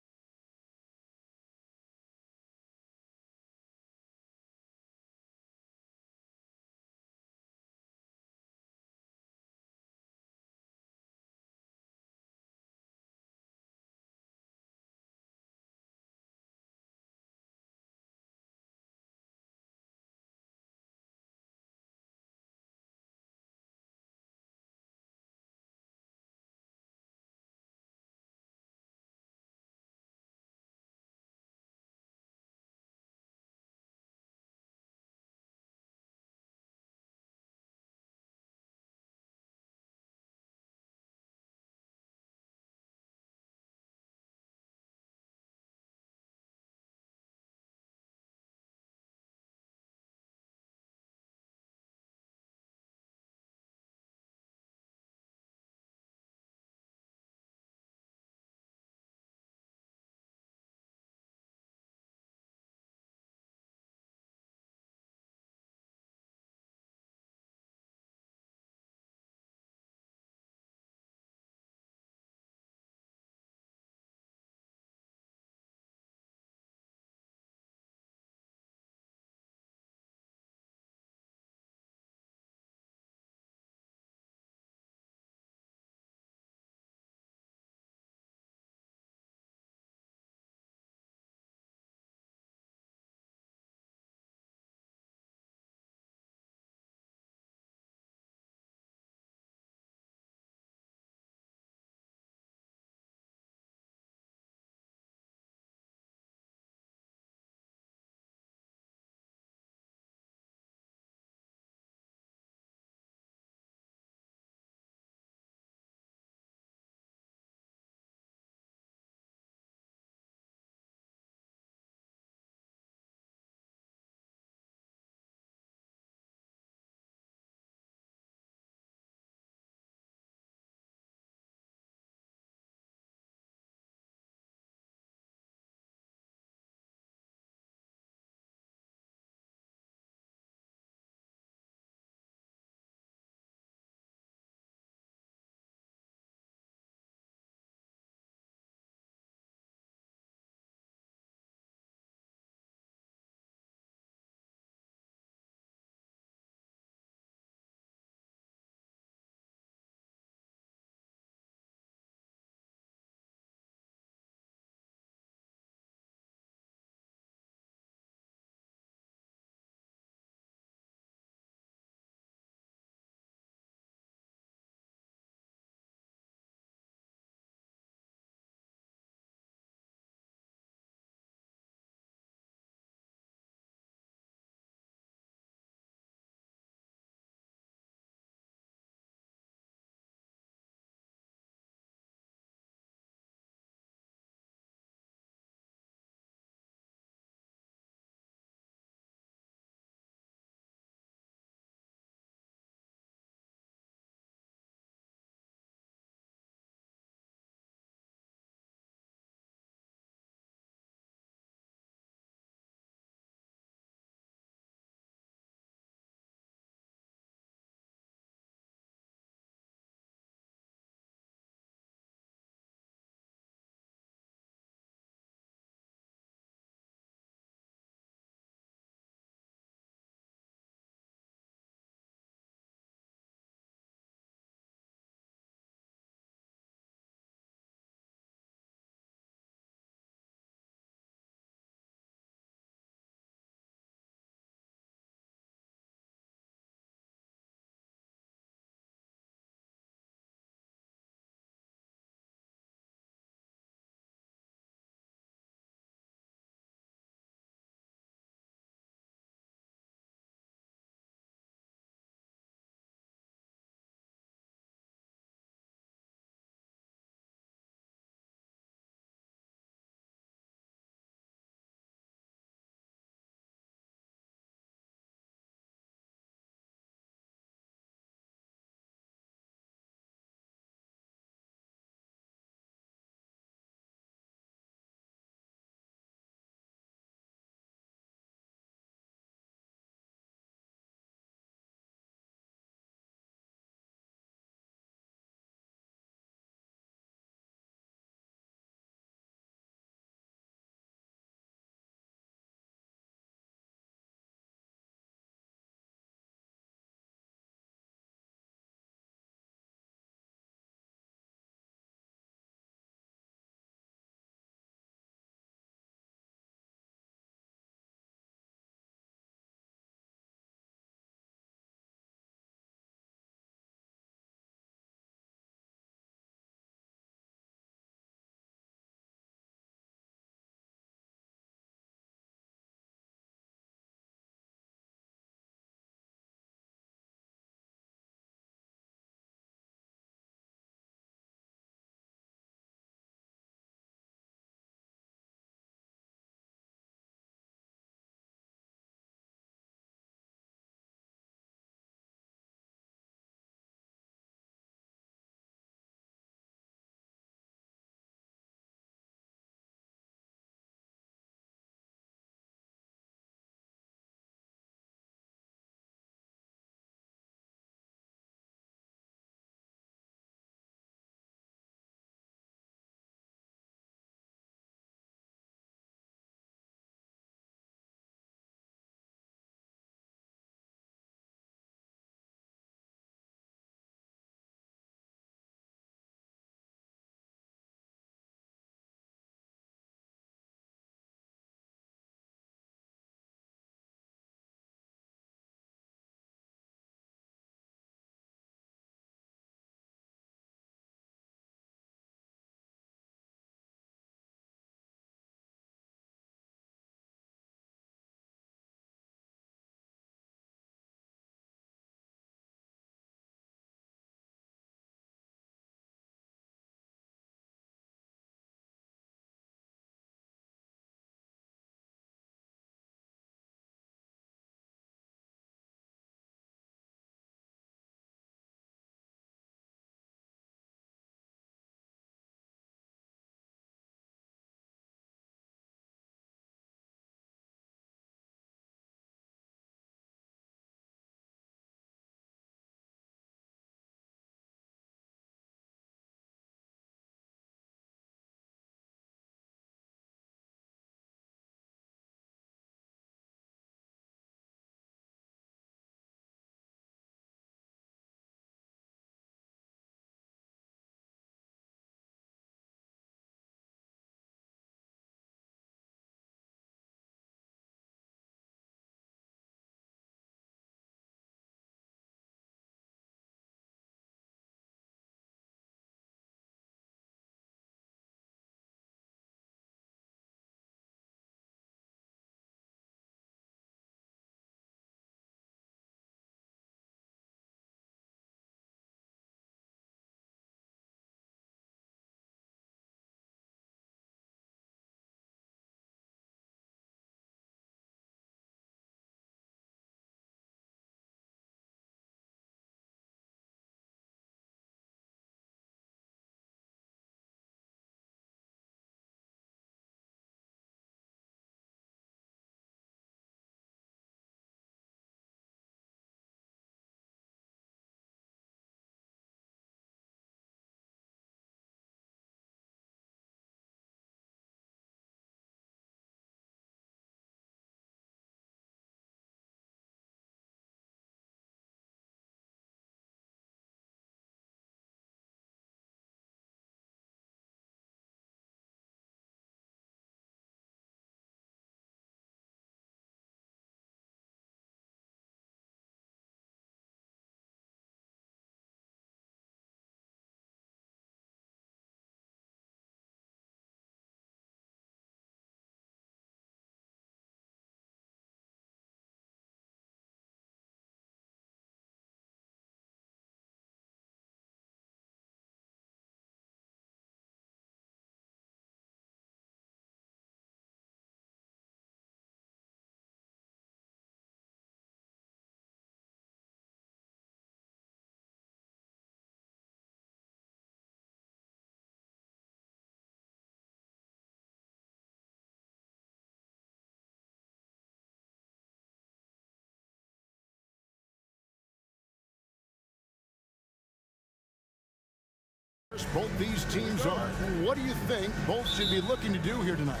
fireworks both these teams are. What do you think both should be looking to do here tonight?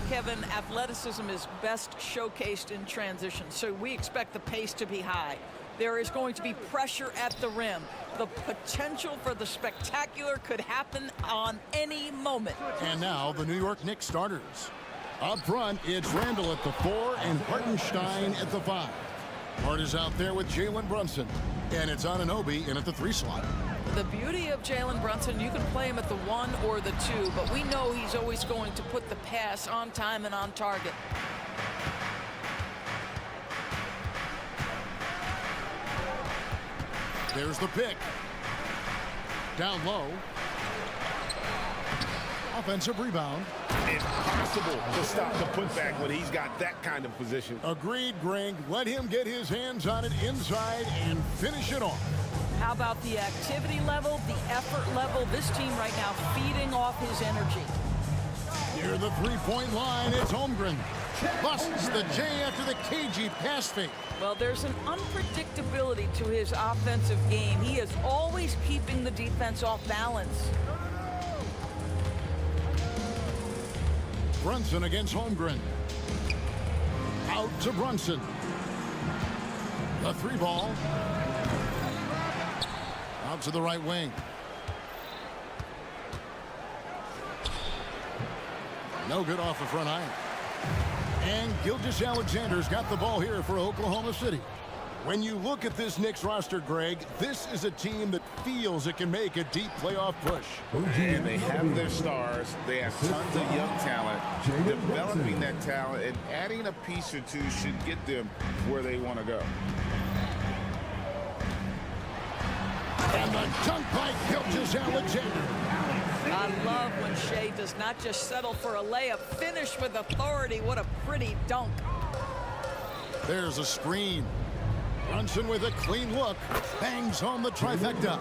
Kevin, athleticism is best showcased in transition, so we expect the pace to be high. There is going to be pressure at the rim. The potential for the spectacular could happen on any moment. And now the New York Knicks starters. Up front, it's Randall at the 4 and Hartenstein at the 5. Hart is out there with Jalen Brunson. And it's Anunoby in at the 3 slot. The beauty of Jalen Brunson, you can play him at the 1 or the 2, but we know he's always going to put the pass on time and on target. There's the pick. Down low. Offensive rebound. Impossible to stop the putback when he's got that kind of position. Agreed, Greg. Let him get his hands on it inside and finish it off. How about the activity level, the effort level? This team right now feeding off his energy. Near the three-point line, it's Holmgren. Busts the J after the cagey pass fake. Well, there's an unpredictability to his offensive game. He is always keeping the defense off balance. Brunson against Holmgren. Out to Brunson. The 3 ball. Out to the right wing. No good off the front iron. And Gilgeous-Alexander's got the ball here for Oklahoma City. When you look at this Knicks roster, Greg, this is a team that feels it can make a deep playoff push. And they have their stars. They have tons of young talent. Developing that talent and adding a piece or two should get them where they want to go. And the dunk by Gilgeous-Alexander. I love when Shea does not just settle for a layup, finish with authority. What a pretty dunk. There's a screen. Brunson with a clean look. Bangs on the trifecta.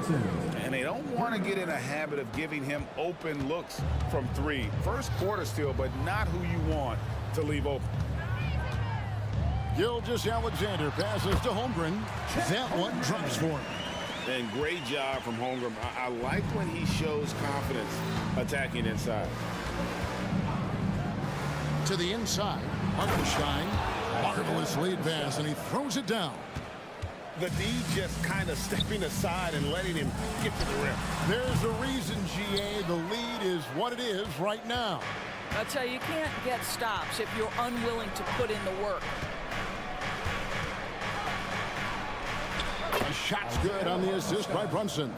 And they don't want to get in a habit of giving him open looks from 3. First quarter still, but not who you want to leave open. Gilgeous-Alexander passes to Holmgren. That one drops for him. And great job from Holmgren. I like when he shows confidence attacking inside. To the inside, Hartenstein. Marvelous lead pass, and he throws it down. The D just kind of stepping aside and letting him get to the rim. There's a reason, GA, the lead is what it is right now. I'll tell you, you can't get stops if you're unwilling to put in the work. The shot's good on the assist by Brunson.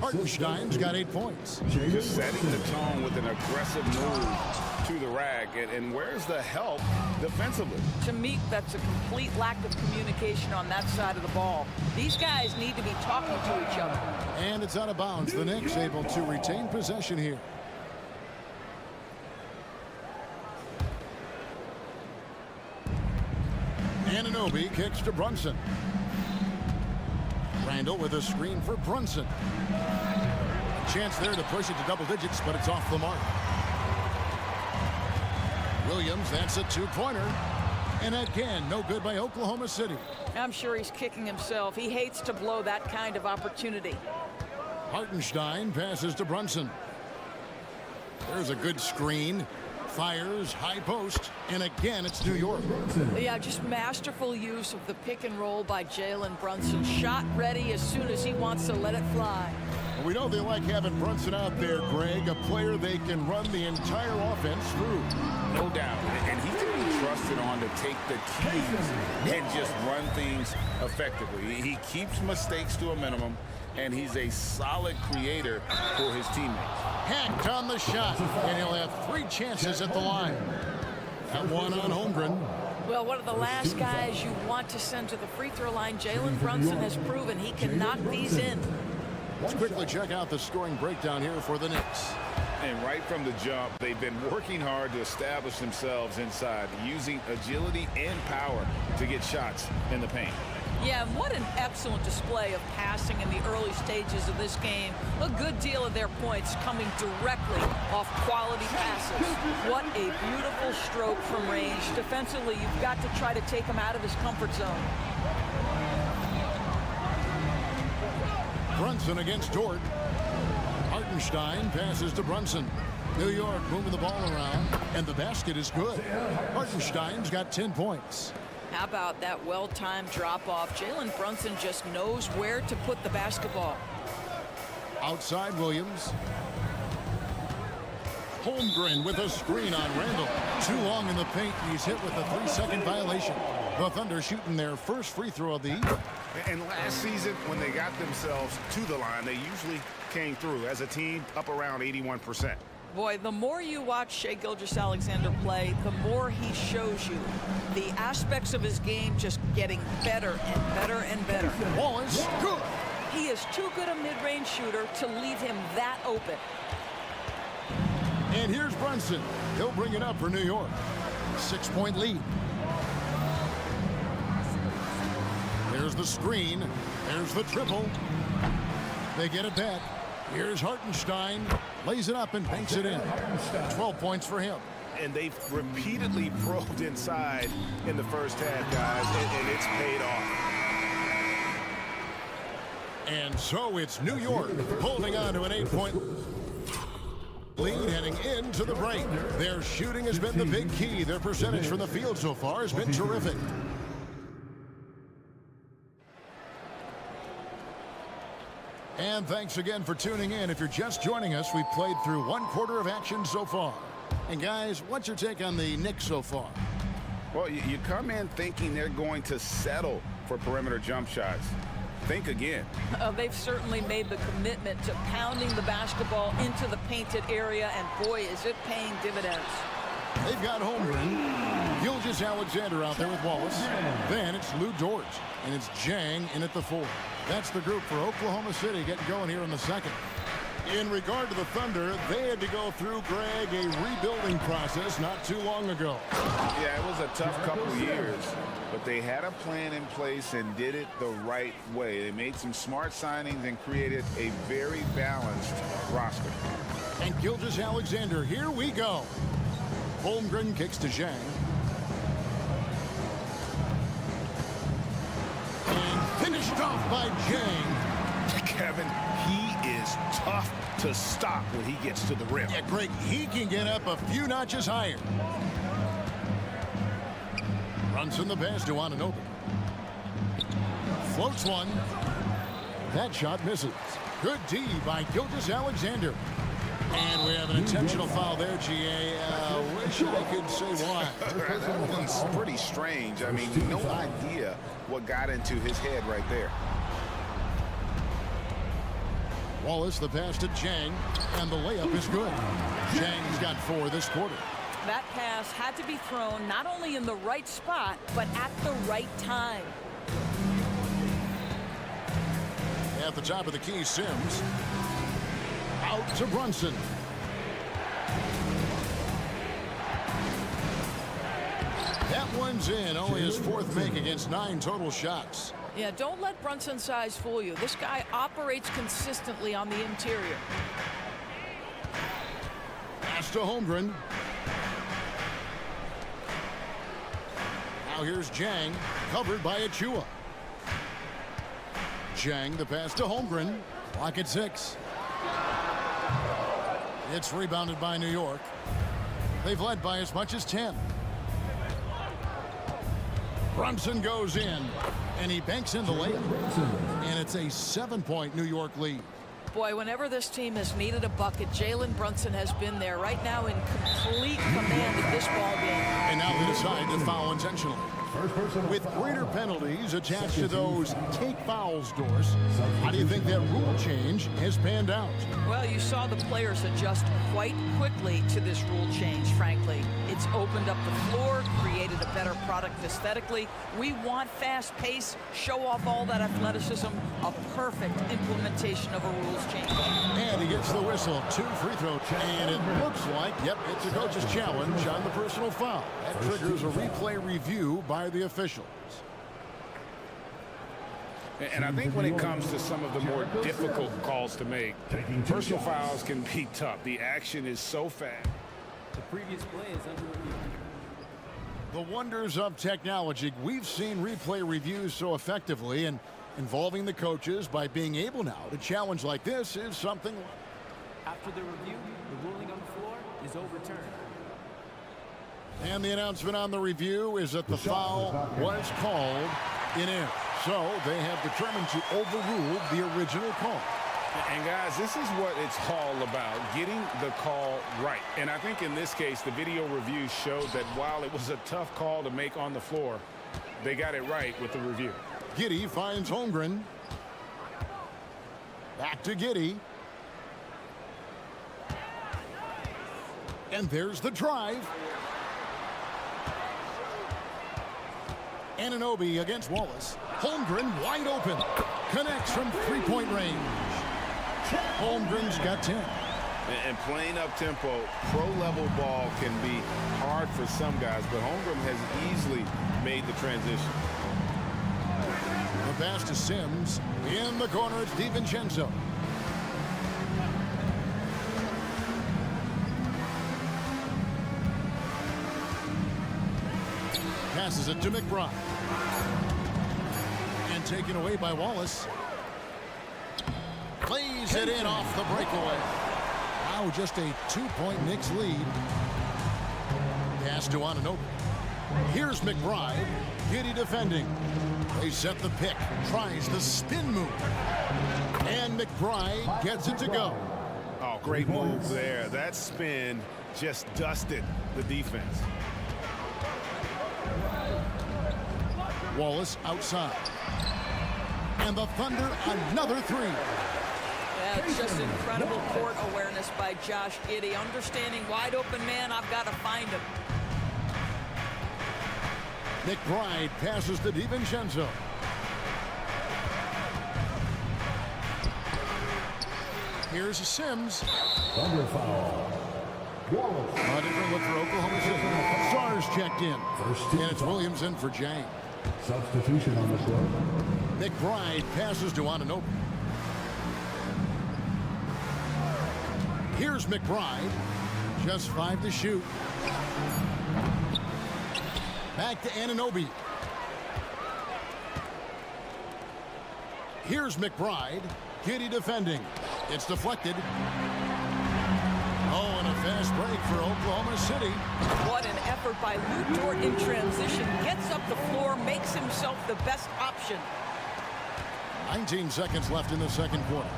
Hartenstein's got 8 points. Just setting the tone with an aggressive move to the rack. And where's the help defensively? To me, that's a complete lack of communication on that side of the ball. These guys need to be talking to each other. And it's out of bounds. The Knicks able to retain possession here. Anunoby kicks to Brunson. Randall with a screen for Brunson. A chance there to push it to double digits, but it's off the mark. Williams, that's a 2-pointer. And again, no good by Oklahoma City. I'm sure he's kicking himself. He hates to blow that kind of opportunity. Hartenstein passes to Brunson. There's a good screen. Fires, high post, and again, it's New York. Yeah, just masterful use of the pick and roll by Jalen Brunson. Shot ready as soon as he wants to let it fly. We know they like having Brunson out there, Greg, a player they can run the entire offense through. No doubt. And he can be trusted on to take the keys and just run things effectively. He keeps mistakes to a minimum, and he's a solid creator for his teammates. Hacked on the shot, and he'll have 3 chances at the line. That one on Holmgren. Well, one of the last guys you want to send to the free throw line, Jalen Brunson has proven he can knock these in. Let's quickly check out the scoring breakdown here for the Knicks. And right from the jump, they've been working hard to establish themselves inside, using agility and power to get shots in the paint. Yeah, and what an excellent display of passing in the early stages of this game. A good deal of their points coming directly off quality passes. What a beautiful stroke from range. Defensively, you've got to try to take him out of his comfort zone. Brunson against Dort. Hartenstein passes to Brunson. New York moving the ball around, and the basket is good. Hartenstein's got 10 points. How about that well-timed drop-off? Jalen Brunson just knows where to put the basketball. Outside Williams. Holmgren with a screen on Randall. Too long in the paint, and he's hit with a 3-second violation. The Thunder shooting their first free throw of the evening. And last season, when they got themselves to the line, they usually came through as a team up around 81%. Boy, the more you watch Shai Gilgeous-Alexander play, the more he shows you the aspects of his game just getting better and better and better. Wallace, good. He is too good a mid-range shooter to leave him that open. And here's Brunson. He'll bring it up for New York. 6-point lead. There's the screen. There's the triple. They get it back. Here's Hartenstein. Lays it up and banks it in. 12 points for him. And they've repeatedly probed inside in the first half, guys, and it's paid off. And so it's New York holding on to an 8-point lead heading into the break. Their shooting has been the big key. Their percentage from the field so far has been terrific. And thanks again for tuning in. If you're just joining us, we've played through 1 quarter of action so far. And guys, what's your take on the Knicks so far? Well, you come in thinking they're going to settle for perimeter jump shots. Think again. They've certainly made the commitment to pounding the basketball into the painted area, and boy, is it paying dividends. They've got Holmgren, Gilgeous-Alexander out there with Wallace. Then it's Lou Dort, and it's Jang in at the 4. That's the group for Oklahoma City getting going here in the second. In regard to the Thunder, they had to go through, Greg, a rebuilding process not too long ago. Yeah, it was a tough couple of years, but they had a plan in place and did it the right way. They made some smart signings and created a very balanced roster. And Gilgeous-Alexander, here we go. Holmgren kicks to Zhang. And finished off by Zhang. Kevin, he is tough to stop when he gets to the rim. Yeah, Greg, he can get up a few notches higher. Runs in the pass to Anunoby. Floats one. That shot misses. Good D by Gilgeous-Alexander. And we have an intentional foul there, GA. Wish I could say why. That one's pretty strange. I mean, no idea what got into his head right there. Wallace, the pass to Jang, and the layup is good. Jang's got 4 this quarter. That pass had to be thrown not only in the right spot, but at the right time. At the top of the key, Sims. Out to Brunson. That one's in. Only his 4th make against 9 total shots. Yeah, don't let Brunson's size fool you. This guy operates consistently on the interior. Pass to Holmgren. Now here's Jang, covered by Achua. Jang, the pass to Holmgren. Clock at 6. It's rebounded by New York. They've led by as much as 10. Brunson goes in, and he banks in the layup. And it's a 7-point New York lead. Boy, whenever this team has needed a bucket, Jalen Brunson has been there right now in complete command of this ball game. And now they decide to foul intentionally. With greater penalties attached to those take fouls, Doris, how do you think that rule change has panned out? Well, you saw the players adjust quite quickly to this rule change, frankly. It's opened up the floor, created a better product aesthetically. We want fast pace, show off all that athleticism, a perfect implementation of a rules change. And he gets the whistle. 2 free throws. And it looks like, yep, it's a coach's challenge on the personal foul. That triggers a replay review by the officials. And I think when it comes to some of the more difficult calls to make, personal fouls can be tough. The action is so fast. The previous play is under review. The wonders of technology. We've seen replay reviews so effectively, and involving the coaches by being able now to challenge like this is something. After the review, the ruling on the floor is overturned. And the announcement on the review is that the foul was called in air. So they have determined to overrule the original call. And guys, this is what it's all about, getting the call right. And I think in this case, the video review showed that while it was a tough call to make on the floor, they got it right with the review. Giddey finds Holmgren. Back to Giddey. And there's the drive. Anunoby against Wallace. Holmgren wide open. Connects from three-point range. Holmgren's got 10. And playing up-tempo, pro-level ball can be hard for some guys, but Holmgren has easily made the transition. The pass to Sims. In the corner, it's DiVincenzo. Passes it to McBride. And taken away by Wallace. Plays it in off the breakaway. Now just a 2-point Knicks lead. Pass to Anunoby. Here's McBride. Giddey defending. They set the pick. Tries the spin move. And McBride gets it to go. Oh, great move there. That spin just dusted the defense. Wallace outside. And the Thunder another three. Yeah, it's just incredible court awareness by Josh Giddey. Understanding wide open man, I've got to find him. McBride passes to DiVincenzo. Here's Sims. Thunder foul. Wallace. A different look for Oklahoma City. Stars checked in. And it's Williams in for Jang. Substitution on the floor. McBride passes to Anunoby. Here's McBride. Just 5 to shoot. Back to Anunoby. Here's McBride. Giddey defending. It's deflected. Oh, and a fast break for Oklahoma City. What an effort by Lou Dort in transition. Gets up the floor, makes himself the best option. 19 seconds left in the second quarter.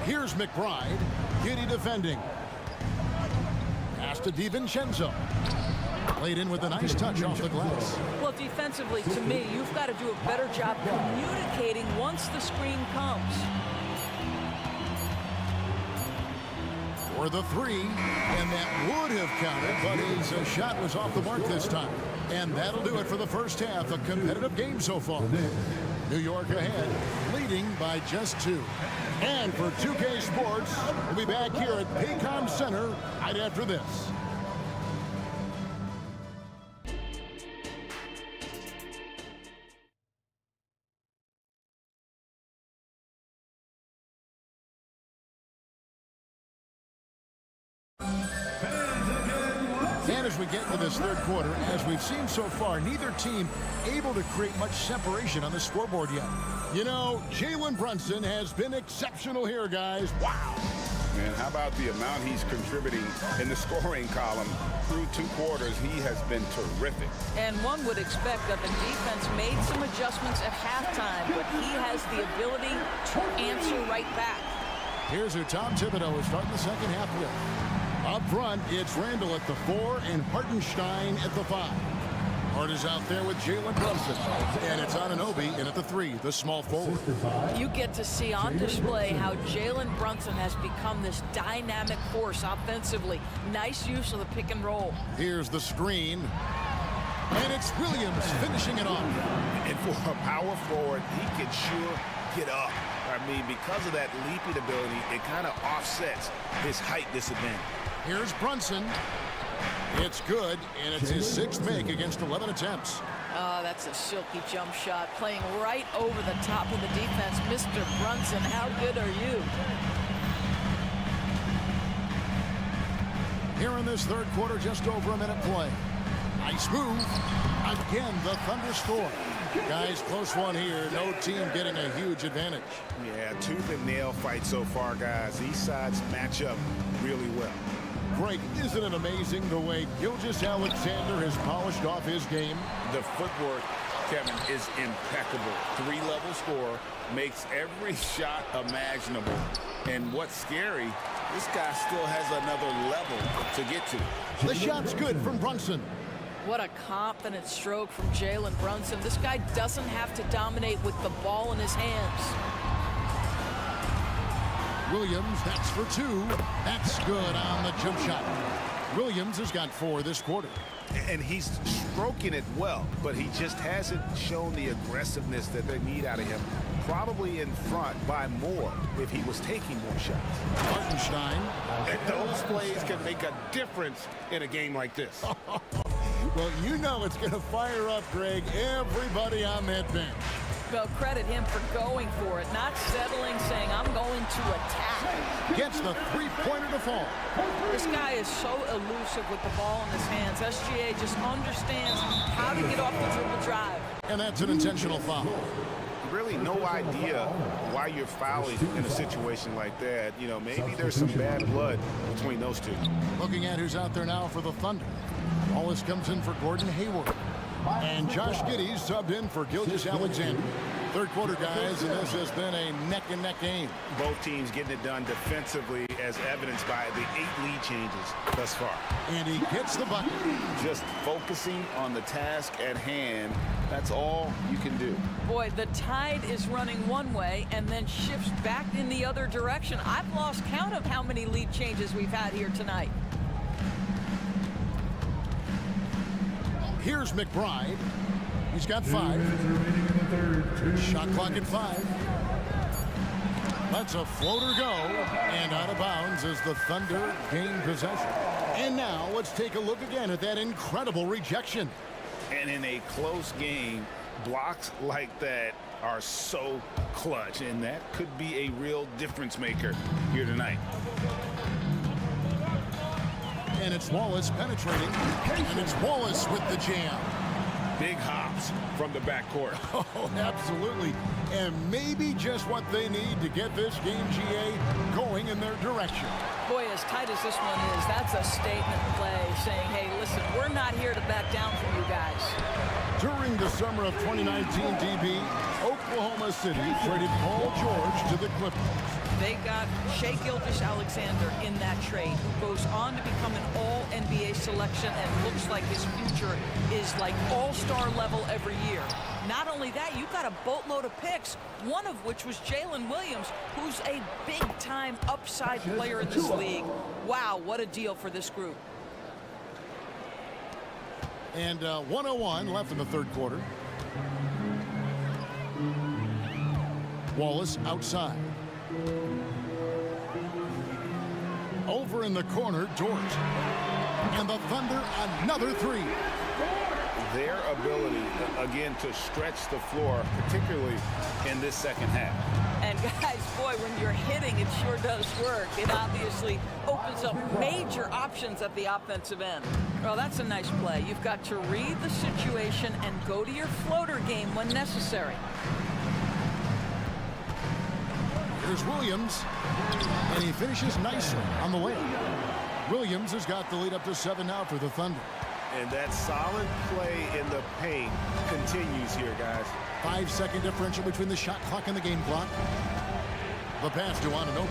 Here's McBride. Giddey defending. Pass to DiVincenzo. Played in with a nice touch off the glass. Well, defensively, to me, you've got to do a better job communicating once the screen comes. For the three, and that would have counted, but his shot was off the mark this time. And that'll do it for the first half. A competitive game so far. New York ahead, leading by just 2. And for 2K Sports, we'll be back here at Paycom Center right after this. And as we get into this third quarter, as we've seen so far, neither team able to create much separation on the scoreboard yet. You know, Jalen Brunson has been exceptional here, guys. Wow. Man, how about the amount he's contributing in the scoring column through 2 quarters? He has been terrific. And one would expect that the defense made some adjustments at halftime, but he has the ability to answer right back. Here's who Tom Thibodeau is starting the second half with. Up front, it's Randall at the 4 and Hartenstein at the 5. Hart is out there with Jalen Brunson. And it's Anunoby in at the 3, the small forward. You get to see on display how Jalen Brunson has become this dynamic force offensively. Nice use of the pick and roll. Here's the screen. And it's Williams finishing it off. And for a power forward, he can sure get up. I mean, because of that leaping ability, it kind of offsets his height disadvantage. Here's Brunson. It's good, and it's his 6th make against 11 attempts. Oh, that's a silky jump shot, playing right over the top of the defense. Mr. Brunson, how good are you? Here in this third quarter, just over a minute play. Nice move. Again, the Thunder score. Guys, close one here. No team getting a huge advantage. Yeah, tooth and nail fight so far, guys. These sides match up really well. Greg, isn't it amazing the way Gilgeous-Alexander has polished off his game? The footwork, Kevin, is impeccable. 3-level score, makes every shot imaginable. And what's scary, this guy still has another level to get to. The shot's good from Brunson. What a confident stroke from Jalen Brunson. This guy doesn't have to dominate with the ball in his hands. Williams, that's for 2. That's good on the jump shot. Williams has got 4 this quarter. And he's stroking it well, but he just hasn't shown the aggressiveness that they need out of him. Probably in front by more if he was taking more shots. Hartenstein. And those plays can make a difference in a game like this. Well, you know it's going to fire up, Greg, everybody on that bench. Well, credit him for going for it, not settling, saying, I'm going to attack. Gets the three-pointer to fall. This guy is so elusive with the ball in his hands. SGA just understands how to get off the dribble drive. And that's an intentional foul. Really no idea why you're fouling in a situation like that. You know, maybe there's some bad blood between those two. Looking at who's out there now for the Thunder. Wallace comes in for Gordon Hayward. And Josh Giddey subbed in for Gilgeous-Alexander. Third quarter, guys, and this has been a neck-and-neck game. Both teams getting it done defensively, as evidenced by the 8 lead changes thus far. And he gets the bucket. Just focusing on the task at hand, that's all you can do. Boy, the tide is running one way and then shifts back in the other direction. I've lost count of how many lead changes we've had here tonight. Here's McBride. He's got 5. Shot clock at 5. That's a floater go. And out of bounds as the Thunder gain possession. And now let's take a look again at that incredible rejection. And in a close game, blocks like that are so clutch. And that could be a real difference maker here tonight. And it's Wallace penetrating. And it's Wallace with the jam. Big hops from the backcourt. Oh, absolutely. And maybe just what they need to get this game, GA, going in their direction. Boy, as tight as this one is, that's a statement play saying, hey, listen, we're not here to back down from you guys. During the summer of 2019, DB, Oklahoma City traded Paul George to the Clippers. They got Shai Gilgeous-Alexander in that trade, who goes on to become an all-NBA selection and looks like his future is like all-star level every year. Not only that, you got a boatload of picks, one of which was Jalen Williams, who's a big-time upside player in this league. Wow, what a deal for this group. And 1:01 left in the third quarter. Wallace outside. Over in the corner, George. And the Thunder, another 3. Their ability, again, to stretch the floor, particularly in this second half. And guys, boy, when you're hitting, it sure does work. It obviously opens up major options at the offensive end. Well, that's a nice play. You've got to read the situation and go to your floater game when necessary. Here's Williams, and he finishes nicely on the way. Williams has got the lead up to 7 now for the Thunder. And that solid play in the paint continues here, guys. 5-second differential between the shot clock and the game clock. The pass to Anunoby.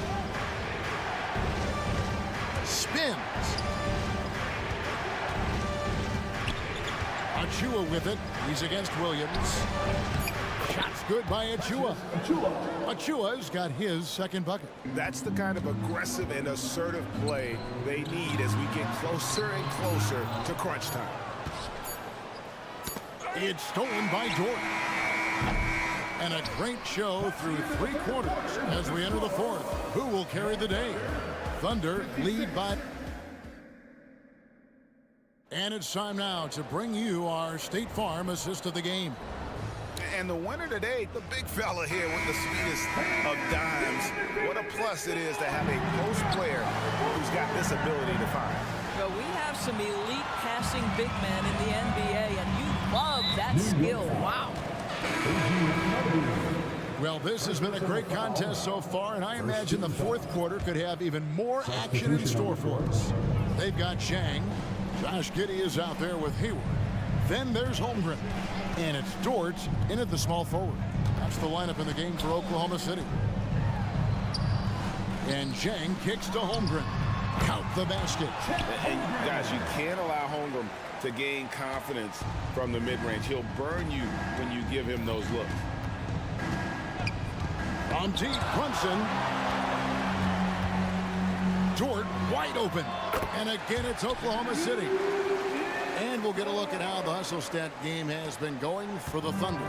Spins. Achua with it. He's against Williams. Shot's good by Achua. Achua's got his second bucket. That's the kind of aggressive and assertive play they need as we get closer and closer to crunch time. It's stolen by Jordan. And a great show through 3 quarters as we enter the 4th. Who will carry the day? Thunder lead by... And it's time now to bring you our State Farm assist of the game. And the winner today, the big fella here with the sweetest of dimes. What a plus it is to have a post player who's got this ability to find. Well, we have some elite passing big men in the NBA, and you love that skill. Wow. Well, this has been a great contest so far, and I imagine the fourth quarter could have even more action in store for us. They've got Zhang. Josh Giddey is out there with Hayward. Then there's Holmgren. And it's Dort in at the small forward. That's the lineup in the game for Oklahoma City. And Zhang kicks to Holmgren. Count the basket. And guys, you can't allow Holmgren to gain confidence from the mid-range. He'll burn you when you give him those looks. On deep, Brunson. Dort wide open. And again, it's Oklahoma City. And we'll get a look at how the hustle stat game has been going for the Thunder.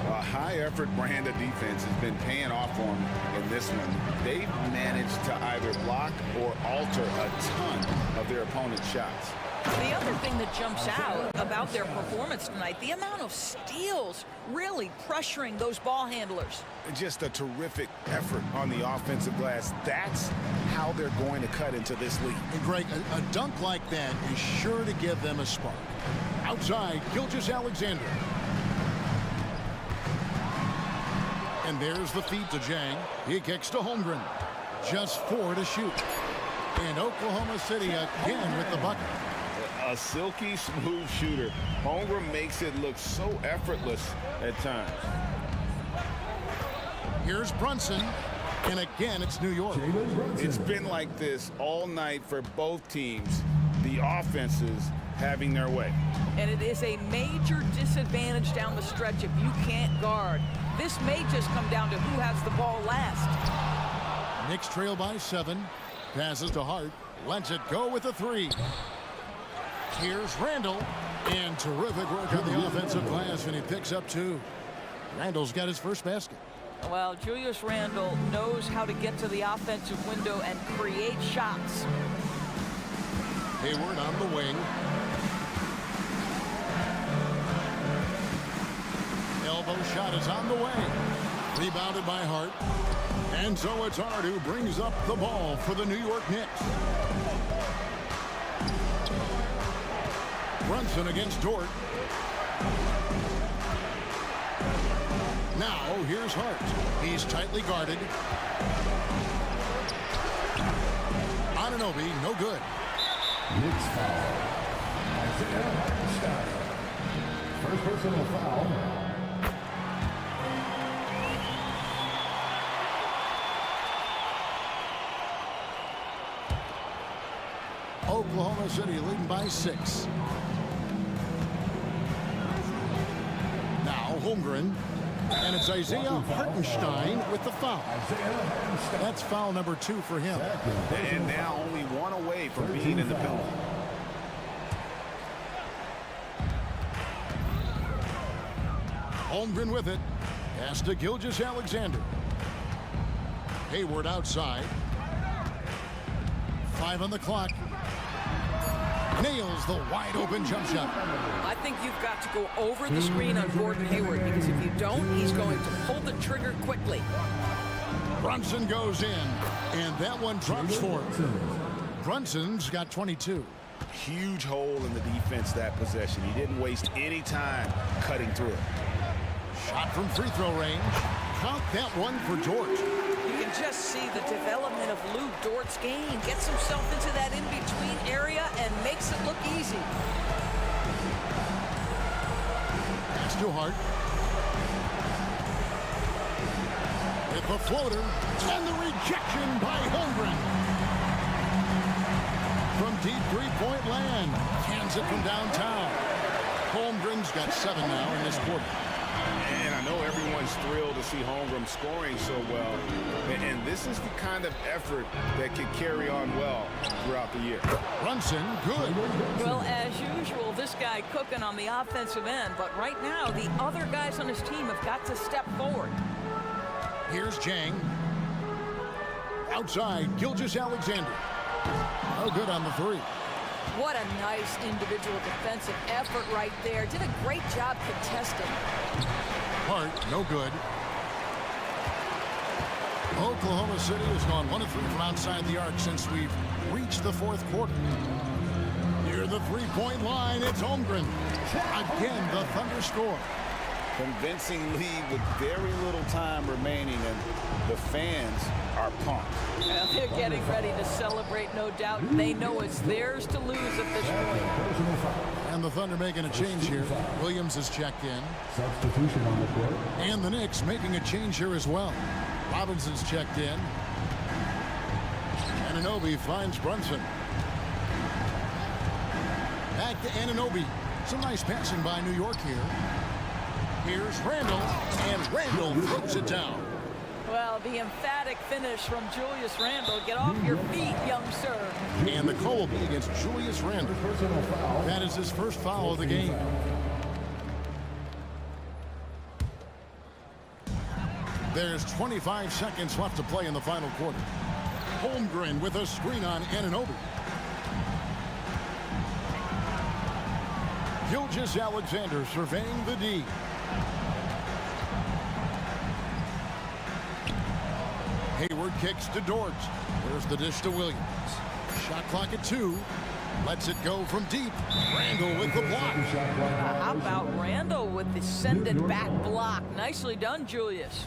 A high-effort brand of defense has been paying off for them in this one. They've managed to either block or alter a ton of their opponent's shots. The other thing that jumps out about their performance tonight, the amount of steals really pressuring those ball handlers. Just a terrific effort on the offensive glass. That's how they're going to cut into this league. And Greg, a dunk like that is sure to give them a spark. Outside, Gilgeous-Alexander. And there's the feed to Zhang. He kicks to Holmgren. Just 4 to shoot. And Oklahoma City again with the bucket. A silky smooth shooter. Holmgren makes it look so effortless at times. Here's Brunson. And again, it's New York. It's been like this all night for both teams. The offenses having their way. And it is a major disadvantage down the stretch if you can't guard. This may just come down to who has the ball last. Knicks trail by 7. Passes to Hart. Lets it go with a 3. Here's Randall. And terrific work on the offensive glass, and he picks up 2. Randall's got his first basket. Well, Julius Randle knows how to get to the offensive window and create shots. Hayward on the wing. Elbow shot is on the way. Rebounded by Hart. And so it's Hart who brings up the ball for the New York Knicks. Brunson against Dort. Now here's Hart. He's tightly guarded. Anunoby, no good. Knicks foul. Isaiah Hartenstein. First personal foul. Oklahoma City leading by 6. Now Holmgren. And it's Isaiah Hartenstein with the foul. That's foul number 2 for him. And now only 1 away from being in the penalty. Holmgren with it. Pass to Gilgeous-Alexander. Hayward outside. 5 on the clock. Nails the wide open jump shot. I think you've got to go over the screen on Gordon Hayward, because if you don't, he's going to pull the trigger quickly. Brunson goes in, and that one drops for him. Brunson's got 22. Huge hole in the defense that possession. He didn't waste any time cutting through it. Shot from free throw range. Count that one for Dort. You can just see the development of Lou Dort's game. Gets himself into that in-between area and makes it look easy. Pass to Hart. With the floater, and the rejection by Holmgren. From deep three-point land. Cans it from downtown. Holmgren's got 7 now in this quarter. And I know everyone's thrilled to see Holmgren scoring so well. And this is the kind of effort that can carry on well throughout the year. Brunson, good. Well, as usual, this guy cooking on the offensive end. But right now, the other guys on his team have got to step forward. Here's Zhang. Outside, Gilgeous-Alexander. No good on the 3. What a nice individual defensive effort right there. Did a great job contesting. Hart, no good. Oklahoma City has gone 1 of 3 from outside the arc since we've reached the 4th quarter. Near the 3-point line, it's Holmgren. Again, the Thunder score. Convincing lead with very little time remaining, and the fans are pumped. And they're getting ready to celebrate, no doubt. They know it's theirs to lose at this point. And the Thunder making a change here. Williams is checked in. Substitution on the court. And the Knicks making a change here as well. Robinson's checked in. Anunoby finds Brunson. Back to Anunoby. Some nice passing by New York here. Here's Randall, and Randall throws it down. Well, the emphatic finish from Julius Randle. Get off your feet, young sir. And the call will be against Julius Randle. That is his first foul of the game. There's 25 seconds left to play in the final quarter. Holmgren with a screen on Anunoby. Gilgeous-Alexander surveying the D. Hayward kicks to Dort. There's the dish to Williams. Shot clock at 2. Lets it go from deep. Randall with the block. How about Randall with the send it back block? Nicely done, Julius.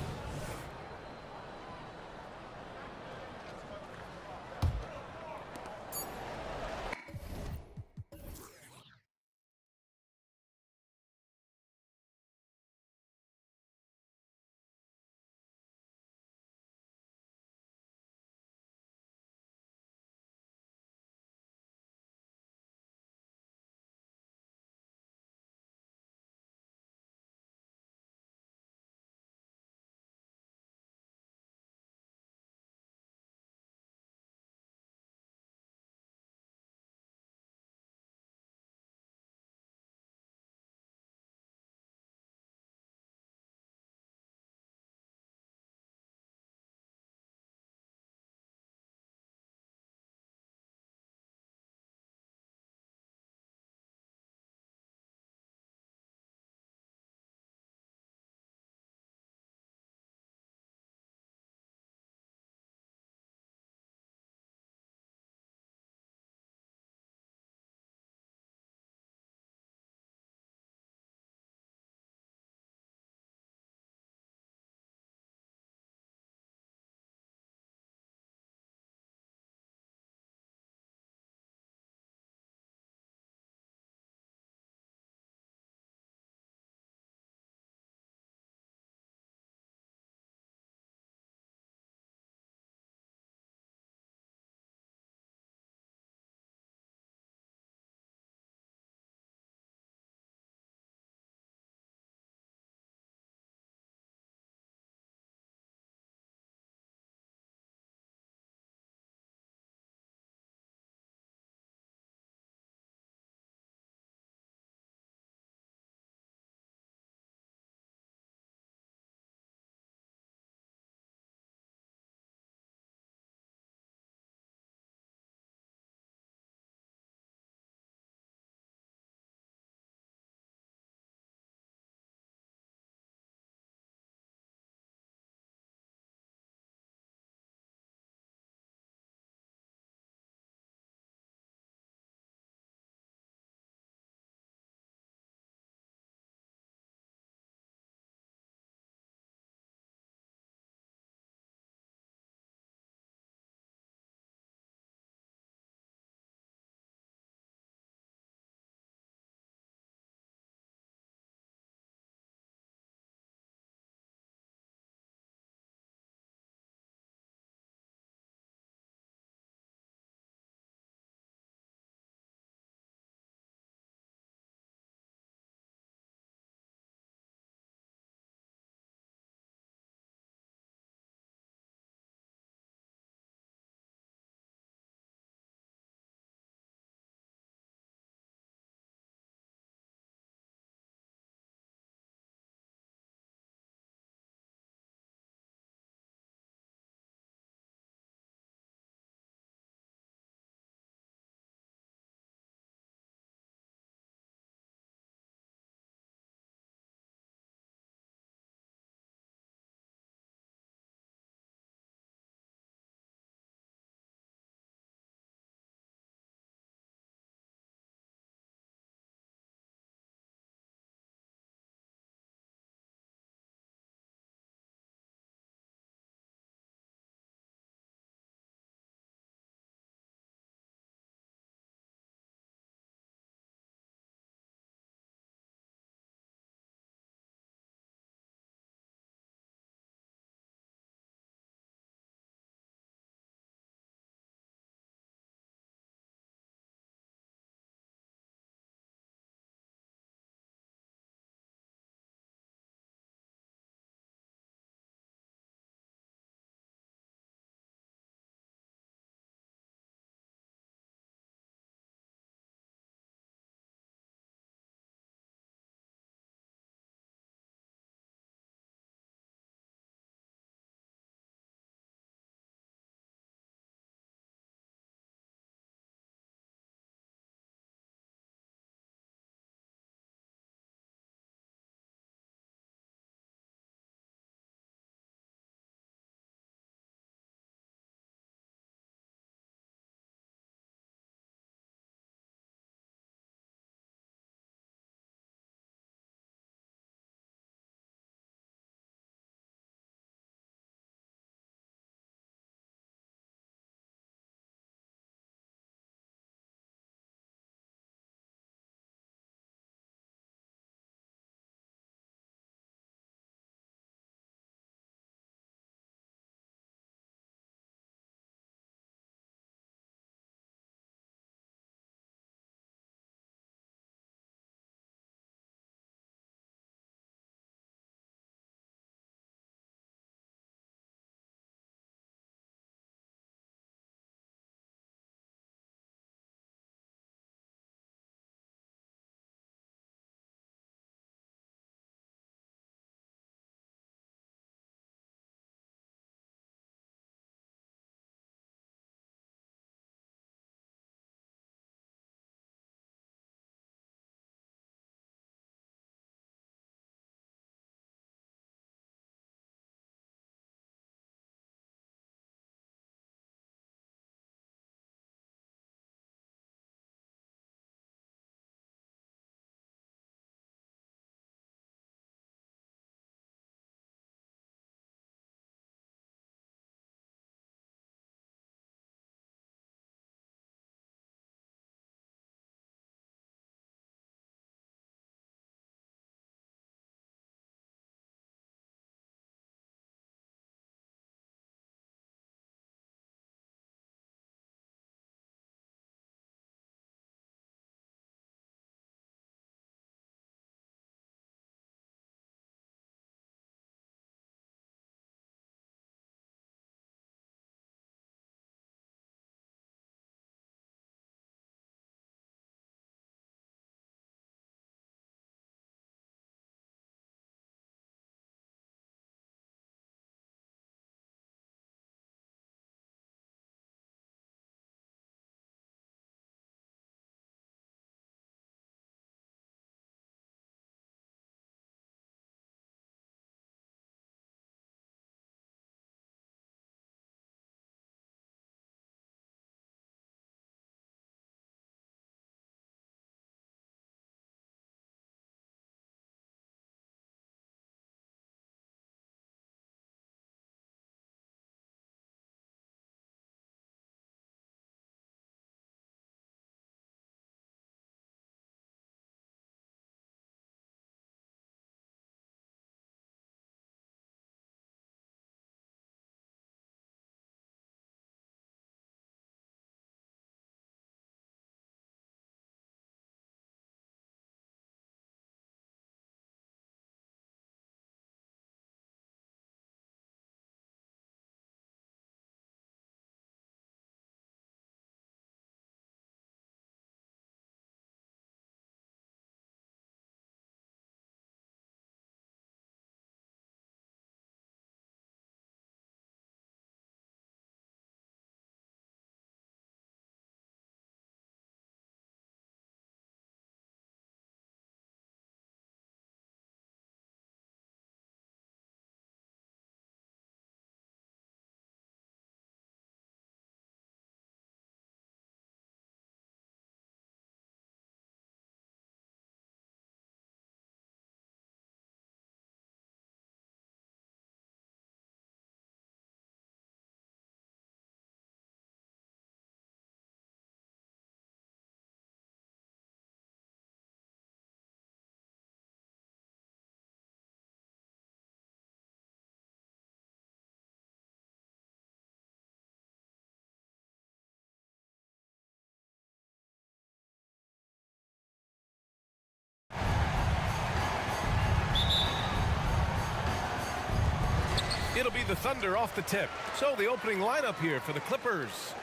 It'll be the Thunder off the tip. So the opening lineup here for the Clippers.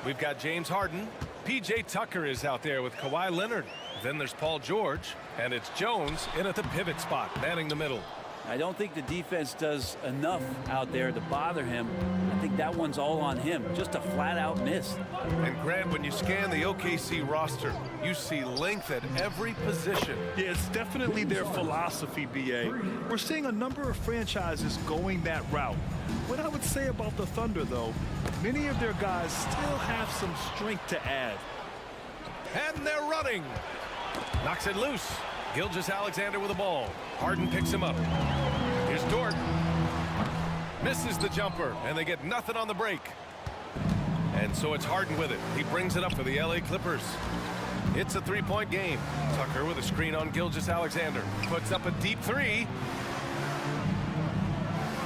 We've got James Harden. PJ Tucker is out there with Kawhi Leonard. Then there's Paul George. And it's Jones in at the pivot spot, manning the middle. I don't think the defense does enough out there to bother him. I think that one's all on him. Just a flat-out miss. And Grant, when you scan the OKC roster, you see length at every position. Yeah, it's definitely their philosophy, BA. We're seeing a number of franchises going that route. What I would say about the Thunder, though, many of their guys still have some strength to add. And they're running. Knocks it loose. Gilgeous-Alexander with the ball. Harden picks him up. Here's Dort. Misses the jumper, and they get nothing on the break. And so it's Harden with it. He brings it up for the LA Clippers. It's a three-point game. Tucker with a screen on Gilgeous-Alexander. Puts up a deep three.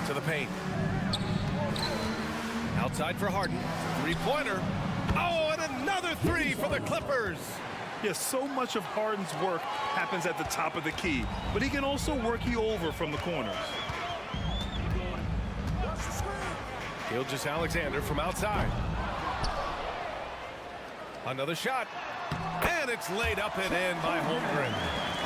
To the paint. Outside for Harden. Three-pointer. Oh, and another three for the Clippers. Yes, so much of Harden's work happens at the top of the key, but he can also work you over from the corners. Gilgeous-Alexander from outside. Another shot. And it's laid up and in by Holmgren.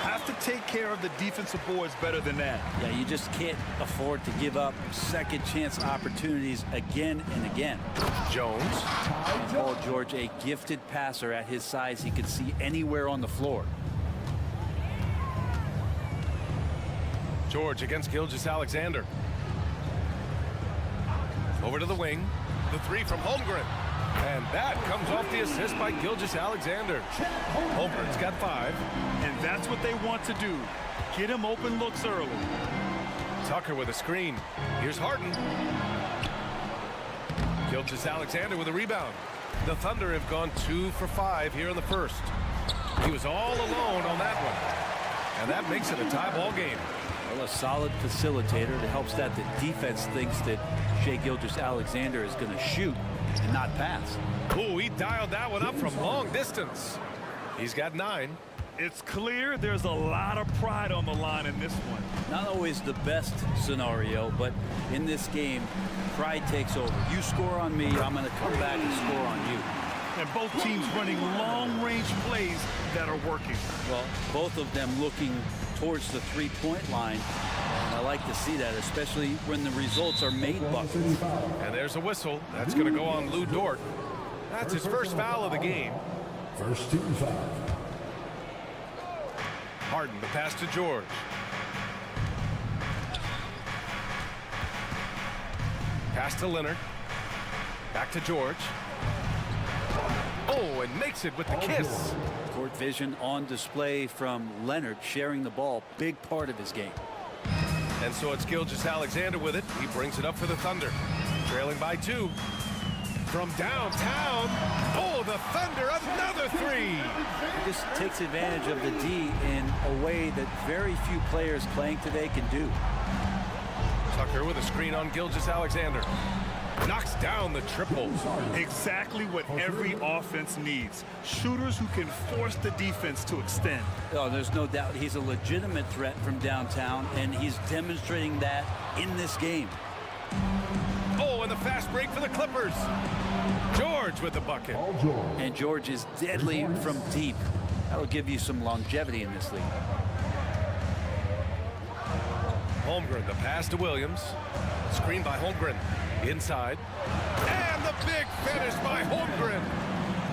Have to take care of the defensive boards better than that. Yeah, you just can't afford to give up second chance opportunities again and again. Jones. And Paul George, a gifted passer at his size. He could see anywhere on the floor. George against Gilgeous-Alexander. Over to the wing. The three from Holmgren. And that comes off the assist by Gilgeous-Alexander. Holmgren's got 5. And that's what they want to do. Get him open looks early. Tucker with a screen. Here's Harden. Gilgeous-Alexander with a rebound. The Thunder have gone 2 for 5 here in the first. He was all alone on that one. And that makes it a tie ball game. Well, a solid facilitator that helps that the defense thinks that Shai Gilgeous-Alexander is going to shoot and not pass. Ooh, he dialed that one up from long distance. He's got 9. It's clear there's a lot of pride on the line in this one. Not always the best scenario, but in this game, pride takes over. You score on me, I'm going to come back and score on you. And both teams running long-range plays that are working. Well, both of them looking towards the three-point line. And I like to see that, especially when the results are made buckets. And there's a whistle. That's going to go on Lou Dort. That's his first foul of the game. First team foul. Harden, the pass to George. Pass to Leonard. Back to George. Oh, and makes it with the kiss. Court vision on display from Leonard, sharing the ball, big part of his game. And so it's Gilgeous-Alexander with it. He brings it up for the Thunder. Trailing by 2. From downtown. Oh, the Thunder, another three. He just takes advantage of the D in a way that very few players playing today can do. Tucker with a screen on Gilgeous-Alexander. Knocks down the triple. Exactly what every offense needs. Shooters who can force the defense to extend. Oh, there's no doubt he's a legitimate threat from downtown, and he's demonstrating that in this game. Oh, and the fast break for the Clippers. George with the bucket. And George is deadly from deep. That'll give you some longevity in this league. Holmgren, the pass to Williams. Screen by Holmgren. Inside. And the big finish by Holmgren.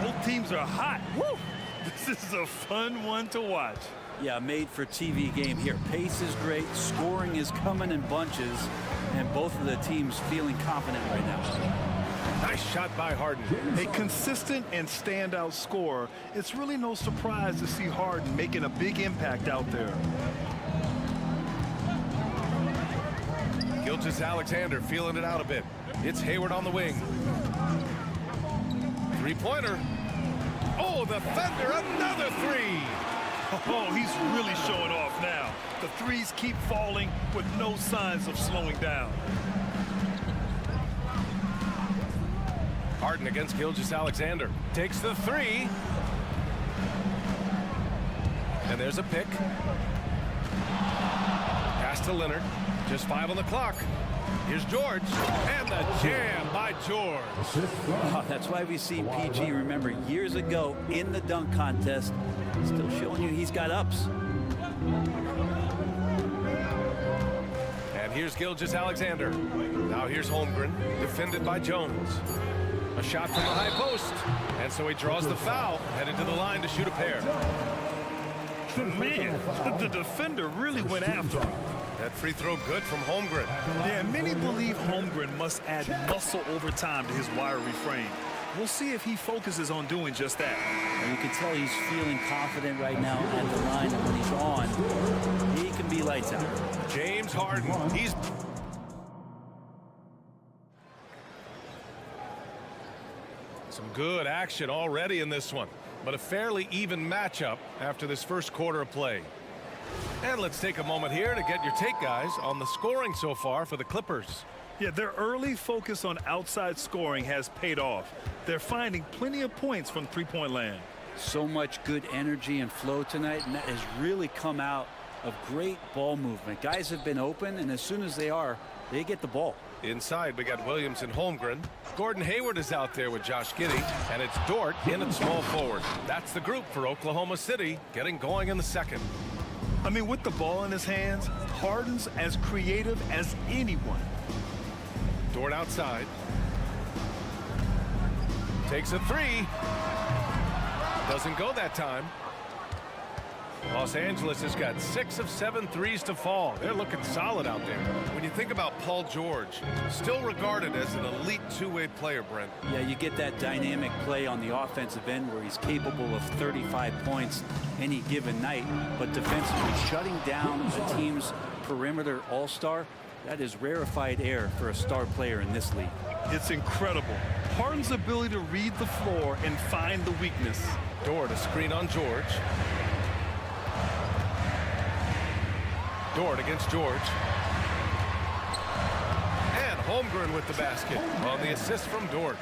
Both teams are hot. Woo! This is a fun one to watch. Yeah, made for TV game here. Pace is great. Scoring is coming in bunches. And both of the teams feeling confident right now. Nice shot by Harden. A consistent and standout scorer. It's really no surprise to see Harden making a big impact out there. Gilgeous-Alexander feeling it out a bit. It's Hayward on the wing. Three-pointer. Oh, the Thunder, another three. Oh, he's really showing off now. The threes keep falling with no signs of slowing down. Harden against Gilgeous-Alexander. Takes the three. And there's a pick. Pass to Leonard. Just 5 on the clock. Here's George, and the jam by George. Oh, that's why we see PG, remember, years ago in the dunk contest, still showing you he's got ups. And here's Gilgeous-Alexander. Now here's Holmgren, defended by Jones. A shot from the high post, and so he draws the foul, headed to the line to shoot a pair. Man, the defender really went after him. That free throw good from Holmgren. Yeah, many believe Holmgren must add muscle over time to his wiry frame. We'll see if he focuses on doing just that. And you can tell he's feeling confident right now at the line, and when he's on, he can be lights out. James Harden, he's... Some good action already in this one, but a fairly even matchup after this first quarter of play. And let's take a moment here to get your take, guys, on the scoring so far for the Clippers. Yeah, their early focus on outside scoring has paid off. They're finding plenty of points from three-point land. So much good energy and flow tonight, and that has really come out of great ball movement. Guys have been open, and as soon as they are, they get the ball. Inside, we got Williams and Holmgren. Gordon Hayward is out there with Josh Giddey, and it's Dort in at small forward. That's the group for Oklahoma City, getting going in the second. I mean, with the ball in his hands, Harden's as creative as anyone. Dort outside. Takes a three. Doesn't go that time. Los Angeles has got 6 of 7 threes to fall. They're looking solid out there. When you think about Paul George, still regarded as an elite two-way player, Brent. Yeah, you get that dynamic play on the offensive end where he's capable of 35 points any given night, but defensively shutting down a team's perimeter all-star, that is rarefied air for a star player in this league. It's incredible. Harden's ability to read the floor and find the weakness. Dort, a screen on George. Dort against George. And Holmgren with the basket on the assist from Dort.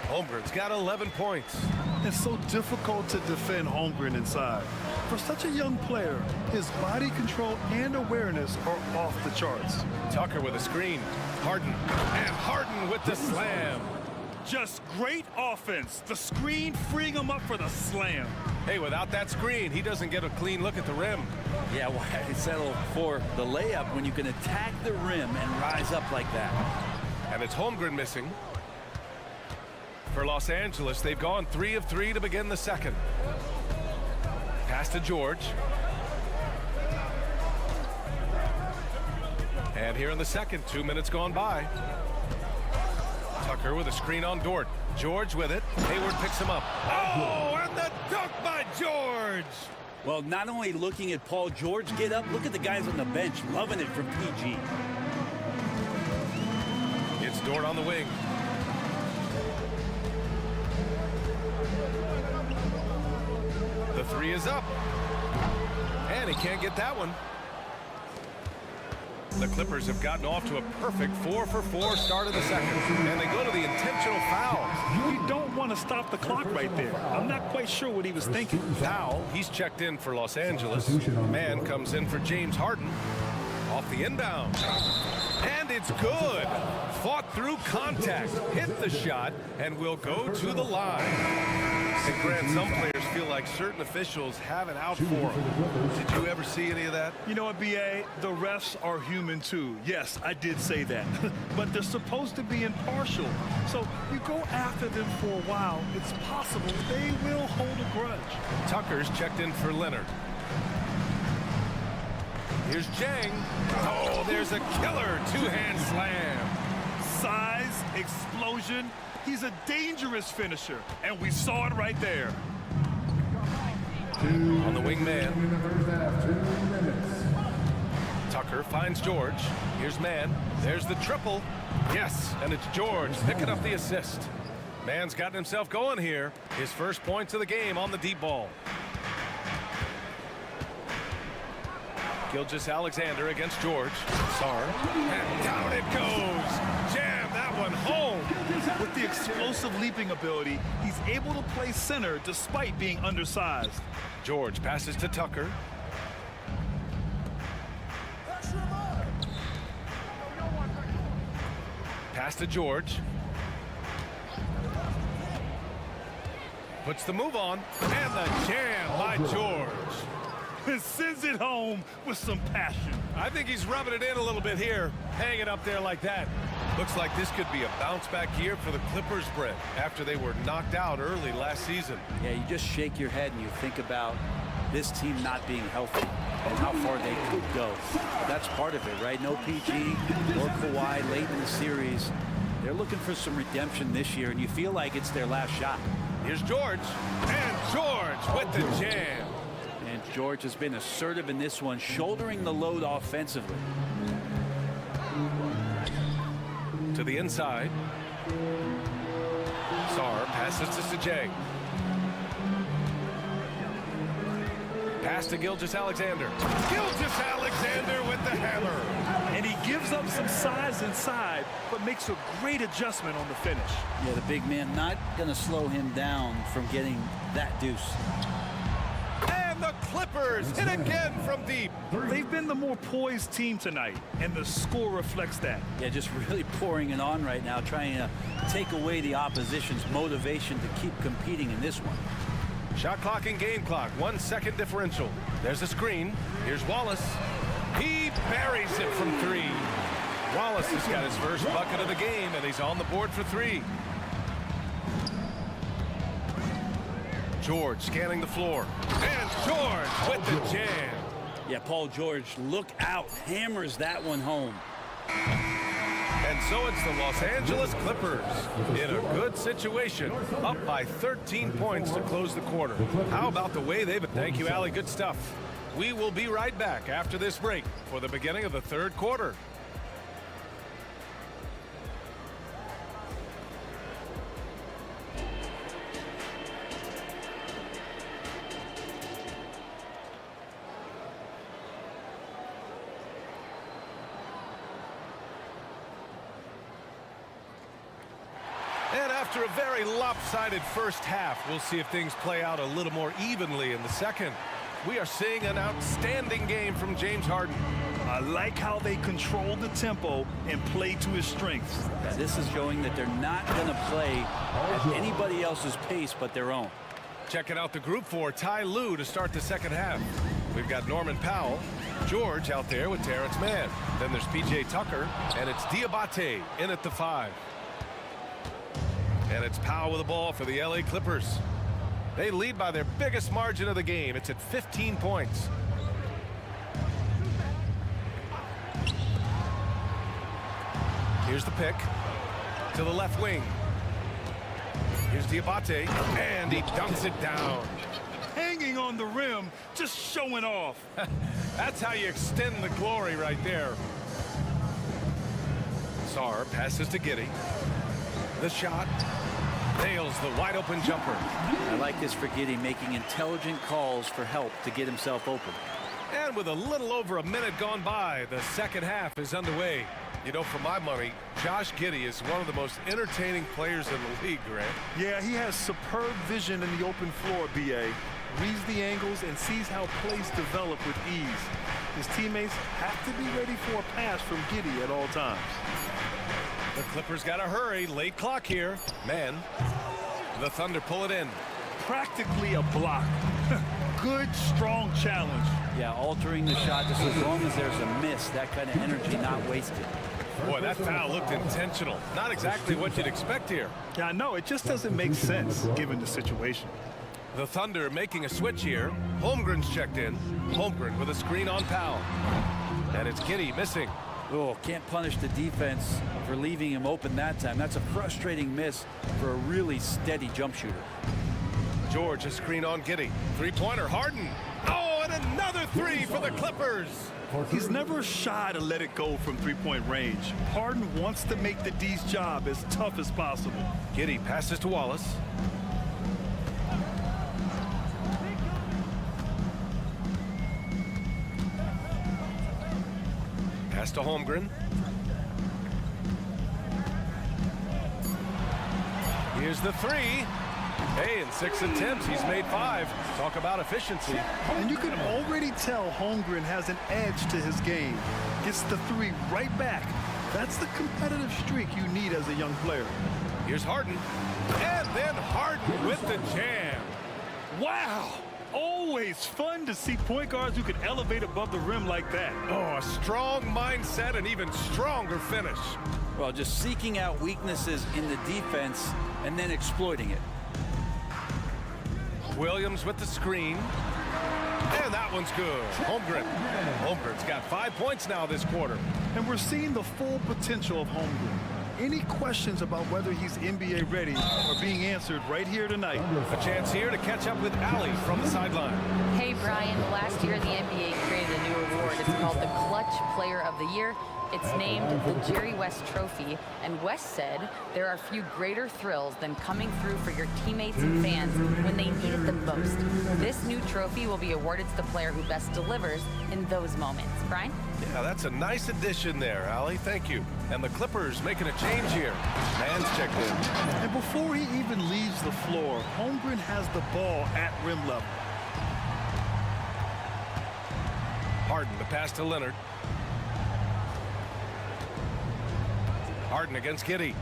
Holmgren's got 11 points. It's so difficult to defend Holmgren inside. For such a young player, his body control and awareness are off the charts. Tucker with a screen. Harden. And Harden with the slam. Just great offense. The screen freeing him up for the slam. Hey, without that screen, he doesn't get a clean look at the rim. Yeah, why settle for the layup when you can attack the rim and rise up like that? And it's Holmgren missing. For Los Angeles, they've gone 3 of 3 to begin the second. Pass to George. And here in the second, 2 minutes gone by. Tucker with a screen on Dort. George with it. Hayward picks him up. Oh, and the dunk by George! Well, not only looking at Paul George get up, look at the guys on the bench loving it from PG. It's Dort on the wing. The three is up. And he can't get that one. The Clippers have gotten off to a perfect 4-for-4 start of the second. And they go to the intentional foul. You don't want to stop the clock right there. I'm not quite sure what he was thinking. Now he's checked in for Los Angeles. Man comes in for James Harden. Off the inbound. And it's good. Fought through contact. Hit the shot and will go to the line. And Grant, some players feel like certain officials have it out for them. Did you ever see any of that? You know what, BA? The refs are human too. Yes, I did say that. But they're supposed to be impartial. So you go after them for a while, it's possible they will hold a grudge. Tucker's checked in for Leonard. Here's Jang. Oh, there's a killer two-hand slam. Size, explosion. He's a dangerous finisher, and we saw it right there. On the wing man. Tucker finds George. Here's Man. There's the triple. Yes, and it's George picking up the assist. Man's gotten himself going here. His first points of the game on the deep ball. Gilgeous-Alexander against George. Sarr. And down it goes. Jam that one home. With the explosive leaping ability, he's able to play center despite being undersized. George passes to Tucker. Pass to George. Puts the move on, and the jam by George. And sends it home with some passion. I think he's rubbing it in a little bit here, hanging up there like that. Looks like this could be a bounce-back year for the Clippers, Brett, after they were knocked out early last season. Yeah, you just shake your head and you think about this team not being healthy and how far they could go. That's part of it, right? No PG or Kawhi late in the series. They're looking for some redemption this year, and you feel like it's their last shot. Here's George, and George with the jam. And George has been assertive in this one, shouldering the load offensively. To the inside. Sarr passes to Sajay. Pass to Gilgeous-Alexander. Gilgeous-Alexander with the hammer. And he gives up some size inside, but makes a great adjustment on the finish. Yeah, the big man not going to slow him down from getting that deuce. And the Clippers hit again from deep. They've been the more poised team tonight, and the score reflects that. Yeah, just really pouring it on right now, trying to take away the opposition's motivation to keep competing in this one. Shot clock and game clock, 1 second differential. There's a screen. Here's Wallace. He buries it from three. Wallace has got his first bucket of the game, and he's on the board for three. George scanning the floor. And George with the jam. Yeah, Paul George, look out. Hammers that one home. And so it's the Los Angeles Clippers in a good situation, up by 13 points to close the quarter. How about the way they've been? Thank you, Allie. Good stuff. We will be right back after this break for the beginning of the third quarter. And after a very lopsided first half, we'll see if things play out a little more evenly in the second. We are seeing an outstanding game from James Harden. I like how they control the tempo and play to his strengths. Yeah, this is showing that they're not going to play at anybody else's pace but their own. Checking out the group for Ty Lue to start the second half. We've got Norman Powell, George out there with Terrence Mann. Then there's PJ Tucker, and it's Diabate in at the 5. And it's Powell with the ball for the LA Clippers. They lead by their biggest margin of the game. It's at 15 points. Here's the pick to the left wing. Here's Diabate, and he dunks it down. Hanging on the rim, just showing off. That's how you extend the glory right there. Sarr passes to Giddey. The shot. Nails the wide open jumper. I like this for Giddey, making intelligent calls for help to get himself open. And with a little over a minute gone by, the second half is underway. You know, for my money, Josh Giddey is one of the most entertaining players in the league, Grant. Yeah, he has superb vision in the open floor, B.A. Reads the angles and sees how plays develop with ease. His teammates have to be ready for a pass from Giddey at all times. The Clippers got to hurry. Late clock here. Man, the Thunder pull it in. Practically a block. Good, strong challenge. Yeah, altering the shot just as long as there's a miss. That kind of energy not wasted. Boy, that foul looked intentional. Not exactly what you'd expect here. Yeah, I know. It just doesn't make sense given the situation. The Thunder making a switch here. Holmgren's checked in. Holmgren with a screen on Powell. And it's Giddey missing. Oh, can't punish the defense for leaving him open that time. That's a frustrating miss for a really steady jump shooter. George, a screen on Giddey. Three-pointer, Harden. Oh, and another three for the Clippers. He's never shy to let it go from three-point range. Harden wants to make the D's job as tough as possible. Giddey passes to Wallace. Pass to Holmgren. Here's the three. Hey, in 6 attempts, he's made 5. Talk about efficiency. And you can already tell Holmgren has an edge to his game. Gets the three right back. That's the competitive streak you need as a young player. Here's Harden. And then Harden with the jam. Wow! Always fun to see point guards who can elevate above the rim like that. Oh, a strong mindset and even stronger finish. Well, just seeking out weaknesses in the defense and then exploiting it. Williams with the screen. And that one's good. Holmgren. Holmgren's got 5 points now this quarter. And we're seeing the full potential of Holmgren. Any questions about whether he's NBA ready are being answered right here tonight. A chance here to catch up with Allie from the sideline. Hey, Brian, last year the NBA created a new award. It's called the Clutch Player of the Year. It's named the Jerry West Trophy, and West said there are few greater thrills than coming through for your teammates and fans when they need it the most. This new trophy will be awarded to the player who best delivers in those moments. Brian? Yeah, that's a nice addition there, Allie. Thank you. And the Clippers making a change here. Man's checked in. And before he even leaves the floor, Holmgren has the ball at rim level. Harden, the pass to Leonard. Harden against Giddey.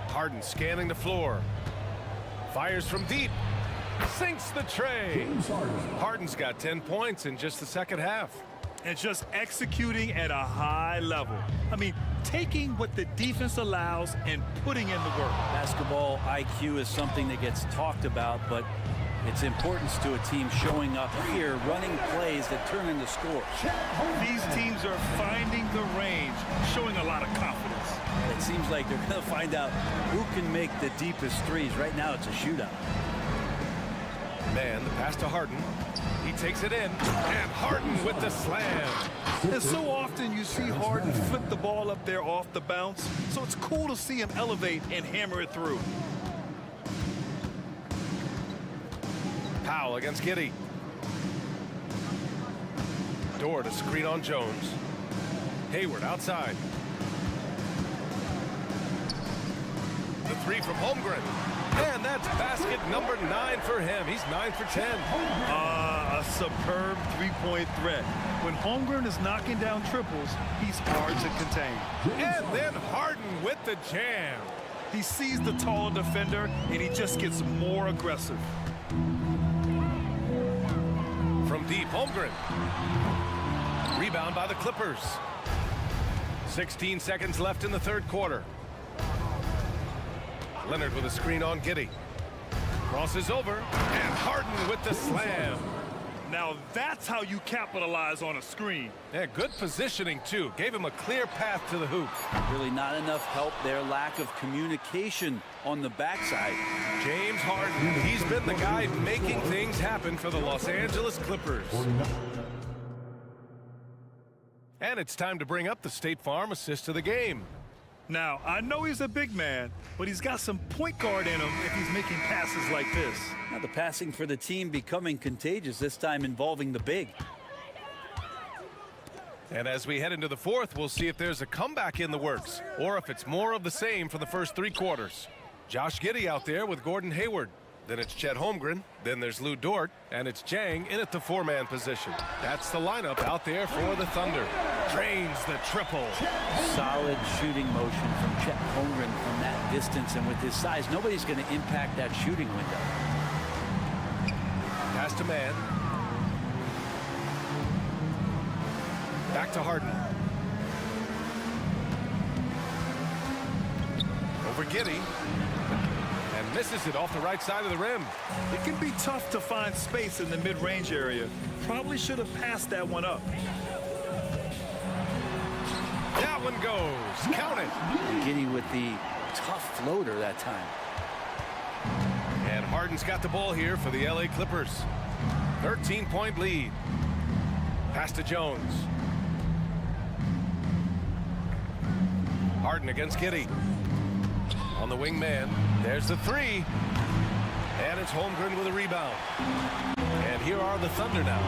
Harden scanning the floor. Fires from deep. Sinks the tray. Harden's got 10 points in just the second half. And just executing at a high level. I mean, taking what the defense allows and putting in the work. Basketball IQ is something that gets talked about, but its importance to a team showing up here, running plays that turn into scores. These teams are finding the range, showing a lot of confidence. It seems like they're going to find out who can make the deepest threes. Right now, it's a shootout. Man, the pass to Harden. He takes it in, and Harden with the slam. And so often you see Harden flip the ball up there off the bounce, so it's cool to see him elevate and hammer it through. Powell against Giddey. Dort to screen on Jones. Hayward outside. The three from Holmgren. And that's basket number 9 for him. He's 9 for 10. A superb three-point threat. When Holmgren is knocking down triples, he's hard to contain. And then Harden with the jam. He sees the tall defender, and he just gets more aggressive. From deep, Holmgren. Rebound by the Clippers. 16 seconds left in the third quarter. Leonard with a screen on Giddey. Crosses over, and Harden with the slam. Now that's how you capitalize on a screen. Yeah, good positioning, too. Gave him a clear path to the hoop. Really not enough help there. Lack of communication on the backside. James Harden, he's been the guy making things happen for the Los Angeles Clippers. And it's time to bring up the State Farm assist of the game. Now, I know he's a big man, but he's got some point guard in him if he's making passes like this. Now the passing for the team becoming contagious, this time involving the big. And as we head into the fourth, we'll see if there's a comeback in the works, or if it's more of the same for the first 3 quarters. Josh Giddey out there with Gordon Hayward. Then it's Chet Holmgren. Then there's Lou Dort. And it's Jang in at the 4-man position. That's the lineup out there for the Thunder. Drains the triple. Solid shooting motion from Chet Holmgren from that distance. And with his size, nobody's going to impact that shooting window. Pass to man. Back to Harden. Over Giddey. And misses it off the right side of the rim. It can be tough to find space in the mid-range area. Probably should have passed that one up. That one goes. Count it. Giddey with the tough floater that time. And Harden's got the ball here for the LA Clippers. 13-point lead. Pass to Jones. Harden against Giddey. On the wing man. There's the 3. And it's Holmgren with a rebound. And here are the Thunder now.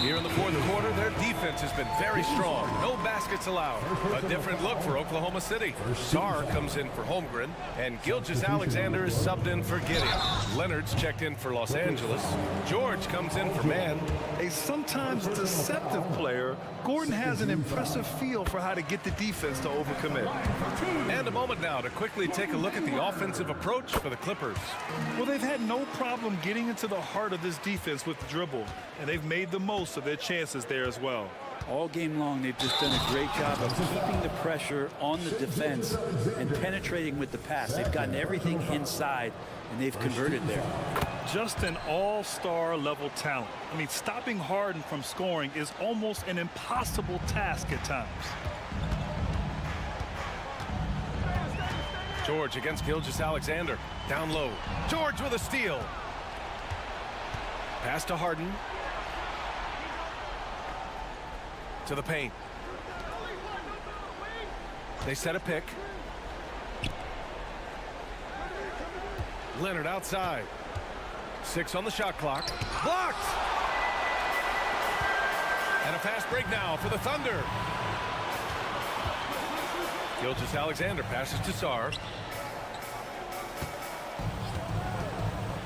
Here in the fourth quarter, their defense has been very strong. No baskets allowed. A different look for Oklahoma City. Sarr comes in for Holmgren, and Gilgeous-Alexander is subbed in for Gideon. Leonard's checked in for Los Angeles. George comes in for Mann. A sometimes deceptive player, Gordon has an impressive feel for how to get the defense to overcommit. And a moment now to quickly take a look at the offensive approach for the Clippers. Well, they've had no problem getting into the heart of this defense with the dribble, and they've made the most of their chances there as well. All game long, they've just done a great job of keeping the pressure on the defense and penetrating with the pass. They've gotten everything inside, and they've converted there. Just an all-star level talent. I mean, stopping Harden from scoring is almost an impossible task at times. George against Gilgeous-Alexander. Down low. George with a steal. Pass to Harden. To the paint. They set a pick. Leonard outside. 6 on the shot clock. Blocked! And a fast break now for the Thunder. Gilgeous-Alexander passes to Sarr.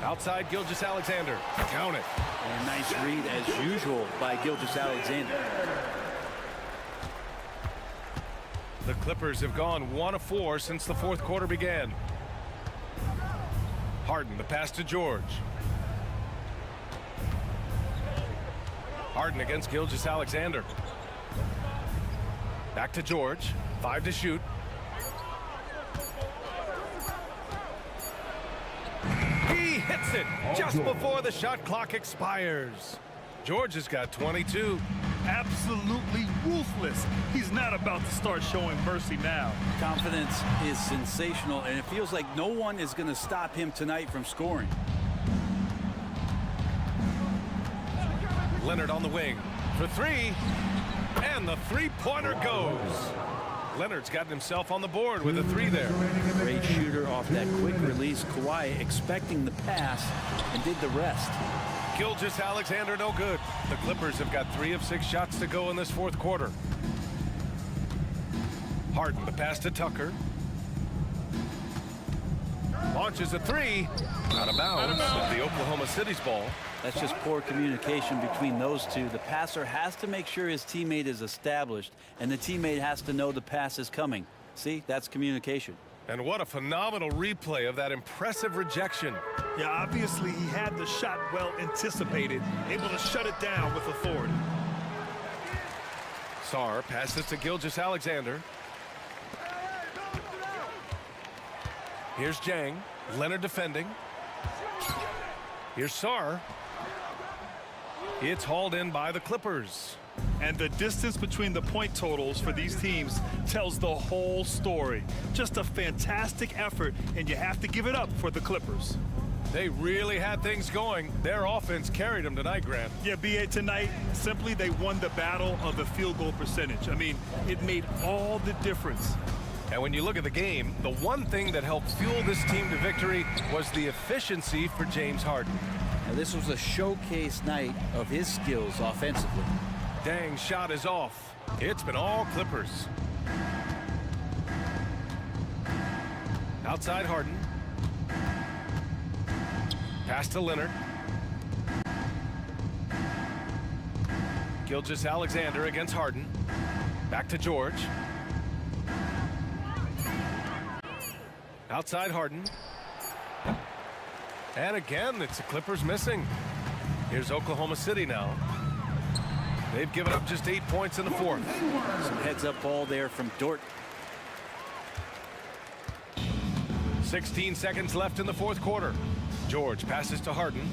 Outside Gilgeous-Alexander. Count it. And a nice read as usual by Gilgeous-Alexander. The Clippers have gone 1 of 4 since the fourth quarter began. Harden, the pass to George. Harden against Gilgeous-Alexander. Back to George. 5 to shoot. He hits it just before the shot clock expires. George has got 22. Absolutely ruthless. He's not about to start showing mercy now. Confidence is sensational, and it feels like no one is going to stop him tonight from scoring. Leonard on the wing for 3, and the three-pointer goes. Leonard's gotten himself on the board with a 3 there. Great shooter off that quick release. Kawhi expecting the pass and did the rest. Gilgeous-Alexander no good. The Clippers have got 3 of 6 shots to go in this fourth quarter. Harden, the pass to Tucker. Launches a 3. Out of bounds. The Oklahoma City's ball. That's just poor communication between those two. The passer has to make sure his teammate is established, and the teammate has to know the pass is coming. See, that's communication. And what a phenomenal replay of that impressive rejection. Yeah, obviously he had the shot well anticipated, able to shut it down with authority. Sarr passes to Gilgeous-Alexander. Here's Jang. Leonard defending. Here's Sarr. It's hauled in by the Clippers. And the distance between the point totals for these teams tells the whole story. Just a fantastic effort, and you have to give it up for the Clippers. They really had things going. Their offense carried them tonight, Grant. Yeah, B.A., tonight, simply they won the battle of the field goal percentage. I mean, it made all the difference. And when you look at the game, the one thing that helped fuel this team to victory was the efficiency for James Harden. Now, this was a showcase night of his skills offensively. Dang's shot is off. It's been all Clippers. Outside Harden. Pass to Leonard. Gilgeous-Alexander against Harden. Back to George. Outside Harden. And again, it's the Clippers missing. Here's Oklahoma City now. They've given up just 8 points in the fourth. Some heads-up ball there from Dort. 16 seconds left in the fourth quarter. George passes to Harden.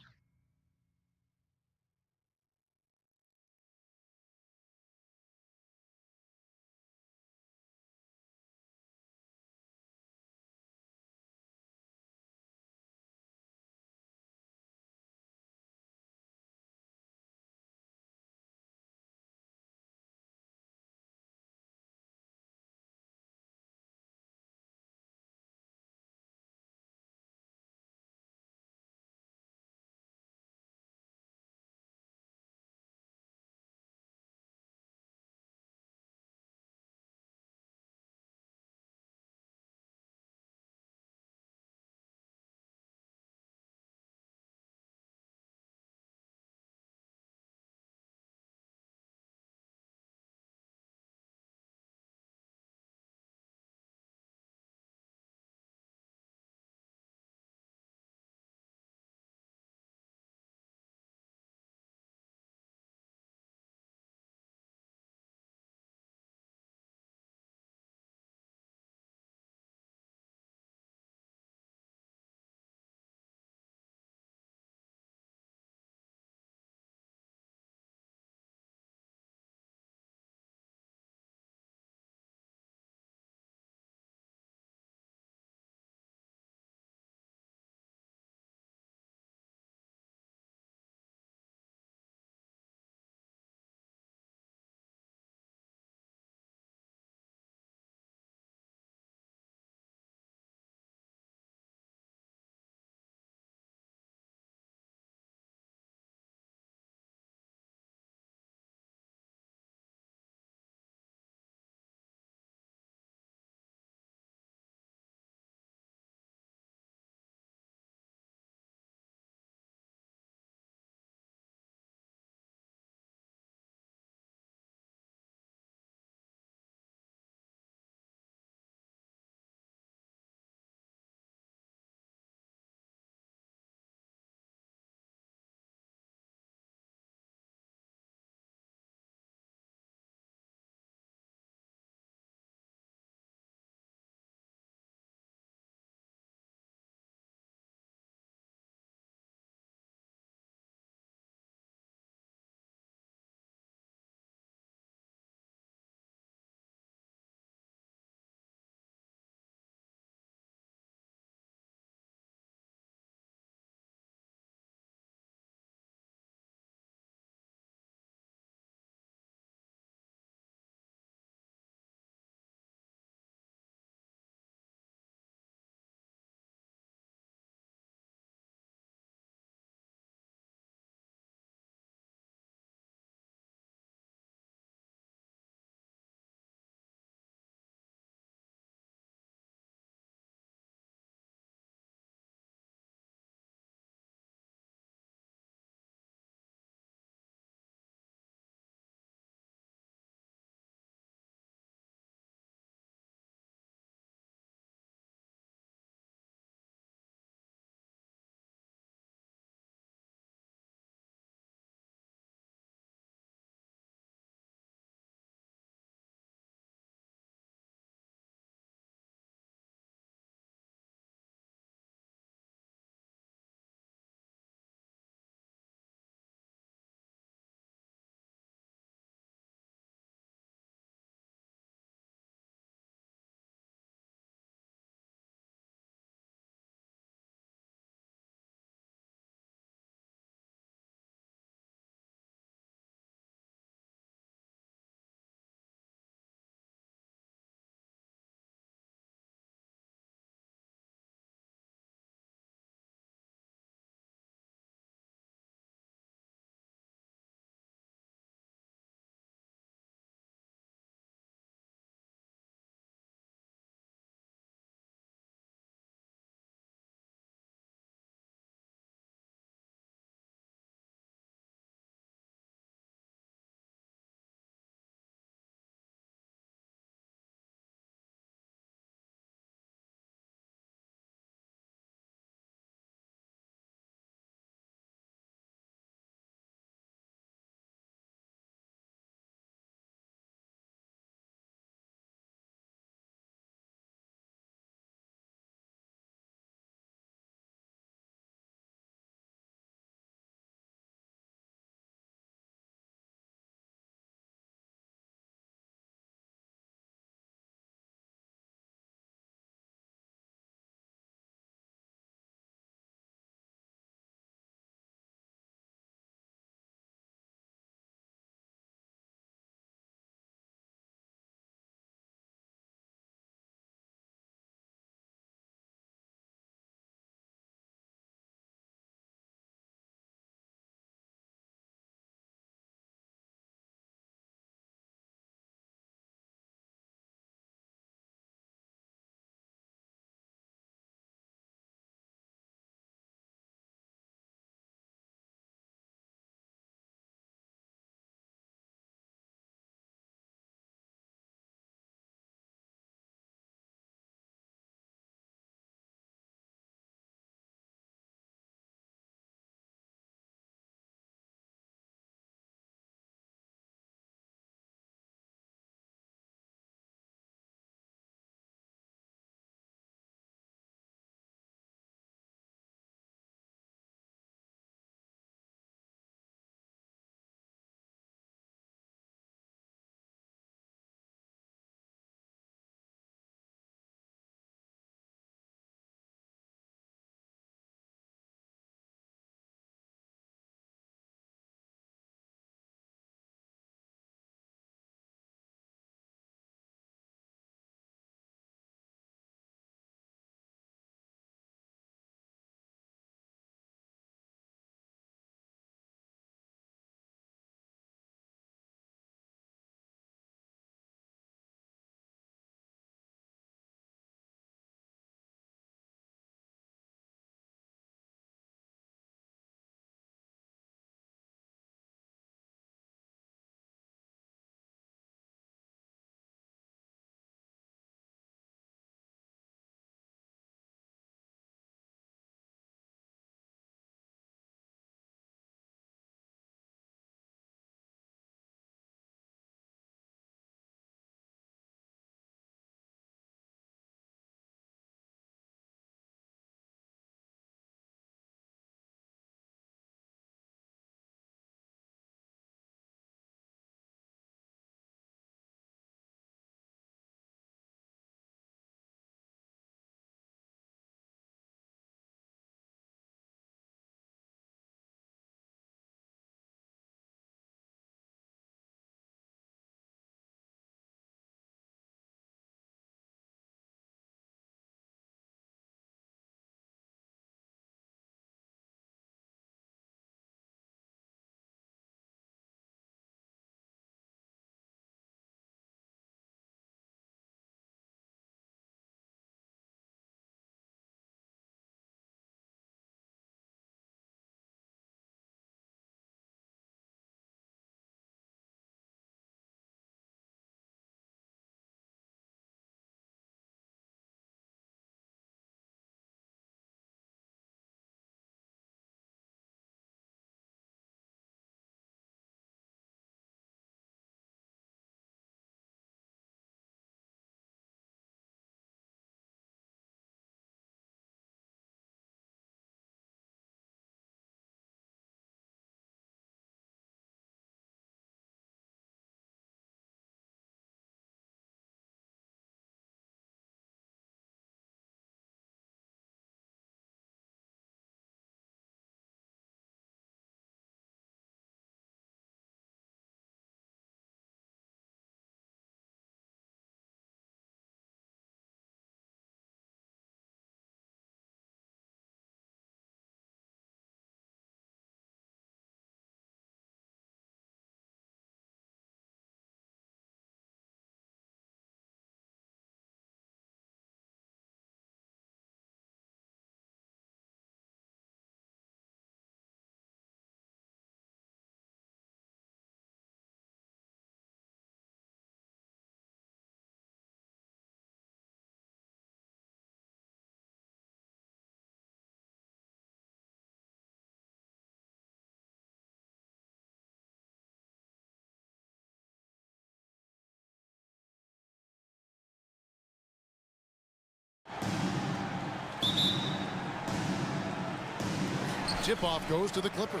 Tip-off goes to the Clippers.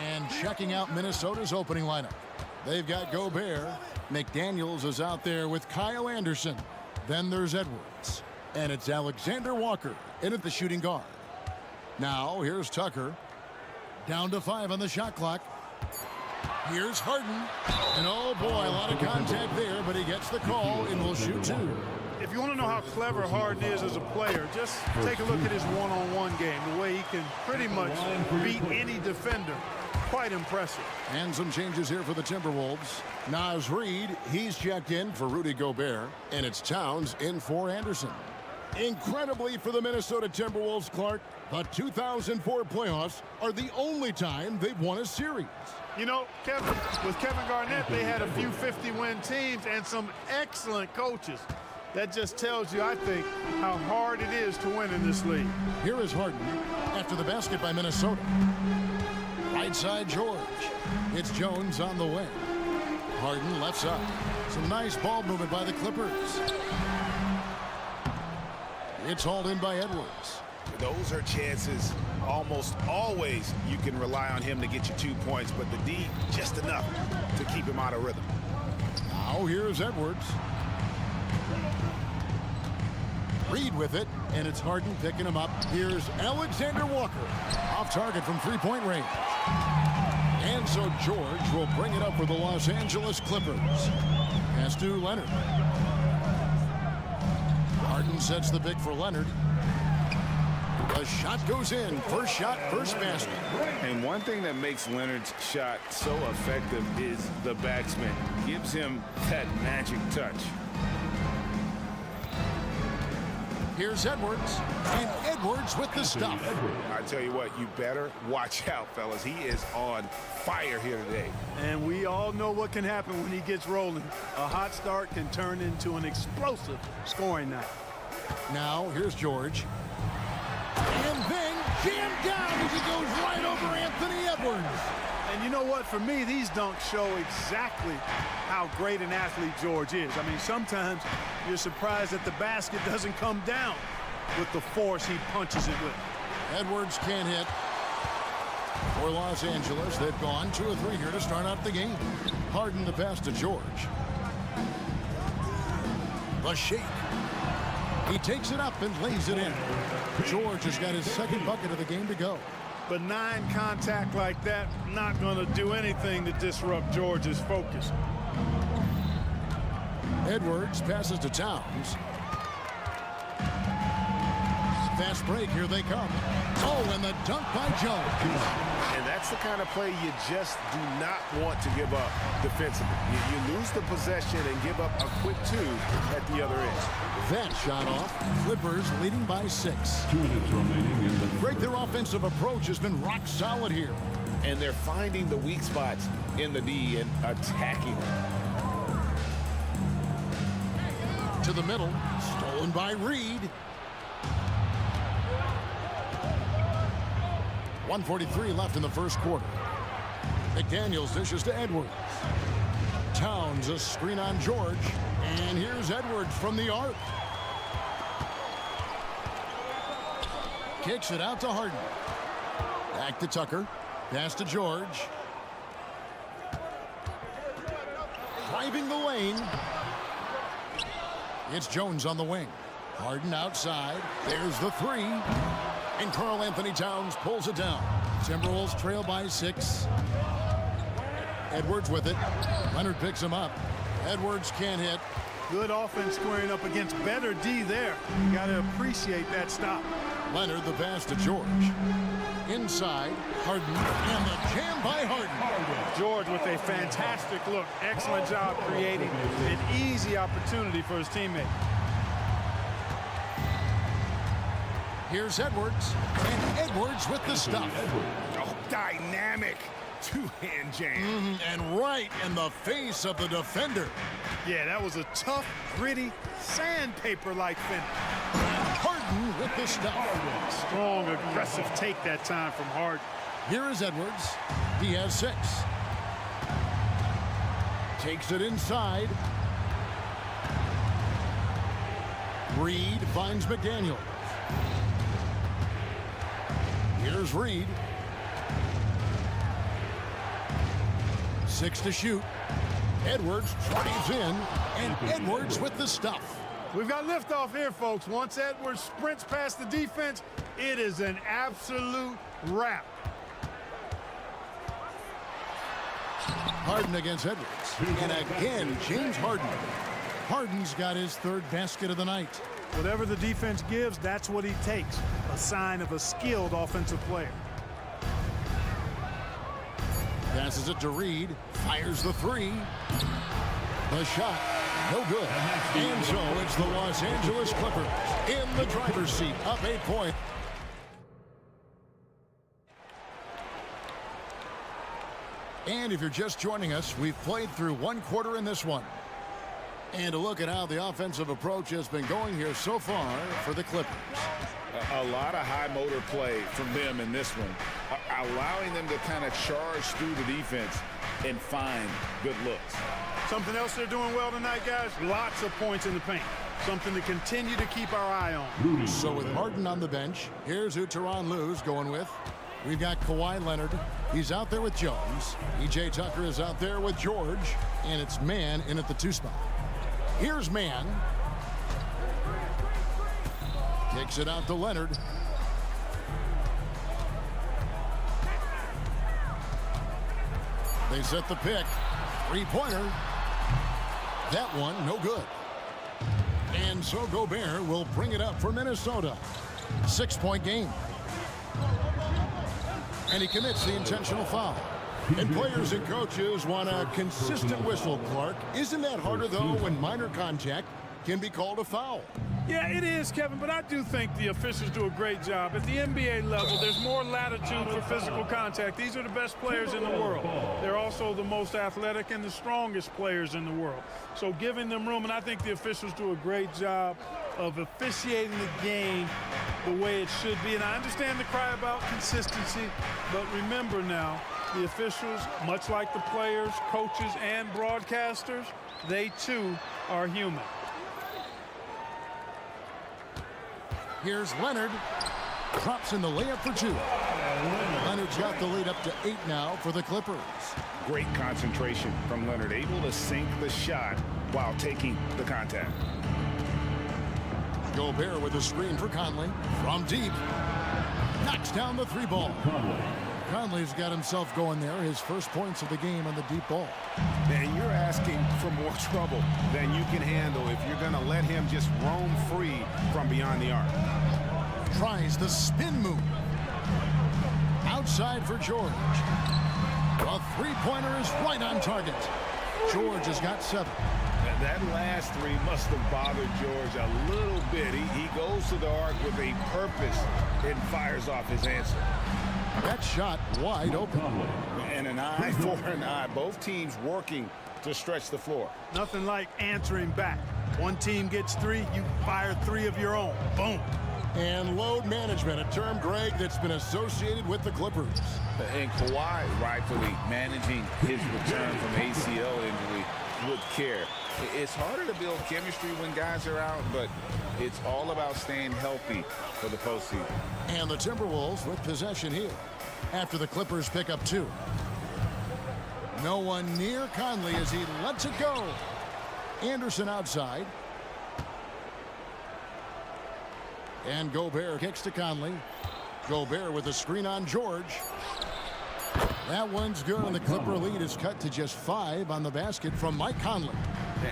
And checking out Minnesota's opening lineup. They've got Gobert. McDaniels is out there with Kyle Anderson. Then there's Edwards. And it's Alexander Walker in at the shooting guard. Now, here's Tucker. Down to 5 on the shot clock. Here's Harden. And oh boy, a lot of contact there, but he gets the call and will shoot 2. If you want to know how clever Harden is as a player, just take a look at his one-on-one game, the way he can pretty much beat any defender. Quite impressive. And some changes here for the Timberwolves. Naz Reid, he's checked in for Rudy Gobert, and it's Towns in for Anderson. Incredibly for the Minnesota Timberwolves, Clark, the 2004 playoffs are the only time they've won a series. You know, Kevin, with Kevin Garnett, they had a few 50-win teams and some excellent coaches. That just tells you, I think, how hard it is to win in this league. Here is Harden after the basket by Minnesota. Right side, George. It's Jones on the wing. Harden left side. Some nice ball movement by the Clippers. It's hauled in by Edwards. Those are chances almost always you can rely on him to get you 2 points, but the D just enough to keep him out of rhythm. Now here's Edwards. Reid with it, and it's Harden picking him up. Here's Alexander Walker. Off target from three-point range. And so George will bring it up for the Los Angeles Clippers. Pass to Leonard. Harden sets the pick for Leonard. The shot goes in. First shot, first basket. And one thing that makes Leonard's shot so effective is the backspin. Gives him that magic touch. Here's Edwards, and Edwards with the stop. I tell you what, you better watch out, fellas. He is on fire here today. And we all know what can happen when he gets rolling. A hot start can turn into an explosive scoring night. Now, here's George. And then jammed down as he goes right over Anthony Edwards. And you know what? For me, these dunks show exactly how great an athlete George is. I mean, sometimes you're surprised that the basket doesn't come down with the force he punches it with. Edwards can't hit. For Los Angeles, they've gone 2 of 3 here to start out the game. Harden the pass to George. The shake. He takes it up and lays it in. George has got his second bucket of the game to go. Benign contact like that, not going to do anything to disrupt George's focus. Edwards passes to Towns. Fast break, here they come. Oh, and the dunk by Jones. And that's the kind of play you just do not want to give up defensively. You lose the possession and give up a quick 2 at the other end. That shot off. Clippers leading by 6. 2 minutes remaining in the Greg, their offensive approach has been rock solid here. And they're finding the weak spots in the D and attacking them. To the middle. Stolen by Reid. 1:43 left in the first quarter. McDaniels dishes to Edwards. Towns a screen on George. And here's Edwards from the arc. Kicks it out to Harden. Back to Tucker. Pass to George. Driving the lane. It's Jones on the wing. Harden outside. There's the 3. And Karl Anthony Towns pulls it down. Timberwolves trail by 6. Edwards with it. Leonard picks him up. Edwards can't hit. Good offense squaring up against better D there. You got to appreciate that stop. Leonard the pass to George. Inside, Harden, and the jam by Harden. George with a fantastic look. Excellent job creating an easy opportunity for his teammate. Here's Edwards, and Edwards with the stop. Oh, dynamic two-hand jam. And right in the face of the defender. Yeah, that was a tough, gritty, sandpaper-like finish. Harden with the stop. Strong, aggressive take that time from Harden. Here is Edwards. He has 6. Takes it inside. Reid finds McDaniels. Here's Reed. 6 to shoot. Edwards drives in, and Edwards with the stuff. We've got liftoff here, folks. Once Edwards sprints past the defense, it is an absolute wrap. Harden against Edwards. And again, James Harden. Harden's got his third basket of the night. Whatever the defense gives, that's what he takes. A sign of a skilled offensive player. Passes it to Reed. Fires the three. The shot, no good. And so it's the Los Angeles Clippers in the driver's seat, up 8 points. And if you're just joining us, we've played through 1 quarter in this one. And a look at how the offensive approach has been going here so far for the Clippers. A lot of high motor play from them in this one, allowing them to kind of charge through the defense and find good looks. Something else they're doing well tonight, guys, lots of points in the paint. Something to continue to keep our eye on. So with Harden on the bench, here's who Tyronn Lue's going with. We've got Kawhi Leonard. He's out there with Jones. PJ Tucker is out there with George. And it's Mann in at the 2 spot. Here's Mann. Kicks it out to Leonard. They set the pick. 3-pointer. That one, no good. And so Gobert will bring it up for Minnesota. 6-point game. And he commits the intentional foul. And players and coaches want a consistent whistle, Clark. Isn't that harder, though, when minor contact can be called a foul? Yeah, it is, Kevin, but I do think the officials do a great job. At the NBA level, there's more latitude for physical contact. These are the best players in the world. They're also the most athletic and the strongest players in the world. So giving them room, and I think the officials do a great job of officiating the game the way it should be. And I understand the cry about consistency, but remember now, the officials, much like the players, coaches, and broadcasters, they too are human. Here's Leonard. Drops in the layup for 2. Leonard's got the lead up to 8 now for the Clippers. Great concentration from Leonard, able to sink the shot while taking the contact. Gobert with a screen for Conley. From deep. Knocks down the 3-ball. Conley's got himself going there. His first points of the game on the deep ball. And you're asking for more trouble than you can handle if you're going to let him just roam free from beyond the arc. Tries the spin move. Outside for George. A 3-pointer is right on target. George has got 7. That last 3 must have bothered George a little bit. He goes to the arc with a purpose and fires off his answer. That shot wide open. And an eye for an eye. Both teams working to stretch the floor. Nothing like answering back. One team gets 3, you fire 3 of your own. Boom. And load management, a term, Greg, that's been associated with the Clippers. And Kawhi rightfully managing his return from ACL injury with care. It's harder to build chemistry when guys are out, but it's all about staying healthy for the postseason. And the Timberwolves with possession here after the Clippers pick up 2. No one near Conley as he lets it go. Anderson outside. And Gobert kicks to Conley. Gobert with a screen on George. That one's good, and the Clipper lead is cut to just 5 on the basket from Mike Conley.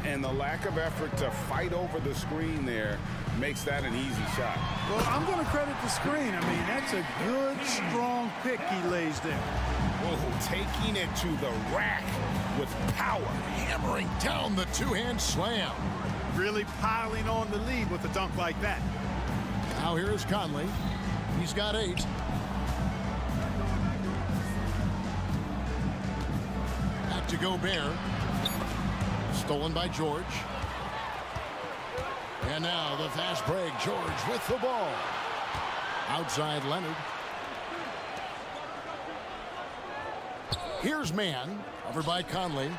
And the lack of effort to fight over the screen there makes that an easy shot. Well, I'm going to credit the screen. I mean, that's a good, strong pick he lays there. Whoa, taking it to the rack with power. Hammering down the 2-hand slam. Really piling on the lead with a dunk like that. Now here is Conley. He's got 8. Back to Gobert. Stolen by George. And now the fast break. George with the ball. Outside Leonard. Here's Mann. Covered by Conley.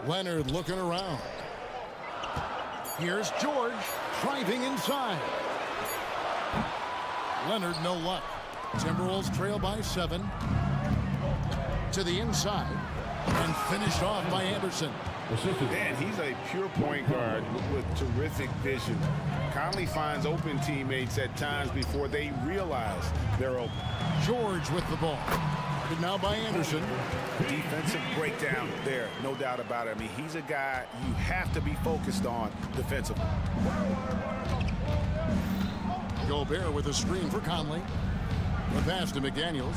Leonard looking around. Here's George driving inside. Leonard, no luck. Timberwolves trail by 7. To the inside. And finished off by Anderson. Man, he's a pure point guard with terrific vision. Conley finds open teammates at times before they realize they're open. George with the ball. And now by Anderson. Defensive breakdown there, no doubt about it. I mean, he's a guy you have to be focused on defensively. Gobert with a screen for Conley. The pass to McDaniels.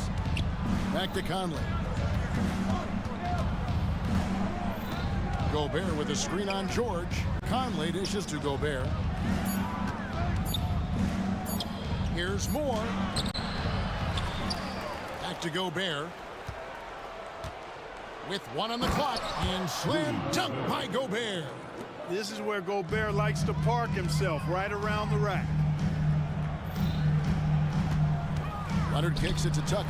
Back to Conley. Gobert with a screen on George. Conley dishes to Gobert. Here's Moore. Back to Gobert. With 1 on the clock. And slam dunk by Gobert. This is where Gobert likes to park himself, right around the rack. Leonard kicks it to Tucker.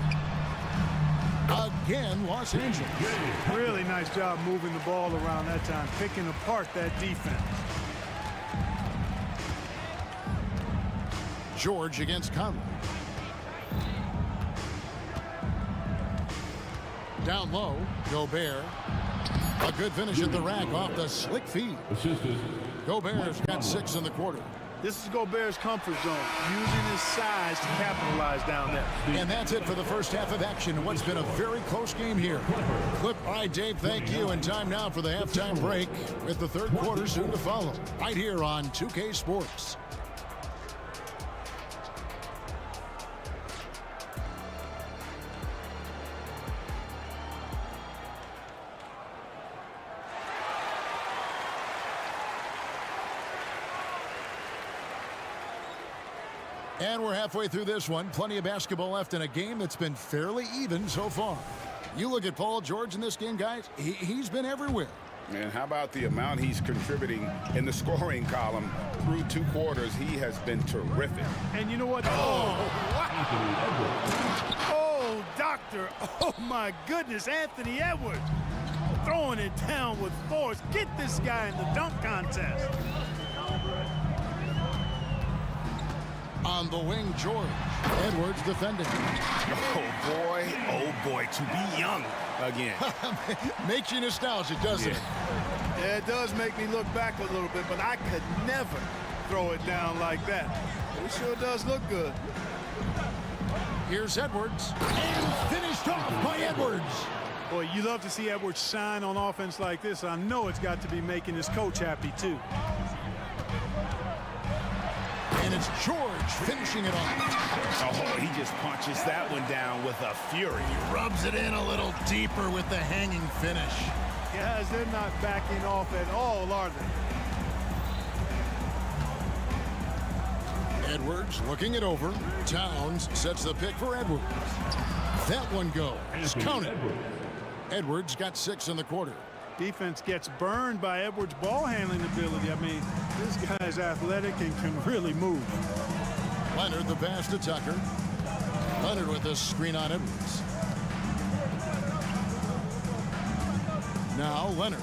Again, Los Angeles. Really nice job moving the ball around that time, picking apart that defense. George against Conley. Down low, Gobert. A good finish at the rack off the slick feed. Gobert's got 6 in the quarter. This is Gobert's comfort zone, using his size to capitalize down there. And that's it for the first half of action in what's been a very close game here. All right, Dave, thank you. And time now for the halftime break with the third quarter soon to follow. Right here on 2K Sports. And we're halfway through this one. Plenty of basketball left in a game that's been fairly even so far. You look at Paul George in this game, guys. He's been everywhere. And how about the amount he's contributing in the scoring column through 2 quarters? He has been terrific. And you know what? Oh, wow. Oh, doctor. Oh, my goodness. Anthony Edwards throwing it down with force. Get this guy in the dunk contest. On the wing, George. Edwards defending. Oh boy, to be young again. Makes you nostalgic, doesn't it? Yeah, it does make me look back a little bit, but I could never throw it down like that. It sure does look good. Here's Edwards. And finished off by Edwards. Boy, you love to see Edwards shine on offense like this. I know it's got to be making his coach happy, too. And it's George finishing it off. Oh, he just punches that one down with a fury. He rubs it in a little deeper with the hanging finish. Guys, they're not backing off at all, are they? Edwards looking it over. Towns sets the pick for Edwards. That one goes. Count it. Edwards got 6 in the quarter. Defense gets burned by Edwards' ball handling ability. I mean, this guy's athletic and can really move. Leonard the pass to Tucker. Leonard with a screen on Edwards. Now Leonard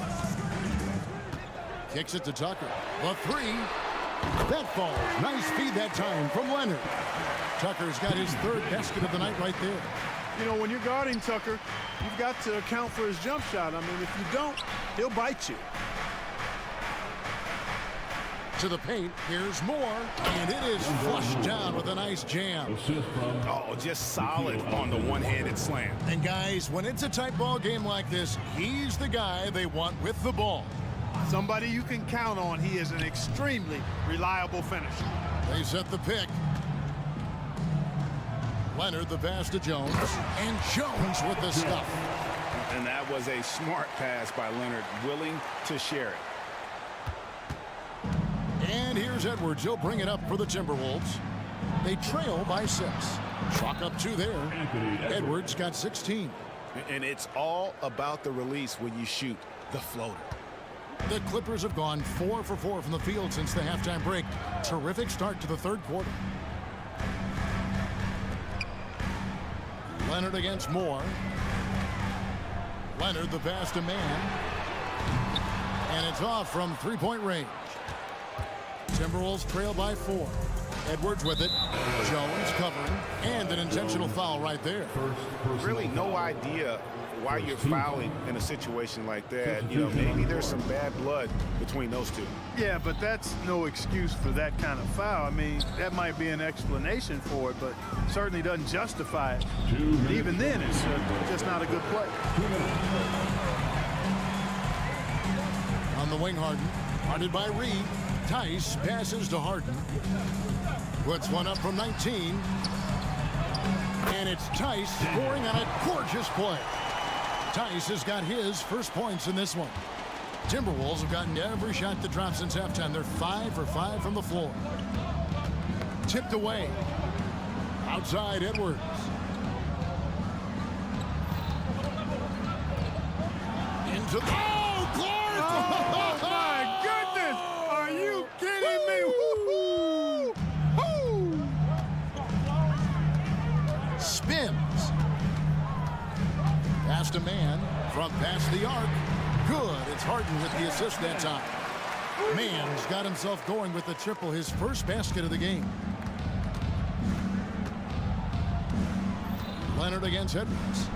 kicks it to Tucker. The 3. That falls. Nice feed that time from Leonard. Tucker's got his 3rd basket of the night right there. You know, when you're guarding Tucker, you've got to account for his jump shot. I mean, if you don't, he'll bite you. To the paint, here's Moore, and it is flushed down with a nice jam. Oh, just solid on the one-handed slam. And guys, when it's a tight ball game like this, he's the guy they want with the ball. Somebody you can count on. He is an extremely reliable finisher. They set the pick. Leonard the pass to Jones, and Jones with the stuff. And that was a smart pass by Leonard, willing to share it. And here's Edwards. He'll bring it up for the Timberwolves. They trail by 6. Chalk up 2 there. Edwards got 16. And it's all about the release when you shoot the floater. The Clippers have gone 4 for 4 from the field since the halftime break. Terrific start to the 3rd quarter. Leonard against Moore. Leonard the pass to man. And it's off from 3-point range. Timberwolves trail by 4. Edwards with it. Jones covering. And an intentional foul right there. Really no idea why you're fouling in a situation like that. You know, maybe there's some bad blood between those two. Yeah, but that's no excuse for that kind of foul. I mean, that might be an explanation for it, but certainly doesn't justify it. Even then, it's just not a good play. On the wing, Harden. Guarded by Reed. Tice passes to Harden. Puts one up from 19. And it's Tice scoring on a gorgeous play. Tice has got his first points in this one. Timberwolves have gotten every shot that dropped since halftime. They're 5 for 5 from the floor. Tipped away. Outside Edwards. Into the... Oh, Clark! Oh, my goodness! Are you kidding me? Woo-hoo! Woo! Spins. Past a man from past the arc. Good. It's Harden with the assist that time. Mann's got himself going with the triple, his first basket of the game. Leonard against Edwards.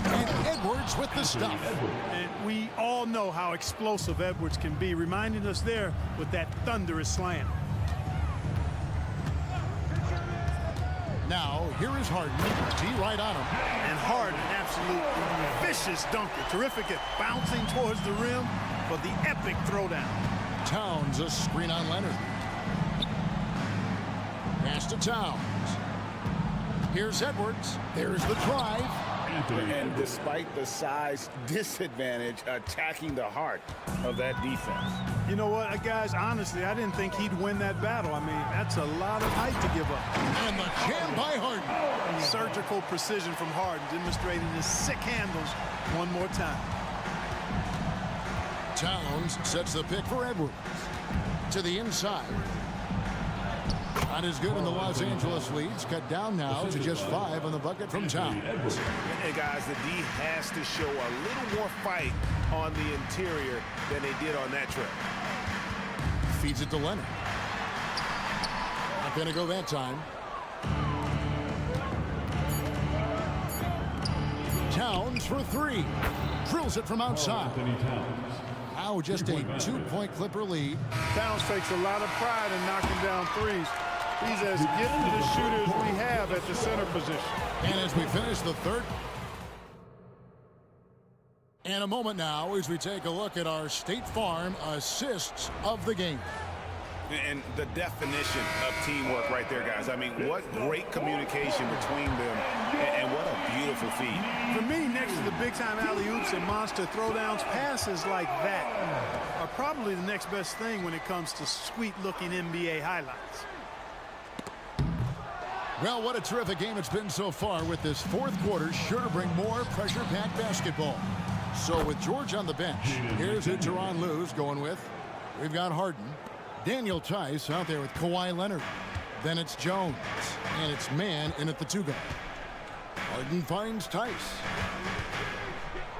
And Edwards with the stuff. And we all know how explosive Edwards can be, reminding us there with that thunderous slam. Now, here is Harden. T right on him. And Harden, absolute vicious dunker. Terrific at bouncing towards the rim for the epic throwdown. Towns a screen on Leonard. Pass to Towns. Here's Edwards. There's the drive. And despite the size disadvantage, attacking the heart of that defense. You know what, guys, honestly, I didn't think he'd win that battle. I mean, that's a lot of height to give up. And the jam by Harden. Surgical precision from Harden, demonstrating his sick handles one more time. Towns sets the pick for Edwards. To the inside. Not as good in the Los Angeles leads. Cut down now to just 5 on the bucket from Towns. Hey, guys, the D has to show a little more fight on the interior than they did on that trip. Feeds it to Leonard. Not going to go that time. Towns for 3. Drills it from outside. Now just a 2-point Clipper lead. Towns takes a lot of pride in knocking down threes. He's as gifted a shooter as we have at the center position. And as we finish the third. In a moment now as we take a look at our State Farm assists of the game. And the definition of teamwork right there, guys. I mean, what great communication between them, and what a beautiful feed. For me, next to the big-time alley-oops and monster throwdowns, passes like that are probably the next best thing when it comes to sweet-looking NBA highlights. Well, what a terrific game it's been so far, with this fourth quarter sure to bring more pressure-packed basketball. So with George on the bench, here's who Tyronn Lue's going with. We've got Harden. Daniel Tice out there with Kawhi Leonard. Then it's Jones. And it's Mann in at the 2-guard. Harden finds Tice.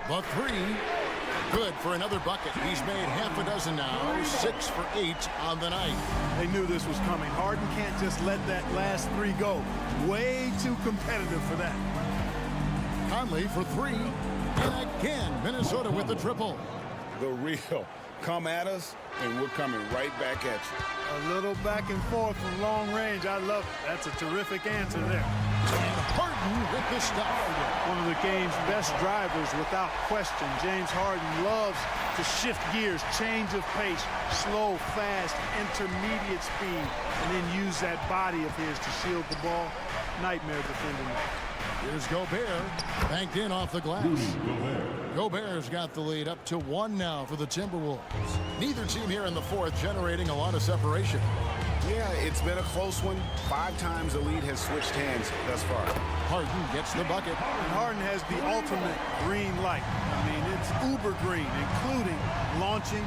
The 3. Good for another bucket. He's made half a dozen now. 6 for 8 on the night. They knew this was coming. Harden can't just let that last 3 go. Way too competitive for that. Conley for 3. And again, Minnesota with the triple. The real. Come at us, and we're coming right back at you. A little back and forth from long range. I love it. That's a terrific answer there. And Harden with the stuff. One of the game's best drivers without question. James Harden loves to shift gears, change of pace, slow, fast, intermediate speed, and then use that body of his to shield the ball. Nightmare defending it. Here's Gobert, banked in off the glass. Gobert's got the lead up to 1 now for the Timberwolves. Neither team here in the fourth generating a lot of separation. Yeah, it's been a close one. 5 times the lead has switched hands thus far. Harden gets the bucket. And Harden has the ultimate green light. I mean, it's uber green, including launching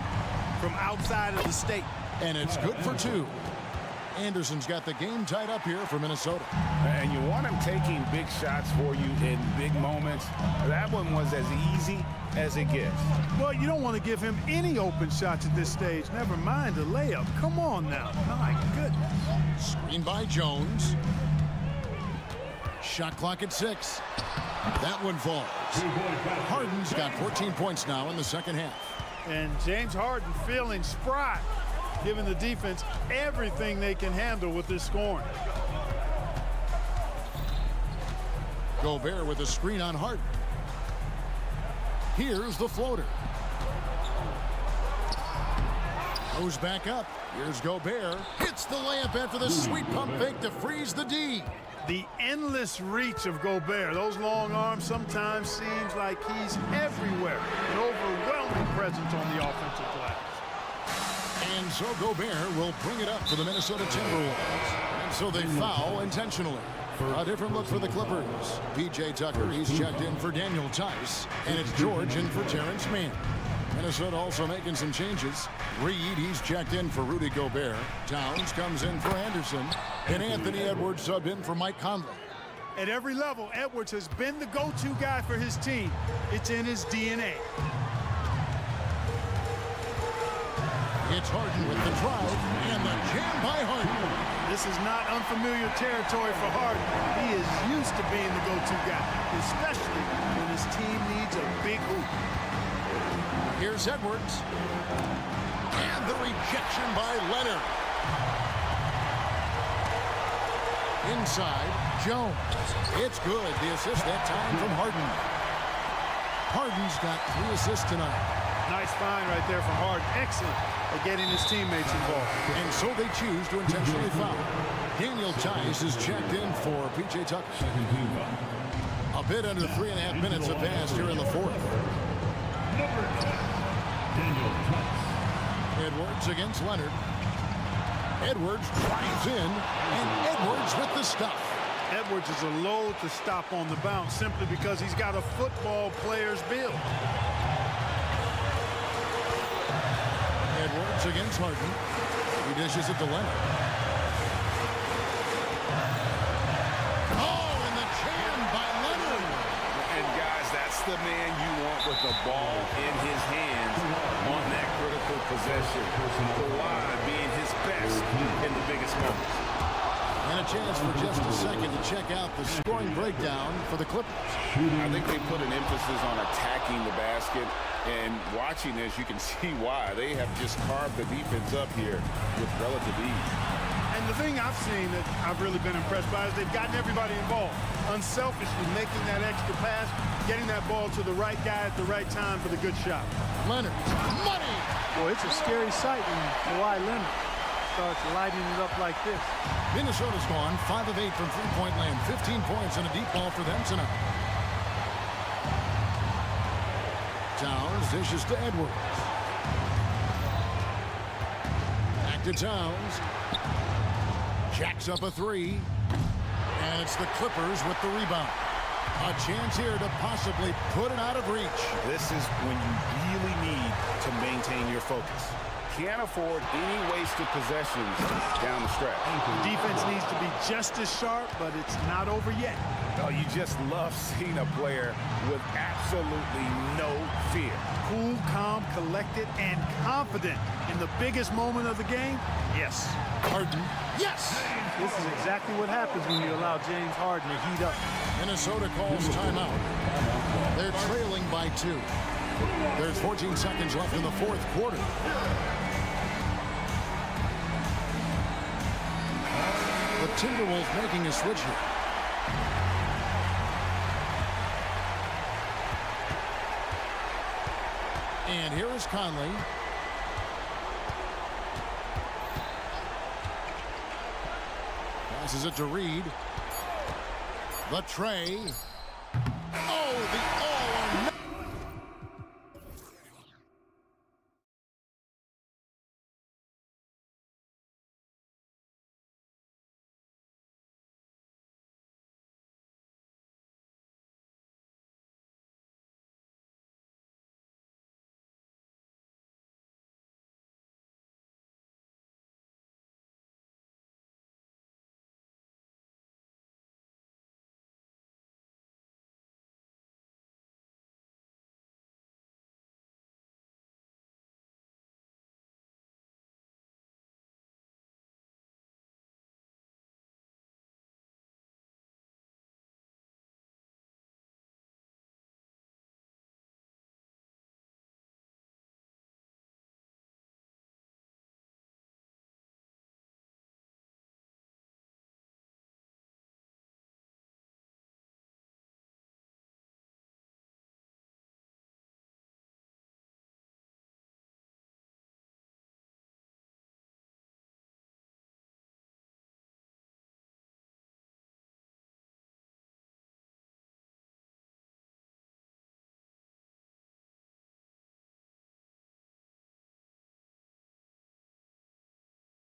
from outside of the state. And it's good for 2. Anderson's got the game tied up here for Minnesota. And you want him taking big shots for you in big moments. That one was as easy as it gets. Well, you don't want to give him any open shots at this stage. Never mind a layup. Come on now. My goodness. Screen by Jones. Shot clock at 6. That one falls. Harden's got 14 points now in the second half. And James Harden feeling spry, giving the defense everything they can handle with this scoring. Gobert with a screen on Harden. Here's the floater. Goes back up. Here's Gobert. Hits the layup after the sweet pump fake to freeze the D. The endless reach of Gobert. Those long arms sometimes seems like he's everywhere. An overwhelming presence on the offensive glass. And so Gobert will bring it up for the Minnesota Timberwolves. And so they foul intentionally. A different look for the Clippers. PJ Tucker, he's checked in for Daniel Tice. And it's George in for Terrence Mann. Minnesota also making some changes. Reed, he's checked in for Rudy Gobert. Towns comes in for Anderson. And Anthony Edwards subbed in for Mike Conley. At every level, Edwards has been the go-to guy for his team. It's in his DNA. It's Harden with the drive and the jam by Harden. This is not unfamiliar territory for Harden. He is used to being the go-to guy, especially when his team needs a big hoop. Here's Edwards. And the rejection by Leonard. Inside, Jones. It's good. The assist that time from Harden. Harden's got 3 assists tonight. Nice find right there from Harden. Excellent at getting his teammates involved. And so they choose to intentionally foul. Daniel Tice is checked in for PJ Tucker. A bit under 3.5 minutes have passed here in the fourth. Edwards against Leonard. Edwards drives in, and Edwards with the stuff. Edwards is a load to stop on the bounce simply because he's got a football player's build. Edwards against Harden. He dishes it to Leonard. Oh, and the jam by Leonard. And guys, that's the man you want with the ball in his hands on that critical possession. Kawhi being his best in the biggest moments. And a chance for just a second to check out the scoring breakdown for the Clippers. I think they put an emphasis on attacking the basket. And watching this, you can see why. They have just carved the defense up here with relative ease. And the thing I've seen that I've really been impressed by is they've gotten everybody involved. Unselfishly making that extra pass, getting that ball to the right guy at the right time for the good shot. Leonard, money! Well, it's a scary sight when Kawhi Leonard starts lighting it up like this. Minnesota's gone 5 of 8 from three-point land. 15 points and a deep ball for them tonight. Towns dishes to Edwards. Back to Towns. Jacks up a 3. And it's the Clippers with the rebound. A chance here to possibly put it out of reach. This is when you really need to maintain your focus. Can't afford any wasted possessions down the stretch. Defense needs to be just as sharp, but it's not over yet. Oh, you just love seeing a player with absolutely no fear. Cool, calm, collected, and confident in the biggest moment of the game. Yes. Harden. Yes! This is exactly what happens when you allow James Harden to heat up. Minnesota calls timeout. They're trailing by 2. There's 14 seconds left in the fourth quarter. The Timberwolves making a switch here. And here is Conley. Passes it to Reed. The tray. Oh, the